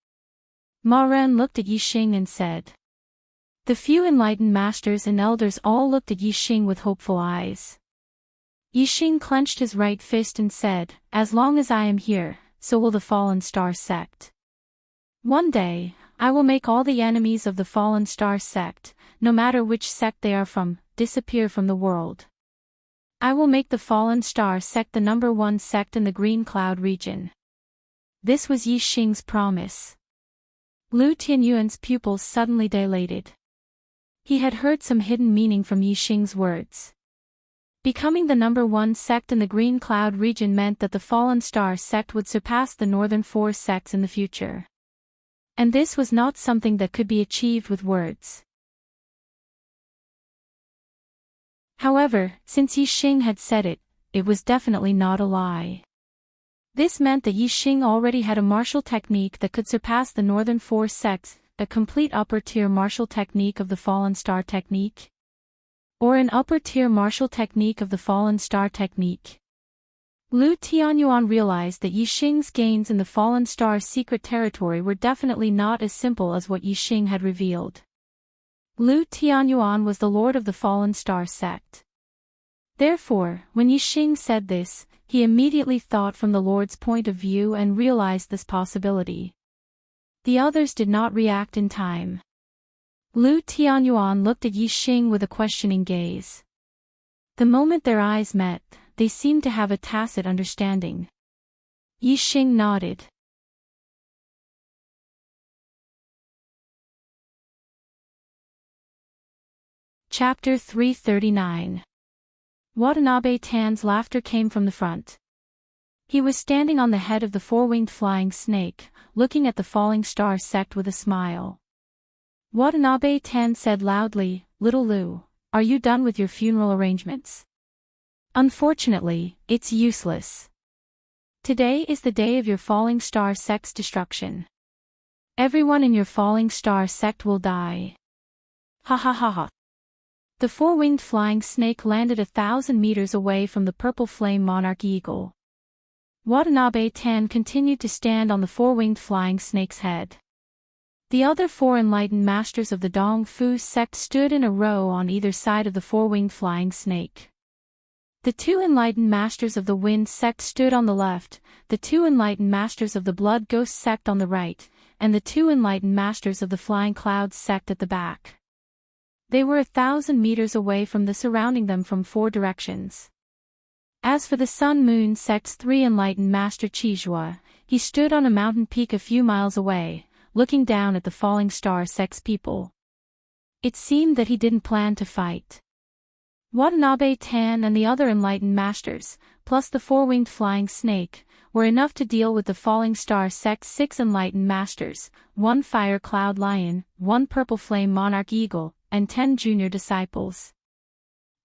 Ma Ren looked at Yi Xing and said. The few enlightened masters and elders all looked at Yi Xing with hopeful eyes. Yi Xing clenched his right fist and said, "As long as I am here, so will the Fallen Star sect. One day, I will make all the enemies of the Fallen Star sect, no matter which sect they are from, disappear from the world. I will make the Fallen Star sect the #1 sect in the Green Cloud region." This was Yi Xing's promise. Lu Tianyuan's pupils suddenly dilated. He had heard some hidden meaning from Yi Xing's words. Becoming the #1 sect in the Green Cloud region meant that the Fallen Star sect would surpass the Northern 4 sects in the future. And this was not something that could be achieved with words. However, since Yi Xing had said it, it was definitely not a lie. This meant that Yi Xing already had a martial technique that could surpass the Northern Four sects, a complete upper-tier martial technique of the Fallen Star technique. Or an upper-tier martial technique of the Fallen Star technique. Lu Tianyuan realized that Yi Xing's gains in the Fallen Star's secret territory were definitely not as simple as what Yi Xing had revealed. Lu Tianyuan was the lord of the Fallen Star sect. Therefore, when Yi Xing said this, he immediately thought from the lord's point of view and realized this possibility. The others did not react in time. Lu Tianyuan looked at Yi Xing with a questioning gaze. The moment their eyes met, they seemed to have a tacit understanding. Yi Xing nodded. Chapter 339. Watanabe Tan's laughter came from the front. He was standing on the head of the four-winged flying snake, looking at the falling star sect with a smile. Watanabe Tan said loudly, "Little Lu, are you done with your funeral arrangements?" "Unfortunately, it's useless. Today is the day of your falling star sect's destruction. Everyone in your falling star sect will die." Ha ha ha ha. The four-winged flying snake landed 1,000 meters away from the purple flame monarch eagle. Watanabe Tan continued to stand on the four-winged flying snake's head. The other four enlightened masters of the Dong Fu sect stood in a row on either side of the four-winged flying snake. The two enlightened masters of the Wind sect stood on the left, the two enlightened masters of the Blood Ghost sect on the right, and the two enlightened masters of the Flying Clouds sect at the back. They were 1,000 meters away from the surrounding them from four directions. As for the Sun Moon sect's three enlightened master Qizhua, he stood on a mountain peak a few miles away, looking down at the falling star sect's people. It seemed that he didn't plan to fight. Watanabe Tan and the other enlightened masters, plus the four-winged flying snake, were enough to deal with the falling star sect's 6 enlightened masters, 1 fire cloud lion, 1 purple flame monarch eagle, and 10 junior disciples.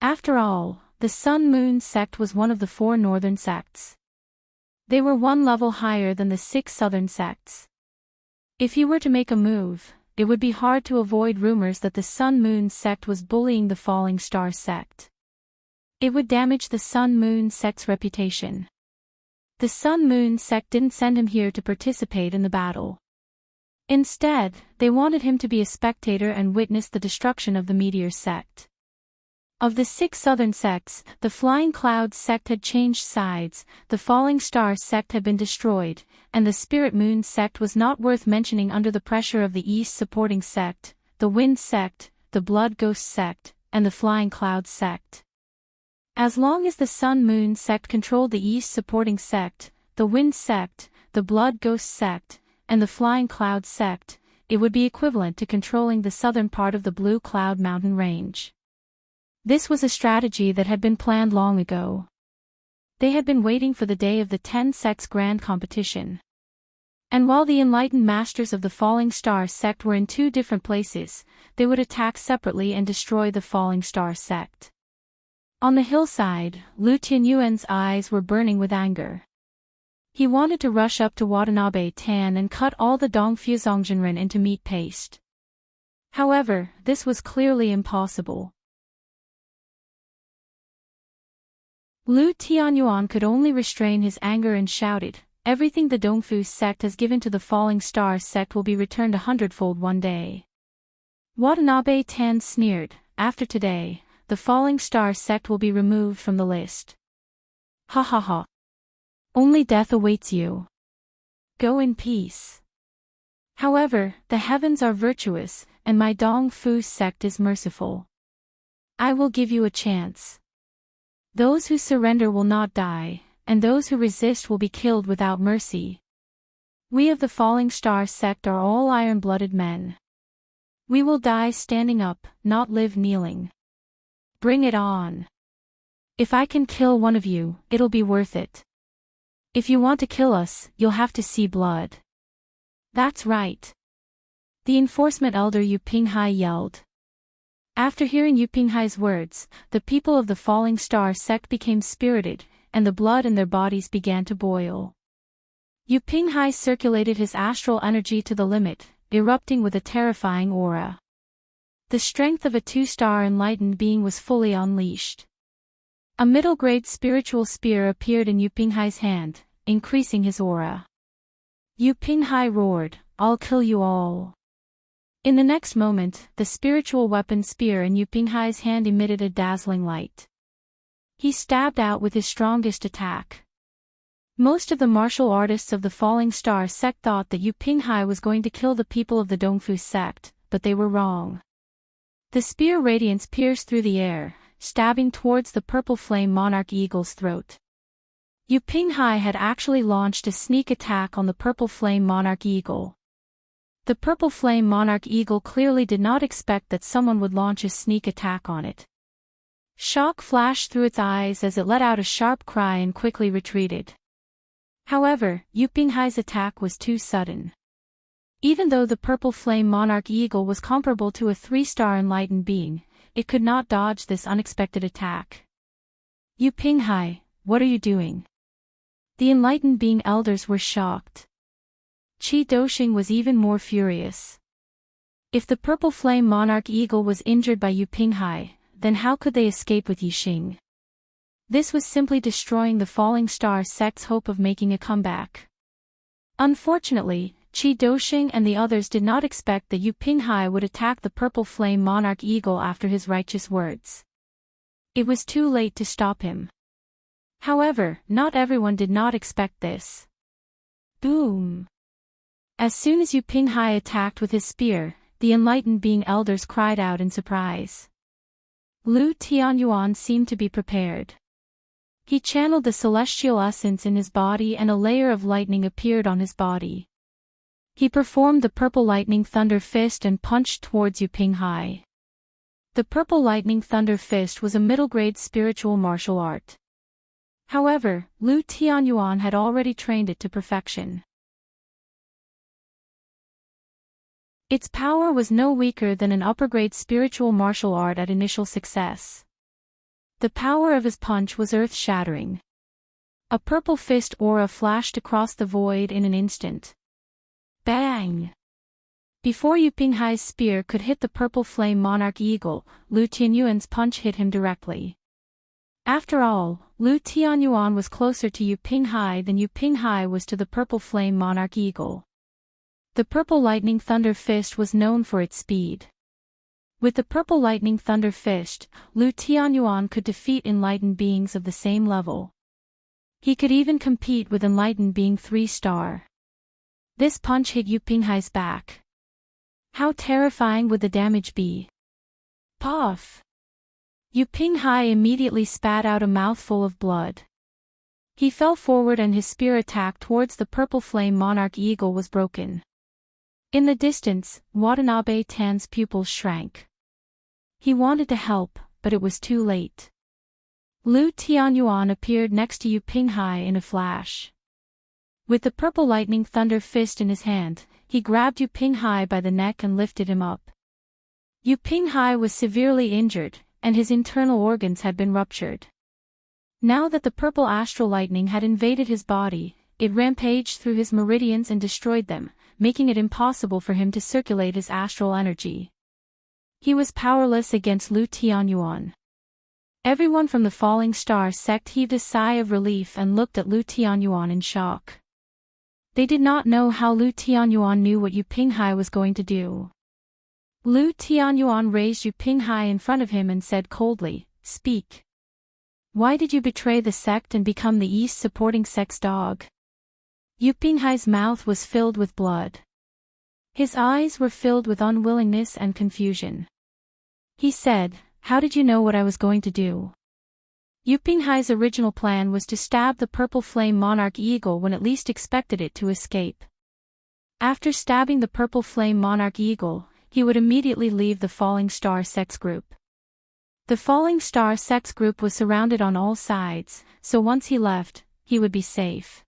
After all, the Sun Moon sect was one of the 4 northern sects. They were 1 level higher than the 6 southern sects. If he were to make a move, it would be hard to avoid rumors that the Sun Moon sect was bullying the Falling Star sect. It would damage the Sun Moon sect's reputation. The Sun Moon sect didn't send him here to participate in the battle. Instead, they wanted him to be a spectator and witness the destruction of the Meteor sect. Of the 6 southern sects, the Flying Clouds sect had changed sides, the Falling Star sect had been destroyed, and the Spirit Moon sect was not worth mentioning under the pressure of the East supporting sect, the Wind sect, the Blood Ghost sect, and the Flying Clouds sect. As long as the Sun Moon sect controlled the East supporting sect, the Wind sect, the Blood Ghost sect, and the Flying Clouds sect, it would be equivalent to controlling the southern part of the Blue Cloud Mountain range. This was a strategy that had been planned long ago. They had been waiting for the day of the 10 sects grand competition. And while the enlightened masters of the Falling Star sect were in 2 different places, they would attack separately and destroy the Falling Star sect. On the hillside, Lu Tianyuan's eyes were burning with anger. He wanted to rush up to Watanabe Tan and cut all the Dongfuzongjinren into meat paste. However, this was clearly impossible. Lu Tianyuan could only restrain his anger and shouted, "Everything the Dongfu sect has given to the Falling Star sect will be returned 100-fold one day." Watanabe Tan sneered, "After today, the Falling Star sect will be removed from the list." Ha ha ha. Only death awaits you. Go in peace. However, the heavens are virtuous, and my Dongfu sect is merciful. I will give you a chance. Those who surrender will not die, and those who resist will be killed without mercy. We of the Falling Star sect are all iron-blooded men. We will die standing up, not live kneeling. Bring it on. If I can kill one of you, it'll be worth it. If you want to kill us, you'll have to see blood. That's right. The enforcement elder Yu Pinghai yelled. After hearing Yu Pinghai's words, the people of the Falling Star sect became spirited, and the blood in their bodies began to boil. Yu Pinghai circulated his astral energy to the limit, erupting with a terrifying aura. The strength of a 2-star enlightened being was fully unleashed. A middle-grade spiritual spear appeared in Yu Pinghai's hand, increasing his aura. Yu Pinghai roared, "I'll kill you all." In the next moment, the spiritual weapon spear in Yu Pinghai's hand emitted a dazzling light. He stabbed out with his strongest attack. Most of the martial artists of the Falling Star sect thought that Yu Pinghai was going to kill the people of the Dongfu sect, but they were wrong. The spear radiance pierced through the air, stabbing towards the purple flame monarch eagle's throat. Yu Pinghai had actually launched a sneak attack on the purple flame monarch eagle. The purple flame monarch eagle clearly did not expect that someone would launch a sneak attack on it. Shock flashed through its eyes as it let out a sharp cry and quickly retreated. However, Yu Pinghai's attack was too sudden. Even though the purple flame monarch eagle was comparable to a 3-star enlightened being, it could not dodge this unexpected attack. Yu Pinghai, what are you doing? The enlightened being elders were shocked. Qi Doxing was even more furious. If the purple flame monarch eagle was injured by Yu Pinghai, then how could they escape with Yixing? This was simply destroying the Falling Star sect's hope of making a comeback. Unfortunately, Qi Doxing and the others did not expect that Yu Pinghai would attack the purple flame monarch eagle after his righteous words. It was too late to stop him. However, not everyone did not expect this. Boom! As soon as Yu Pinghai attacked with his spear, the enlightened being elders cried out in surprise. Lu Tianyuan seemed to be prepared. He channeled the celestial essence in his body and a layer of lightning appeared on his body. He performed the purple lightning thunder fist and punched towards Yu Pinghai. The purple lightning thunder fist was a middle-grade spiritual martial art. However, Lu Tianyuan had already trained it to perfection. Its power was no weaker than an upper-grade spiritual martial art at initial success. The power of his punch was earth-shattering. A purple fist aura flashed across the void in an instant. Bang! Before Yu Pinghai's spear could hit the purple flame monarch eagle, Lu Tianyuan's punch hit him directly. After all, Lu Tianyuan was closer to Yu Pinghai than Yu Pinghai was to the purple flame monarch eagle. The purple lightning thunder fist was known for its speed. With the purple lightning thunder fist, Lu Tianyuan could defeat enlightened beings of the same level. He could even compete with enlightened being 3-star. This punch hit Yu Pinghai's back. How terrifying would the damage be? Puff! Yu Pinghai immediately spat out a mouthful of blood. He fell forward and his spear attack towards the purple flame monarch eagle was broken. In the distance, Watanabe Tan's pupils shrank. He wanted to help, but it was too late. Lu Tianyuan appeared next to Yu Pinghai in a flash. With the purple lightning thunder fist in his hand, he grabbed Yu Pinghai by the neck and lifted him up. Yu Pinghai was severely injured, and his internal organs had been ruptured. Now that the purple astral lightning had invaded his body, it rampaged through his meridians and destroyed them, making it impossible for him to circulate his astral energy. He was powerless against Lu Tianyuan. Everyone from the Falling Star sect heaved a sigh of relief and looked at Lu Tianyuan in shock. They did not know how Lu Tianyuan knew what Yu Pinghai was going to do. Lu Tianyuan raised Yu Pinghai in front of him and said coldly, "Speak. Why did you betray the sect and become the East supporting sect's dog?" Yu Pinghai's mouth was filled with blood. His eyes were filled with unwillingness and confusion. He said, "How did you know what I was going to do?" Yu Pinghai's original plan was to stab the purple flame monarch eagle when it least expected it to escape. After stabbing the purple flame monarch eagle, he would immediately leave the Falling Star sect's group. The Falling Star sect's group was surrounded on all sides, so once he left, he would be safe.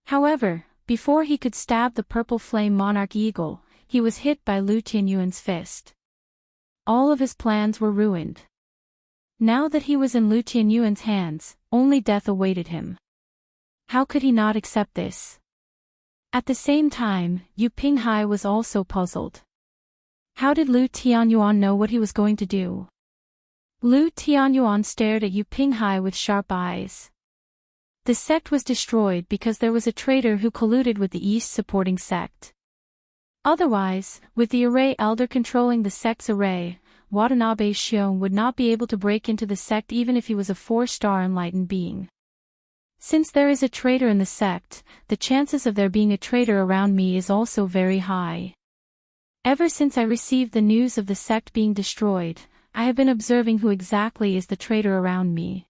However, before he could stab the purple flame monarch eagle, he was hit by Lu Tianyuan's fist. All of his plans were ruined. Now that he was in Lu Tianyuan's hands, only death awaited him. How could he not accept this? At the same time, Yu Pinghai was also puzzled. How did Lu Tianyuan know what he was going to do? Lu Tianyuan stared at Yu Pinghai with sharp eyes. The sect was destroyed because there was a traitor who colluded with the East supporting sect. Otherwise, with the array elder controlling the sect's array, Watanabe Shion would not be able to break into the sect even if he was a 4-star enlightened being. Since there is a traitor in the sect, the chances of there being a traitor around me is also very high. Ever since I received the news of the sect being destroyed, I have been observing who exactly is the traitor around me.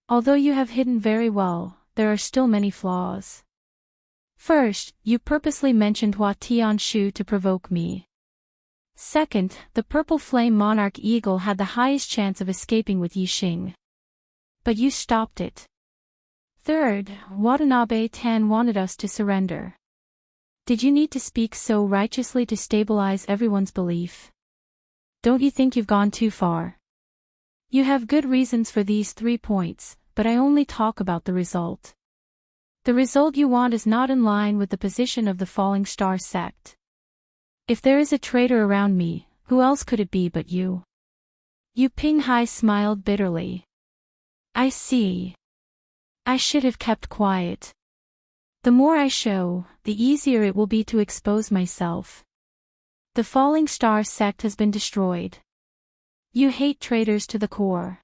Although you have hidden very well, there are still many flaws. First, you purposely mentioned Hua Tianshu to provoke me. Second, the purple flame monarch eagle had the highest chance of escaping with Yixing. But you stopped it. Third, Watanabe Tan wanted us to surrender. Did you need to speak so righteously to stabilize everyone's belief? Don't you think you've gone too far? You have good reasons for these 3 points, but I only talk about the result. The result you want is not in line with the position of the Falling Star sect. If there is a traitor around me, who else could it be but you? Yu Pinghai smiled bitterly. I see. I should have kept quiet. The more I show, the easier it will be to expose myself. The Falling Star sect has been destroyed. You hate traitors to the core.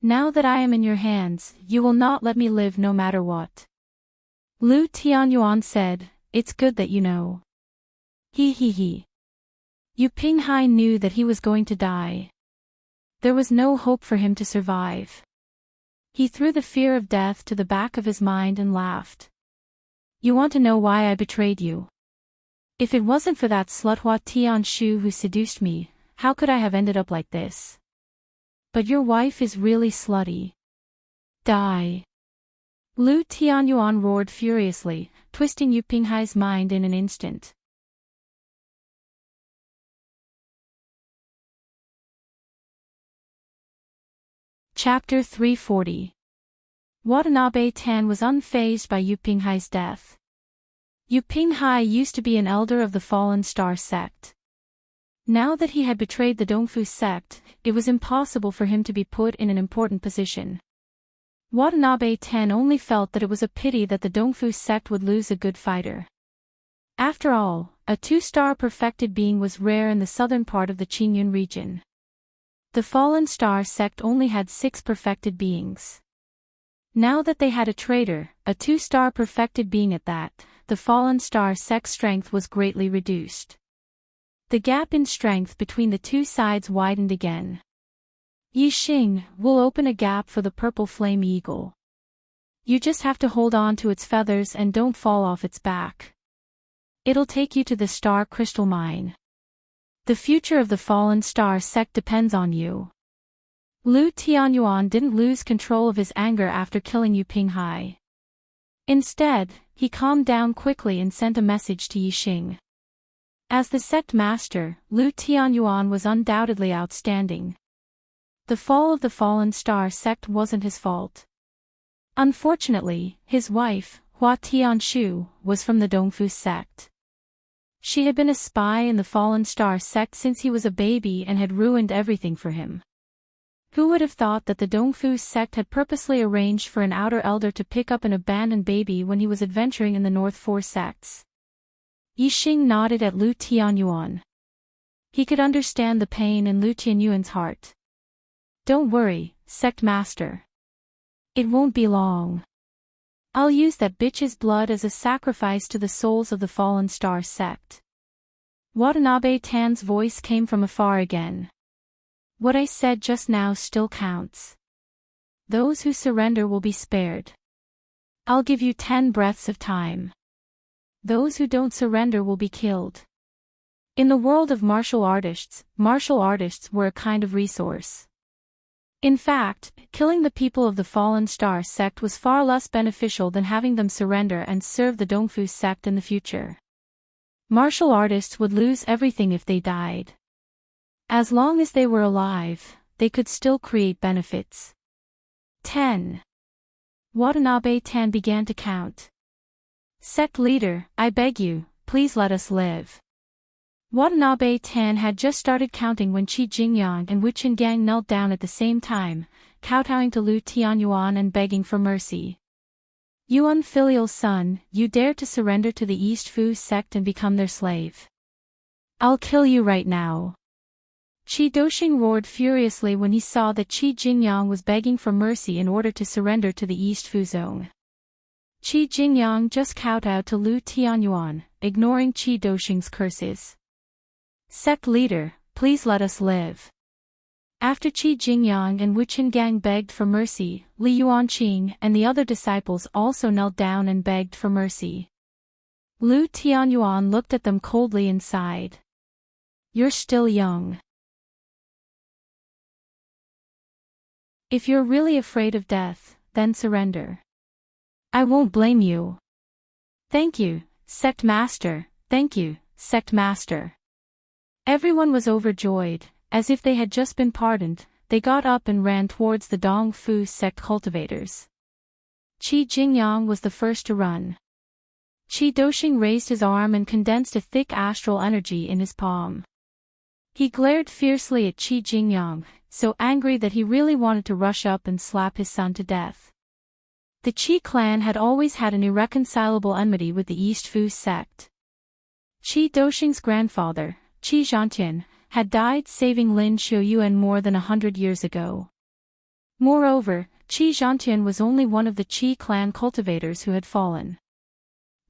Now that I am in your hands, you will not let me live no matter what. Lu Tianyuan said, it's good that you know. He. Yu Pinghai knew that he was going to die. There was no hope for him to survive. He threw the fear of death to the back of his mind and laughed. You want to know why I betrayed you? If it wasn't for that slut Hua Tianshu who seduced me, how could I have ended up like this? But your wife is really slutty. Die. Lu Tianyuan roared furiously, twisting Yu Pinghai's mind in an instant. Chapter 340. Watanabe Tan was unfazed by Yu Pinghai's death. Yu Pinghai used to be an elder of the Fallen Star sect. Now that he had betrayed the Dongfu sect, it was impossible for him to be put in an important position. Watanabe Tan only felt that it was a pity that the Dongfu sect would lose a good fighter. After all, a 2-star perfected being was rare in the southern part of the Qingyun region. The Fallen Star sect only had 6 perfected beings. Now that they had a traitor, a 2-star perfected being at that, the Fallen Star sect's strength was greatly reduced. The gap in strength between the two sides widened again. Yixing will open a gap for the purple flame eagle. You just have to hold on to its feathers and don't fall off its back. It'll take you to the star crystal mine. The future of the Fallen Star sect depends on you. Lu Tianyuan didn't lose control of his anger after killing Yu Pinghai. Instead, he calmed down quickly and sent a message to Yixing. As the sect master, Lu Tianyuan was undoubtedly outstanding. The fall of the Fallen Star sect wasn't his fault. Unfortunately, his wife, Hua Tianshu, was from the Dongfu sect. She had been a spy in the Fallen Star sect since he was a baby and had ruined everything for him. Who would have thought that the Dongfu sect had purposely arranged for an outer elder to pick up an abandoned baby when he was adventuring in the North Four sects? Yixing nodded at Lu Tianyuan. He could understand the pain in Lu Tianyuan's heart. Don't worry, sect master. It won't be long. I'll use that bitch's blood as a sacrifice to the souls of the Fallen Star sect. Watanabe Tan's voice came from afar again. What I said just now still counts. Those who surrender will be spared. I'll give you 10 breaths of time. Those who don't surrender will be killed. In the world of martial artists were a kind of resource. In fact, killing the people of the Fallen Star sect was far less beneficial than having them surrender and serve the Dongfu sect in the future. Martial artists would lose everything if they died. As long as they were alive, they could still create benefits. 10. Watanabe-tan began to count. Sect leader, I beg you, please let us live. Watanabe-tan had just started counting when Qi Jingyang and Wu Qingang knelt down at the same time, kowtowing to Lu Tianyuan and begging for mercy. You unfilial son, you dare to surrender to the East Fu sect and become their slave. I'll kill you right now. Qi Doxing roared furiously when he saw that Qi Jingyang was begging for mercy in order to surrender to the East Fu zone. Qi Jingyang just kowtowed to Lu Tianyuan, ignoring Qi Doxing's curses. Sect leader, please let us live. After Qi Jingyang and Wu Qingang begged for mercy, Li Yuanqing and the other disciples also knelt down and begged for mercy. Lu Tianyuan looked at them coldly and sighed. You're still young. If you're really afraid of death, then surrender. I won't blame you. Thank you, Sect Master, thank you, Sect Master. Everyone was overjoyed, as if they had just been pardoned. They got up and ran towards the Dongfu sect cultivators. Qi Jingyang was the first to run. Qi Doxing raised his arm and condensed a thick astral energy in his palm. He glared fiercely at Qi Jingyang, so angry that he really wanted to rush up and slap his son to death. The Qi clan had always had an irreconcilable enmity with the East Fu sect. Qi Doxing's grandfather, Qi Zhantian, had died saving Lin Xiuyuan more than 100 years ago. Moreover, Qi Zhantian was only one of the Qi clan cultivators who had fallen.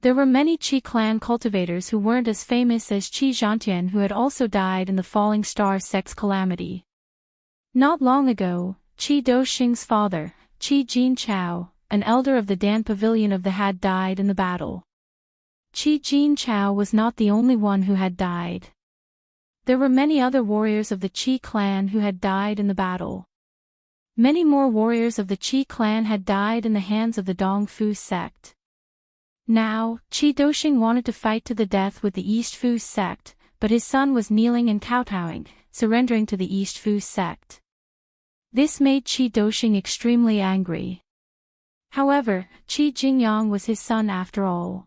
There were many Qi clan cultivators who weren't as famous as Qi Zhantian who had also died in the Falling Star sect's calamity. Not long ago, Qi Doxing's father, Qi Jinchao, an elder of the Dan Pavilion of the had died in the battle. Qi Jinchao was not the only one who had died. There were many other warriors of the Qi clan who had died in the battle. Many more warriors of the Qi clan had died in the hands of the Dongfu sect. Now, Qi Doxing wanted to fight to the death with the East Fu sect, but his son was kneeling and kowtowing, surrendering to the East Fu sect. This made Qi Doxing extremely angry. However, Qi Jingyang was his son after all.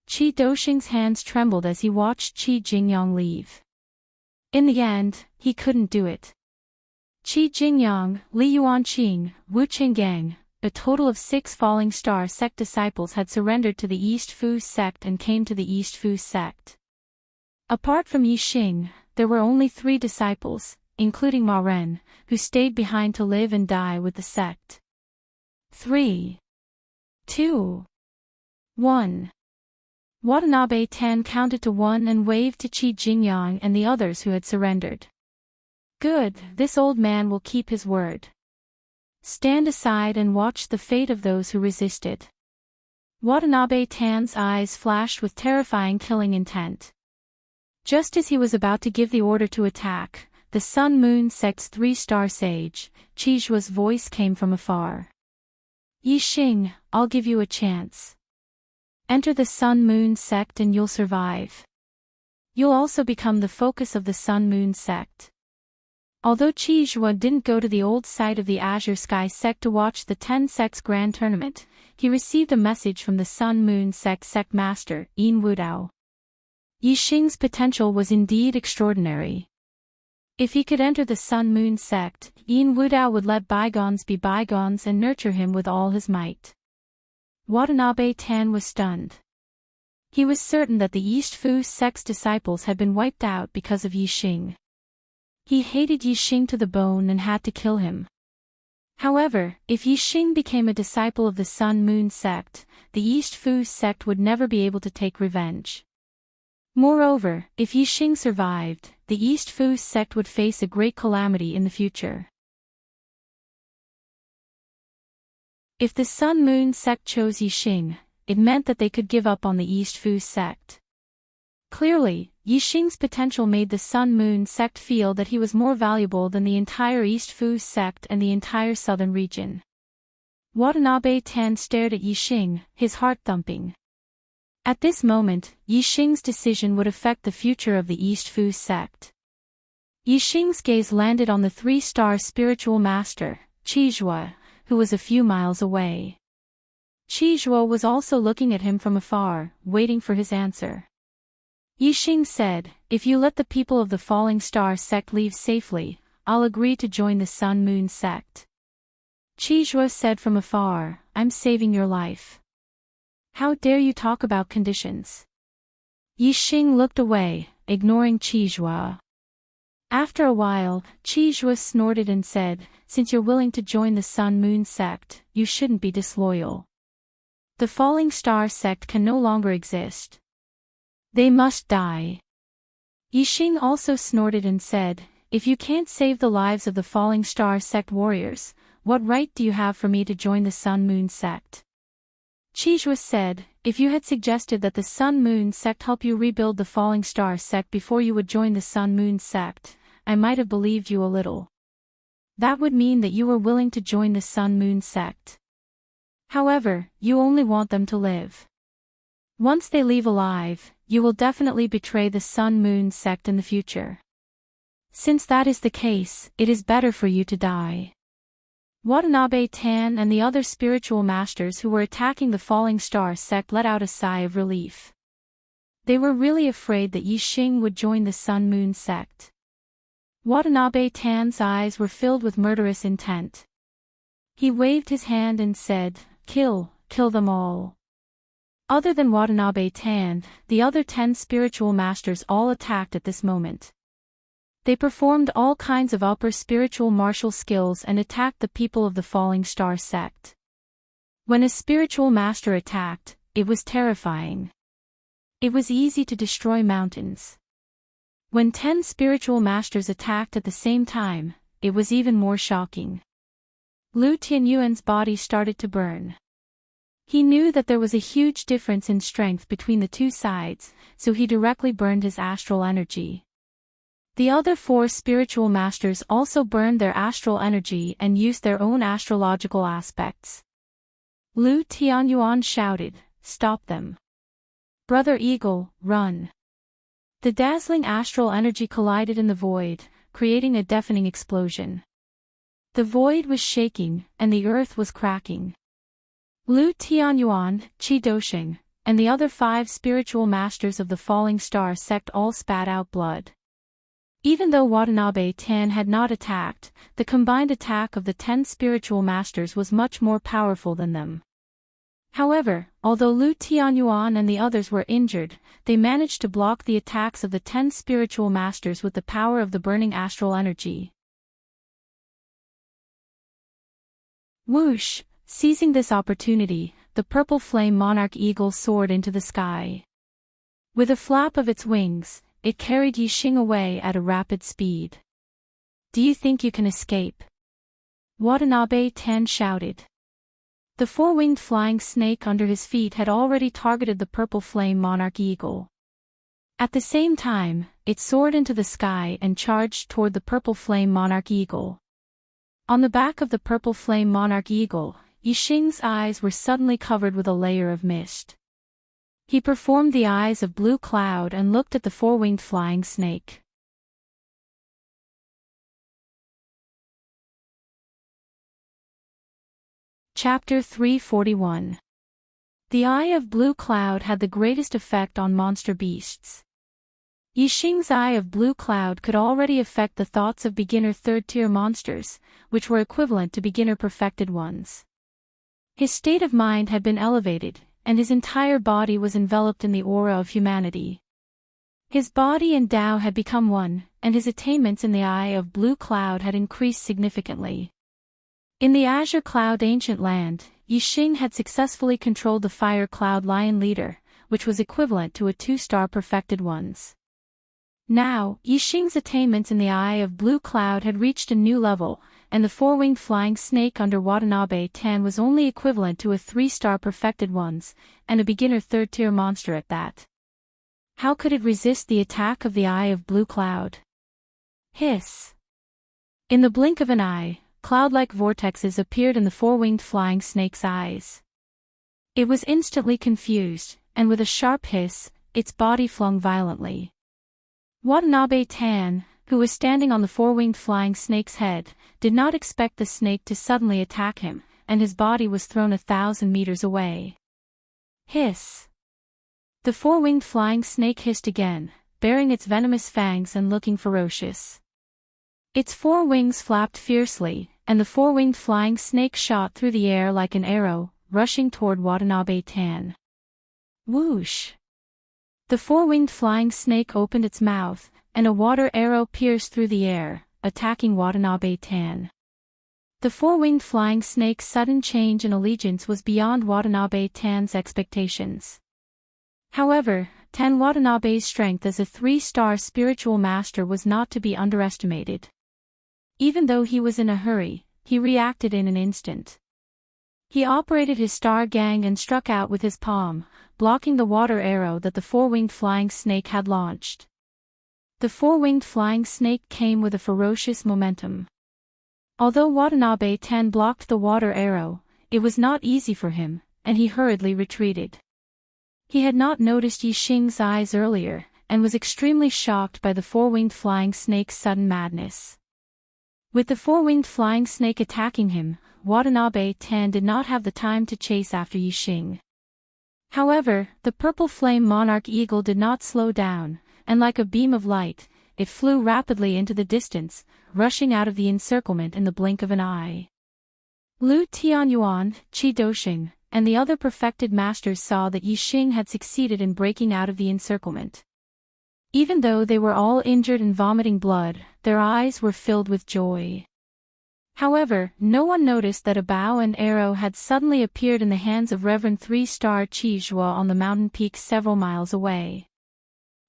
Qi Doxing's hands trembled as he watched Qi Jingyang leave. In the end, he couldn't do it. Qi Jingyang, Li Yuanqing, Wu Qingang, a total of 6 Falling Star sect disciples had surrendered to the East Fu sect and came to the East Fu sect. Apart from Yixing, there were only 3 disciples, including Ma Ren, who stayed behind to live and die with the sect. 3, 2, 1. Watanabe-tan counted to 1 and waved to Qi Jingyang and the others who had surrendered. Good, this old man will keep his word. Stand aside and watch the fate of those who resisted. Watanabe-tan's eyes flashed with terrifying killing intent. Just as he was about to give the order to attack, the Sun Moon sect's 3-star sage, Qi Zhua's voice came from afar. Yixing, I'll give you a chance. Enter the Sun Moon sect and you'll survive. You'll also become the focus of the Sun Moon sect. Although Qi Zhua didn't go to the old site of the Azure Sky sect to watch the 10 sects grand tournament, he received a message from the Sun Moon sect sect master, Yin Wudao. Yixing's potential was indeed extraordinary. If he could enter the Sun Moon sect, Yin Wudao would let bygones be bygones and nurture him with all his might. Watanabe-tan was stunned. He was certain that the East Fu sect's disciples had been wiped out because of Yixing. He hated Yixing to the bone and had to kill him. However, if Yixing became a disciple of the Sun Moon sect, the East Fu sect would never be able to take revenge. Moreover, if Yixing survived, the East Fu sect would face a great calamity in the future. If the Sun Moon sect chose Yixing, it meant that they could give up on the East Fu sect. Clearly, Yixing's potential made the Sun Moon sect feel that he was more valuable than the entire East Fu sect and the entire southern region. Watanabe Tan stared at Yixing, his heart thumping. At this moment, Yixing's decision would affect the future of the East Fu sect. Yixing's gaze landed on the 3-star spiritual master, Qizhua, who was a few miles away. Qizhua was also looking at him from afar, waiting for his answer. Yixing said, "If you let the people of the Falling Star sect leave safely, I'll agree to join the Sun Moon sect." Qizhua said from afar, "I'm saving your life. How dare you talk about conditions?" Yixing looked away, ignoring Qizhua. After a while, Qizhua snorted and said, "Since you're willing to join the Sun Moon sect, you shouldn't be disloyal. The Falling Star sect can no longer exist. They must die." Yixing also snorted and said, "If you can't save the lives of the Falling Star sect warriors, what right do you have for me to join the Sun Moon sect?" Qizhua said, "If you had suggested that the Sun Moon sect help you rebuild the Falling Star sect before you would join the Sun Moon sect, I might have believed you a little. That would mean that you were willing to join the Sun Moon sect. However, you only want them to live. Once they leave alive, you will definitely betray the Sun Moon sect in the future. Since that is the case, it is better for you to die." Watanabe Tan and the other spiritual masters who were attacking the Falling Star sect let out a sigh of relief. They were really afraid that Yixing would join the Sun Moon sect. Watanabe Tan's eyes were filled with murderous intent. He waved his hand and said, kill them all." Other than Watanabe Tan, the other 10 spiritual masters all attacked at this moment. They performed all kinds of upper spiritual martial skills and attacked the people of the Falling Star sect. When a spiritual master attacked, it was terrifying. It was easy to destroy mountains. When 10 spiritual masters attacked at the same time, it was even more shocking. Lu Tianyuan's body started to burn. He knew that there was a huge difference in strength between the two sides, so he directly burned his astral energy. The other 4 spiritual masters also burned their astral energy and used their own astrological aspects. Lu Tianyuan shouted, "Stop them. Brother Eagle, run." The dazzling astral energy collided in the void, creating a deafening explosion. The void was shaking, and the earth was cracking. Lu Tianyuan, Qi Dosheng, and the other 5 spiritual masters of the Falling Star sect all spat out blood. Even though Watanabe Tan had not attacked, the combined attack of the 10 spiritual masters was much more powerful than them. However, although Lu Tianyuan and the others were injured, they managed to block the attacks of the 10 spiritual masters with the power of the burning astral energy. Whoosh! Seizing this opportunity, the purple flame monarch eagle soared into the sky. With a flap of its wings, it carried Yixing away at a rapid speed. "Do you think you can escape?" Watanabe Tan shouted. The 4-winged flying snake under his feet had already targeted the purple flame monarch eagle. At the same time, it soared into the sky and charged toward the purple flame monarch eagle. On the back of the purple flame monarch eagle, Yixing's eyes were suddenly covered with a layer of mist. He performed the eyes of blue cloud and looked at the 4-winged flying snake. Chapter 341. The eye of blue cloud had the greatest effect on monster beasts. Yixing's eye of blue cloud could already affect the thoughts of beginner 3rd-tier monsters, which were equivalent to beginner perfected ones. His state of mind had been elevated, and his entire body was enveloped in the aura of humanity. His body and Tao had become one, and his attainments in the eye of blue cloud had increased significantly. In the Azure Cloud Ancient Land, Yixing had successfully controlled the Fire Cloud Lion Leader, which was equivalent to a 2-star perfected ones. Now, Yixing's attainments in the eye of blue cloud had reached a new level, and the 4-winged flying snake under Watanabe Tan was only equivalent to a 3-star perfected ones, and a beginner 3rd-tier monster at that. How could it resist the attack of the Eye of Blue Cloud? Hiss! In the blink of an eye, cloud-like vortexes appeared in the four-winged flying snake's eyes. It was instantly confused, and with a sharp hiss, its body flung violently. Watanabe Tan, who was standing on the four-winged flying snake's head, did not expect the snake to suddenly attack him, and his body was thrown 1,000 meters away. Hiss! The four-winged flying snake hissed again, baring its venomous fangs and looking ferocious. Its four wings flapped fiercely, and the four-winged flying snake shot through the air like an arrow, rushing toward Watanabe Tan. Whoosh! The four-winged flying snake opened its mouth, and a water arrow pierced through the air, attacking Watanabe Tan. The four-winged flying snake's sudden change in allegiance was beyond Watanabe Tan's expectations. However, Tan Watanabe's strength as a 3-star spiritual master was not to be underestimated. Even though he was in a hurry, he reacted in an instant. He operated his star gang and struck out with his palm, blocking the water arrow that the four-winged flying snake had launched. The four-winged flying snake came with a ferocious momentum. Although Watanabe Tan blocked the water arrow, it was not easy for him, and he hurriedly retreated. He had not noticed Yi Xing's eyes earlier, and was extremely shocked by the four-winged flying snake's sudden madness. With the four-winged flying snake attacking him, Watanabe Tan did not have the time to chase after Yi Xing. However, the purple flame monarch eagle did not slow down, and like a beam of light, it flew rapidly into the distance, rushing out of the encirclement in the blink of an eye. Lu Tianyuan, Qi Doxing, and the other perfected masters saw that Yi Xing had succeeded in breaking out of the encirclement. Even though they were all injured and vomiting blood, their eyes were filled with joy. However, no one noticed that a bow and arrow had suddenly appeared in the hands of Reverend 3-star Qi Zhuo on the mountain peak several miles away.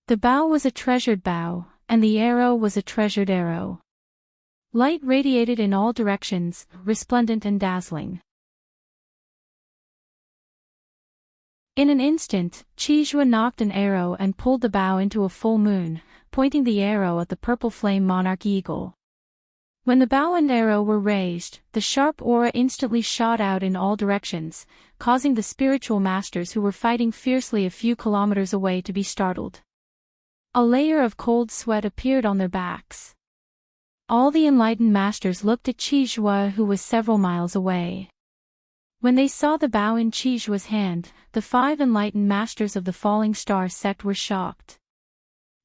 The bow was a treasured bow, and the arrow was a treasured arrow. Light radiated in all directions, resplendent and dazzling. In an instant, Qi Zhuo knocked an arrow and pulled the bow into a full moon, pointing the arrow at the purple flame monarch eagle. When the bow and arrow were raised, the sharp aura instantly shot out in all directions, causing the spiritual masters who were fighting fiercely a few kilometers away to be startled. A layer of cold sweat appeared on their backs. All the enlightened masters looked at Qi Zhuo, who was several miles away. When they saw the bow in Qi Zhuo's hand, the 5 enlightened masters of the Falling Star sect were shocked.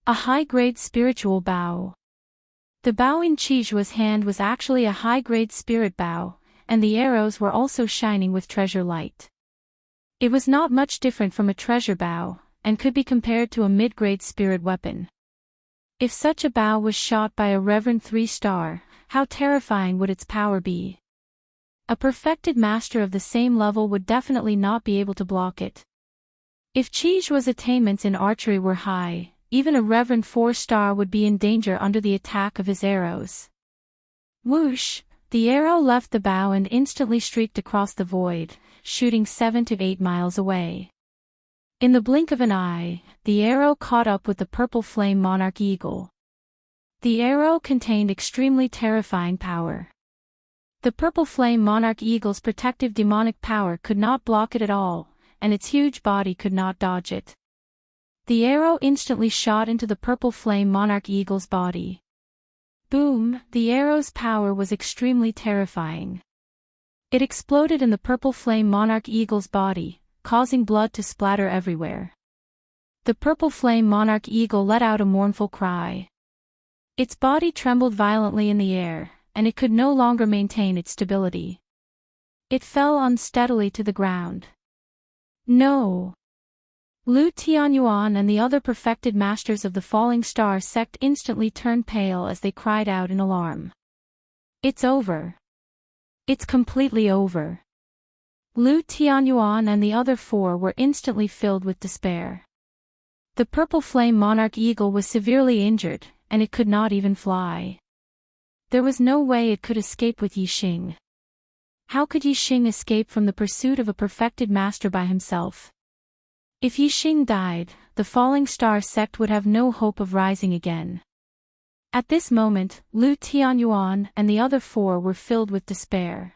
A high-grade spiritual bow. The bow in Qi Zhuo's hand was actually a high-grade spirit bow, and the arrows were also shining with treasure light. It was not much different from a treasure bow, and could be compared to a mid-grade spirit weapon. If such a bow was shot by a reverend 3-star, how terrifying would its power be? A perfected master of the same level would definitely not be able to block it. If Qi Zhuo's attainments in archery were high, even a reverend 4-star would be in danger under the attack of his arrows. Whoosh! The arrow left the bow and instantly streaked across the void, shooting 7 to 8 miles away. In the blink of an eye, the arrow caught up with the purple flame monarch eagle. The arrow contained extremely terrifying power. The purple flame monarch eagle's protective demonic power could not block it at all, and its huge body could not dodge it. The arrow instantly shot into the purple flame monarch eagle's body. Boom! The arrow's power was extremely terrifying. It exploded in the purple flame monarch eagle's body, causing blood to splatter everywhere. The purple flame monarch eagle let out a mournful cry. Its body trembled violently in the air, and it could no longer maintain its stability. It fell unsteadily to the ground. No! Lu Tianyuan and the other perfected masters of the Falling Star sect instantly turned pale as they cried out in alarm. It's over. It's completely over. Lu Tianyuan and the other 4 were instantly filled with despair. The purple flame monarch eagle was severely injured, and it could not even fly. There was no way it could escape with Yi Xing. How could Yi Xing escape from the pursuit of a perfected master by himself? If Yixing died, the falling star sect would have no hope of rising again. At this moment, Lu Tianyuan and the other four were filled with despair.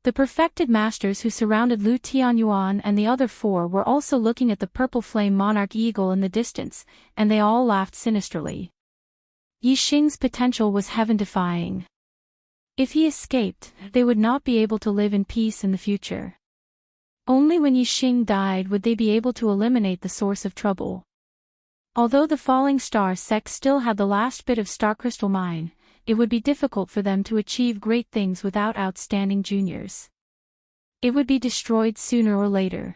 The perfected masters who surrounded Lu Tianyuan and the other four were also looking at the purple flame monarch eagle in the distance, and they all laughed sinisterly. Yixing's potential was heaven-defying. If he escaped, they would not be able to live in peace in the future. Only when Yixing died would they be able to eliminate the source of trouble. Although the falling star sect still had the last bit of star crystal mine, it would be difficult for them to achieve great things without outstanding juniors. It would be destroyed sooner or later.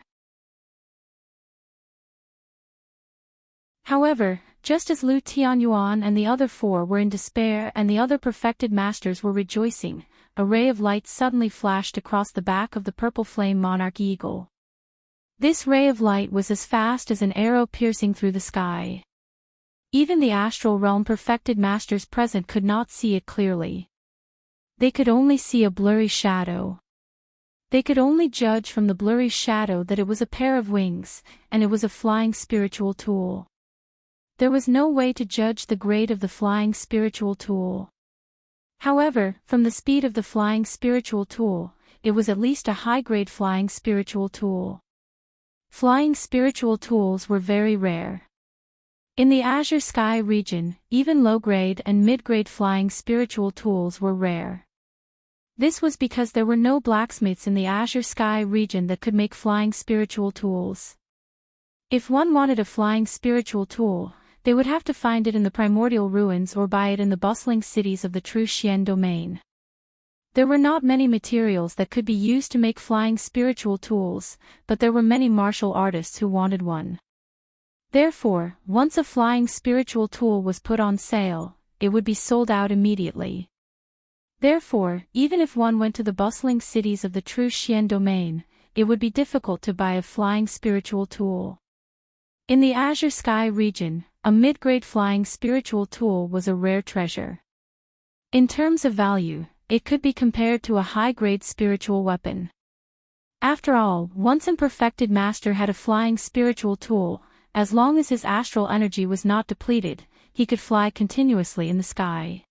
However, just as Lu Tianyuan and the other four were in despair and the other perfected masters were rejoicing, a ray of light suddenly flashed across the back of the purple flame monarch eagle. This ray of light was as fast as an arrow piercing through the sky. Even the astral realm perfected masters present could not see it clearly. They could only see a blurry shadow. They could only judge from the blurry shadow that it was a pair of wings, and it was a flying spiritual tool. There was no way to judge the grade of the flying spiritual tool. However, from the speed of the flying spiritual tool, it was at least a high-grade flying spiritual tool. Flying spiritual tools were very rare. In the Azure Sky region, even low-grade and mid-grade flying spiritual tools were rare. This was because there were no blacksmiths in the Azure Sky region that could make flying spiritual tools. If one wanted a flying spiritual tool, they would have to find it in the primordial ruins or buy it in the bustling cities of the true Xian domain. There were not many materials that could be used to make flying spiritual tools, but there were many martial artists who wanted one. Therefore, once a flying spiritual tool was put on sale, it would be sold out immediately. Therefore, even if one went to the bustling cities of the true Xian domain, it would be difficult to buy a flying spiritual tool. In the Azure Sky region, a mid-grade flying spiritual tool was a rare treasure. In terms of value, it could be compared to a high-grade spiritual weapon. After all, once a perfected master had a flying spiritual tool, as long as his astral energy was not depleted, he could fly continuously in the sky.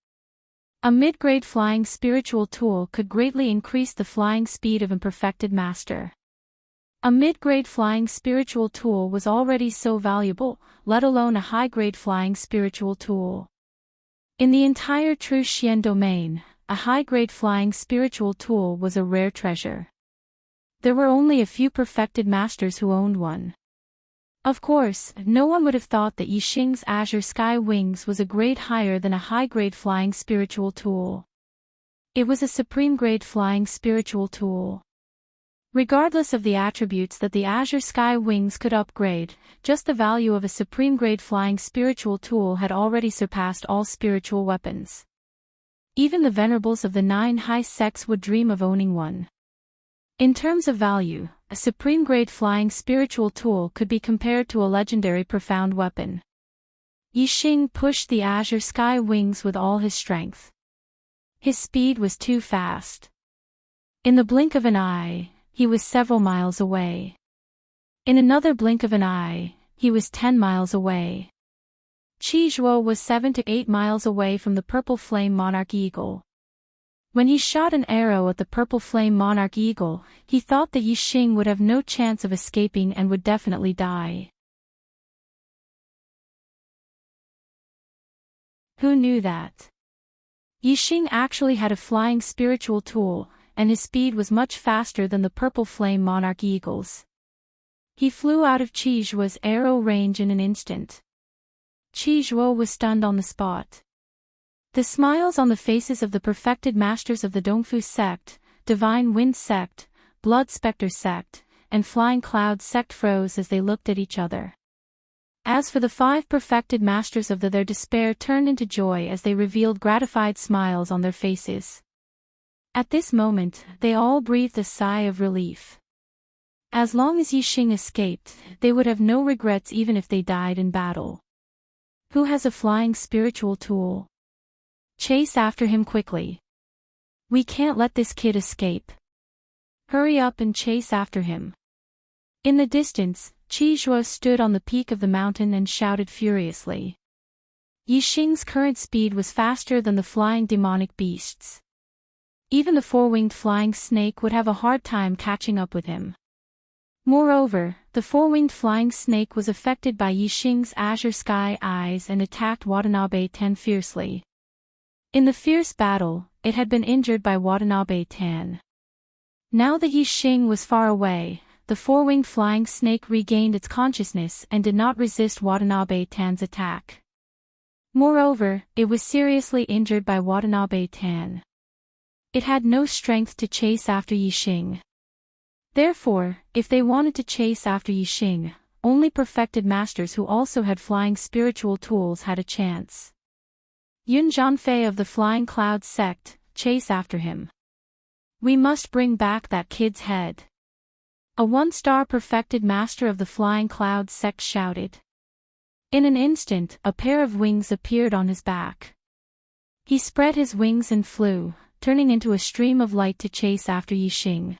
A mid-grade flying spiritual tool could greatly increase the flying speed of a perfected master. A mid-grade flying spiritual tool was already so valuable, let alone a high-grade flying spiritual tool. In the entire true Xian domain, a high-grade flying spiritual tool was a rare treasure. There were only a few perfected masters who owned one. Of course, no one would have thought that Yixing's Azure Sky Wings was a grade higher than a high-grade flying spiritual tool. It was a supreme-grade flying spiritual tool. Regardless of the attributes that the Azure Sky Wings could upgrade, just the value of a supreme-grade flying spiritual tool had already surpassed all spiritual weapons. Even the venerables of the 9 high sects would dream of owning one. In terms of value, a supreme-grade flying spiritual tool could be compared to a legendary profound weapon. Yixing pushed the Azure Sky Wings with all his strength. His speed was too fast. In the blink of an eye, he was several miles away. In another blink of an eye, he was 10 miles away. Qi Zhuo was 7 to 8 miles away from the purple flame monarch eagle. When he shot an arrow at the purple flame monarch eagle, he thought that Yixing would have no chance of escaping and would definitely die. Who knew that? Yixing actually had a flying spiritual tool, and his speed was much faster than the purple flame monarch eagle's. He flew out of Qi Zhuo's arrow range in an instant. Qi Zhuo was stunned on the spot. The smiles on the faces of the perfected masters of the Dongfu sect, Divine Wind sect, Blood Spectre sect, and Flying Cloud sect froze as they looked at each other. As for the 5 perfected masters of their despair turned into joy as they revealed gratified smiles on their faces. At this moment, they all breathed a sigh of relief. As long as Yixing escaped, they would have no regrets even if they died in battle. Who has a flying spiritual tool? Chase after him quickly. We can't let this kid escape. Hurry up and chase after him. In the distance, Qizhua stood on the peak of the mountain and shouted furiously. Yixing's current speed was faster than the flying demonic beasts. Even the four-winged flying snake would have a hard time catching up with him. Moreover, the four-winged flying snake was affected by Yixing's azure sky eyes and attacked Watanabe Tan fiercely. In the fierce battle, it had been injured by Watanabe Tan. Now that Yixing was far away, the four-winged flying snake regained its consciousness and did not resist Watanabe Tan's attack. Moreover, it was seriously injured by Watanabe Tan. It had no strength to chase after Yixing. Therefore, if they wanted to chase after Yixing, only perfected masters who also had flying spiritual tools had a chance. Yun Zhanfei of the Flying Cloud sect, chase after him. We must bring back that kid's head. A one-star perfected master of the Flying Cloud sect shouted. In an instant, a pair of wings appeared on his back. He spread his wings and flew, turning into a stream of light to chase after Yixing.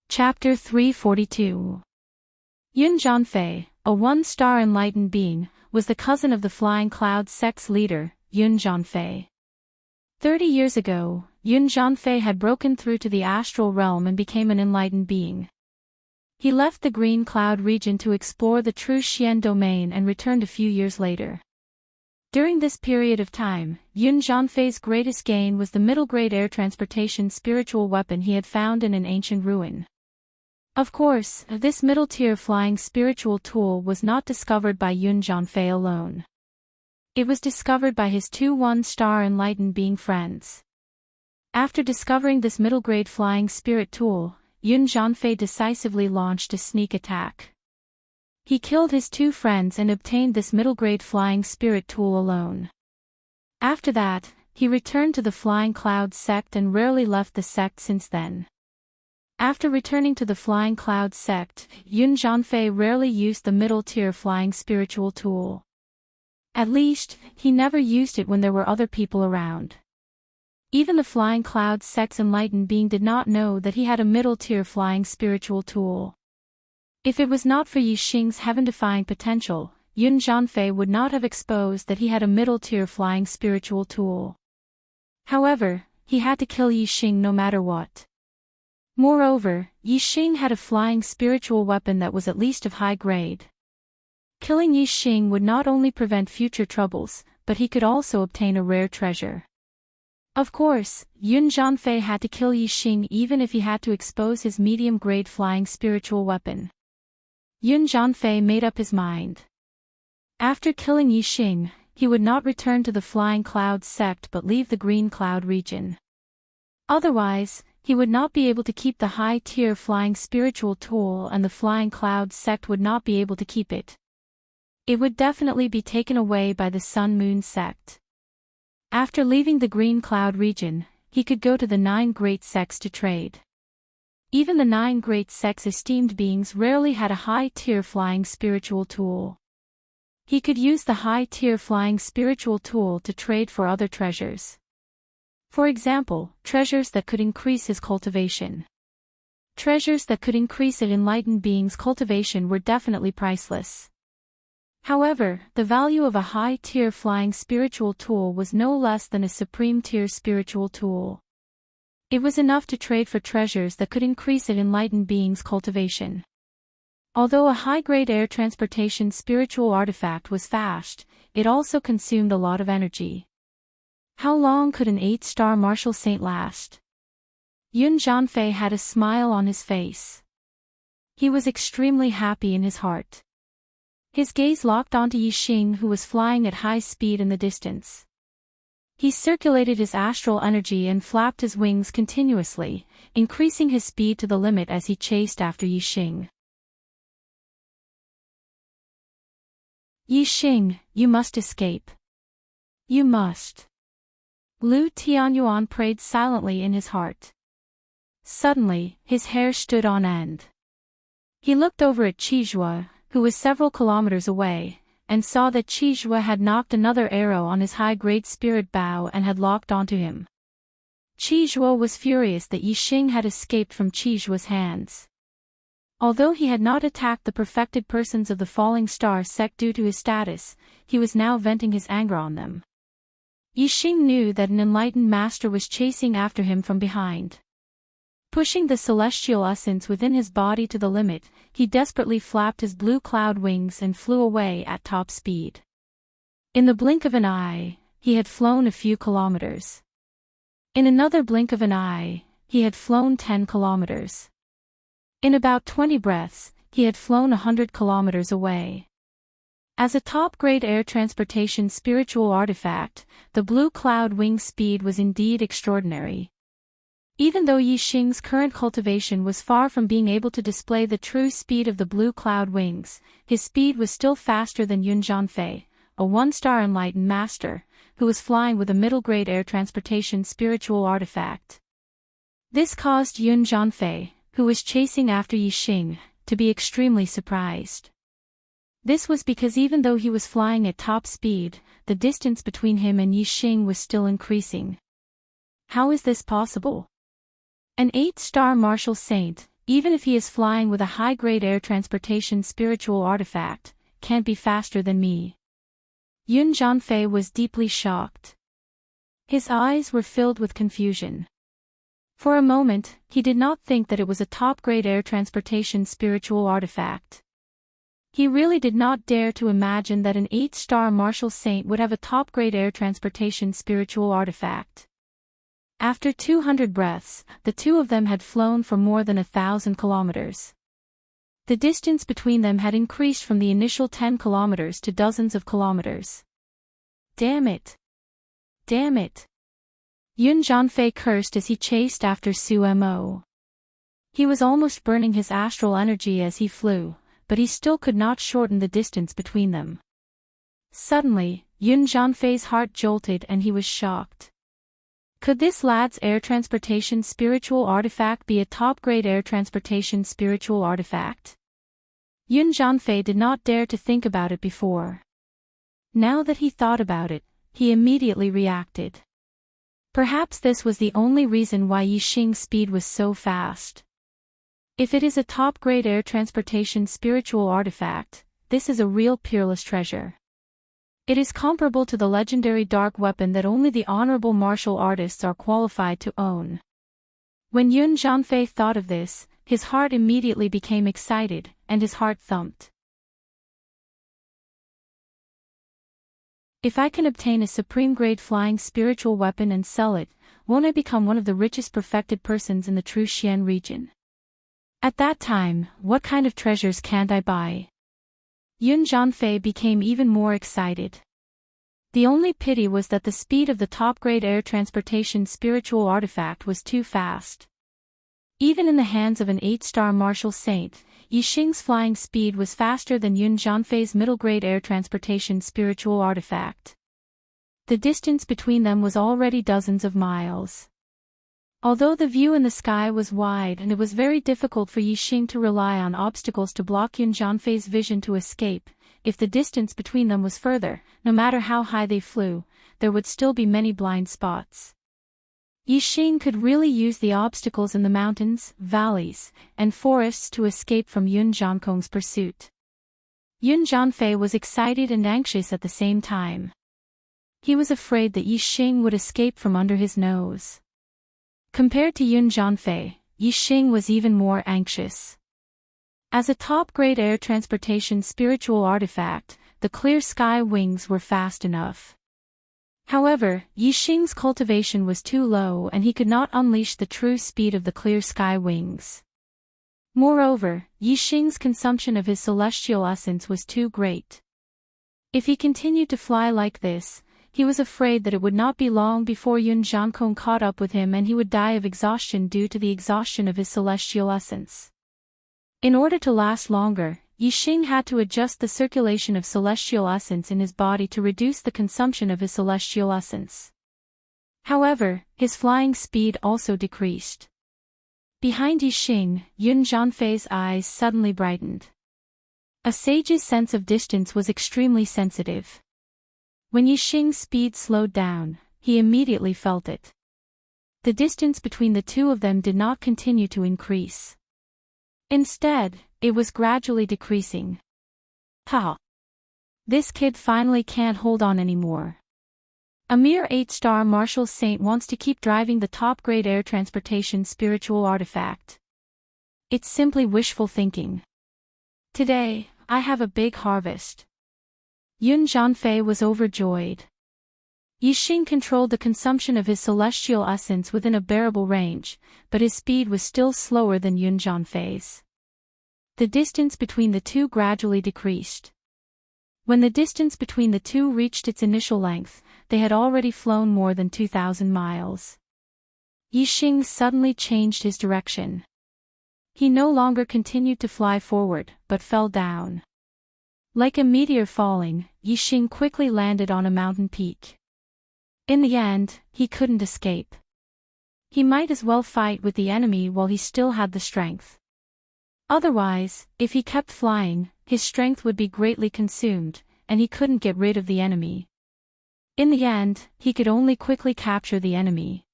Chapter 342. Yun Zhanfei, a one-star enlightened being, was the cousin of the Flying Cloud sect's leader, Yun Zhanfei. 30 years ago, Yun Zhanfei had broken through to the astral realm and became an enlightened being. He left the Green Cloud region to explore the true Xian domain and returned a few years later. During this period of time, Yun Zhanfei's greatest gain was the middle-grade air transportation spiritual weapon he had found in an ancient ruin. Of course, this middle-tier flying spiritual tool was not discovered by Yun Zhanfei alone. It was discovered by his two one-star enlightened being friends. After discovering this middle-grade flying spirit tool, Yun Zhanfei decisively launched a sneak attack. He killed his two friends and obtained this middle-grade flying spirit tool alone. After that, he returned to the Flying Cloud sect and rarely left the sect since then. After returning to the Flying Cloud sect, Yun Zhanfei rarely used the middle-tier flying spiritual tool. At least, he never used it when there were other people around. Even the Flying Cloud sect's enlightened being did not know that he had a middle-tier flying spiritual tool. If it was not for Yixing's heaven-defying potential, Yun Zhanfei would not have exposed that he had a middle-tier flying spiritual tool. However, he had to kill Yixing no matter what. Moreover, Yixing had a flying spiritual weapon that was at least of high grade. Killing Yixing would not only prevent future troubles, but he could also obtain a rare treasure. Of course, Yun Zhanfei had to kill Yixing even if he had to expose his medium-grade flying spiritual weapon. Yun Zhanfei made up his mind. After killing Yixing, he would not return to the Flying Cloud sect but leave the Green Cloud region. Otherwise, he would not be able to keep the high-tier flying spiritual tool and the Flying Cloud sect would not be able to keep it. It would definitely be taken away by the Sun Moon sect. After leaving the Green Cloud region, he could go to the 9 great sects to trade. Even the 9 great sects' esteemed beings rarely had a high-tier flying spiritual tool. He could use the high-tier flying spiritual tool to trade for other treasures. For example, treasures that could increase his cultivation. Treasures that could increase an enlightened being's cultivation were definitely priceless. However, the value of a high-tier flying spiritual tool was no less than a supreme-tier spiritual tool. It was enough to trade for treasures that could increase an enlightened being's cultivation. Although a high-grade air transportation spiritual artifact was fast, it also consumed a lot of energy. How long could an 8-star martial saint last? Yun Zhanfei had a smile on his face. He was extremely happy in his heart. His gaze locked onto Yixing who was flying at high speed in the distance. He circulated his astral energy and flapped his wings continuously, increasing his speed to the limit as he chased after Yixing. Yixing, you must escape. You must. Lu Tianyuan prayed silently in his heart. Suddenly, his hair stood on end. He looked over at Qizhua, who was several kilometers away, and saw that Qizhua had knocked another arrow on his high-grade spirit bow and had locked onto him. Zhuo was furious that Yixing had escaped from Zhuo's hands. Although he had not attacked the perfected persons of the Falling Star sect due to his status, he was now venting his anger on them. Yixing knew that an enlightened master was chasing after him from behind. Pushing the celestial essence within his body to the limit, he desperately flapped his blue cloud wings and flew away at top speed. In the blink of an eye, he had flown a few kilometers. In another blink of an eye, he had flown 10 kilometers. In about 20 breaths, he had flown 100 kilometers away. As a top-grade air transportation spiritual artifact, the blue cloud wing speed was indeed extraordinary. Even though Yixing's current cultivation was far from being able to display the true speed of the blue cloud wings, his speed was still faster than Yun Zhanfei, a one-star enlightened master, who was flying with a middle-grade air transportation spiritual artifact. This caused Yun Zhanfei, who was chasing after Yixing, to be extremely surprised. This was because even though he was flying at top speed, the distance between him and Yixing was still increasing. How is this possible? An 8-star martial saint, even if he is flying with a high-grade air transportation spiritual artifact, can't be faster than me. Yun Zhanfei was deeply shocked. His eyes were filled with confusion. For a moment, he did not think that it was a top-grade air transportation spiritual artifact. He really did not dare to imagine that an 8-star martial saint would have a top-grade air transportation spiritual artifact. After 200 breaths, the two of them had flown for more than 1,000 kilometers. The distance between them had increased from the initial 10 kilometers to dozens of kilometers. Damn it! Damn it! Yun Zhanfei cursed as he chased after Su Mo. He was almost burning his astral energy as he flew, but he still could not shorten the distance between them. Suddenly, Yun Zhanfei's heart jolted and he was shocked. Could this lad's air transportation spiritual artifact be a top-grade air transportation spiritual artifact? Yun Zhanfei did not dare to think about it before. Now that he thought about it, he immediately reacted. Perhaps this was the only reason why Yixing's speed was so fast. If it is a top-grade air transportation spiritual artifact, this is a real peerless treasure. It is comparable to the legendary dark weapon that only the honorable martial artists are qualified to own. When Yun Zhanfei thought of this, his heart immediately became excited, and his heart thumped. If I can obtain a supreme-grade flying spiritual weapon and sell it, won't I become one of the richest perfected persons in the True Xian region? At that time, what kind of treasures can't I buy? Yun Zhanfei became even more excited. The only pity was that the speed of the top-grade air transportation spiritual artifact was too fast. Even in the hands of an 8-star martial saint, Yixing's flying speed was faster than Yun Zhanfei's middle-grade air transportation spiritual artifact. The distance between them was already dozens of miles. Although the view in the sky was wide and it was very difficult for Yixing to rely on obstacles to block Yun Zhanfei's vision to escape, if the distance between them was further, no matter how high they flew, there would still be many blind spots. Yixing could really use the obstacles in the mountains, valleys, and forests to escape from Yun Zhankong's pursuit. Yun Zhanfei was excited and anxious at the same time. He was afraid that Yixing would escape from under his nose. Compared to Yun Zhanfei, Yixing was even more anxious. As a top-grade air transportation spiritual artifact, the clear sky wings were fast enough. However, Yixing's cultivation was too low and he could not unleash the true speed of the clear sky wings. Moreover, Yixing's consumption of his celestial essence was too great. If he continued to fly like this, he was afraid that it would not be long before Yun Zhankong caught up with him and he would die of exhaustion due to the exhaustion of his celestial essence. In order to last longer, Yixing had to adjust the circulation of celestial essence in his body to reduce the consumption of his celestial essence. However, his flying speed also decreased. Behind Yixing, Yun Zhanfei's eyes suddenly brightened. A sage's sense of distance was extremely sensitive. When Yixing's speed slowed down, he immediately felt it. The distance between the two of them did not continue to increase. Instead, it was gradually decreasing. Ha! This kid finally can't hold on anymore. A mere 8-star martial saint wants to keep driving the top-grade air transportation spiritual artifact. It's simply wishful thinking. Today, I have a big harvest. Yun Zhanfei was overjoyed. Yixing controlled the consumption of his celestial essence within a bearable range, but his speed was still slower than Yun Zhanfei's. The distance between the two gradually decreased. When the distance between the two reached its initial length, they had already flown more than 2,000 miles. Yixing suddenly changed his direction. He no longer continued to fly forward, but fell down. Like a meteor falling, Yixing quickly landed on a mountain peak. In the end, he couldn't escape. He might as well fight with the enemy while he still had the strength. Otherwise, if he kept flying, his strength would be greatly consumed, and he couldn't get rid of the enemy. In the end, he could only quickly capture the enemy.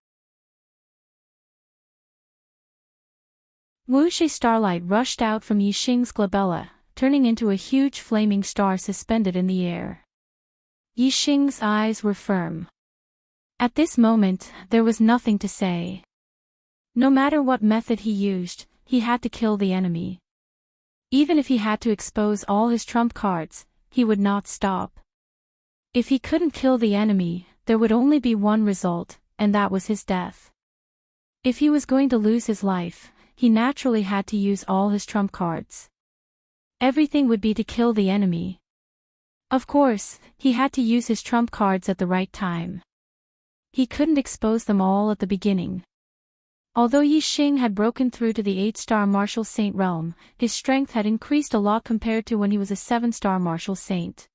Wuxi starlight rushed out from Yixing's glabella, turning into a huge flaming star suspended in the air. Yixing's eyes were firm. At this moment, there was nothing to say. No matter what method he used, he had to kill the enemy. Even if he had to expose all his trump cards, he would not stop. If he couldn't kill the enemy, there would only be one result, and that was his death. If he was going to lose his life, he naturally had to use all his trump cards. Everything would be to kill the enemy. Of course, he had to use his trump cards at the right time. He couldn't expose them all at the beginning. Although Yixing had broken through to the 8-star martial saint realm, his strength had increased a lot compared to when he was a 7-star martial saint.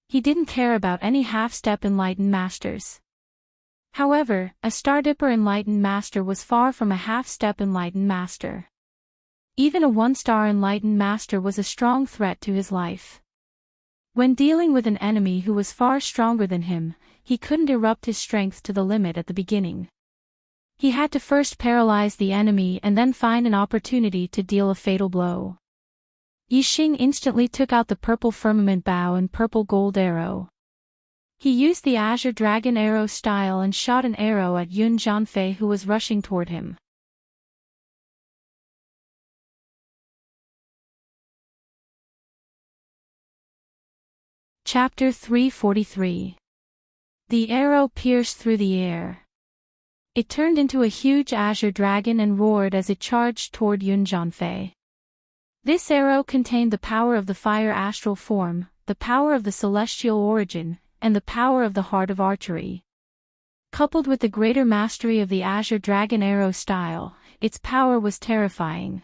He didn't care about any half-step enlightened masters. However, a Star-Dipper enlightened master was far from a half-step enlightened master. Even a 1-star enlightened master was a strong threat to his life. When dealing with an enemy who was far stronger than him, he couldn't erupt his strength to the limit at the beginning. He had to first paralyze the enemy and then find an opportunity to deal a fatal blow. Yixing instantly took out the purple firmament bow and purple gold arrow. He used the azure dragon arrow style and shot an arrow at Yun Zhanfei who was rushing toward him. Chapter 343. The arrow pierced through the air. It turned into a huge azure dragon and roared as it charged toward Yun Zhanfei. This arrow contained the power of the fire astral form, the power of the celestial origin, and the power of the heart of archery. Coupled with the greater mastery of the azure dragon arrow style, its power was terrifying.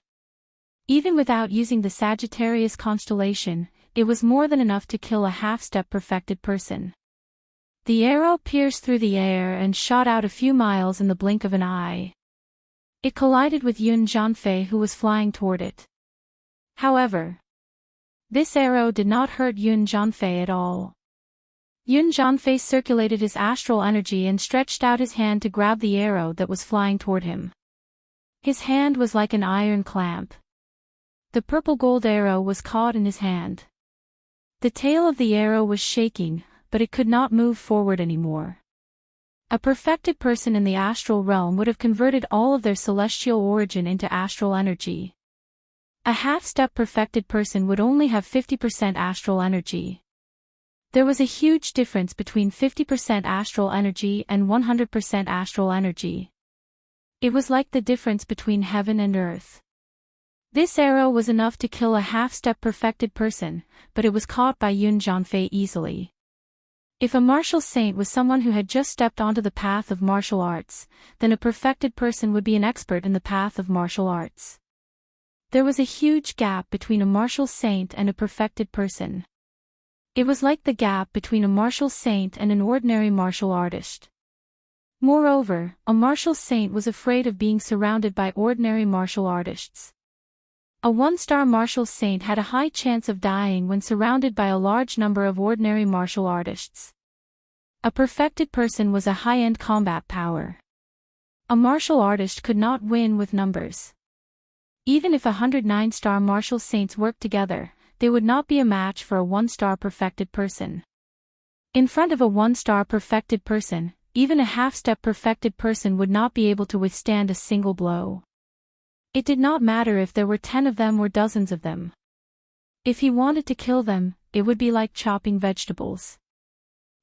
Even without using the Sagittarius constellation, it was more than enough to kill a half-step perfected person. The arrow pierced through the air and shot out a few miles in the blink of an eye. It collided with Yun Zhanfei who was flying toward it. However, this arrow did not hurt Yun Zhanfei at all. Yun Zhanfei circulated his astral energy and stretched out his hand to grab the arrow that was flying toward him. His hand was like an iron clamp. The purple gold arrow was caught in his hand. The tail of the arrow was shaking, but it could not move forward anymore. A perfected person in the astral realm would have converted all of their celestial origin into astral energy. A half-step perfected person would only have 50% astral energy. There was a huge difference between 50% astral energy and 100% astral energy. It was like the difference between heaven and earth. This arrow was enough to kill a half-step perfected person, but it was caught by Yun Zhanfei easily. If a martial saint was someone who had just stepped onto the path of martial arts, then a perfected person would be an expert in the path of martial arts. There was a huge gap between a martial saint and a perfected person. It was like the gap between a martial saint and an ordinary martial artist. Moreover, a martial saint was afraid of being surrounded by ordinary martial artists. A 1-star martial saint had a high chance of dying when surrounded by a large number of ordinary martial artists. A perfected person was a high-end combat power. A martial artist could not win with numbers. Even if 109-star martial saints worked together, they would not be a match for a 1-star perfected person. In front of a 1-star perfected person, even a half-step perfected person would not be able to withstand a single blow. It did not matter if there were 10 of them or dozens of them. If he wanted to kill them, it would be like chopping vegetables.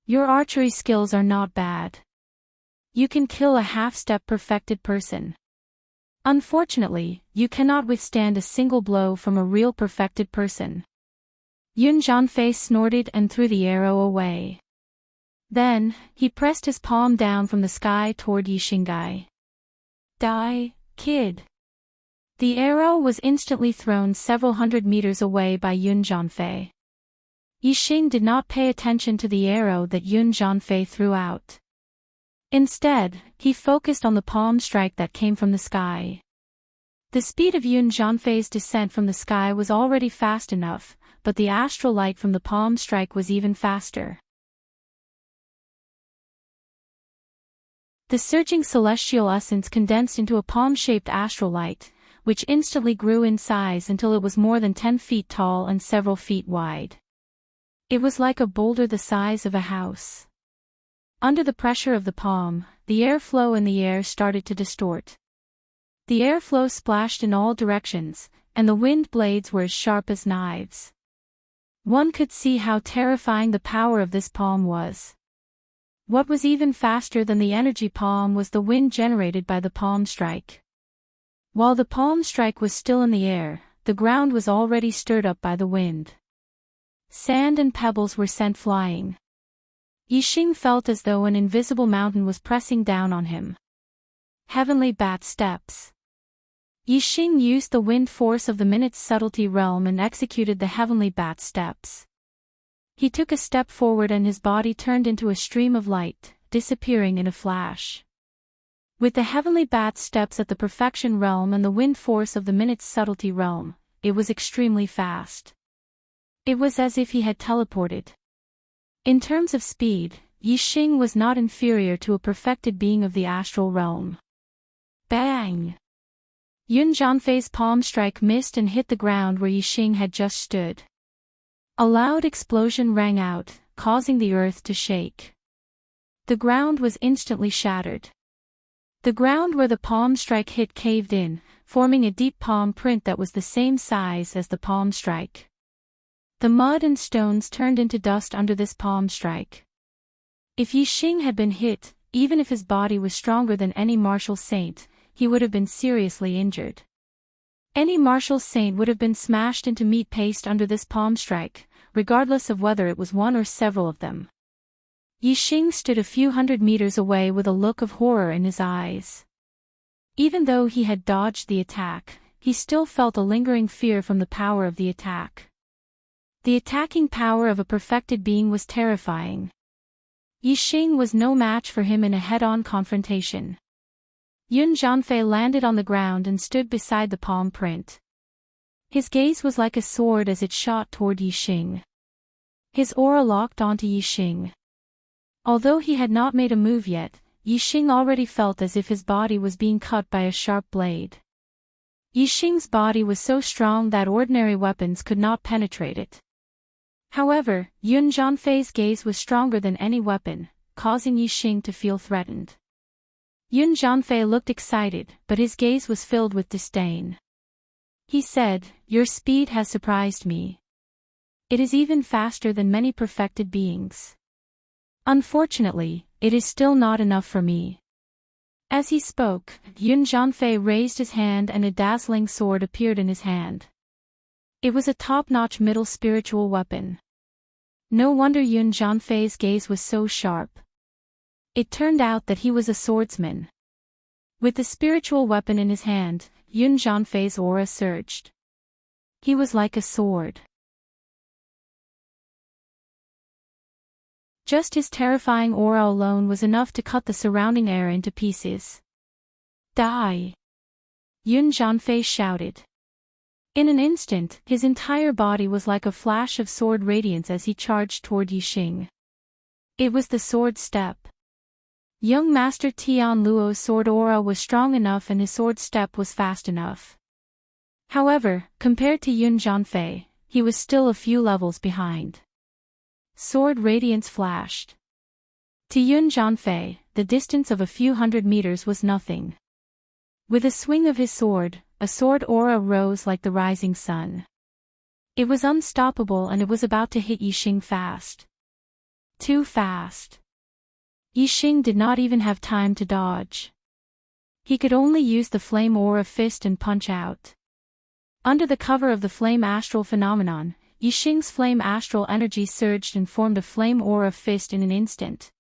Your archery skills are not bad. You can kill a half-step perfected person. Unfortunately, you cannot withstand a single blow from a real perfected person. Yun Jianfei snorted and threw the arrow away. Then, he pressed his palm down from the sky toward Yixing. Die, kid. The arrow was instantly thrown several hundred meters away by Yun Jianfei. Yixing did not pay attention to the arrow that Yun Jianfei threw out. Instead, he focused on the palm strike that came from the sky. The speed of Yun Jianfei's descent from the sky was already fast enough, but the astral light from the palm strike was even faster. The surging celestial essence condensed into a palm-shaped astral light, which instantly grew in size until it was more than 10 feet tall and several feet wide. It was like a boulder the size of a house. Under the pressure of the palm, the airflow in the air started to distort. The airflow splashed in all directions, and the wind blades were as sharp as knives. One could see how terrifying the power of this palm was. What was even faster than the energy palm was the wind generated by the palm strike. While the palm strike was still in the air, the ground was already stirred up by the wind. Sand and pebbles were sent flying. Yixing felt as though an invisible mountain was pressing down on him. Heavenly Bat Steps. Yixing used the wind force of the minute's subtlety realm and executed the Heavenly Bat Steps. He took a step forward and his body turned into a stream of light, disappearing in a flash. With the Heavenly Bat Steps at the perfection realm and the wind force of the minute's subtlety realm, it was extremely fast. It was as if he had teleported. In terms of speed, Yixing was not inferior to a perfected being of the astral realm. Bang! Yun Jianfei's palm strike missed and hit the ground where Yixing had just stood. A loud explosion rang out, causing the earth to shake. The ground was instantly shattered. The ground where the palm strike hit caved in, forming a deep palm print that was the same size as the palm strike. The mud and stones turned into dust under this palm strike. If Yixing had been hit, even if his body was stronger than any martial saint, he would have been seriously injured. Any martial saint would have been smashed into meat paste under this palm strike, regardless of whether it was one or several of them. Yixing stood a few hundred meters away with a look of horror in his eyes. Even though he had dodged the attack, he still felt a lingering fear from the power of the attack. The attacking power of a perfected being was terrifying. Yixing was no match for him in a head-on confrontation. Yun Jianfei landed on the ground and stood beside the palm print. His gaze was like a sword as it shot toward Yixing. His aura locked onto Yixing. Although he had not made a move yet, Yixing already felt as if his body was being cut by a sharp blade. Yixing's body was so strong that ordinary weapons could not penetrate it. However, Yun Jianfei's gaze was stronger than any weapon, causing Yixing to feel threatened. Yun Jianfei looked excited, but his gaze was filled with disdain. He said, "Your speed has surprised me. It is even faster than many perfected beings. Unfortunately, it is still not enough for me." As he spoke, Yun Jianfei raised his hand and a dazzling sword appeared in his hand. It was a top-notch middle spiritual weapon. No wonder Yun Jianfei's gaze was so sharp. It turned out that he was a swordsman. With the spiritual weapon in his hand, Yun Jianfei's aura surged. He was like a sword. Just his terrifying aura alone was enough to cut the surrounding air into pieces. Die! Yun Jianfei shouted. In an instant, his entire body was like a flash of sword radiance as he charged toward Yixing. It was the sword step. Young Master Tian Luo's sword aura was strong enough and his sword step was fast enough. However, compared to Yun Zhanfei, he was still a few levels behind. Sword radiance flashed. To Yun Zhanfei, the distance of a few hundred meters was nothing. With a swing of his sword, a sword aura rose like the rising sun. It was unstoppable and it was about to hit Yixing fast. Too fast. Yixing did not even have time to dodge. He could only use the flame aura fist and punch out. Under the cover of the flame astral phenomenon, Yixing's flame astral energy surged and formed a flame aura fist in an instant.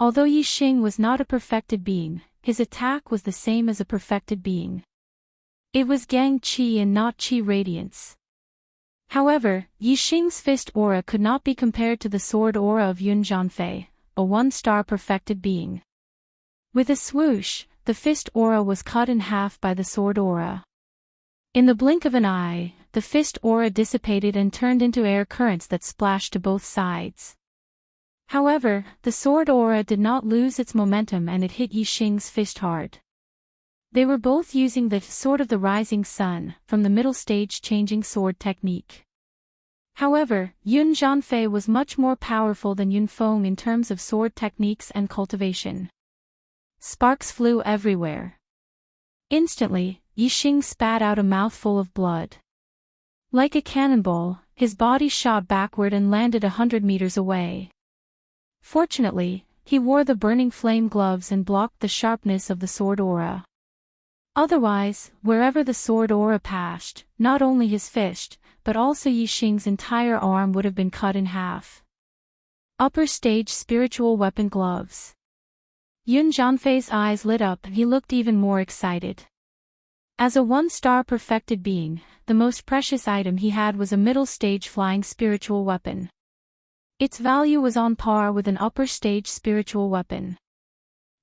Although Yixing was not a perfected being, his attack was the same as a perfected being. It was Gang Qi and not Qi radiance. However, Yixing's fist aura could not be compared to the sword aura of Yun Zhanfei, a one-star perfected being. With a swoosh, the fist aura was cut in half by the sword aura. In the blink of an eye, the fist aura dissipated and turned into air currents that splashed to both sides. However, the sword aura did not lose its momentum and it hit Yixing's fist hard. They were both using the Sword of the Rising Sun, from the middle stage changing sword technique. However, Yun Zhanfei was much more powerful than Yun Feng in terms of sword techniques and cultivation. Sparks flew everywhere. Instantly, Yixing spat out a mouthful of blood. Like a cannonball, his body shot backward and landed 100 meters away. Fortunately, he wore the burning flame gloves and blocked the sharpness of the sword aura. Otherwise, wherever the sword aura passed, not only his fist, but also Yixing's entire arm would have been cut in half. Upper stage spiritual weapon gloves. Yun Zhanfei's eyes lit up and he looked even more excited. As a one-star perfected being, the most precious item he had was a middle-stage flying spiritual weapon. Its value was on par with an upper-stage spiritual weapon.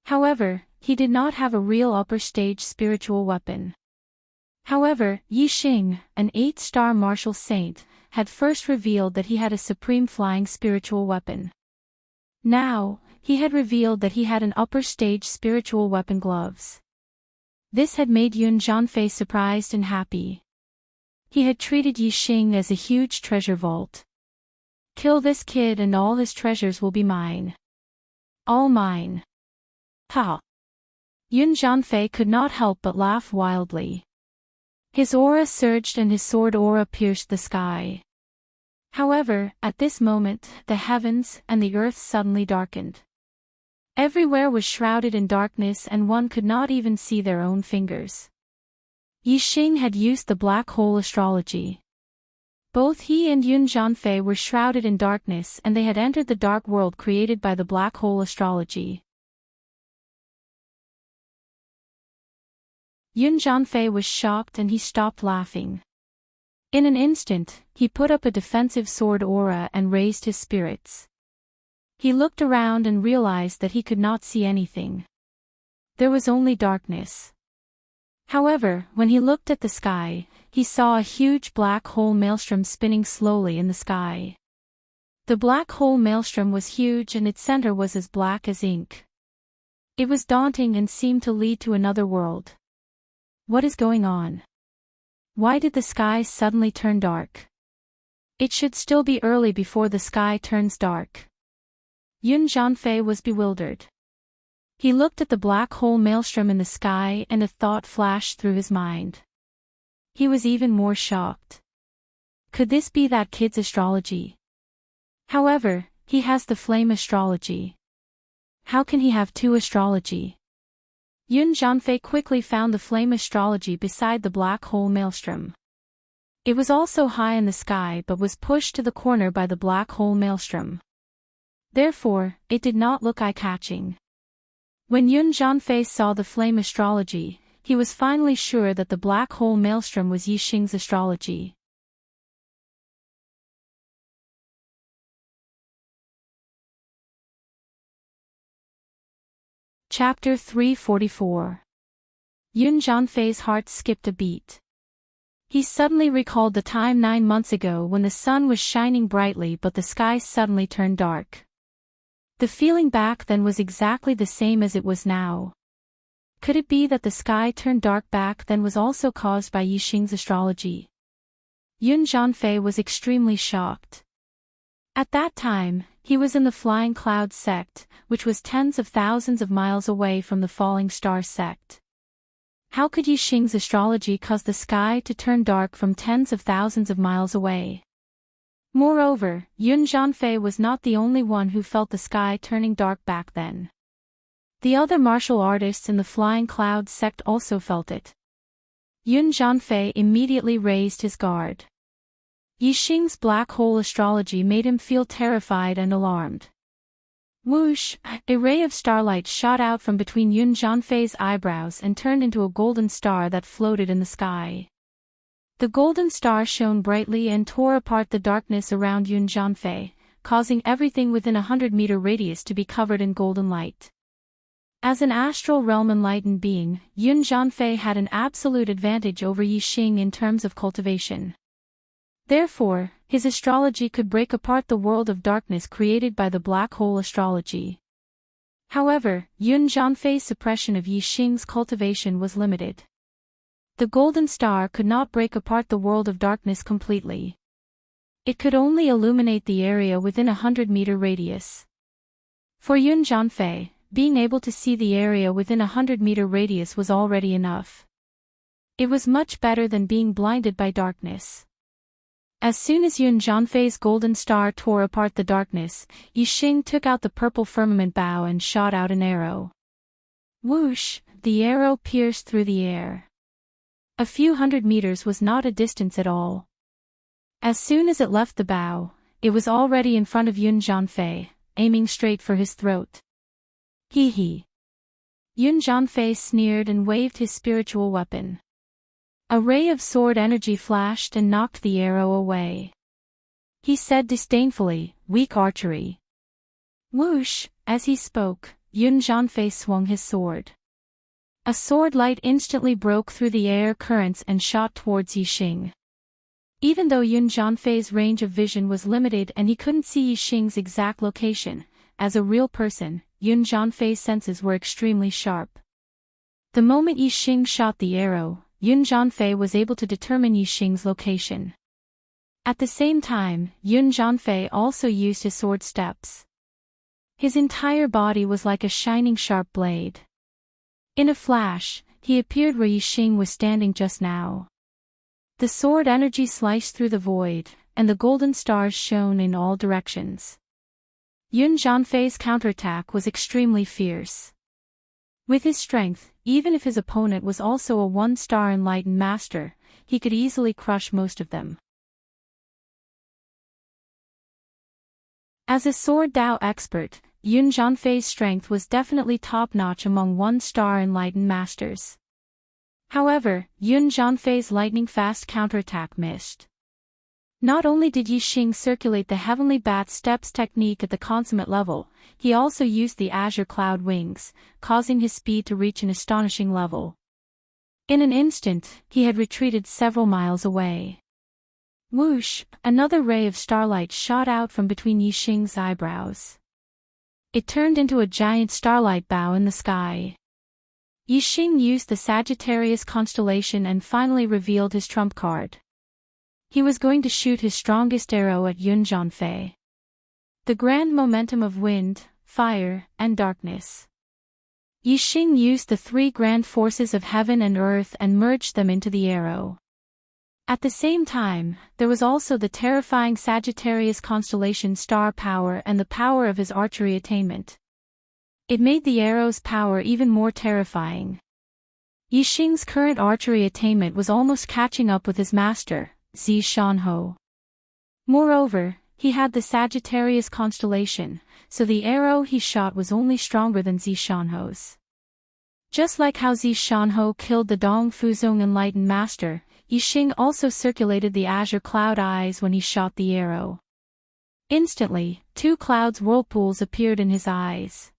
However, he did not have a real upper-stage spiritual weapon. However, Yixing, an 8-star martial saint, had first revealed that he had a supreme flying spiritual weapon. Now, he had revealed that he had an upper-stage spiritual weapon gloves. This had made Yun Zhanfei surprised and happy. He had treated Yixing as a huge treasure vault. Kill this kid and all his treasures will be mine. All mine. Ha! Yun Zhanfei could not help but laugh wildly. His aura surged and his sword aura pierced the sky. However, at this moment, the heavens and the earth suddenly darkened. Everywhere was shrouded in darkness and one could not even see their own fingers. Yixing had used the black hole astrology. Both he and Yun Zhanfei were shrouded in darkness and they had entered the dark world created by the black hole astrology. Yun Zhanfei was shocked and he stopped laughing. In an instant, he put up a defensive sword aura and raised his spirits. He looked around and realized that he could not see anything. There was only darkness. However, when he looked at the sky, he saw a huge black hole maelstrom spinning slowly in the sky. The black hole maelstrom was huge and its center was as black as ink. It was daunting and seemed to lead to another world. What is going on? Why did the sky suddenly turn dark? It should still be early before the sky turns dark. Yun Zhanfei was bewildered. He looked at the black hole maelstrom in the sky and a thought flashed through his mind. He was even more shocked. Could this be that kid's astrology? However, he has the flame astrology. How can he have two astrology? Yun Zhanfei quickly found the flame astrology beside the black hole maelstrom. It was also high in the sky but was pushed to the corner by the black hole maelstrom. Therefore, it did not look eye-catching. When Yun Zhanfei saw the flame astrology, he was finally sure that the black hole maelstrom was Yixing's astrology. Chapter 344. Yun Zhanfei's heart skipped a beat. He suddenly recalled the time 9 months ago when the sun was shining brightly but the sky suddenly turned dark. The feeling back then was exactly the same as it was now. Could it be that the sky turned dark back then was also caused by Yixing's astrology? Yun Zhanfei was extremely shocked. At that time, he was in the Flying Cloud sect, which was tens of thousands of miles away from the Falling Star sect. How could Yixing's astrology cause the sky to turn dark from tens of thousands of miles away? Moreover, Yun Zhanfei was not the only one who felt the sky turning dark back then. The other martial artists in the Flying Cloud sect also felt it. Yun Zhanfei immediately raised his guard. Yixing's black hole astrology made him feel terrified and alarmed. Whoosh! A ray of starlight shot out from between Yun Zhanfei's eyebrows and turned into a golden star that floated in the sky. The golden star shone brightly and tore apart the darkness around Yun Zhanfei, causing everything within a 100-meter radius to be covered in golden light. As an astral realm enlightened being, Yun Zhanfei had an absolute advantage over Yixing in terms of cultivation. Therefore, his astrology could break apart the world of darkness created by the black hole astrology. However, Yun Zhanfei's suppression of Yixing's cultivation was limited. The golden star could not break apart the world of darkness completely. It could only illuminate the area within a 100-meter radius. For Yun Zhanfei, being able to see the area within a 100-meter radius was already enough. It was much better than being blinded by darkness. As soon as Yun Zhanfei's golden star tore apart the darkness, Yixing took out the purple firmament bow and shot out an arrow. Whoosh! The arrow pierced through the air. A few 100 meters was not a distance at all. As soon as it left the bow, it was already in front of Yun Zhanfei, aiming straight for his throat. Hee hee. Yun Zhanfei sneered and waved his spiritual weapon. A ray of sword energy flashed and knocked the arrow away. He said disdainfully, "Weak archery." Whoosh! As he spoke, Yun Zhanfei swung his sword. A sword light instantly broke through the air currents and shot towards Yixing. Even though Yun Zhanfei's range of vision was limited and he couldn't see Yixing's exact location, as a real person, Yun Zhanfei's senses were extremely sharp. The moment Yixing shot the arrow, Yun Zhanfei was able to determine Yixing's location. At the same time, Yun Zhanfei also used his sword steps. His entire body was like a shining sharp blade. In a flash, he appeared where Yixing was standing just now. The sword energy sliced through the void, and the golden stars shone in all directions. Yun Zhanfei's counterattack was extremely fierce. With his strength, even if his opponent was also a one-star enlightened master, he could easily crush most of them. As a sword Dao expert, Yun Zhanfei's strength was definitely top-notch among one-star enlightened masters. However, Yun Zhanfei's lightning-fast counterattack missed. Not only did Yixing circulate the Heavenly Bat Steps technique at the consummate level, he also used the Azure Cloud Wings, causing his speed to reach an astonishing level. In an instant, he had retreated several miles away. Whoosh! Another ray of starlight shot out from between Yixing's eyebrows. It turned into a giant starlight bow in the sky. Yixing used the Sagittarius constellation and finally revealed his trump card. He was going to shoot his strongest arrow at Yun Zhanfei. The grand momentum of wind, fire, and darkness. Yixing used the three grand forces of heaven and earth and merged them into the arrow. At the same time, there was also the terrifying Sagittarius constellation star power and the power of his archery attainment. It made the arrow's power even more terrifying. Yixing's current archery attainment was almost catching up with his master, Zi Shanho. Moreover, he had the Sagittarius constellation, so the arrow he shot was only stronger than Zi Shanho's. Just like how Zi Shanho killed the Dong Fuzong enlightened master, Yixing also circulated the Azure Cloud Eyes when he shot the arrow. Instantly, two clouds whirlpools appeared in his eyes.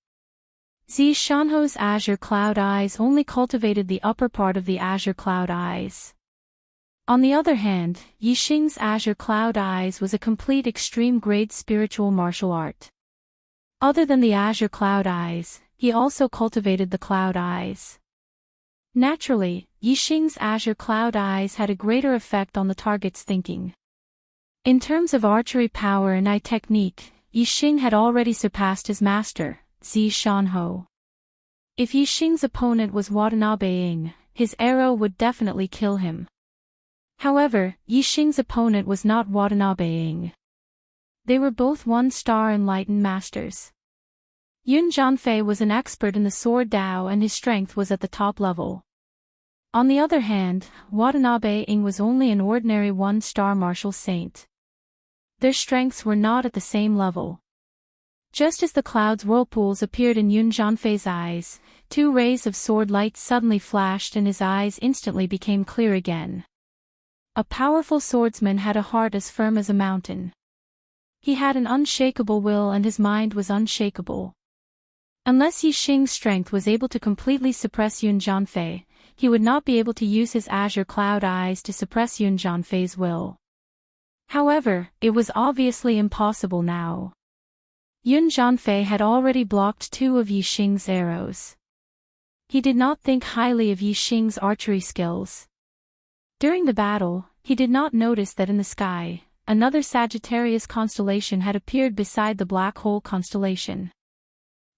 Zi Shanho's Azure Cloud Eyes only cultivated the upper part of the Azure Cloud Eyes. On the other hand, Yixing's Azure Cloud Eyes was a complete extreme-grade spiritual martial art. Other than the azure cloud eyes, he also cultivated the cloud eyes. Naturally, Yixing's azure cloud eyes had a greater effect on the target's thinking. In terms of archery power and eye technique, Yixing had already surpassed his master, Zi Shanhou. If Yixing's opponent was Watanabe, his arrow would definitely kill him. However, Yixing's opponent was not Watanabe. They were both one-star enlightened masters. Yun Zhanfei was an expert in the sword Dao and his strength was at the top level. On the other hand, Watanabe was only an ordinary one-star martial saint. Their strengths were not at the same level. Just as the cloud's whirlpools appeared in Yun Zhanfei's eyes, two rays of sword light suddenly flashed and his eyes instantly became clear again. A powerful swordsman had a heart as firm as a mountain. He had an unshakable will and his mind was unshakable. Unless Yixing's strength was able to completely suppress Yun Zhanfei, he would not be able to use his azure cloud eyes to suppress Yun Zhanfei's will. However, it was obviously impossible now. Yun Zhanfei had already blocked two of Yixing's arrows. He did not think highly of Yixing's archery skills. During the battle, he did not notice that in the sky, another Sagittarius constellation had appeared beside the black hole constellation.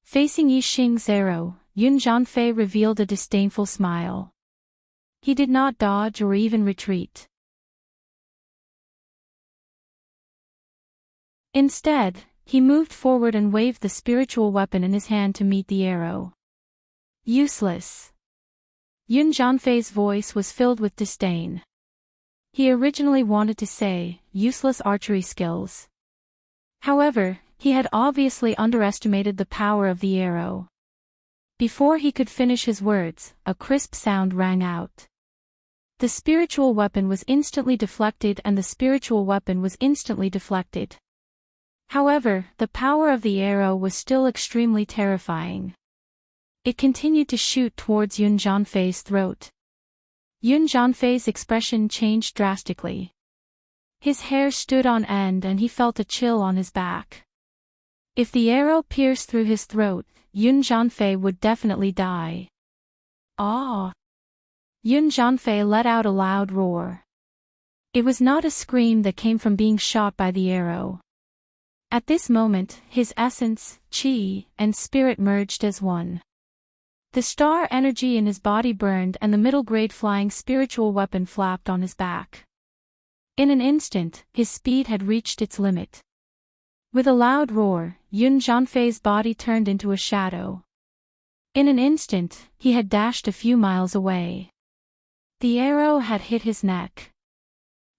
Facing Yixing's arrow, Yun Zhanfei revealed a disdainful smile. He did not dodge or even retreat. Instead, he moved forward and waved the spiritual weapon in his hand to meet the arrow. Useless. Yun Zhanfei's voice was filled with disdain. He originally wanted to say, useless archery skills. However, he had obviously underestimated the power of the arrow. Before he could finish his words, a crisp sound rang out. The spiritual weapon was instantly deflected and the spiritual weapon was instantly deflected. However, the power of the arrow was still extremely terrifying. It continued to shoot towards Yun Zhanfei's throat. Yun Zhanfei's expression changed drastically. His hair stood on end and he felt a chill on his back. If the arrow pierced through his throat, Yun Zhanfei would definitely die. Ah! Yun Zhanfei let out a loud roar. It was not a scream that came from being shot by the arrow. At this moment, his essence, qi, and spirit merged as one. The star energy in his body burned and the middle-grade flying spiritual weapon flapped on his back. In an instant, his speed had reached its limit. With a loud roar, Yun Zhanfei's body turned into a shadow. In an instant, he had dashed a few miles away. The arrow had hit his neck.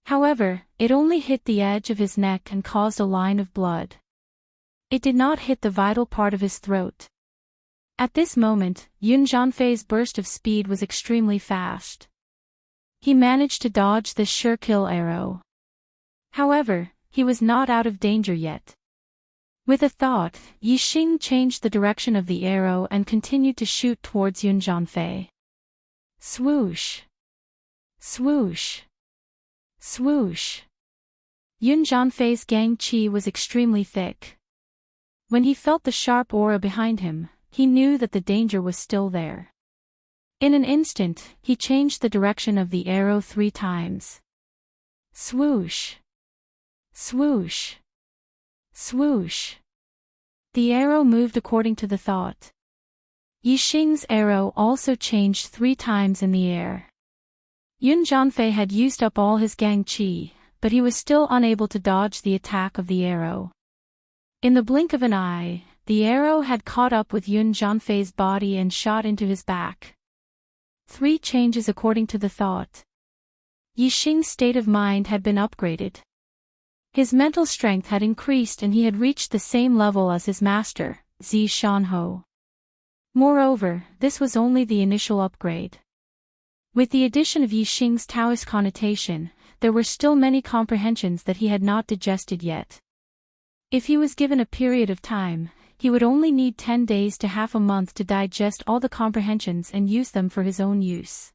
However, it only hit the edge of his neck and caused a line of blood. It did not hit the vital part of his throat. At this moment, Yun Zhanfei's burst of speed was extremely fast. He managed to dodge this sure-kill arrow. However, he was not out of danger yet. With a thought, Yixing changed the direction of the arrow and continued to shoot towards Yun Zhanfei. Swoosh! Swoosh! Swoosh! Yun Zhanfei's gang qi was extremely thick. When he felt the sharp aura behind him, he knew that the danger was still there. In an instant, he changed the direction of the arrow 3 times. Swoosh! Swoosh! Swoosh! The arrow moved according to the thought. Yixing's arrow also changed 3 times in the air. Yun Zhanfei had used up all his gang qi, but he was still unable to dodge the attack of the arrow. In the blink of an eye, the arrow had caught up with Yun Zhanfei's body and shot into his back. 3 changes according to the thought. Yixing's state of mind had been upgraded. His mental strength had increased and he had reached the same level as his master, Zi Shanhou. Moreover, this was only the initial upgrade. With the addition of Yixing's Taoist connotation, there were still many comprehensions that he had not digested yet. If he was given a period of time, he would only need 10 days to half a month to digest all the comprehensions and use them for his own use.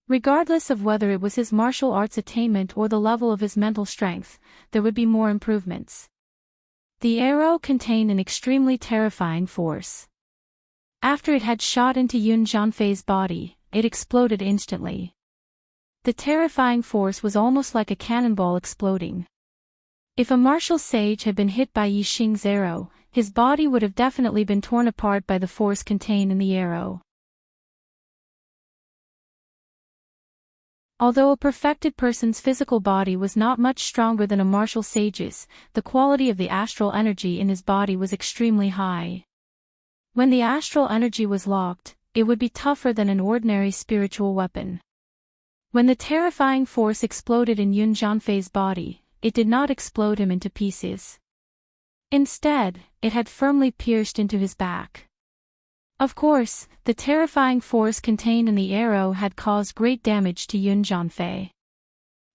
Regardless of whether it was his martial arts attainment or the level of his mental strength, there would be more improvements. The arrow contained an extremely terrifying force. After it had shot into Yun Jianfei's body, it exploded instantly. The terrifying force was almost like a cannonball exploding. If a martial sage had been hit by Yixing's arrow, his body would have definitely been torn apart by the force contained in the arrow. Although a perfected person's physical body was not much stronger than a martial sage's, the quality of the astral energy in his body was extremely high. When the astral energy was locked, it would be tougher than an ordinary spiritual weapon. When the terrifying force exploded in Yun Jianfei's body, it did not explode him into pieces. Instead, it had firmly pierced into his back. Of course, the terrifying force contained in the arrow had caused great damage to Yun Jianfei.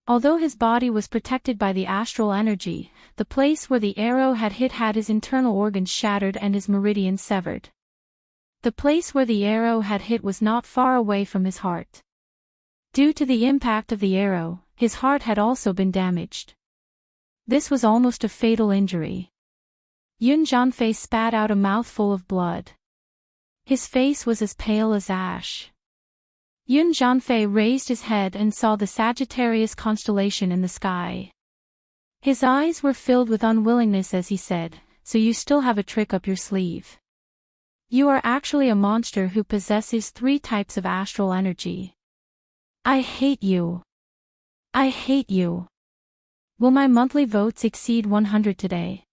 Although his body was protected by the astral energy, the place where the arrow had hit had his internal organs shattered and his meridians severed. The place where the arrow had hit was not far away from his heart. Due to the impact of the arrow, his heart had also been damaged. This was almost a fatal injury. Yun Jianfei spat out a mouthful of blood. His face was as pale as ash. Yun Jianfei raised his head and saw the Sagittarius constellation in the sky. His eyes were filled with unwillingness as he said, "So you still have a trick up your sleeve. You are actually a monster who possesses 3 types of astral energy. I hate you. I hate you. Will my monthly votes exceed 100 today?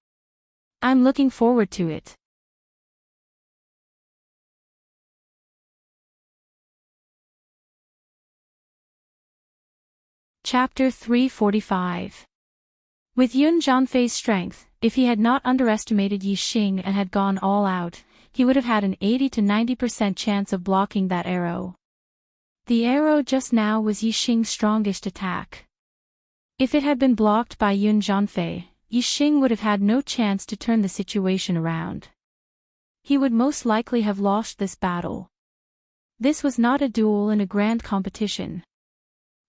I'm looking forward to it." Chapter 345. With Yun Jianfei's strength, if he had not underestimated Yixing and had gone all out, he would have had an 80 to 90% chance of blocking that arrow. The arrow just now was Yixing's strongest attack. If it had been blocked by Yun Jianfei, Yixing would have had no chance to turn the situation around. He would most likely have lost this battle. This was not a duel in a grand competition.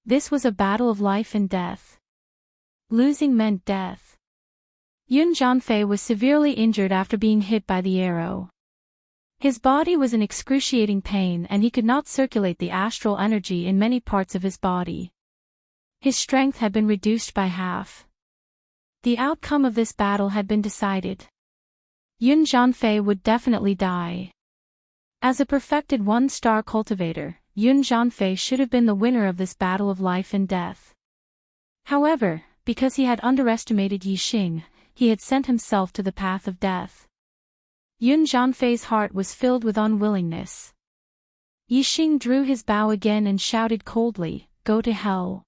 This was a battle of life and death. Losing meant death. Yun Jianfei was severely injured after being hit by the arrow. His body was in excruciating pain and he could not circulate the astral energy in many parts of his body. His strength had been reduced by half. The outcome of this battle had been decided. Yun Jianfei would definitely die. As a perfected 1-star cultivator, Yun Jianfei should have been the winner of this battle of life and death. However, because he had underestimated Yixing, he had sent himself to the path of death. Yun Jianfei's heart was filled with unwillingness. Yixing drew his bow again and shouted coldly, "Go to hell."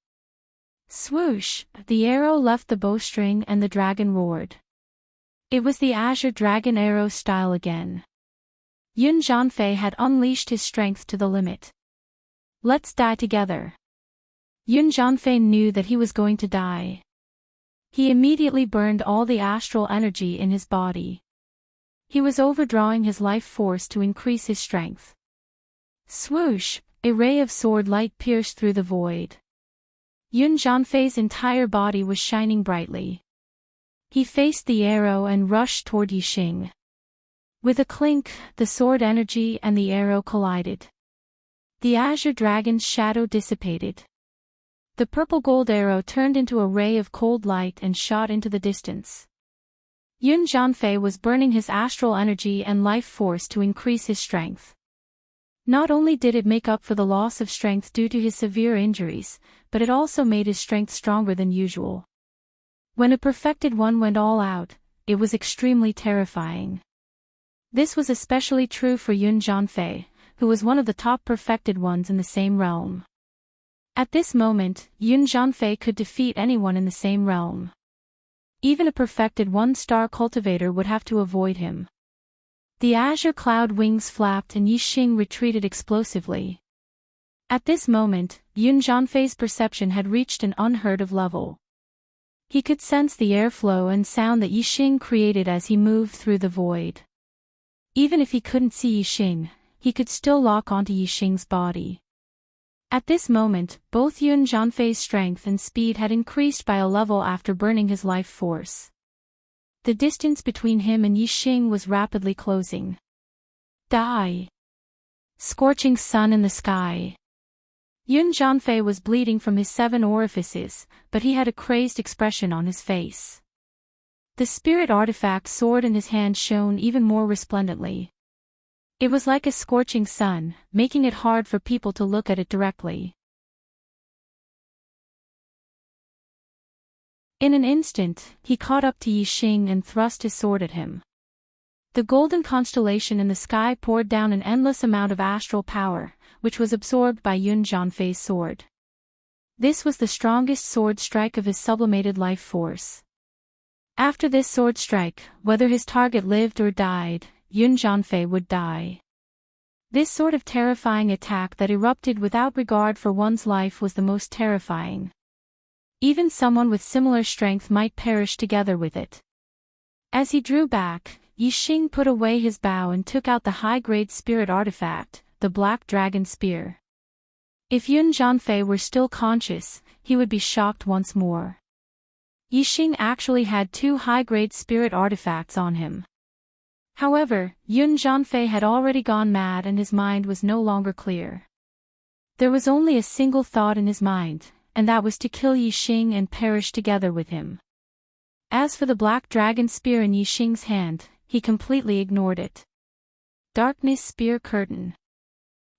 Swoosh, the arrow left the bowstring and the dragon roared. It was the azure dragon arrow style again. Yun Jianfei had unleashed his strength to the limit. "Let's die together." Yun Jianfei knew that he was going to die. He immediately burned all the astral energy in his body. He was overdrawing his life force to increase his strength. Swoosh, a ray of sword light pierced through the void. Yun Jianfei's entire body was shining brightly. He faced the arrow and rushed toward Yixing. With a clink, the sword energy and the arrow collided. The azure dragon's shadow dissipated. The purple gold arrow turned into a ray of cold light and shot into the distance. Yun Jianfei was burning his astral energy and life force to increase his strength. Not only did it make up for the loss of strength due to his severe injuries, but it also made his strength stronger than usual. When a perfected one went all out, it was extremely terrifying. This was especially true for Yun Jianfei, who was one of the top perfected ones in the same realm. At this moment, Yun Jianfei could defeat anyone in the same realm. Even a perfected 1-star cultivator would have to avoid him. The azure cloud wings flapped and Yixing retreated explosively. At this moment, Yun Jianfei's perception had reached an unheard of level. He could sense the airflow and sound that Yixing created as he moved through the void. Even if he couldn't see Yixing, he could still lock onto Yixing's body. At this moment, both Yun Jianfei's strength and speed had increased by a level after burning his life force. The distance between him and Yixing was rapidly closing. Die! Scorching sun in the sky. Yun Zhanfei was bleeding from his 7 orifices, but he had a crazed expression on his face. The spirit artifact sword in his hand shone even more resplendently. It was like a scorching sun, making it hard for people to look at it directly. In an instant, he caught up to Yixing and thrust his sword at him. The golden constellation in the sky poured down an endless amount of astral power, which was absorbed by Yun Zhanfei's sword. This was the strongest sword strike of his sublimated life force. After this sword strike, whether his target lived or died, Yun Zhanfei would die. This sort of terrifying attack that erupted without regard for one's life was the most terrifying. Even someone with similar strength might perish together with it. As he drew back, Yixing put away his bow and took out the high-grade spirit artifact, the Black Dragon Spear. If Yun Zhanfei were still conscious, he would be shocked once more. Yixing actually had 2 high-grade spirit artifacts on him. However, Yun Zhanfei had already gone mad and his mind was no longer clear. There was only a single thought in his mind, and that was to kill Yixing and perish together with him. As for the Black Dragon Spear in Yixing's hand, he completely ignored it. Darkness Spear Curtain.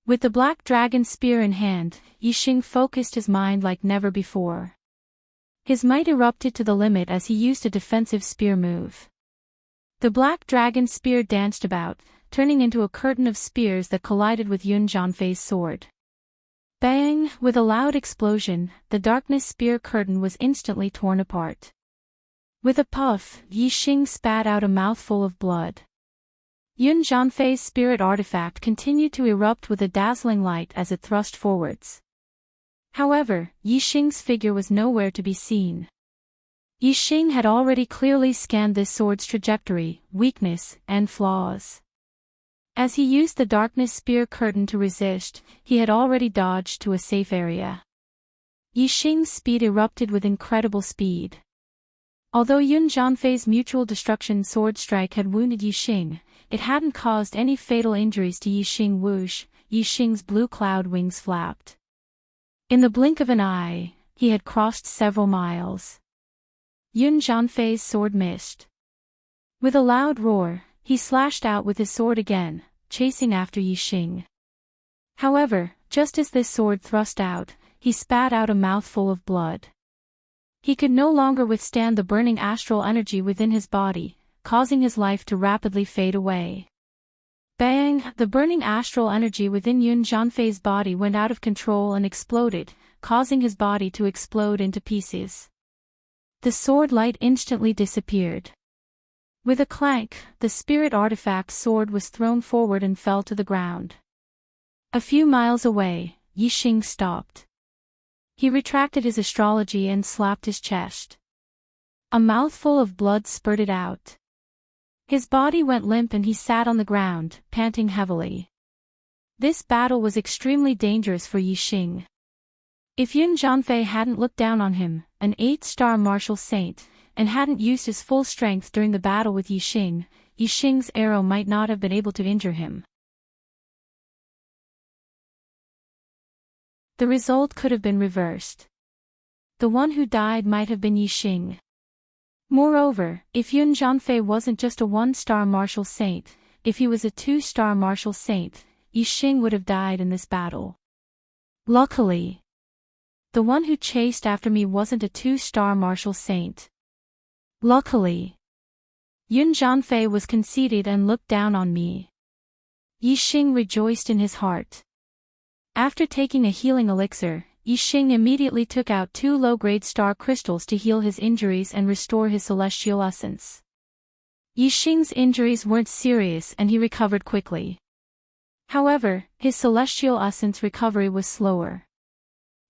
With the Black Dragon Spear in hand, Yixing focused his mind like never before. His might erupted to the limit as he used a defensive spear move. The Black Dragon Spear danced about, turning into a curtain of spears that collided with Yun Zhanfei's sword. Bang! With a loud explosion, the Darkness Spear Curtain was instantly torn apart. With a puff, Yixing spat out a mouthful of blood. Yun Zhanfei's spirit artifact continued to erupt with a dazzling light as it thrust forwards. However, Yixing's figure was nowhere to be seen. Yixing had already clearly scanned this sword's trajectory, weakness, and flaws. As he used the Darkness Spear Curtain to resist, he had already dodged to a safe area. Yixing's speed erupted with incredible speed. Although Yun Zhanfei's mutual destruction sword strike had wounded Yixing, it hadn't caused any fatal injuries to Yixing. Whoosh, Yixing's blue cloud wings flapped. In the blink of an eye, he had crossed several miles. Yun Zhanfei's sword missed. With a loud roar, he slashed out with his sword again, chasing after Yixing. However, just as this sword thrust out, he spat out a mouthful of blood. He could no longer withstand the burning astral energy within his body, causing his life to rapidly fade away. Bang! The burning astral energy within Yun Zhanfei's body went out of control and exploded, causing his body to explode into pieces. The sword light instantly disappeared. With a clank, the spirit artifact sword was thrown forward and fell to the ground. A few miles away, Yixing stopped. He retracted his astrology and slapped his chest. A mouthful of blood spurted out. His body went limp and he sat on the ground, panting heavily. This battle was extremely dangerous for Yixing. If Yun Zhanfei hadn't looked down on him, an 8-star martial saint, and hadn't used his full strength during the battle with Yixing, Yixing's arrow might not have been able to injure him. The result could have been reversed. The one who died might have been Yixing. Moreover, if Yun Zhanfei wasn't just a 1-star martial saint, if he was a 2-star martial saint, Yixing would have died in this battle. Luckily, the one who chased after me wasn't a 2-star martial saint. Luckily, Yun Zhanfei was conceited and looked down on me. Yixing rejoiced in his heart. After taking a healing elixir, Yixing immediately took out 2 low-grade star crystals to heal his injuries and restore his celestial essence. Yixing's injuries weren't serious and he recovered quickly. However, his celestial essence recovery was slower.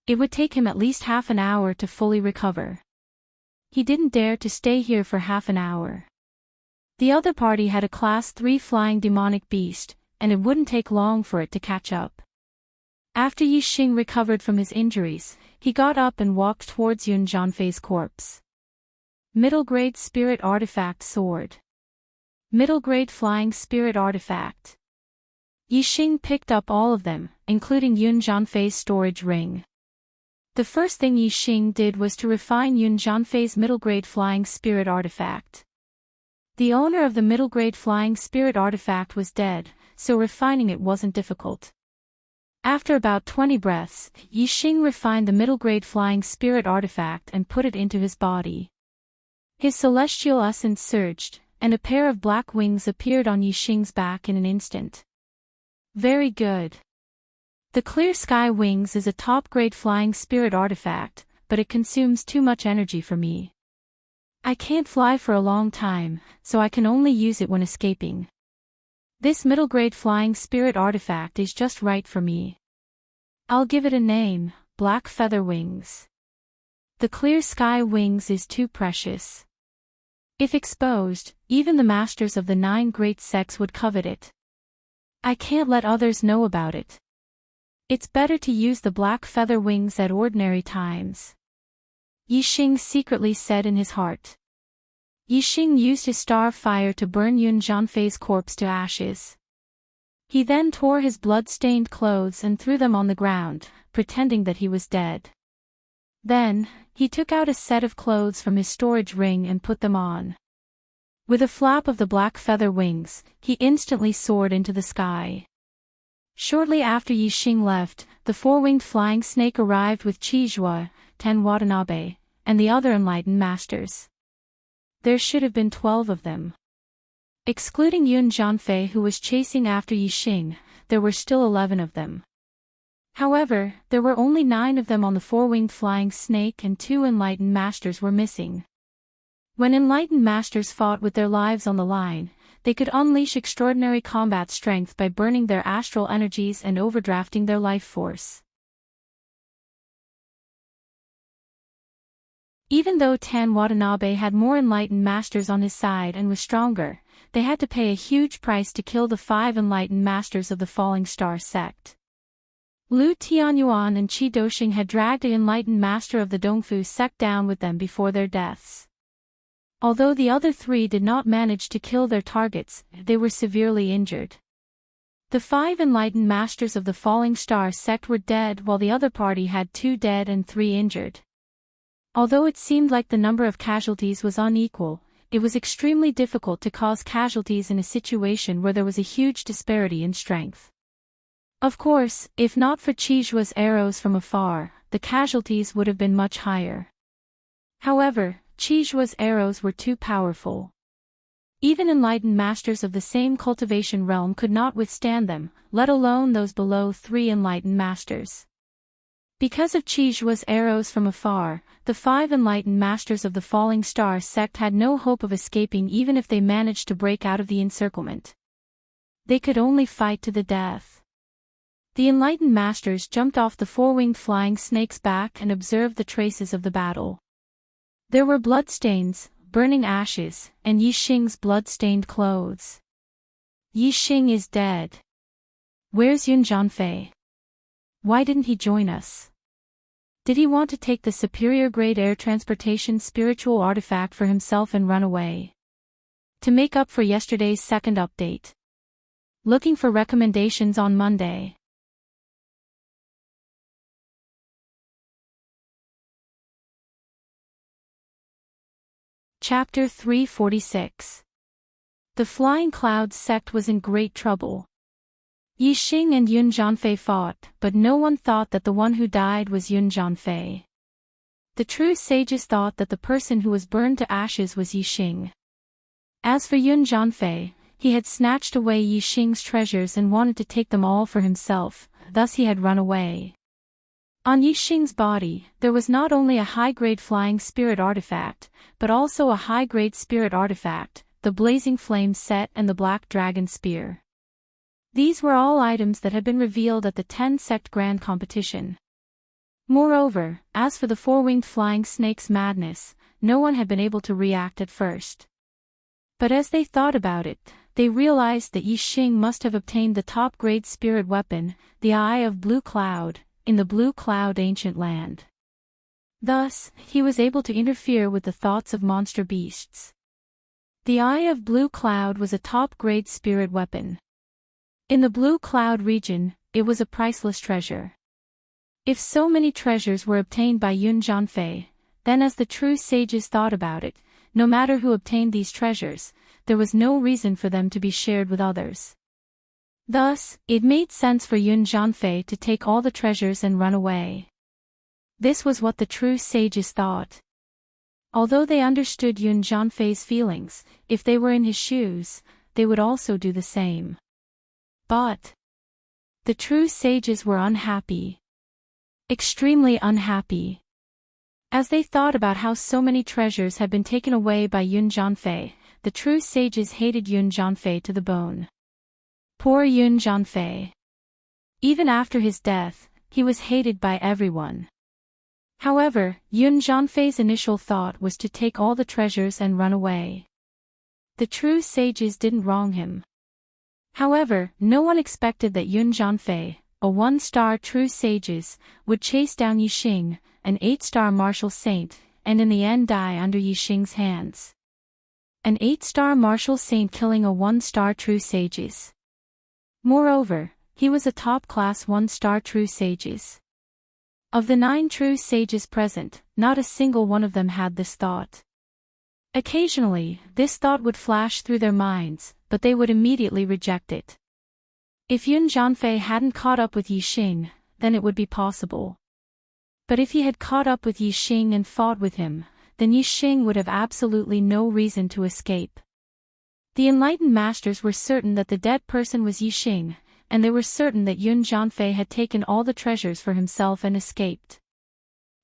It would take him at least half an hour to fully recover. He didn't dare to stay here for half an hour. The other party had a Class 3 flying demonic beast, and it wouldn't take long for it to catch up. After Yixing recovered from his injuries, he got up and walked towards Yun Zhanfei's corpse. Middle Grade Spirit Artifact Sword. Middle Grade Flying Spirit Artifact. Yixing picked up all of them, including Yun Zhanfei's storage ring. The first thing Yixing did was to refine Yun Zhanfei's middle grade flying spirit artifact. The owner of the middle grade flying spirit artifact was dead, so refining it wasn't difficult. After about 20 breaths, Yixing refined the middle grade flying spirit artifact and put it into his body. His celestial essence surged, and a pair of black wings appeared on Yixing's back in an instant. Very good. The Clear Sky Wings is a top-grade flying spirit artifact, but it consumes too much energy for me. I can't fly for a long time, so I can only use it when escaping. This middle-grade flying spirit artifact is just right for me. I'll give it a name, Black Feather Wings. The Clear Sky Wings is too precious. If exposed, even the masters of the 9 great sects would covet it. I can't let others know about it. It's better to use the black feather wings at ordinary times. Yixing secretly said in his heart. Yixing used his star of fire to burn Yun Zhanfei's corpse to ashes. He then tore his blood-stained clothes and threw them on the ground, pretending that he was dead. Then, he took out a set of clothes from his storage ring and put them on. With a flap of the black feather wings, he instantly soared into the sky. Shortly after Yixing left, the four-winged flying snake arrived with Chizhua, Ten Watanabe, and the other enlightened masters. There should have been 12 of them. Excluding Yun Zhanfei, who was chasing after Yixing, there were still 11 of them. However, there were only 9 of them on the four-winged flying snake and 2 enlightened masters were missing. When enlightened masters fought with their lives on the line, they could unleash extraordinary combat strength by burning their astral energies and overdrafting their life force. Even though Tan Watanabe had more enlightened masters on his side and was stronger, they had to pay a huge price to kill the 5 enlightened masters of the Falling Star sect. Lu Tianyuan and Qi Doxing had dragged the enlightened master of the Dongfu sect down with them before their deaths. Although the other 3 did not manage to kill their targets, they were severely injured. The 5 enlightened masters of the Falling Star sect were dead while the other party had 2 dead and 3 injured. Although it seemed like the number of casualties was unequal, it was extremely difficult to cause casualties in a situation where there was a huge disparity in strength. Of course, if not for Chizhua's arrows from afar, the casualties would have been much higher. However, Chizhua's arrows were too powerful. Even enlightened masters of the same cultivation realm could not withstand them, let alone those below 3 enlightened masters. Because of Chizhua's arrows from afar, the 5 enlightened masters of the Falling Star sect had no hope of escaping even if they managed to break out of the encirclement. They could only fight to the death. The enlightened masters jumped off the four-winged flying snake's back and observed the traces of the battle. There were bloodstains, burning ashes, and Yixing's blood-stained clothes. Yixing is dead. Where's Yun Zhanfei? Why didn't he join us? Did he want to take the superior grade air transportation spiritual artifact for himself and run away? To make up for yesterday's second update. Looking for recommendations on Monday. Chapter 346. The Flying Clouds sect was in great trouble. Yixing and Yun Zhanfei fought, but no one thought that the one who died was Yun Zhanfei. The true sages thought that the person who was burned to ashes was Yixing. As for Yun Zhanfei, he had snatched away Yixing's treasures and wanted to take them all for himself, thus he had run away. On Yixing's body, there was not only a high-grade flying spirit artifact, but also a high-grade spirit artifact, the Blazing Flame set and the Black Dragon Spear. These were all items that had been revealed at the 10-sect grand competition. Moreover, as for the four-winged flying snake's madness, no one had been able to react at first. But as they thought about it, they realized that Yixing must have obtained the top-grade spirit weapon, the Eye of Blue Cloud, in the Blue Cloud Ancient Land. Thus, he was able to interfere with the thoughts of monster beasts. The Eye of Blue Cloud was a top-grade spirit weapon. In the Blue Cloud region, it was a priceless treasure. If so many treasures were obtained by Yun Jianfei, then as the true sages thought about it, no matter who obtained these treasures, there was no reason for them to be shared with others. Thus, it made sense for Yun Jianfei to take all the treasures and run away. This was what the true sages thought. Although they understood Yun Jianfei's feelings, if they were in his shoes, they would also do the same. But the true sages were unhappy. Extremely unhappy. As they thought about how so many treasures had been taken away by Yun Jianfei, the true sages hated Yun Jianfei to the bone. Poor Yun Jianfei. Even after his death, he was hated by everyone. However, Yun Jianfei's initial thought was to take all the treasures and run away. The true sages didn't wrong him. However, no one expected that Yun Jianfei, a 1-star true sages, would chase down Yixing, an 8-star martial saint, and in the end die under Yixing's hands. An 8-star martial saint killing a 1-star true sages. Moreover, he was a top-class 1-star true sages. Of the 9 true sages present, not a single one of them had this thought. Occasionally, this thought would flash through their minds, but they would immediately reject it. If Yun Jianfei hadn't caught up with Yixing, then it would be possible. But if he had caught up with Yixing and fought with him, then Yixing would have absolutely no reason to escape. The enlightened masters were certain that the dead person was Yixing, and they were certain that Yun Jianfei had taken all the treasures for himself and escaped.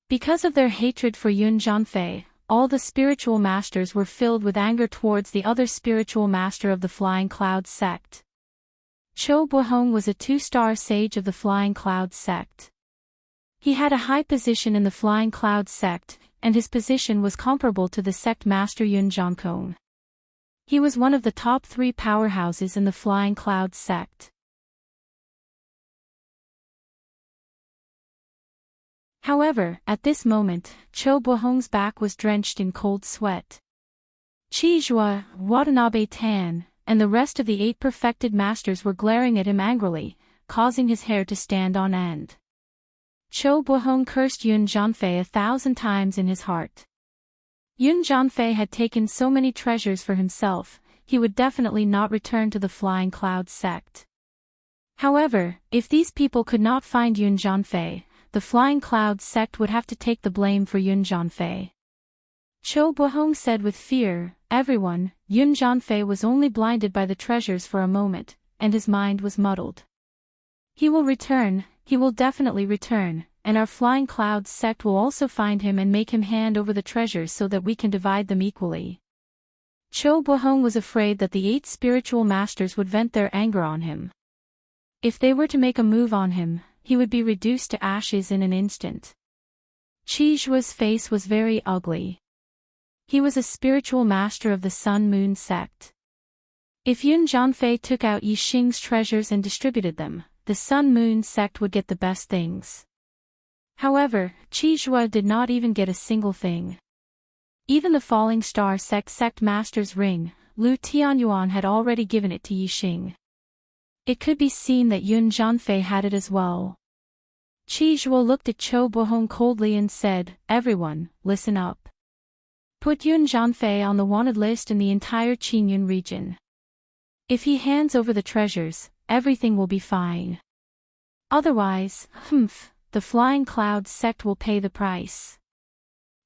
Because of their hatred for Yun Jianfei, all the spiritual masters were filled with anger towards the other spiritual master of the Flying Cloud sect. Chou Buhong was a 2-star sage of the Flying Cloud sect. He had a high position in the Flying Cloud sect, and his position was comparable to the sect master Yun Jiankong. He was one of the top 3 powerhouses in the Flying Cloud sect. However, at this moment, Chou Buhong's back was drenched in cold sweat. Qi Zhua, Watanabe Tan, and the rest of the 8 perfected masters were glaring at him angrily, causing his hair to stand on end. Chou Buhong cursed Yun Jianfei 1,000 times in his heart. Yun Jianfei had taken so many treasures for himself, he would definitely not return to the Flying Cloud sect. However, if these people could not find Yun Jianfei, the Flying Cloud sect would have to take the blame for Yun Jianfei. Chou Buhong said with fear, "Everyone, Yun Jianfei was only blinded by the treasures for a moment, and his mind was muddled. He will return, he will definitely return, and our Flying Cloud sect will also find him and make him hand over the treasures so that we can divide them equally." Chou Buhong was afraid that the 8 spiritual masters would vent their anger on him. If they were to make a move on him, he would be reduced to ashes in an instant. Qi Zhua's face was very ugly. He was a spiritual master of the Sun Moon sect. If Yun Jianfei took out Yixing's treasures and distributed them, the Sun Moon sect would get the best things. However, Qi Zhua did not even get a single thing. Even the Falling Star sect master's ring, Lu Tianyuan had already given it to Yixing. It could be seen that Yun Jianfei had it as well. Qi Zhua looked at Chou Buhong coldly and said, "Everyone, listen up. Put Yun Jianfei on the wanted list in the entire Qingyun region. If he hands over the treasures, everything will be fine. Otherwise, the Flying Cloud sect will pay the price."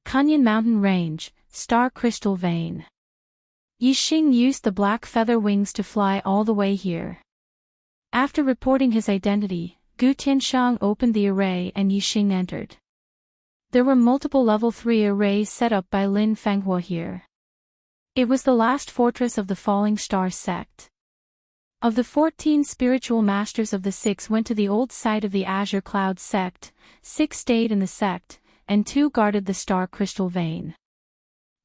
Kunyan Mountain Range, Star Crystal Vein. Yixing used the black feather wings to fly all the way here. After reporting his identity, Gu Tianshang opened the array and Yixing entered. There were multiple level 3 arrays set up by Lin Fenghua here. It was the last fortress of the Falling Star sect. Of the 14 spiritual masters of the 6 went to the old site of the Azure Cloud sect, 6 stayed in the sect, and 2 guarded the Star Crystal Vein.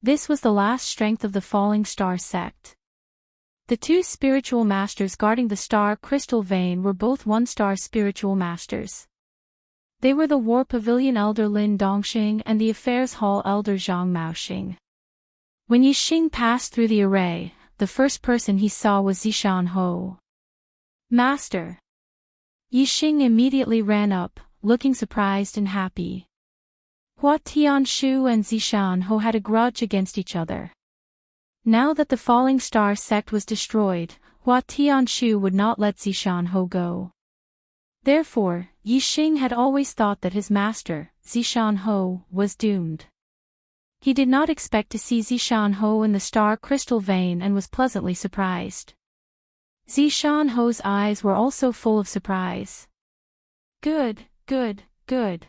This was the last strength of the Falling Star sect. The 2 spiritual masters guarding the Star Crystal Vein were both 1-star spiritual masters. They were the War Pavilion Elder Lin Dongxing and the Affairs Hall Elder Zhang Maoxing. When Yixing passed through the array, the first person he saw was Zishan Ho. "Master." Yixing immediately ran up, looking surprised and happy. Hua Tianshu and Zishan Ho had a grudge against each other. Now that the Falling Star sect was destroyed, Hua Tianshu would not let Zishan Ho go. Therefore, Yixing had always thought that his master, Zishan Ho, was doomed. He did not expect to see Zishan Ho in the star crystal vein and was pleasantly surprised. Zishan Ho's eyes were also full of surprise. Good, good, good.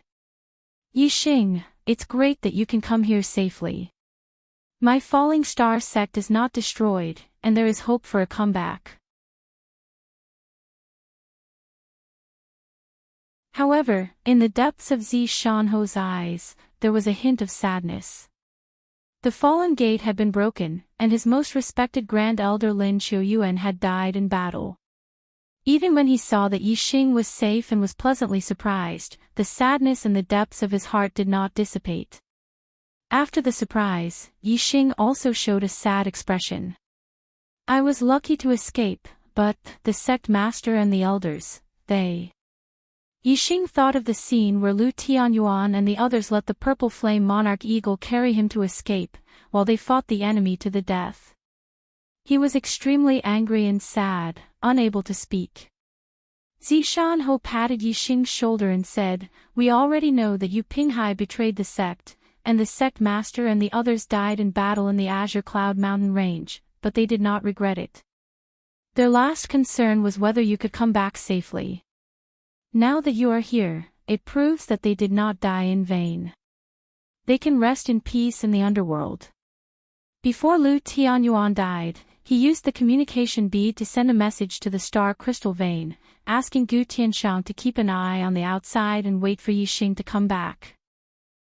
Yixing, it's great that you can come here safely. My Falling Star sect is not destroyed, and there is hope for a comeback. However, in the depths of Zishan Ho's eyes, there was a hint of sadness. The fallen gate had been broken, and his most respected Grand Elder Lin Qiuyuan had died in battle. Even when he saw that Yixing was safe and was pleasantly surprised, the sadness in the depths of his heart did not dissipate. After the surprise, Yixing also showed a sad expression. I was lucky to escape, but the sect master and the elders, they... Yixing thought of the scene where Lu Tianyuan and the others let the purple flame monarch eagle carry him to escape, while they fought the enemy to the death. He was extremely angry and sad, unable to speak. Zishan Ho patted Yixing's shoulder and said, "We already know that Yu Pinghai betrayed the sect, and the sect master and the others died in battle in the Azure Cloud Mountain Range, but they did not regret it. Their last concern was whether you could come back safely. Now that you are here, it proves that they did not die in vain. They can rest in peace in the underworld." Before Lu Tianyuan died, he used the communication bead to send a message to the star crystal vein, asking Gu Tianshang to keep an eye on the outside and wait for Yixing to come back.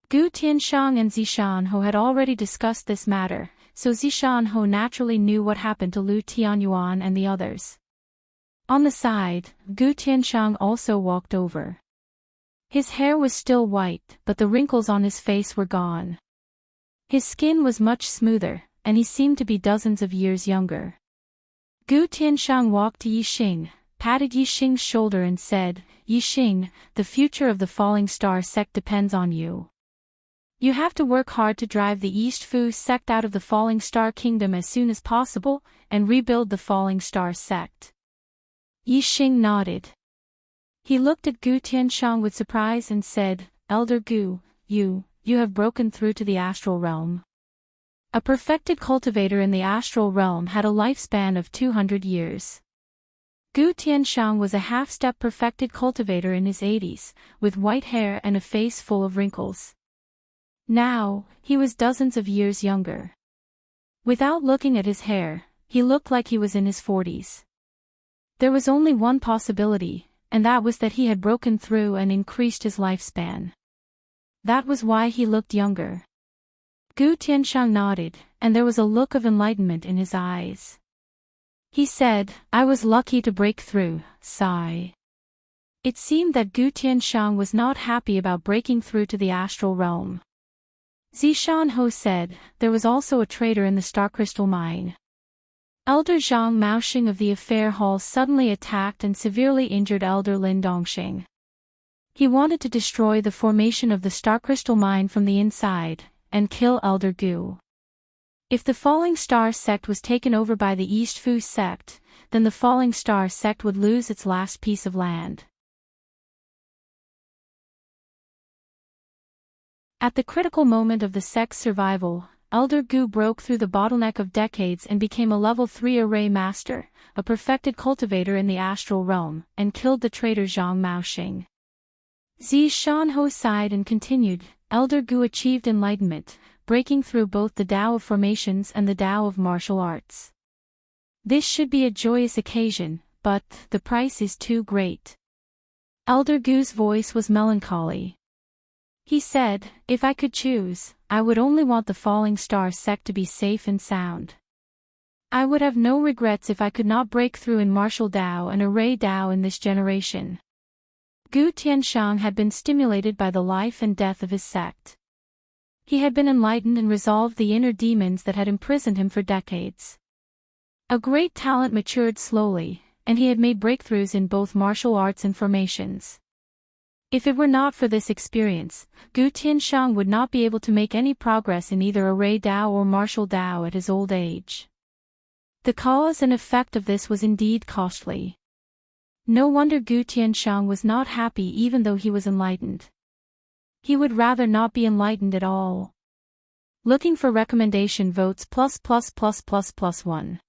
Gu Tianshang and Zishan Ho had already discussed this matter, so Zishan Ho naturally knew what happened to Lu Tianyuan and the others. On the side, Gu Tianshang also walked over. His hair was still white, but the wrinkles on his face were gone. His skin was much smoother, and he seemed to be dozens of years younger. Gu Tianshang walked to Yixing, patted Yixing's shoulder and said, "Yixing, the future of the Falling Star sect depends on you. You have to work hard to drive the East Fu sect out of the Falling Star Kingdom as soon as possible, and rebuild the Falling Star sect." Yixing nodded. He looked at Gu Tianshang with surprise and said, "Elder Gu, you have broken through to the astral realm." A perfected cultivator in the astral realm had a lifespan of 200 years. Gu Tianshang was a half-step perfected cultivator in his 80s, with white hair and a face full of wrinkles. Now, he was dozens of years younger. Without looking at his hair, he looked like he was in his 40s. There was only one possibility, and that was that he had broken through and increased his lifespan. That was why he looked younger. Gu Tianshang nodded, and there was a look of enlightenment in his eyes. He said, "I was lucky to break through, sigh." It seemed that Gu Tianshang was not happy about breaking through to the astral realm. Zishan Ho said, "There was also a traitor in the star crystal mine." Elder Zhang Maoxing of the Affair Hall suddenly attacked and severely injured Elder Lin Dongxing. He wanted to destroy the formation of the star crystal mine from the inside, and kill Elder Gu. If the Falling Star sect was taken over by the East Fu sect, then the Falling Star sect would lose its last piece of land. At the critical moment of the sect's survival, Elder Gu broke through the bottleneck of decades and became a level 3 array master, a perfected cultivator in the astral realm, and killed the traitor Zhang Maoxing. Zishan Ho sighed and continued, "Elder Gu achieved enlightenment, breaking through both the Tao of Formations and the Tao of Martial Arts. This should be a joyous occasion, but the price is too great." Elder Gu's voice was melancholy. He said, "If I could choose, I would only want the Falling Star sect to be safe and sound. I would have no regrets if I could not break through in Martial Tao and Array Tao in this generation. Gu Tianshang had been stimulated by the life and death of his sect. He had been enlightened and resolved the inner demons that had imprisoned him for decades. A great talent matured slowly, and he had made breakthroughs in both martial arts and formations. If it were not for this experience, Gu Tianshang would not be able to make any progress in either array Dao or martial Dao at his old age. The cause and effect of this was indeed costly. No wonder Gu Tianshang was not happy even though he was enlightened. He would rather not be enlightened at all. Looking for recommendation votes ++++++1.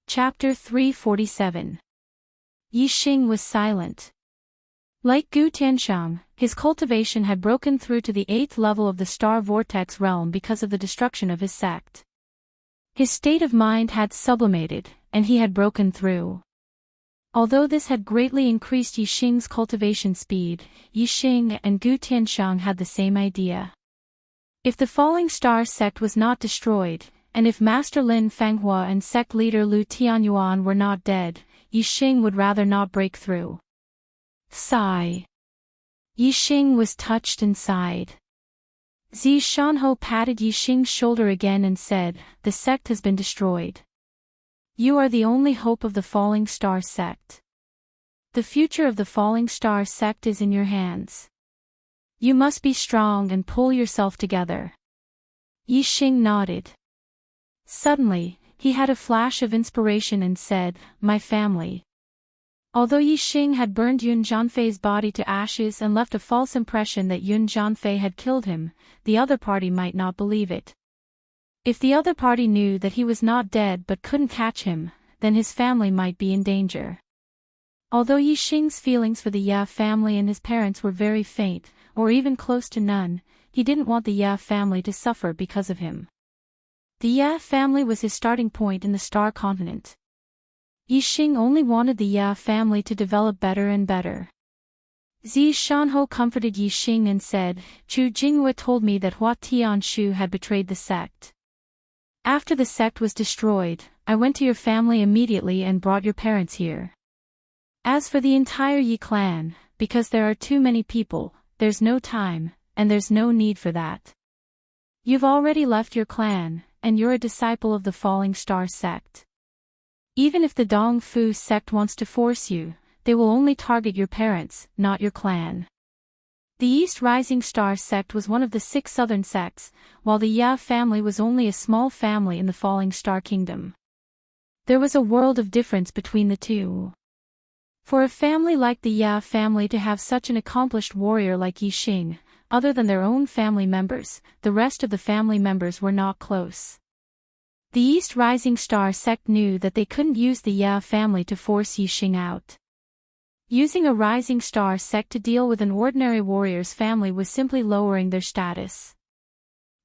Chapter 347. Yi Xing was silent. Like Gu Tianshang, his cultivation had broken through to the 8th level of the star vortex realm because of the destruction of his sect. His state of mind had sublimated, and he had broken through. Although this had greatly increased Yi Xing's cultivation speed, Yi Xing and Gu Tianshang had the same idea. If the falling star sect was not destroyed, and if Master Lin Fanghua and sect leader Lu Tianyuan were not dead, Yi Xing would rather not break through. Sigh. Yi Xing was touched and sighed. Zi Shanho patted Yi Xing's shoulder again and said, "The sect has been destroyed. You are the only hope of the falling star sect. The future of the falling star sect is in your hands. You must be strong and pull yourself together." Yi Xing nodded. Suddenly, he had a flash of inspiration and said, "My family." Although Yi Xing had burned Yun Zhanfei's body to ashes and left a false impression that Yun Zhanfei had killed him, the other party might not believe it. If the other party knew that he was not dead but couldn't catch him, then his family might be in danger. Although Yi Xing's feelings for the Ya family and his parents were very faint, or even close to none, he didn't want the Ya family to suffer because of him. The Ya family was his starting point in the Star Continent. Yi Xing only wanted the Ya family to develop better and better. Zi Shanho comforted Yi Xing and said, "Chu Jinghua told me that Hua Tianshu had betrayed the sect. After the sect was destroyed, I went to your family immediately and brought your parents here. As for the entire Yi clan, because there are too many people, there's no time, and there's no need for that. You've already left your clan, and you're a disciple of the Falling Star sect. Even if the Dong Fu sect wants to force you, they will only target your parents, not your clan." The East Rising Star sect was one of the 6 southern sects, while the Ya family was only a small family in the Falling Star Kingdom. There was a world of difference between the two. For a family like the Ya family to have such an accomplished warrior like Yi Xing, other than their own family members, the rest of the family members were not close. The East Rising Star sect knew that they couldn't use the Ya family to force Yi Xing out. Using a Rising Star sect to deal with an ordinary warrior's family was simply lowering their status.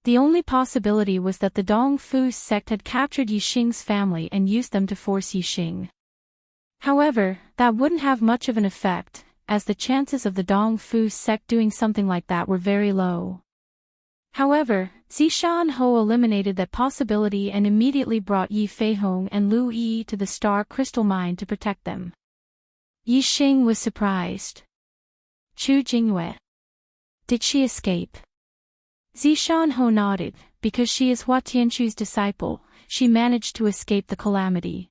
The only possibility was that the Dong Fu sect had captured Yi Xing's family and used them to force Yi Xing. However, that wouldn't have much of an effect, as the chances of the Dong Fu sect doing something like that were very low. However, Zishan Ho eliminated that possibility and immediately brought Yi Feihong and Lu Yi to the Star Crystal Mine to protect them. Yi Xing was surprised. Chu Jinghua. Did she escape? Zishan Ho nodded. Because she is Hua Tianchu's disciple, she managed to escape the calamity.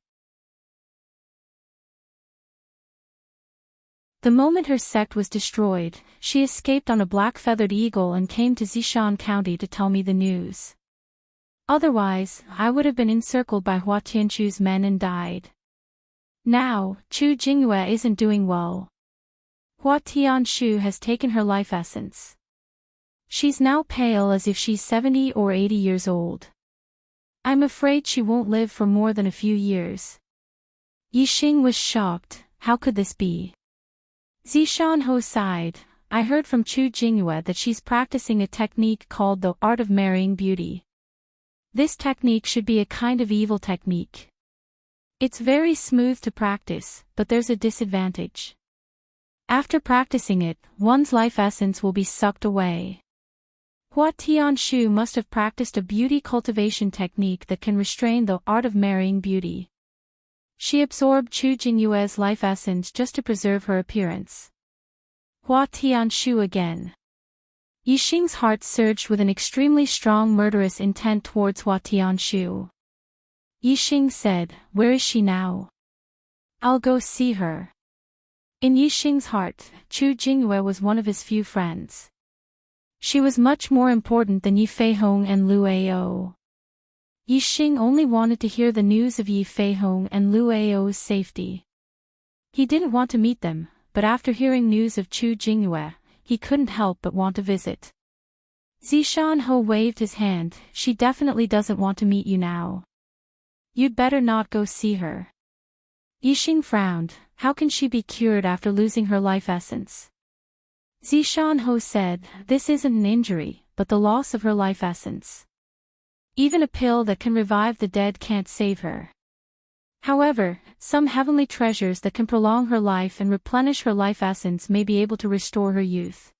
The moment her sect was destroyed, she escaped on a black-feathered eagle and came to Zishan County to tell me the news. Otherwise, I would have been encircled by Hua Tianchu's men and died. Now, Chu Jinghua isn't doing well. Hua Tianshu has taken her life essence. She's now pale as if she's 70 or 80 years old. I'm afraid she won't live for more than a few years. Yi Xing was shocked. How could this be? Zishan Ho sighed. I heard from Chu Jinghua that she's practicing a technique called the art of marrying beauty. This technique should be a kind of evil technique. It's very smooth to practice, but there's a disadvantage. After practicing it, one's life essence will be sucked away. Hua Tianshu must have practiced a beauty cultivation technique that can restrain the art of marrying beauty. She absorbed Chu Jingyue's life essence just to preserve her appearance. Hua Tianshu again. Yixing's heart surged with an extremely strong murderous intent towards Hua Tianshu. Yixing said, "Where is she now? I'll go see her." In Yixing's heart, Chu Jingyue was one of his few friends. She was much more important than Yi Feihong and Lu Ao. Yixing only wanted to hear the news of Yi Feihong and Lu Ao's safety. He didn't want to meet them, but after hearing news of Chu Jingyue, he couldn't help but want to visit. Zishan Ho waved his hand. "She definitely doesn't want to meet you now. You'd better not go see her." Yixing frowned. How can she be cured after losing her life essence? Zishan Ho said, "This isn't an injury, but the loss of her life essence. Even a pill that can revive the dead can't save her. However, some heavenly treasures that can prolong her life and replenish her life essence may be able to restore her youth.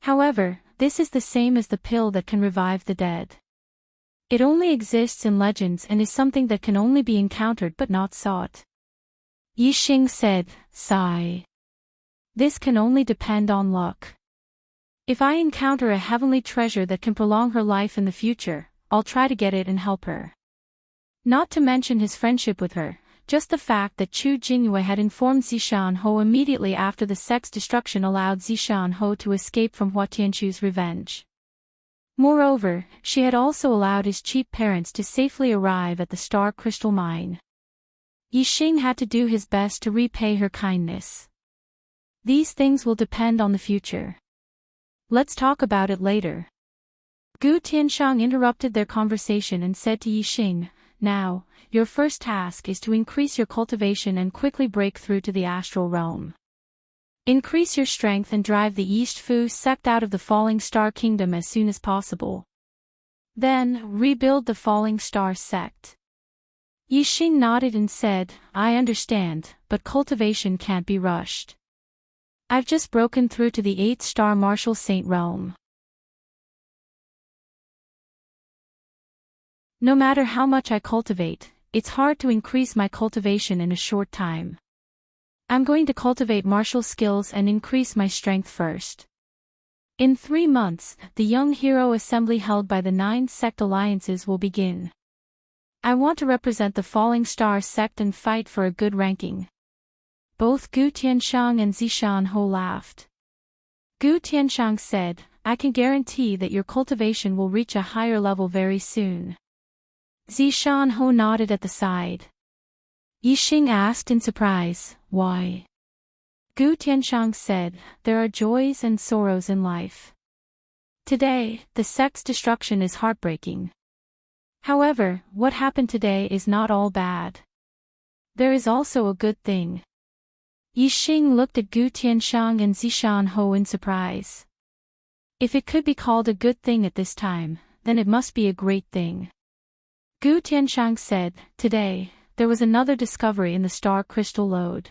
However, this is the same as the pill that can revive the dead. It only exists in legends and is something that can only be encountered but not sought." Yixing said, sigh. "This can only depend on luck. If I encounter a heavenly treasure that can prolong her life in the future, I'll try to get it and help her." Not to mention his friendship with her, just the fact that Chu Jingyue had informed Zishan Ho immediately after the sect's destruction allowed Zishan Ho to escape from Hua Tianshu's revenge. Moreover, she had also allowed his cheap parents to safely arrive at the Star Crystal Mine. Yixing had to do his best to repay her kindness. These things will depend on the future. Let's talk about it later. Gu Tianshang interrupted their conversation and said to Yixing, "Now, your first task is to increase your cultivation and quickly break through to the astral realm. Increase your strength and drive the East Fu sect out of the Falling Star Kingdom as soon as possible. Then, rebuild the Falling Star sect." Yixing nodded and said, "I understand, but cultivation can't be rushed. I've just broken through to the 8-star Martial Saint realm. No matter how much I cultivate, it's hard to increase my cultivation in a short time. I'm going to cultivate martial skills and increase my strength first. In 3 months, the Young Hero Assembly held by the 9 sect alliances will begin. I want to represent the Falling Star sect and fight for a good ranking." Both Gu Tianshang and Zishan Ho laughed. Gu Tianshang said, "I can guarantee that your cultivation will reach a higher level very soon." Zishan Ho nodded at the side. Yixing asked in surprise, "Why?" Gu Tianshang said, "There are joys and sorrows in life. Today, the sect's destruction is heartbreaking. However, what happened today is not all bad. There is also a good thing." Yixing looked at Gu Tianshang and Zishan Ho in surprise. If it could be called a good thing at this time, then it must be a great thing. Gu Tianshang said, "Today, there was another discovery in the star crystal lode.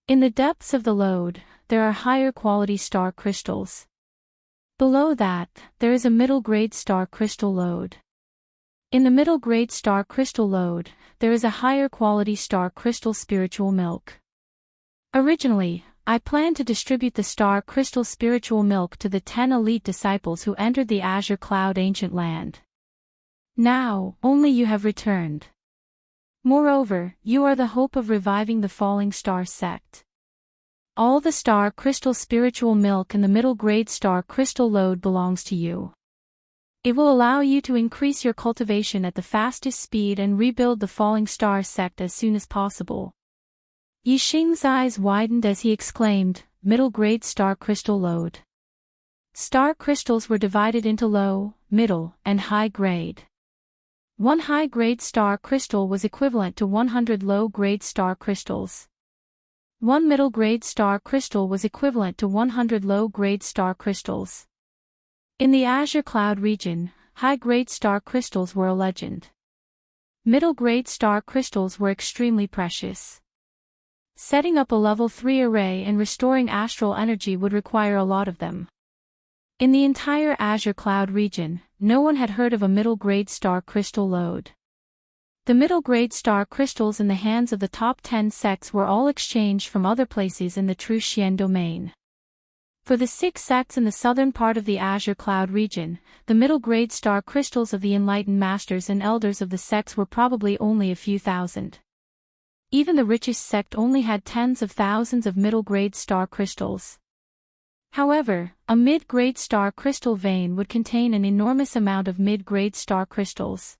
In the depths of the lode, there are higher quality star crystals. Below that, there is a middle-grade star crystal lode. In the middle-grade star crystal lode, there is a higher quality star crystal spiritual milk. Originally, I planned to distribute the star crystal spiritual milk to the 10 elite disciples who entered the Azure Cloud Ancient Land. Now, only you have returned. Moreover, you are the hope of reviving the Falling Star sect. All the star crystal spiritual milk in the middle-grade star crystal lode belongs to you. It will allow you to increase your cultivation at the fastest speed and rebuild the Falling Star sect as soon as possible." Yixing's eyes widened as he exclaimed, "Middle-grade star crystal lode." Star crystals were divided into low, middle, and high grade. One high-grade star crystal was equivalent to 100 low-grade star crystals. One middle-grade star crystal was equivalent to 100 low-grade star crystals. In the Azure Cloud region, high-grade star crystals were a legend. Middle-grade star crystals were extremely precious. Setting up a level 3 array and restoring astral energy would require a lot of them. In the entire Azure Cloud region, no one had heard of a middle-grade star crystal lode. The middle-grade star crystals in the hands of the top 10 sects were all exchanged from other places in the True Xian domain. For the 6 sects in the southern part of the Azure Cloud region, the middle-grade star crystals of the enlightened masters and elders of the sects were probably only a few thousand. Even the richest sect only had tens of thousands of middle-grade star crystals. However, a mid-grade star crystal vein would contain an enormous amount of mid-grade star crystals.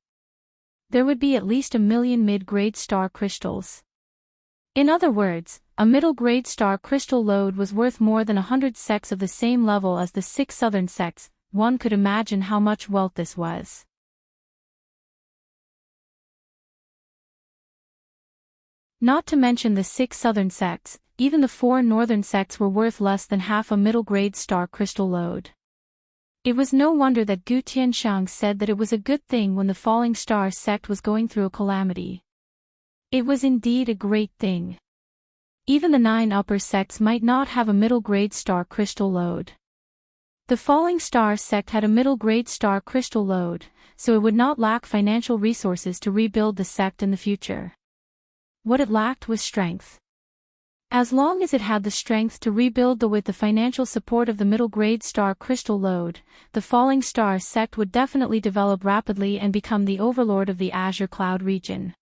There would be at least 1 million mid-grade star crystals. In other words, a middle-grade star crystal lode was worth more than 100 sects of the same level as the 6 southern sects. One could imagine how much wealth this was. Not to mention the 6 southern sects, even the 4 northern sects were worth less than half a middle-grade star crystal lode. It was no wonder that Gu Tianshang said that it was a good thing when the falling star sect was going through a calamity. It was indeed a great thing. Even the 9 upper sects might not have a middle-grade star crystal lode. The falling star sect had a middle-grade star crystal lode, so it would not lack financial resources to rebuild the sect in the future. What it lacked was strength. As long as it had the strength to rebuild with the financial support of the middle-grade star crystal lode, the falling star sect would definitely develop rapidly and become the overlord of the Azure Cloud region.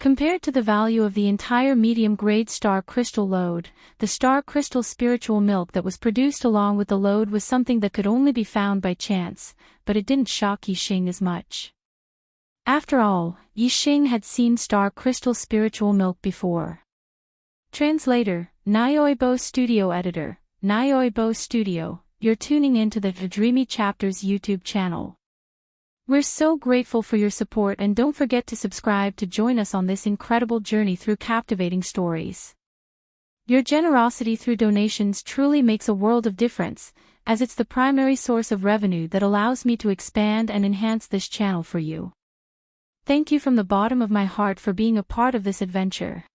Compared to the value of the entire medium-grade star crystal lode, the star crystal spiritual milk that was produced along with the lode was something that could only be found by chance, but it didn't shock Yixing as much. After all, Yixing had seen star crystal spiritual milk before. Translator, Nyoibo Studio Editor, Nyoibo Studio, you're tuning in to the Dreamy Chapters YouTube channel. We're so grateful for your support, and don't forget to subscribe to join us on this incredible journey through captivating stories. Your generosity through donations truly makes a world of difference, as it's the primary source of revenue that allows me to expand and enhance this channel for you. Thank you from the bottom of my heart for being a part of this adventure.